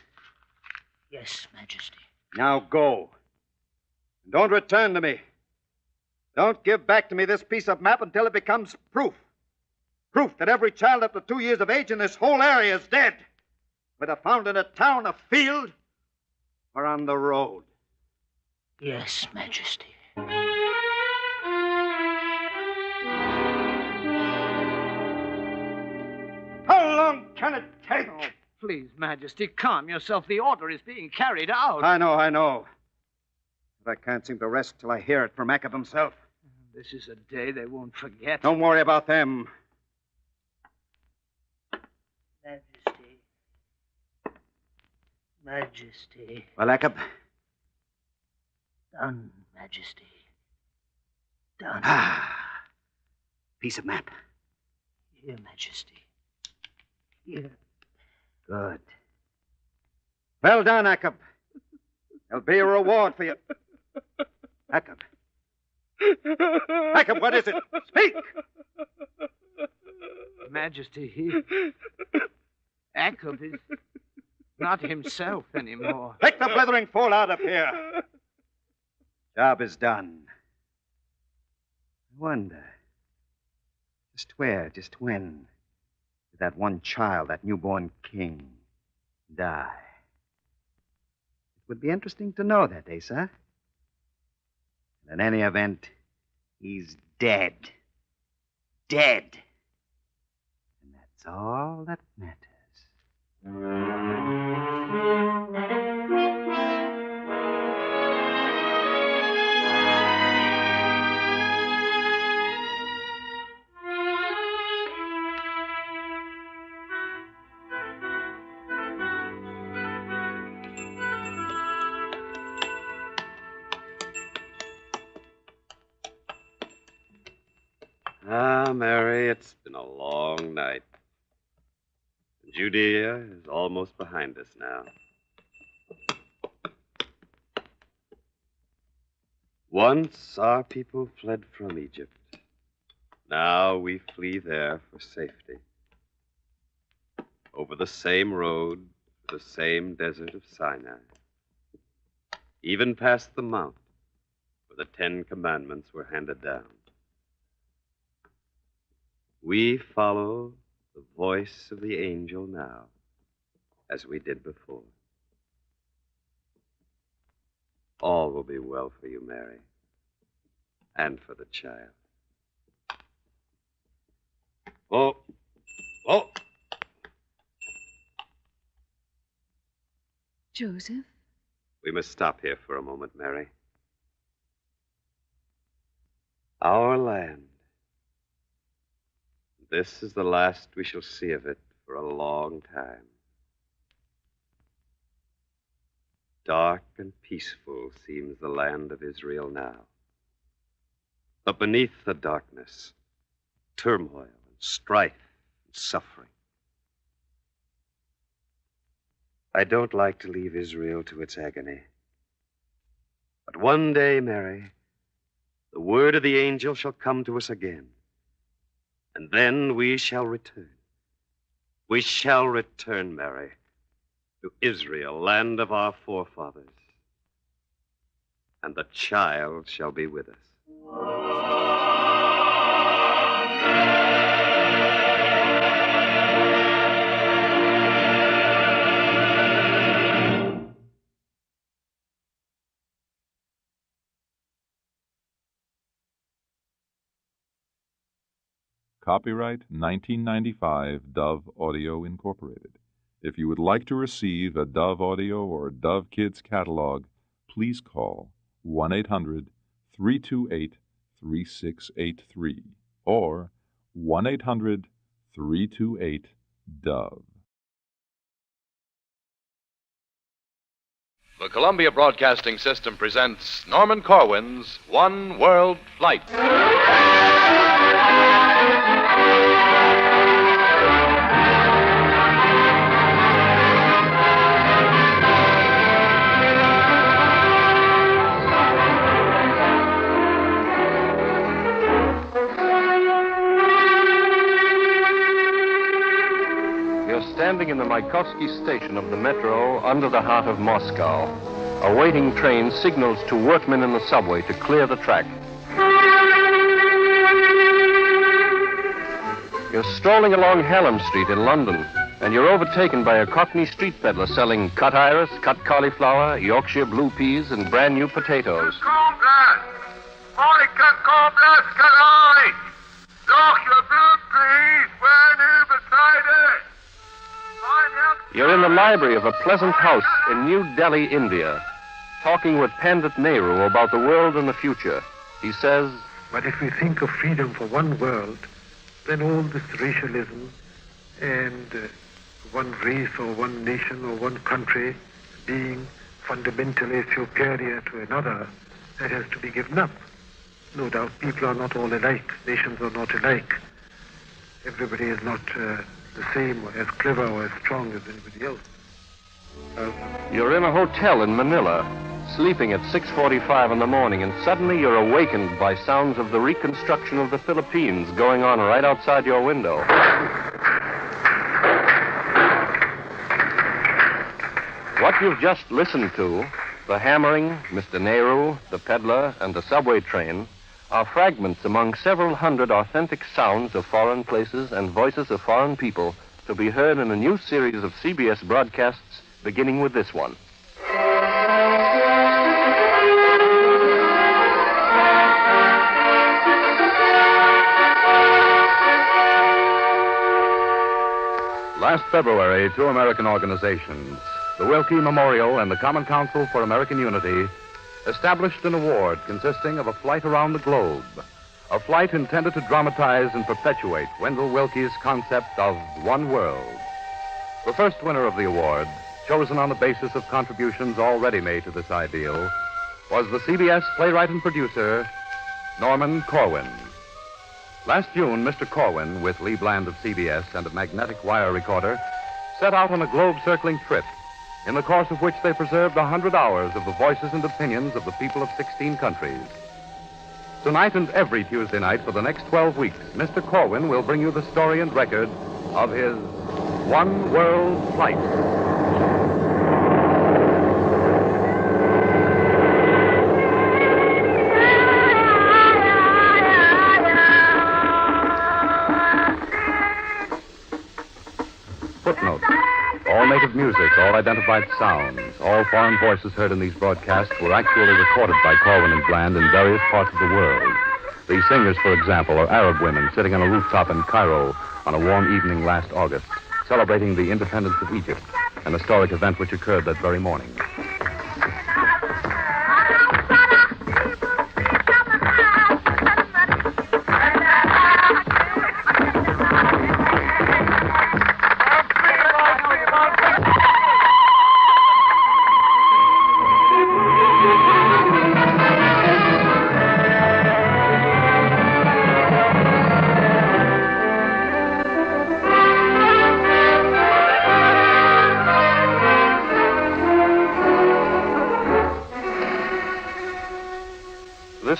Yes, Majesty. Now go. And don't return to me. Don't give back to me this piece of map until it becomes proof. Proof that every child up to 2 years of age in this whole area is dead. Whether found in a town, a field, or on the road. Yes, Majesty. How long can it take? Oh, please, Majesty, calm yourself. The order is being carried out. I know. But I can't seem to rest till I hear it from Jacob himself. This is a day they won't forget. Don't worry about them. Majesty. Well, Jacob? Done, Majesty. Done. Piece of map. Here, Majesty. Here. Good. Well done, Jacob. There'll be a reward for you. Jacob. Jacob, what is it? Speak! Majesty, Jacob is not himself anymore. Take the blithering fool out of here. Job is done. I wonder, just where, just when, did that one child, that newborn king, die? It would be interesting to know that, Asa. In any event, he's dead. Dead. And that's all that matters. Ah, Mary, it's been a long night. Judea is almost behind us now. Once our people fled from Egypt. Now we flee there for safety. Over the same road, the same desert of Sinai. Even past the mount where the 10 Commandments were handed down. We follow the voice of the angel now, as we did before. All will be well for you, Mary, and for the child. Oh. Joseph? We must stop here for a moment, Mary. Our land. This is the last we shall see of it for a long time. Dark and peaceful seems the land of Israel now. But beneath the darkness, turmoil and strife and suffering. I don't like to leave Israel to its agony. But one day, Mary, the word of the angel shall come to us again. And then we shall return. We shall return, Mary, to Israel, land of our forefathers. And the child shall be with us. Copyright 1995 Dove Audio Incorporated. If you would like to receive a Dove Audio or Dove Kids catalog, please call 1-800-328-3683 or 1-800-328-DOVE. The Columbia Broadcasting System presents Norman Corwin's One World Flight. Standing in the Maikovsky station of the metro under the heart of Moscow, a waiting train signals to workmen in the subway to clear the track. You're strolling along Hallam Street in London, and you're overtaken by a Cockney street peddler selling cut iris, cut cauliflower, Yorkshire blue peas, and brand new potatoes. You're in the library of a pleasant house in New Delhi, India, talking with Pandit Nehru about the world and the future. He says, but if we think of freedom for one world, then all this racialism and one race or one nation or one country being fundamentally superior to another, that has to be given up. No doubt people are not all alike. Nations are not alike. Everybody is not the same or as clever or as strong as anybody else. You're in a hotel in Manila, sleeping at 6:45 in the morning, and suddenly you're awakened by sounds of the reconstruction of the Philippines going on right outside your window. What you've just listened to, the hammering, Mr. Nehru, the peddler, and the subway train, are fragments among several hundred authentic sounds of foreign places and voices of foreign people to be heard in a new series of CBS broadcasts, beginning with this one. Last February, two American organizations, the Wilkie Memorial and the Common Council for American Unity, established an award consisting of a flight around the globe, a flight intended to dramatize and perpetuate Wendell Willkie's concept of one world. The first winner of the award, chosen on the basis of contributions already made to this ideal, was the CBS playwright and producer, Norman Corwin. Last June, Mr. Corwin, with Lee Bland of CBS and a magnetic wire recorder, set out on a globe-circling trip, in the course of which they preserved 100 hours of the voices and opinions of the people of 16 countries. Tonight and every Tuesday night for the next 12 weeks, Mr. Corwin will bring you the story and record of his One World Flight. Footnote. All native music, all identified sounds, all foreign voices heard in these broadcasts were actually recorded by Corwin and Bland in various parts of the world. These singers, for example, are Arab women sitting on a rooftop in Cairo on a warm evening last August, celebrating the independence of Egypt, an historic event which occurred that very morning.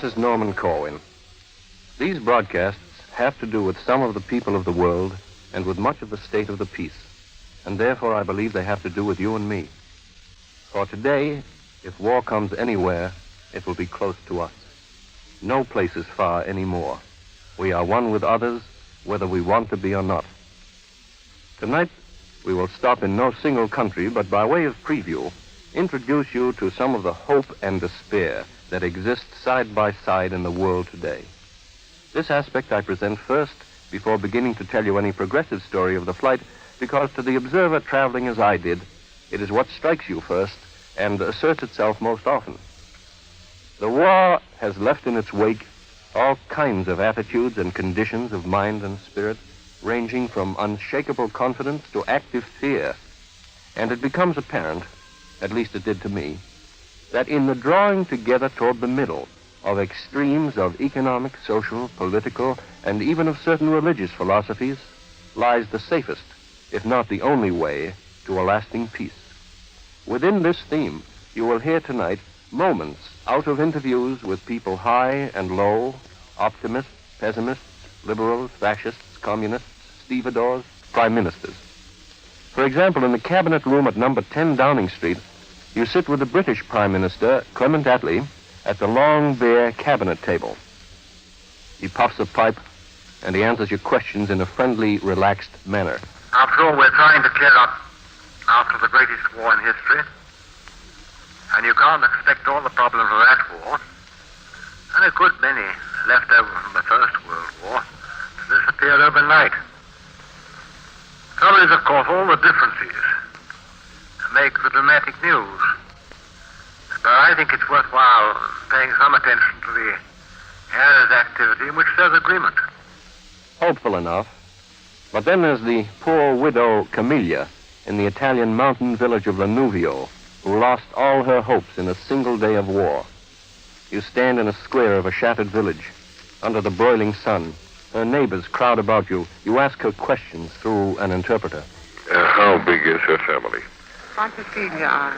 is Norman Corwin. These broadcasts have to do with some of the people of the world and with much of the state of the peace. And therefore I believe they have to do with you and me. For today, if war comes anywhere, it will be close to us. No place is far anymore. We are one with others, whether we want to be or not. Tonight, we will stop in no single country, but by way of preview, introduce you to some of the hope and despair that exist side by side in the world today. This aspect I present first before beginning to tell you any progressive story of the flight, because to the observer traveling as I did, it is what strikes you first and asserts itself most often. The war has left in its wake all kinds of attitudes and conditions of mind and spirit, ranging from unshakable confidence to active fear. And it becomes apparent, at least it did to me, that in the drawing together toward the middle of extremes of economic, social, political, and even of certain religious philosophies lies the safest, if not the only way, to a lasting peace. Within this theme, you will hear tonight moments out of interviews with people high and low, optimists, pessimists, liberals, fascists, communists, stevedores, prime ministers. For example, in the cabinet room at number 10 Downing Street, you sit with the British Prime Minister, Clement Attlee, at the long, bare cabinet table. He puffs a pipe, and he answers your questions in a friendly, relaxed manner. After all, we're trying to clear up after the greatest war in history. And you can't expect all the problems of that war, and a good many left over from the First World War, to disappear overnight. Trouble is, of course, all the differences make the dramatic news. But I think it's worthwhile paying some attention to the areas of activity in which there's agreement. Hopeful enough. But then there's the poor widow Camilla in the Italian mountain village of Lanuvio, who lost all her hopes in a single day of war. You stand in a square of a shattered village, under the broiling sun. Her neighbors crowd about you. You ask her questions through an interpreter. How big is her family? Quanti figli ha?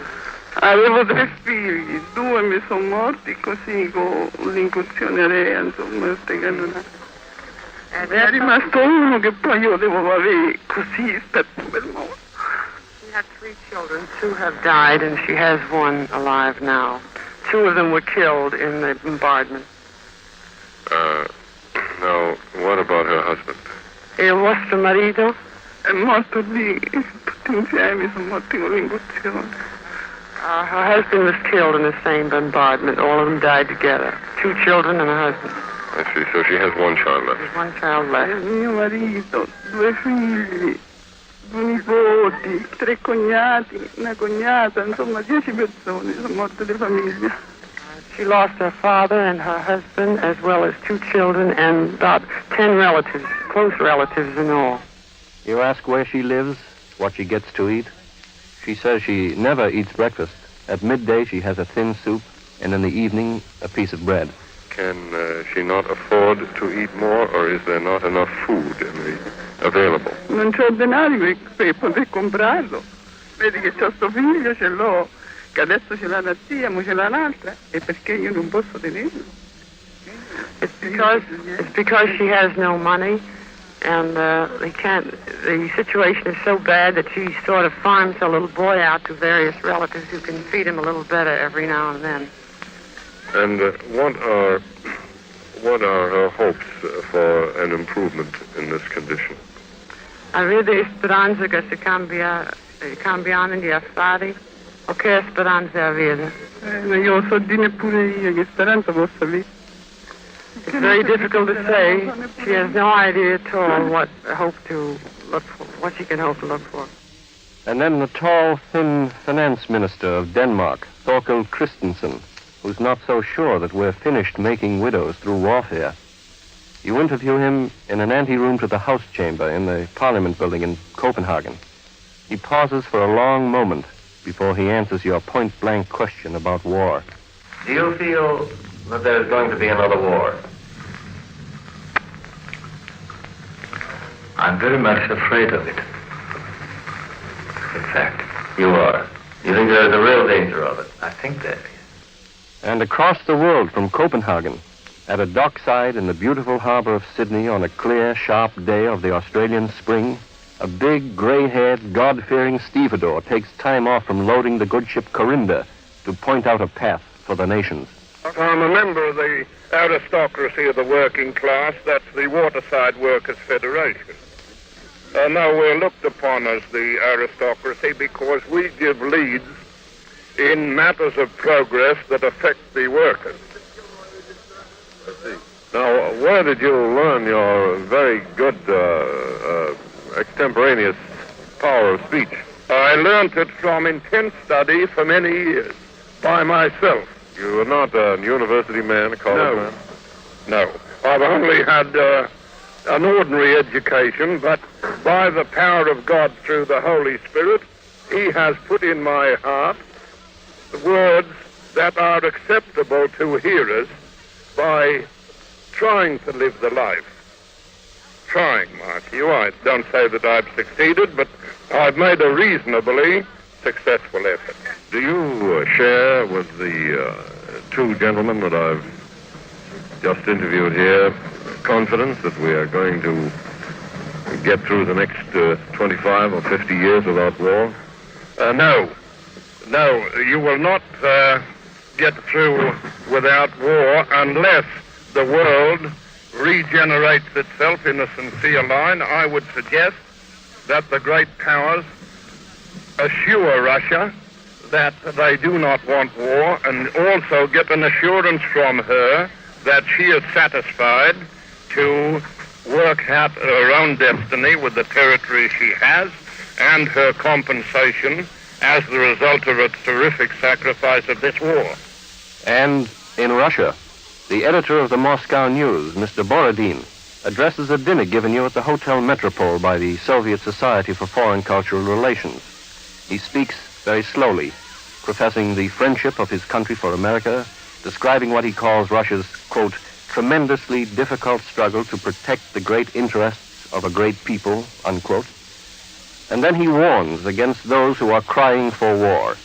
Avevo 3 figli, 2 mi sono morti così con l'incursione aerea, insomma, è rimasto uno che poi io devo avere così per morto. She had 3 children. 2 have died, and she has 1 alive now. 2 of them were killed in the bombardment. Now, what about her husband? Il vostro marito? È morto lì, tutti insieme sono morti con l'incursione. Her husband was killed in the same bombardment. All of them died together. 2 children and a husband. I see. So she has 1 child left. There's 1 child left. Mio marito, 2 figli, 2 nipoti, 3 cognati, una cognata, insomma 10 persone sono morte di famiglia. She lost her father and her husband, as well as 2 children and about 10 relatives, close relatives in all. You ask where she lives, what she gets to eat. She says she never eats breakfast. At midday, she has a thin soup, and in the evening, a piece of bread. Can she not afford to eat more, or is there not enough food available? Non c'ho denaro per poter comprarlo. Vedi che c'ho sto figlio, ce l'ho, che adesso ce l'ha la zia, ma ce l'ha l'altra, e perché io non posso tenerlo? It's because she has no money, and the situation is so bad that she sort of farms her little boy out to various relatives who can feed him a little better every now and then. And what are her hopes for an improvement in this condition? Avete speranza che si cambiano gli affari? O che speranza avete? Non glielo so dire neppure io che speranza posso avere. It's very difficult to say. She has no idea at all what she can hope to look for. And then the tall, thin finance minister of Denmark, Thorkild Christensen, who's not so sure that we're finished making widows through warfare. You interview him in an anteroom to the House Chamber in the Parliament building in Copenhagen. He pauses for a long moment before he answers your point-blank question about war. Do you feel that there's going to be another war? I'm very much afraid of it. In fact, you are. You think there's a real danger of it? I think there is. And across the world from Copenhagen, At a dockside in the beautiful harbor of Sydney on a clear, sharp day of the Australian spring, a big, gray-haired, God-fearing stevedore takes time off from loading the good ship Corinda to point out a path for the nations. I'm a member of the aristocracy of the working class. That's the Waterside Workers' Federation. Now, we're looked upon as the aristocracy because we give leads in matters of progress that affect the workers. Now, where did you learn your very good extemporaneous power of speech? I learnt it from intense study for many years, by myself. You were not a university man, a college man? No. I've only had an ordinary education, but by the power of God through the Holy Spirit, He has put in my heart words that are acceptable to hearers by trying to live the life. Trying, mark you. I don't say that I've succeeded, but I've made a reasonably successful effort. Do you share with the two gentlemen that I've just interviewed here confidence that we are going to get through the next 25 or 50 years without war? No. No, you will not get through without war unless the world regenerates itself in a sincere line. I would suggest that the great powers assure Russia that they do not want war, and also get an assurance from her that she is satisfied to work out her own destiny with the territory she has and her compensation as the result of a terrific sacrifice of this war. And in Russia, the editor of the Moscow News, Mr. Borodin, addresses a dinner given you at the Hotel Metropole by the Soviet Society for Foreign Cultural Relations. He speaks very slowly, professing the friendship of his country for America, describing what he calls Russia's, quote, tremendously difficult struggle to protect the great interests of a great people, unquote. And then he warns against those who are crying for war.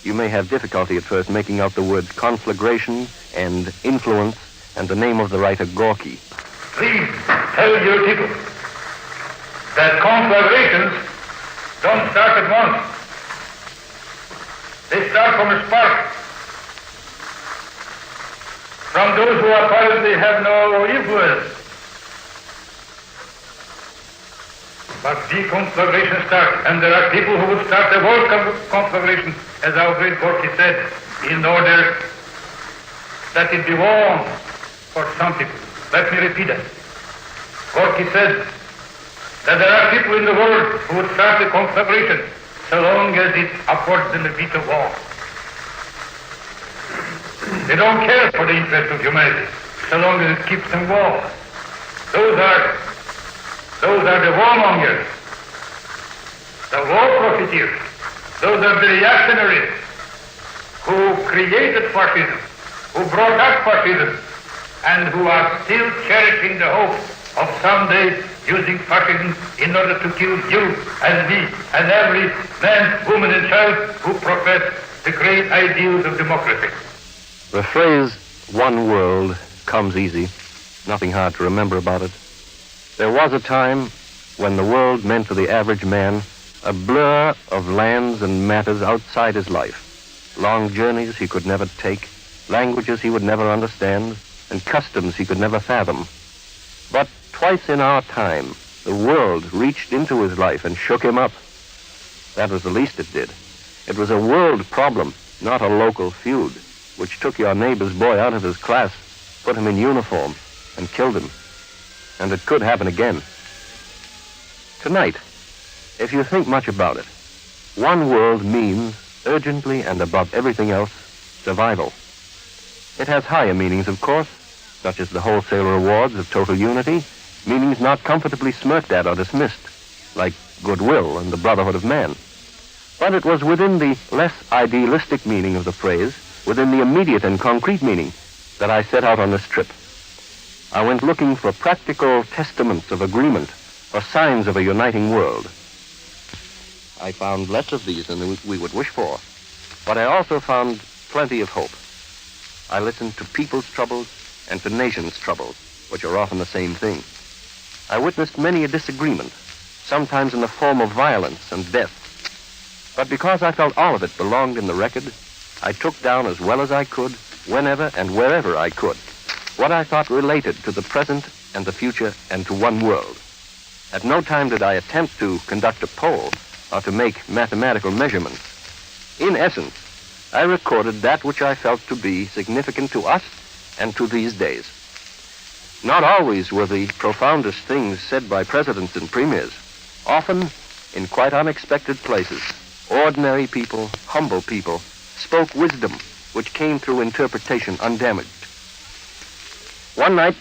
You may have difficulty at first making out the words conflagration and influence and the name of the writer Gorky. Please tell your people that conflagrations don't start at once. They start from a spark. From those who apparently have no influence. But the conflagration starts, and there are people who would start a world conflagration, as our great Gorky said, in order that it be warm for some people. Let me repeat it. Gorky said that there are people in the world who would start a conflagration so long as it affords them a bit of warmth. They don't care for the interest of humanity so long as it keeps them warm. Those are the warmongers, the war profiteers. Those are the reactionaries who created fascism, who brought up fascism, and who are still cherishing the hope of someday using fascism in order to kill you and me and every man, woman, and child who profess the great ideals of democracy. The phrase, one world, comes easy. Nothing hard to remember about it. There was a time when the world meant to the average man a blur of lands and matters outside his life. Long journeys he could never take, languages he would never understand, and customs he could never fathom. But twice in our time, the world reached into his life and shook him up. That was the least it did. It was a world problem, not a local feud, which took your neighbor's boy out of his class, put him in uniform, and killed him. And it could happen again. Tonight, if you think much about it, one world means, urgently and above everything else, survival. It has higher meanings, of course, such as the wholesale rewards of total unity, meanings not comfortably smirked at or dismissed, like goodwill and the brotherhood of man. But it was within the less idealistic meaning of the phrase, within the immediate and concrete meaning, that I set out on this trip. I went looking for practical testaments of agreement, or signs of a uniting world. I found less of these than we would wish for, but I also found plenty of hope. I listened to people's troubles and to nations' troubles, which are often the same thing. I witnessed many a disagreement, sometimes in the form of violence and death. But because I felt all of it belonged in the record, I took down as well as I could, whenever and wherever I could, what I thought related to the present and the future and to one world. At no time did I attempt to conduct a poll or to make mathematical measurements. In essence, I recorded that which I felt to be significant to us and to these days. Not always were the profoundest things said by presidents and premiers. Often, in quite unexpected places, ordinary people, humble people, spoke wisdom which came through interpretation undamaged. One night,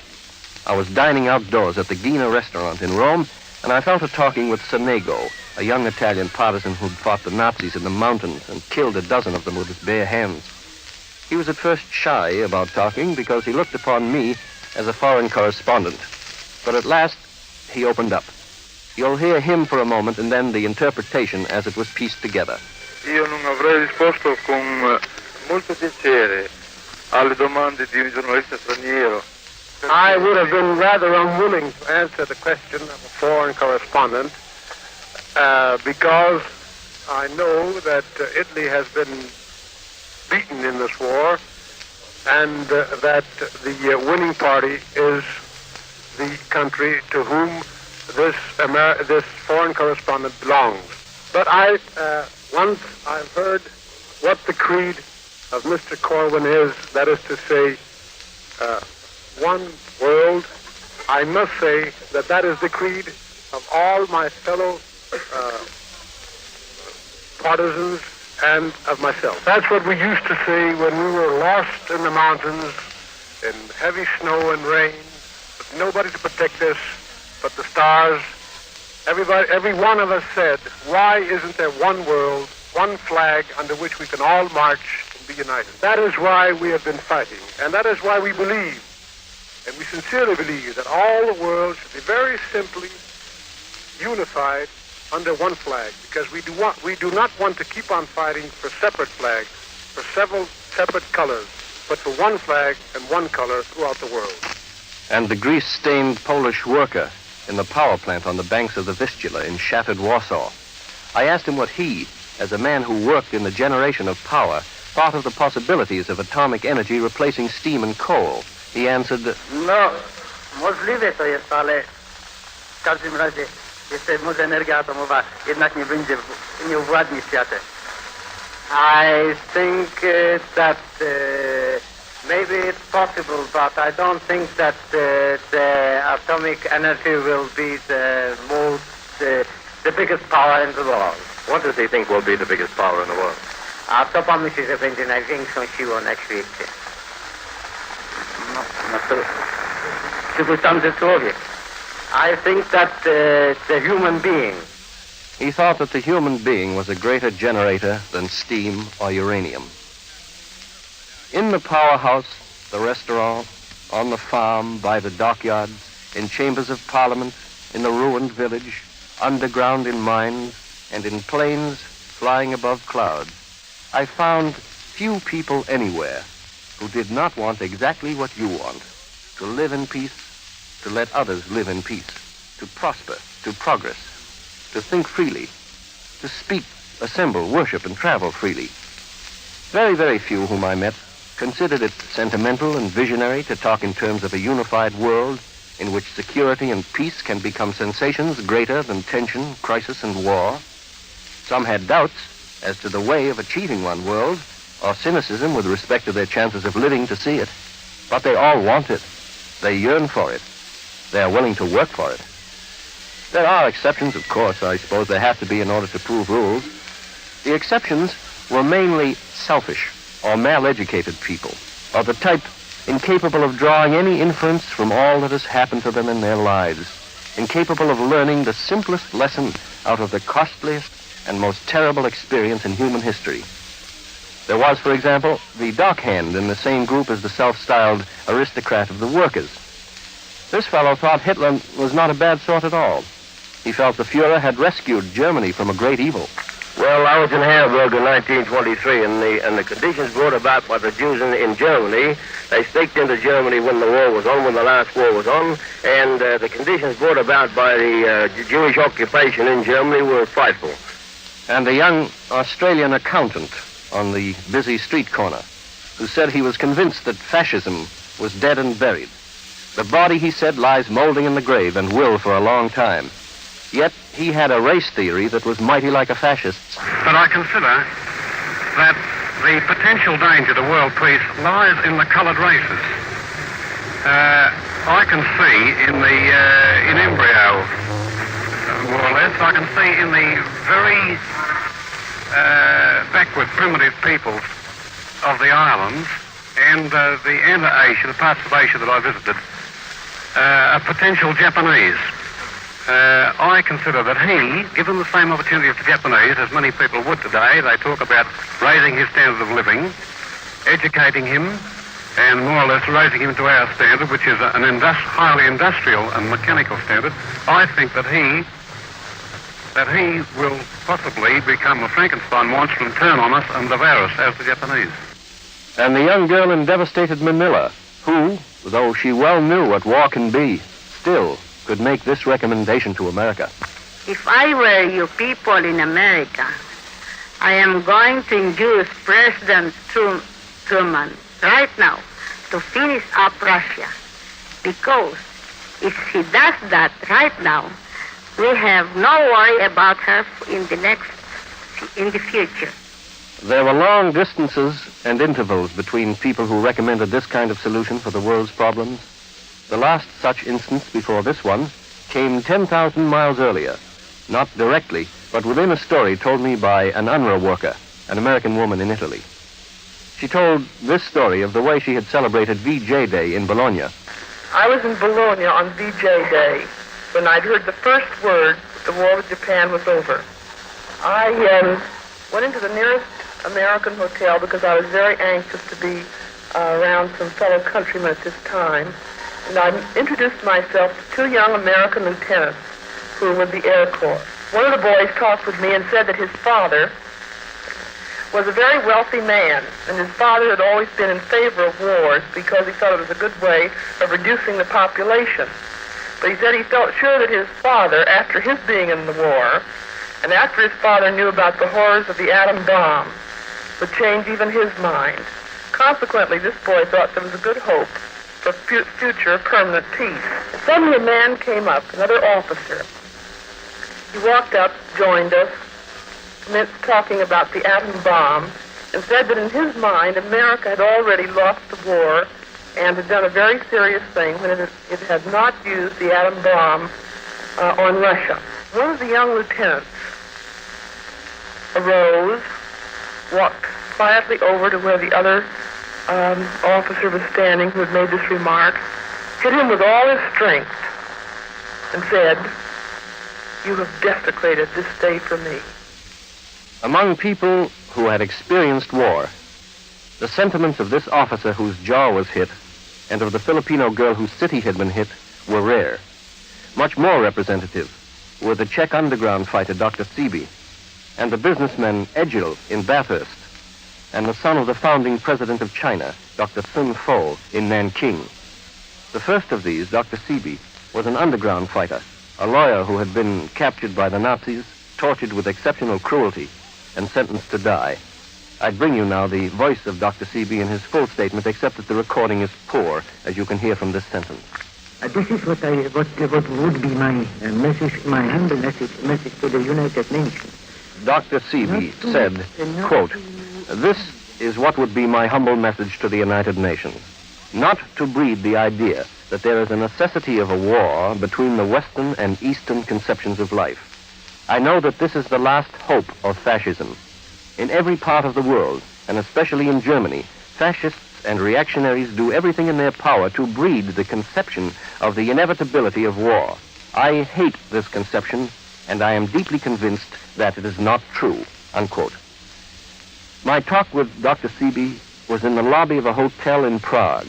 I was dining outdoors at the Ghina restaurant in Rome, and I fell to talking with Sonego, a young Italian partisan who'd fought the Nazis in the mountains and killed a dozen of them with his bare hands. He was at first shy about talking because he looked upon me as a foreign correspondent. But at last, he opened up. You'll hear him for a moment and then the interpretation as it was pieced together. Io non avrei risposto con molto piacere alle domande di un giornalista straniero. I would have been rather unwilling to answer the question of a foreign correspondent because I know that Italy has been beaten in this war and that the winning party is the country to whom this foreign correspondent belongs. But once I've heard what the creed of Mr. Corwin is, that is to say, one world, I must say that is the creed of all my fellow partisans and of myself. That's what we used to say when we were lost in the mountains in heavy snow and rain, with nobody to protect us but the stars. Every one of us said, why isn't there one world, one flag under which we can all march and be united? That is why we have been fighting, and that is why we believe, and we sincerely believe, that all the world should be very simply unified under one flag, because we do not want to keep on fighting for separate flags, for several separate colors, but for one flag and one color throughout the world. And the grease-stained Polish worker in the power plant on the banks of the Vistula in shattered Warsaw. I asked him what he, as a man who worked in the generation of power, thought of the possibilities of atomic energy replacing steam and coal. He answered, No, możliwe to jest, ale w każdym razie jeszcze może energia atomowa jednak nie uwładni światem. I think that maybe it's possible, but I don't think that the atomic energy will be the biggest power in the world. What does he think will be the biggest power in the world? A to pan myśli, że będzie największą siłą na świecie? Przypuszczam, że człowiek. I think that the human being. He thought that the human being was a greater generator than steam or uranium. In the powerhouse, the restaurant, on the farm, by the dockyards, in chambers of parliament, in the ruined village, underground in mines, and in planes flying above clouds, I found few people anywhere who did not want exactly what you want: to live in peace, to let others live in peace, to prosper, to progress, to think freely, to speak, assemble, worship, and travel freely. Very, very few whom I met considered it sentimental and visionary to talk in terms of a unified world in which security and peace can become sensations greater than tension, crisis, and war. Some had doubts as to the way of achieving one world, or cynicism with respect to their chances of living to see it. But they all want it. They yearn for it. They are willing to work for it. There are exceptions, of course. I suppose there have to be in order to prove rules. The exceptions were mainly selfish or mal-educated people, of the type incapable of drawing any inference from all that has happened to them in their lives, incapable of learning the simplest lesson out of the costliest and most terrible experience in human history. There was, for example, the dockhand in the same group as the self-styled aristocrat of the workers. This fellow thought Hitler was not a bad sort at all. He felt the Fuhrer had rescued Germany from a great evil. Well, I was in Hamburg in 1923, and the conditions brought about by the Jews in Germany, they staked into Germany when the war was on, when the last war was on, and the conditions brought about by the Jewish occupation in Germany were frightful. And a young Australian accountant on the busy street corner who said he was convinced that fascism was dead and buried. The body, he said, lies molding in the grave and will for a long time. Yet he had a race theory that was mighty like a fascist's. But I consider that the potential danger to world peace lies in the coloured races. I can see in embryo, more or less, I can see in the very backward primitive peoples of the islands and the Asia, the parts of Asia that I visited, a potential Japanese. I consider that he, given the same opportunity as the Japanese, as many people would today, they talk about raising his standard of living, educating him, and more or less raising him to our standard, which is an highly industrial and mechanical standard. I think that he will possibly become a Frankenstein monster and turn on us and devour us as the Japanese. And the young girl in devastated Manila, who, though she well knew what war can be, still could make this recommendation to America. If I were you people in America, I am going to induce President Truman right now to finish up Russia. Because if he does that right now, we have no worry about her in the future. There were long distances and intervals between people who recommended this kind of solution for the world's problems. The last such instance before this one came 10,000 miles earlier. Not directly, but within a story told me by an UNRWA worker, an American woman in Italy. She told this story of the way she had celebrated VJ Day in Bologna. I was in Bologna on VJ Day when I'd heard the first word that the war with Japan was over. I went into the nearest American hotel because I was very anxious to be around some fellow countrymen at this time. And I introduced myself to two young American lieutenants who were with the Air Corps. One of the boys talked with me and said that his father was a very wealthy man, and his father had always been in favor of wars because he thought it was a good way of reducing the population. But he said he felt sure that his father, after his being in the war, and after his father knew about the horrors of the atom bomb, would change even his mind. Consequently, this boy thought there was a good hope for future permanent peace. Suddenly a man came up, another officer. He walked up, joined us, commenced talking about the atom bomb, and said that in his mind America had already lost the war and had done a very serious thing when it had not used the atom bomb on Russia. One of the young lieutenants arose, walked quietly over to where the other officer was standing who had made this remark, hit him with all his strength, and said, "You have desecrated this day for me." Among people who had experienced war, the sentiments of this officer whose jaw was hit and of the Filipino girl whose city had been hit were rare. Much more representative were the Czech underground fighter Dr. Seeby and the businessman Egil in Bathurst and the son of the founding president of China, Dr. Sun Fo, in Nanking. The first of these, Dr. Seeby, was an underground fighter, a lawyer who had been captured by the Nazis, tortured with exceptional cruelty, and sentenced to die. I bring you now the voice of Dr. Seeby in his full statement, except that the recording is poor, as you can hear from this sentence. This is what would be my message, my humble message to the United Nations. Dr. Seeby said, quote, "This is what would be my humble message to the United Nations. Not to breed the idea that there is a necessity of a war between the Western and Eastern conceptions of life. I know that this is the last hope of fascism. In every part of the world, and especially in Germany, fascists and reactionaries do everything in their power to breed the conception of the inevitability of war. I hate this conception, and I am deeply convinced that it is not true," unquote. My talk with Dr. Seeby was in the lobby of a hotel in Prague.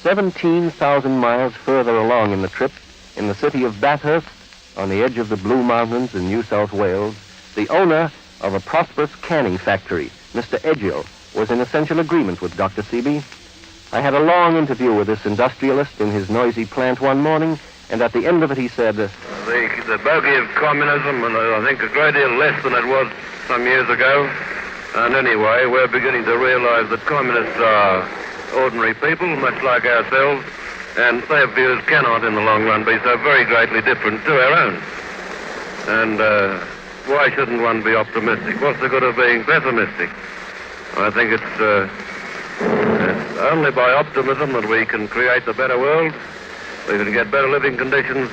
17,000 miles further along in the trip, in the city of Bathurst, on the edge of the Blue Mountains in New South Wales, the owner of a prosperous canning factory, Mr. Edgill, was in essential agreement with Dr. Seeby. I had a long interview with this industrialist in his noisy plant one morning, and at the end of it he said, The bogey of communism, and I think a great deal less than it was some years ago. And anyway, we're beginning to realize that communists are ordinary people, much like ourselves, and their views cannot, in the long run, be so very greatly different to our own. And why shouldn't one be optimistic? What's the good of being pessimistic? I think it's only by optimism that we can create a better world. We can get better living conditions,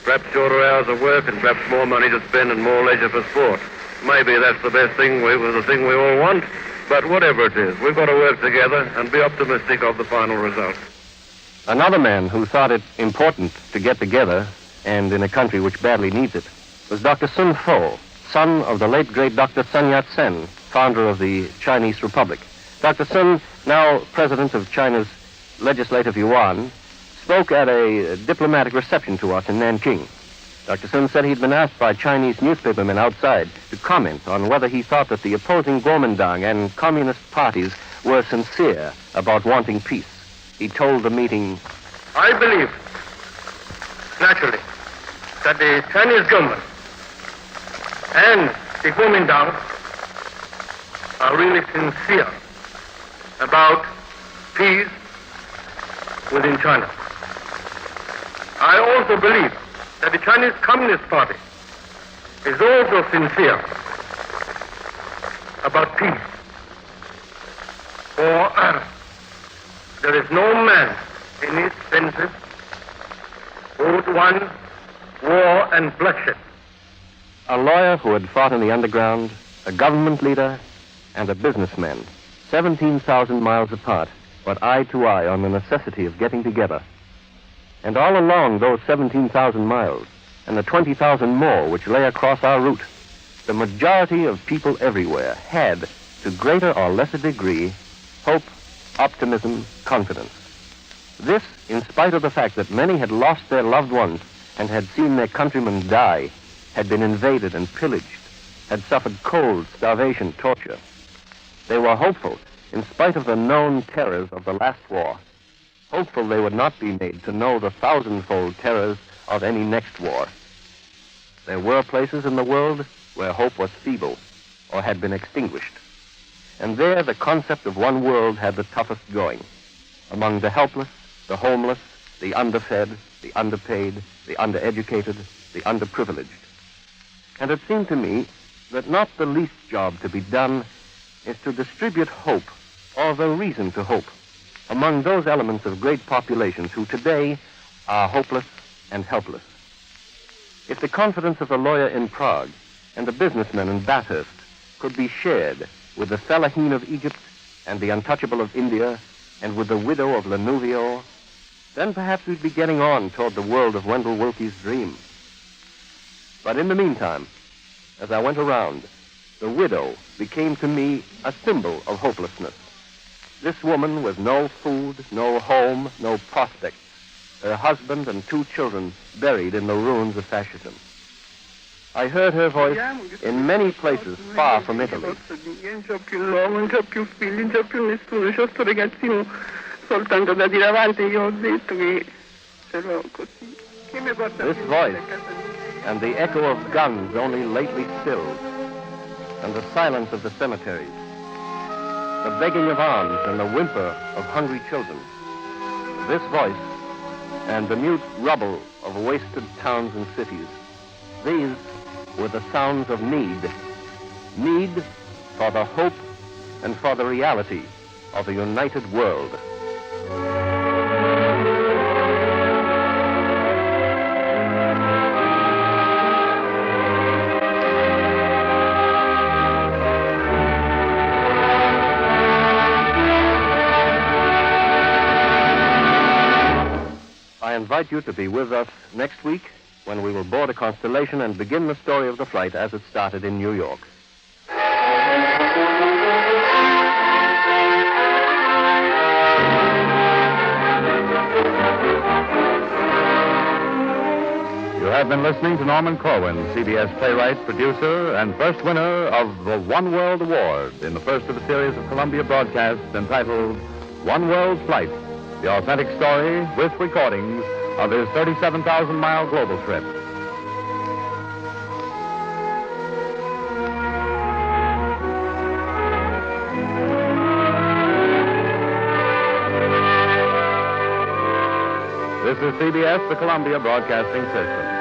perhaps shorter hours of work, and perhaps more money to spend and more leisure for sport. Maybe that's the best thing, the thing we all want. But whatever it is, we've got to work together and be optimistic of the final result. Another man who thought it important to get together, and in a country which badly needs it, was Dr. Sun Fo, son of the late great Dr. Sun Yat-sen, founder of the Chinese Republic. Dr. Sun, now president of China's Legislative Yuan, spoke at a diplomatic reception to us in Nanking. Dr. Sun said he'd been asked by Chinese newspapermen outside to comment on whether he thought that the opposing Kuomintang and communist parties were sincere about wanting peace. He told the meeting, I believe, naturally, that the Chinese government and the Kuomintang are really sincere about peace within China. I also believe that the Chinese Communist Party is also sincere about peace. For there is no man in his senses who would want war and bloodshed. A lawyer who had fought in the underground, a government leader, and a businessman, 17,000 miles apart, but eye to eye on the necessity of getting together. And all along those 17,000 miles, and the 20,000 more which lay across our route, the majority of people everywhere had, to greater or lesser degree, hope, optimism, confidence. This, in spite of the fact that many had lost their loved ones and had seen their countrymen die, had been invaded and pillaged, had suffered cold, starvation, torture. They were hopeful, in spite of the known terrors of the last war. Hopeful they would not be made to know the thousandfold terrors of any next war. There were places in the world where hope was feeble or had been extinguished. And there the concept of one world had the toughest going. Among the helpless, the homeless, the underfed, the underpaid, the undereducated, the underprivileged. And it seemed to me that not the least job to be done is to distribute hope, or the reason to hope, among those elements of great populations who today are hopeless and helpless. If the confidence of the lawyer in Prague and the businessman in Bathurst could be shared with the Fellaheen of Egypt and the untouchable of India and with the widow of Lanuvio, then perhaps we'd be getting on toward the world of Wendell Willkie's dream. But in the meantime, as I went around, the widow became to me a symbol of hopelessness. This woman with no food, no home, no prospects, her husband and 2 children buried in the ruins of fascism. I heard her voice in many places far from Italy. Non c'ho più l'uomo, non c'ho più figli, non c'ho più nessuno, c'ho sto ragazzino soltanto da dire avanti. Io ho detto che ce l'ho così. Chi mi porta This voice and the echo of guns only lately stilled, and the silence of the cemeteries, the begging of alms and the whimper of hungry children. This voice and the mute rubble of wasted towns and cities, these were the sounds of need. Need for the hope and for the reality of a united world. I invite you to be with us next week when we will board a Constellation and begin the story of the flight as it started in New York. You have been listening to Norman Corwin, CBS playwright, producer, and first winner of the One World Award in the first of a series of Columbia broadcasts entitled One World's Flight, the authentic story with recordings of his 37,000-mile global trip. This is CBS, the Columbia Broadcasting System.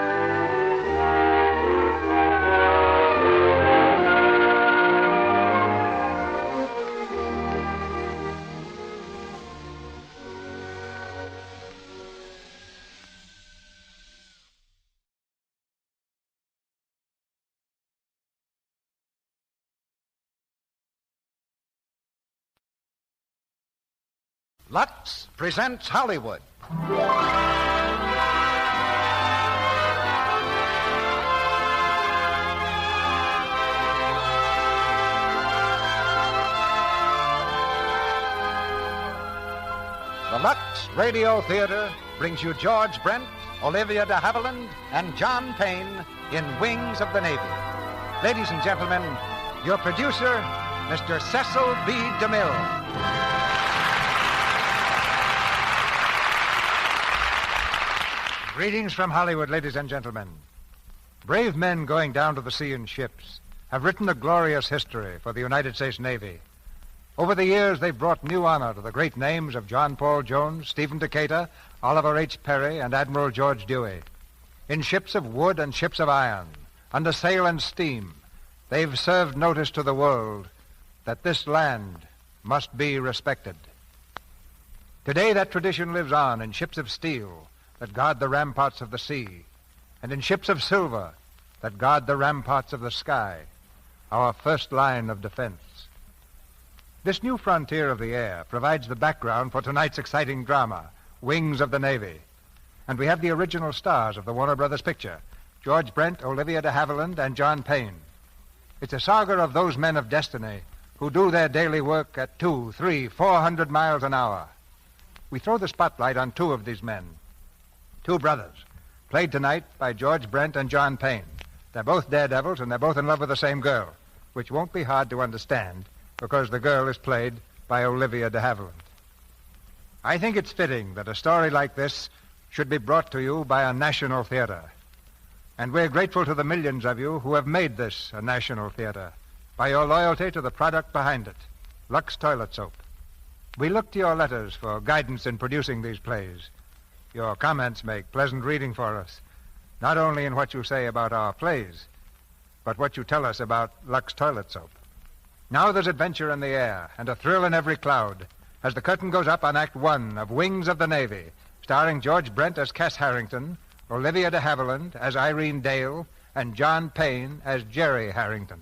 Lux presents Hollywood. The Lux Radio Theater brings you George Brent, Olivia de Havilland, and John Payne in Wings of the Navy. Ladies and gentlemen, your producer, Mr. Cecil B. DeMille. Greetings from Hollywood, ladies and gentlemen. Brave men going down to the sea in ships have written a glorious history for the United States Navy. Over the years, they've brought new honor to the great names of John Paul Jones, Stephen Decatur, Oliver H. Perry, and Admiral George Dewey. In ships of wood and ships of iron, under sail and steam, they've served notice to the world that this land must be respected. Today, that tradition lives on in ships of steel that guard the ramparts of the sea, and in ships of silver that guard the ramparts of the sky, our first line of defense. This new frontier of the air provides the background for tonight's exciting drama, Wings of the Navy. And we have the original stars of the Warner Brothers picture, George Brent, Olivia de Havilland, and John Payne. It's a saga of those men of destiny who do their daily work at 200, 300, 400 miles an hour. We throw the spotlight on two of these men, two brothers, played tonight by George Brent and John Payne. They're both daredevils, and they're both in love with the same girl, which won't be hard to understand because the girl is played by Olivia de Havilland. I think it's fitting that a story like this should be brought to you by a national theater. And we're grateful to the millions of you who have made this a national theater by your loyalty to the product behind it, Lux Toilet Soap. We look to your letters for guidance in producing these plays. Your comments make pleasant reading for us, not only in what you say about our plays, but what you tell us about Lux Toilet Soap. Now there's adventure in the air and a thrill in every cloud as the curtain goes up on Act One of Wings of the Navy, starring George Brent as Cass Harrington, Olivia de Havilland as Irene Dale, and John Payne as Jerry Harrington.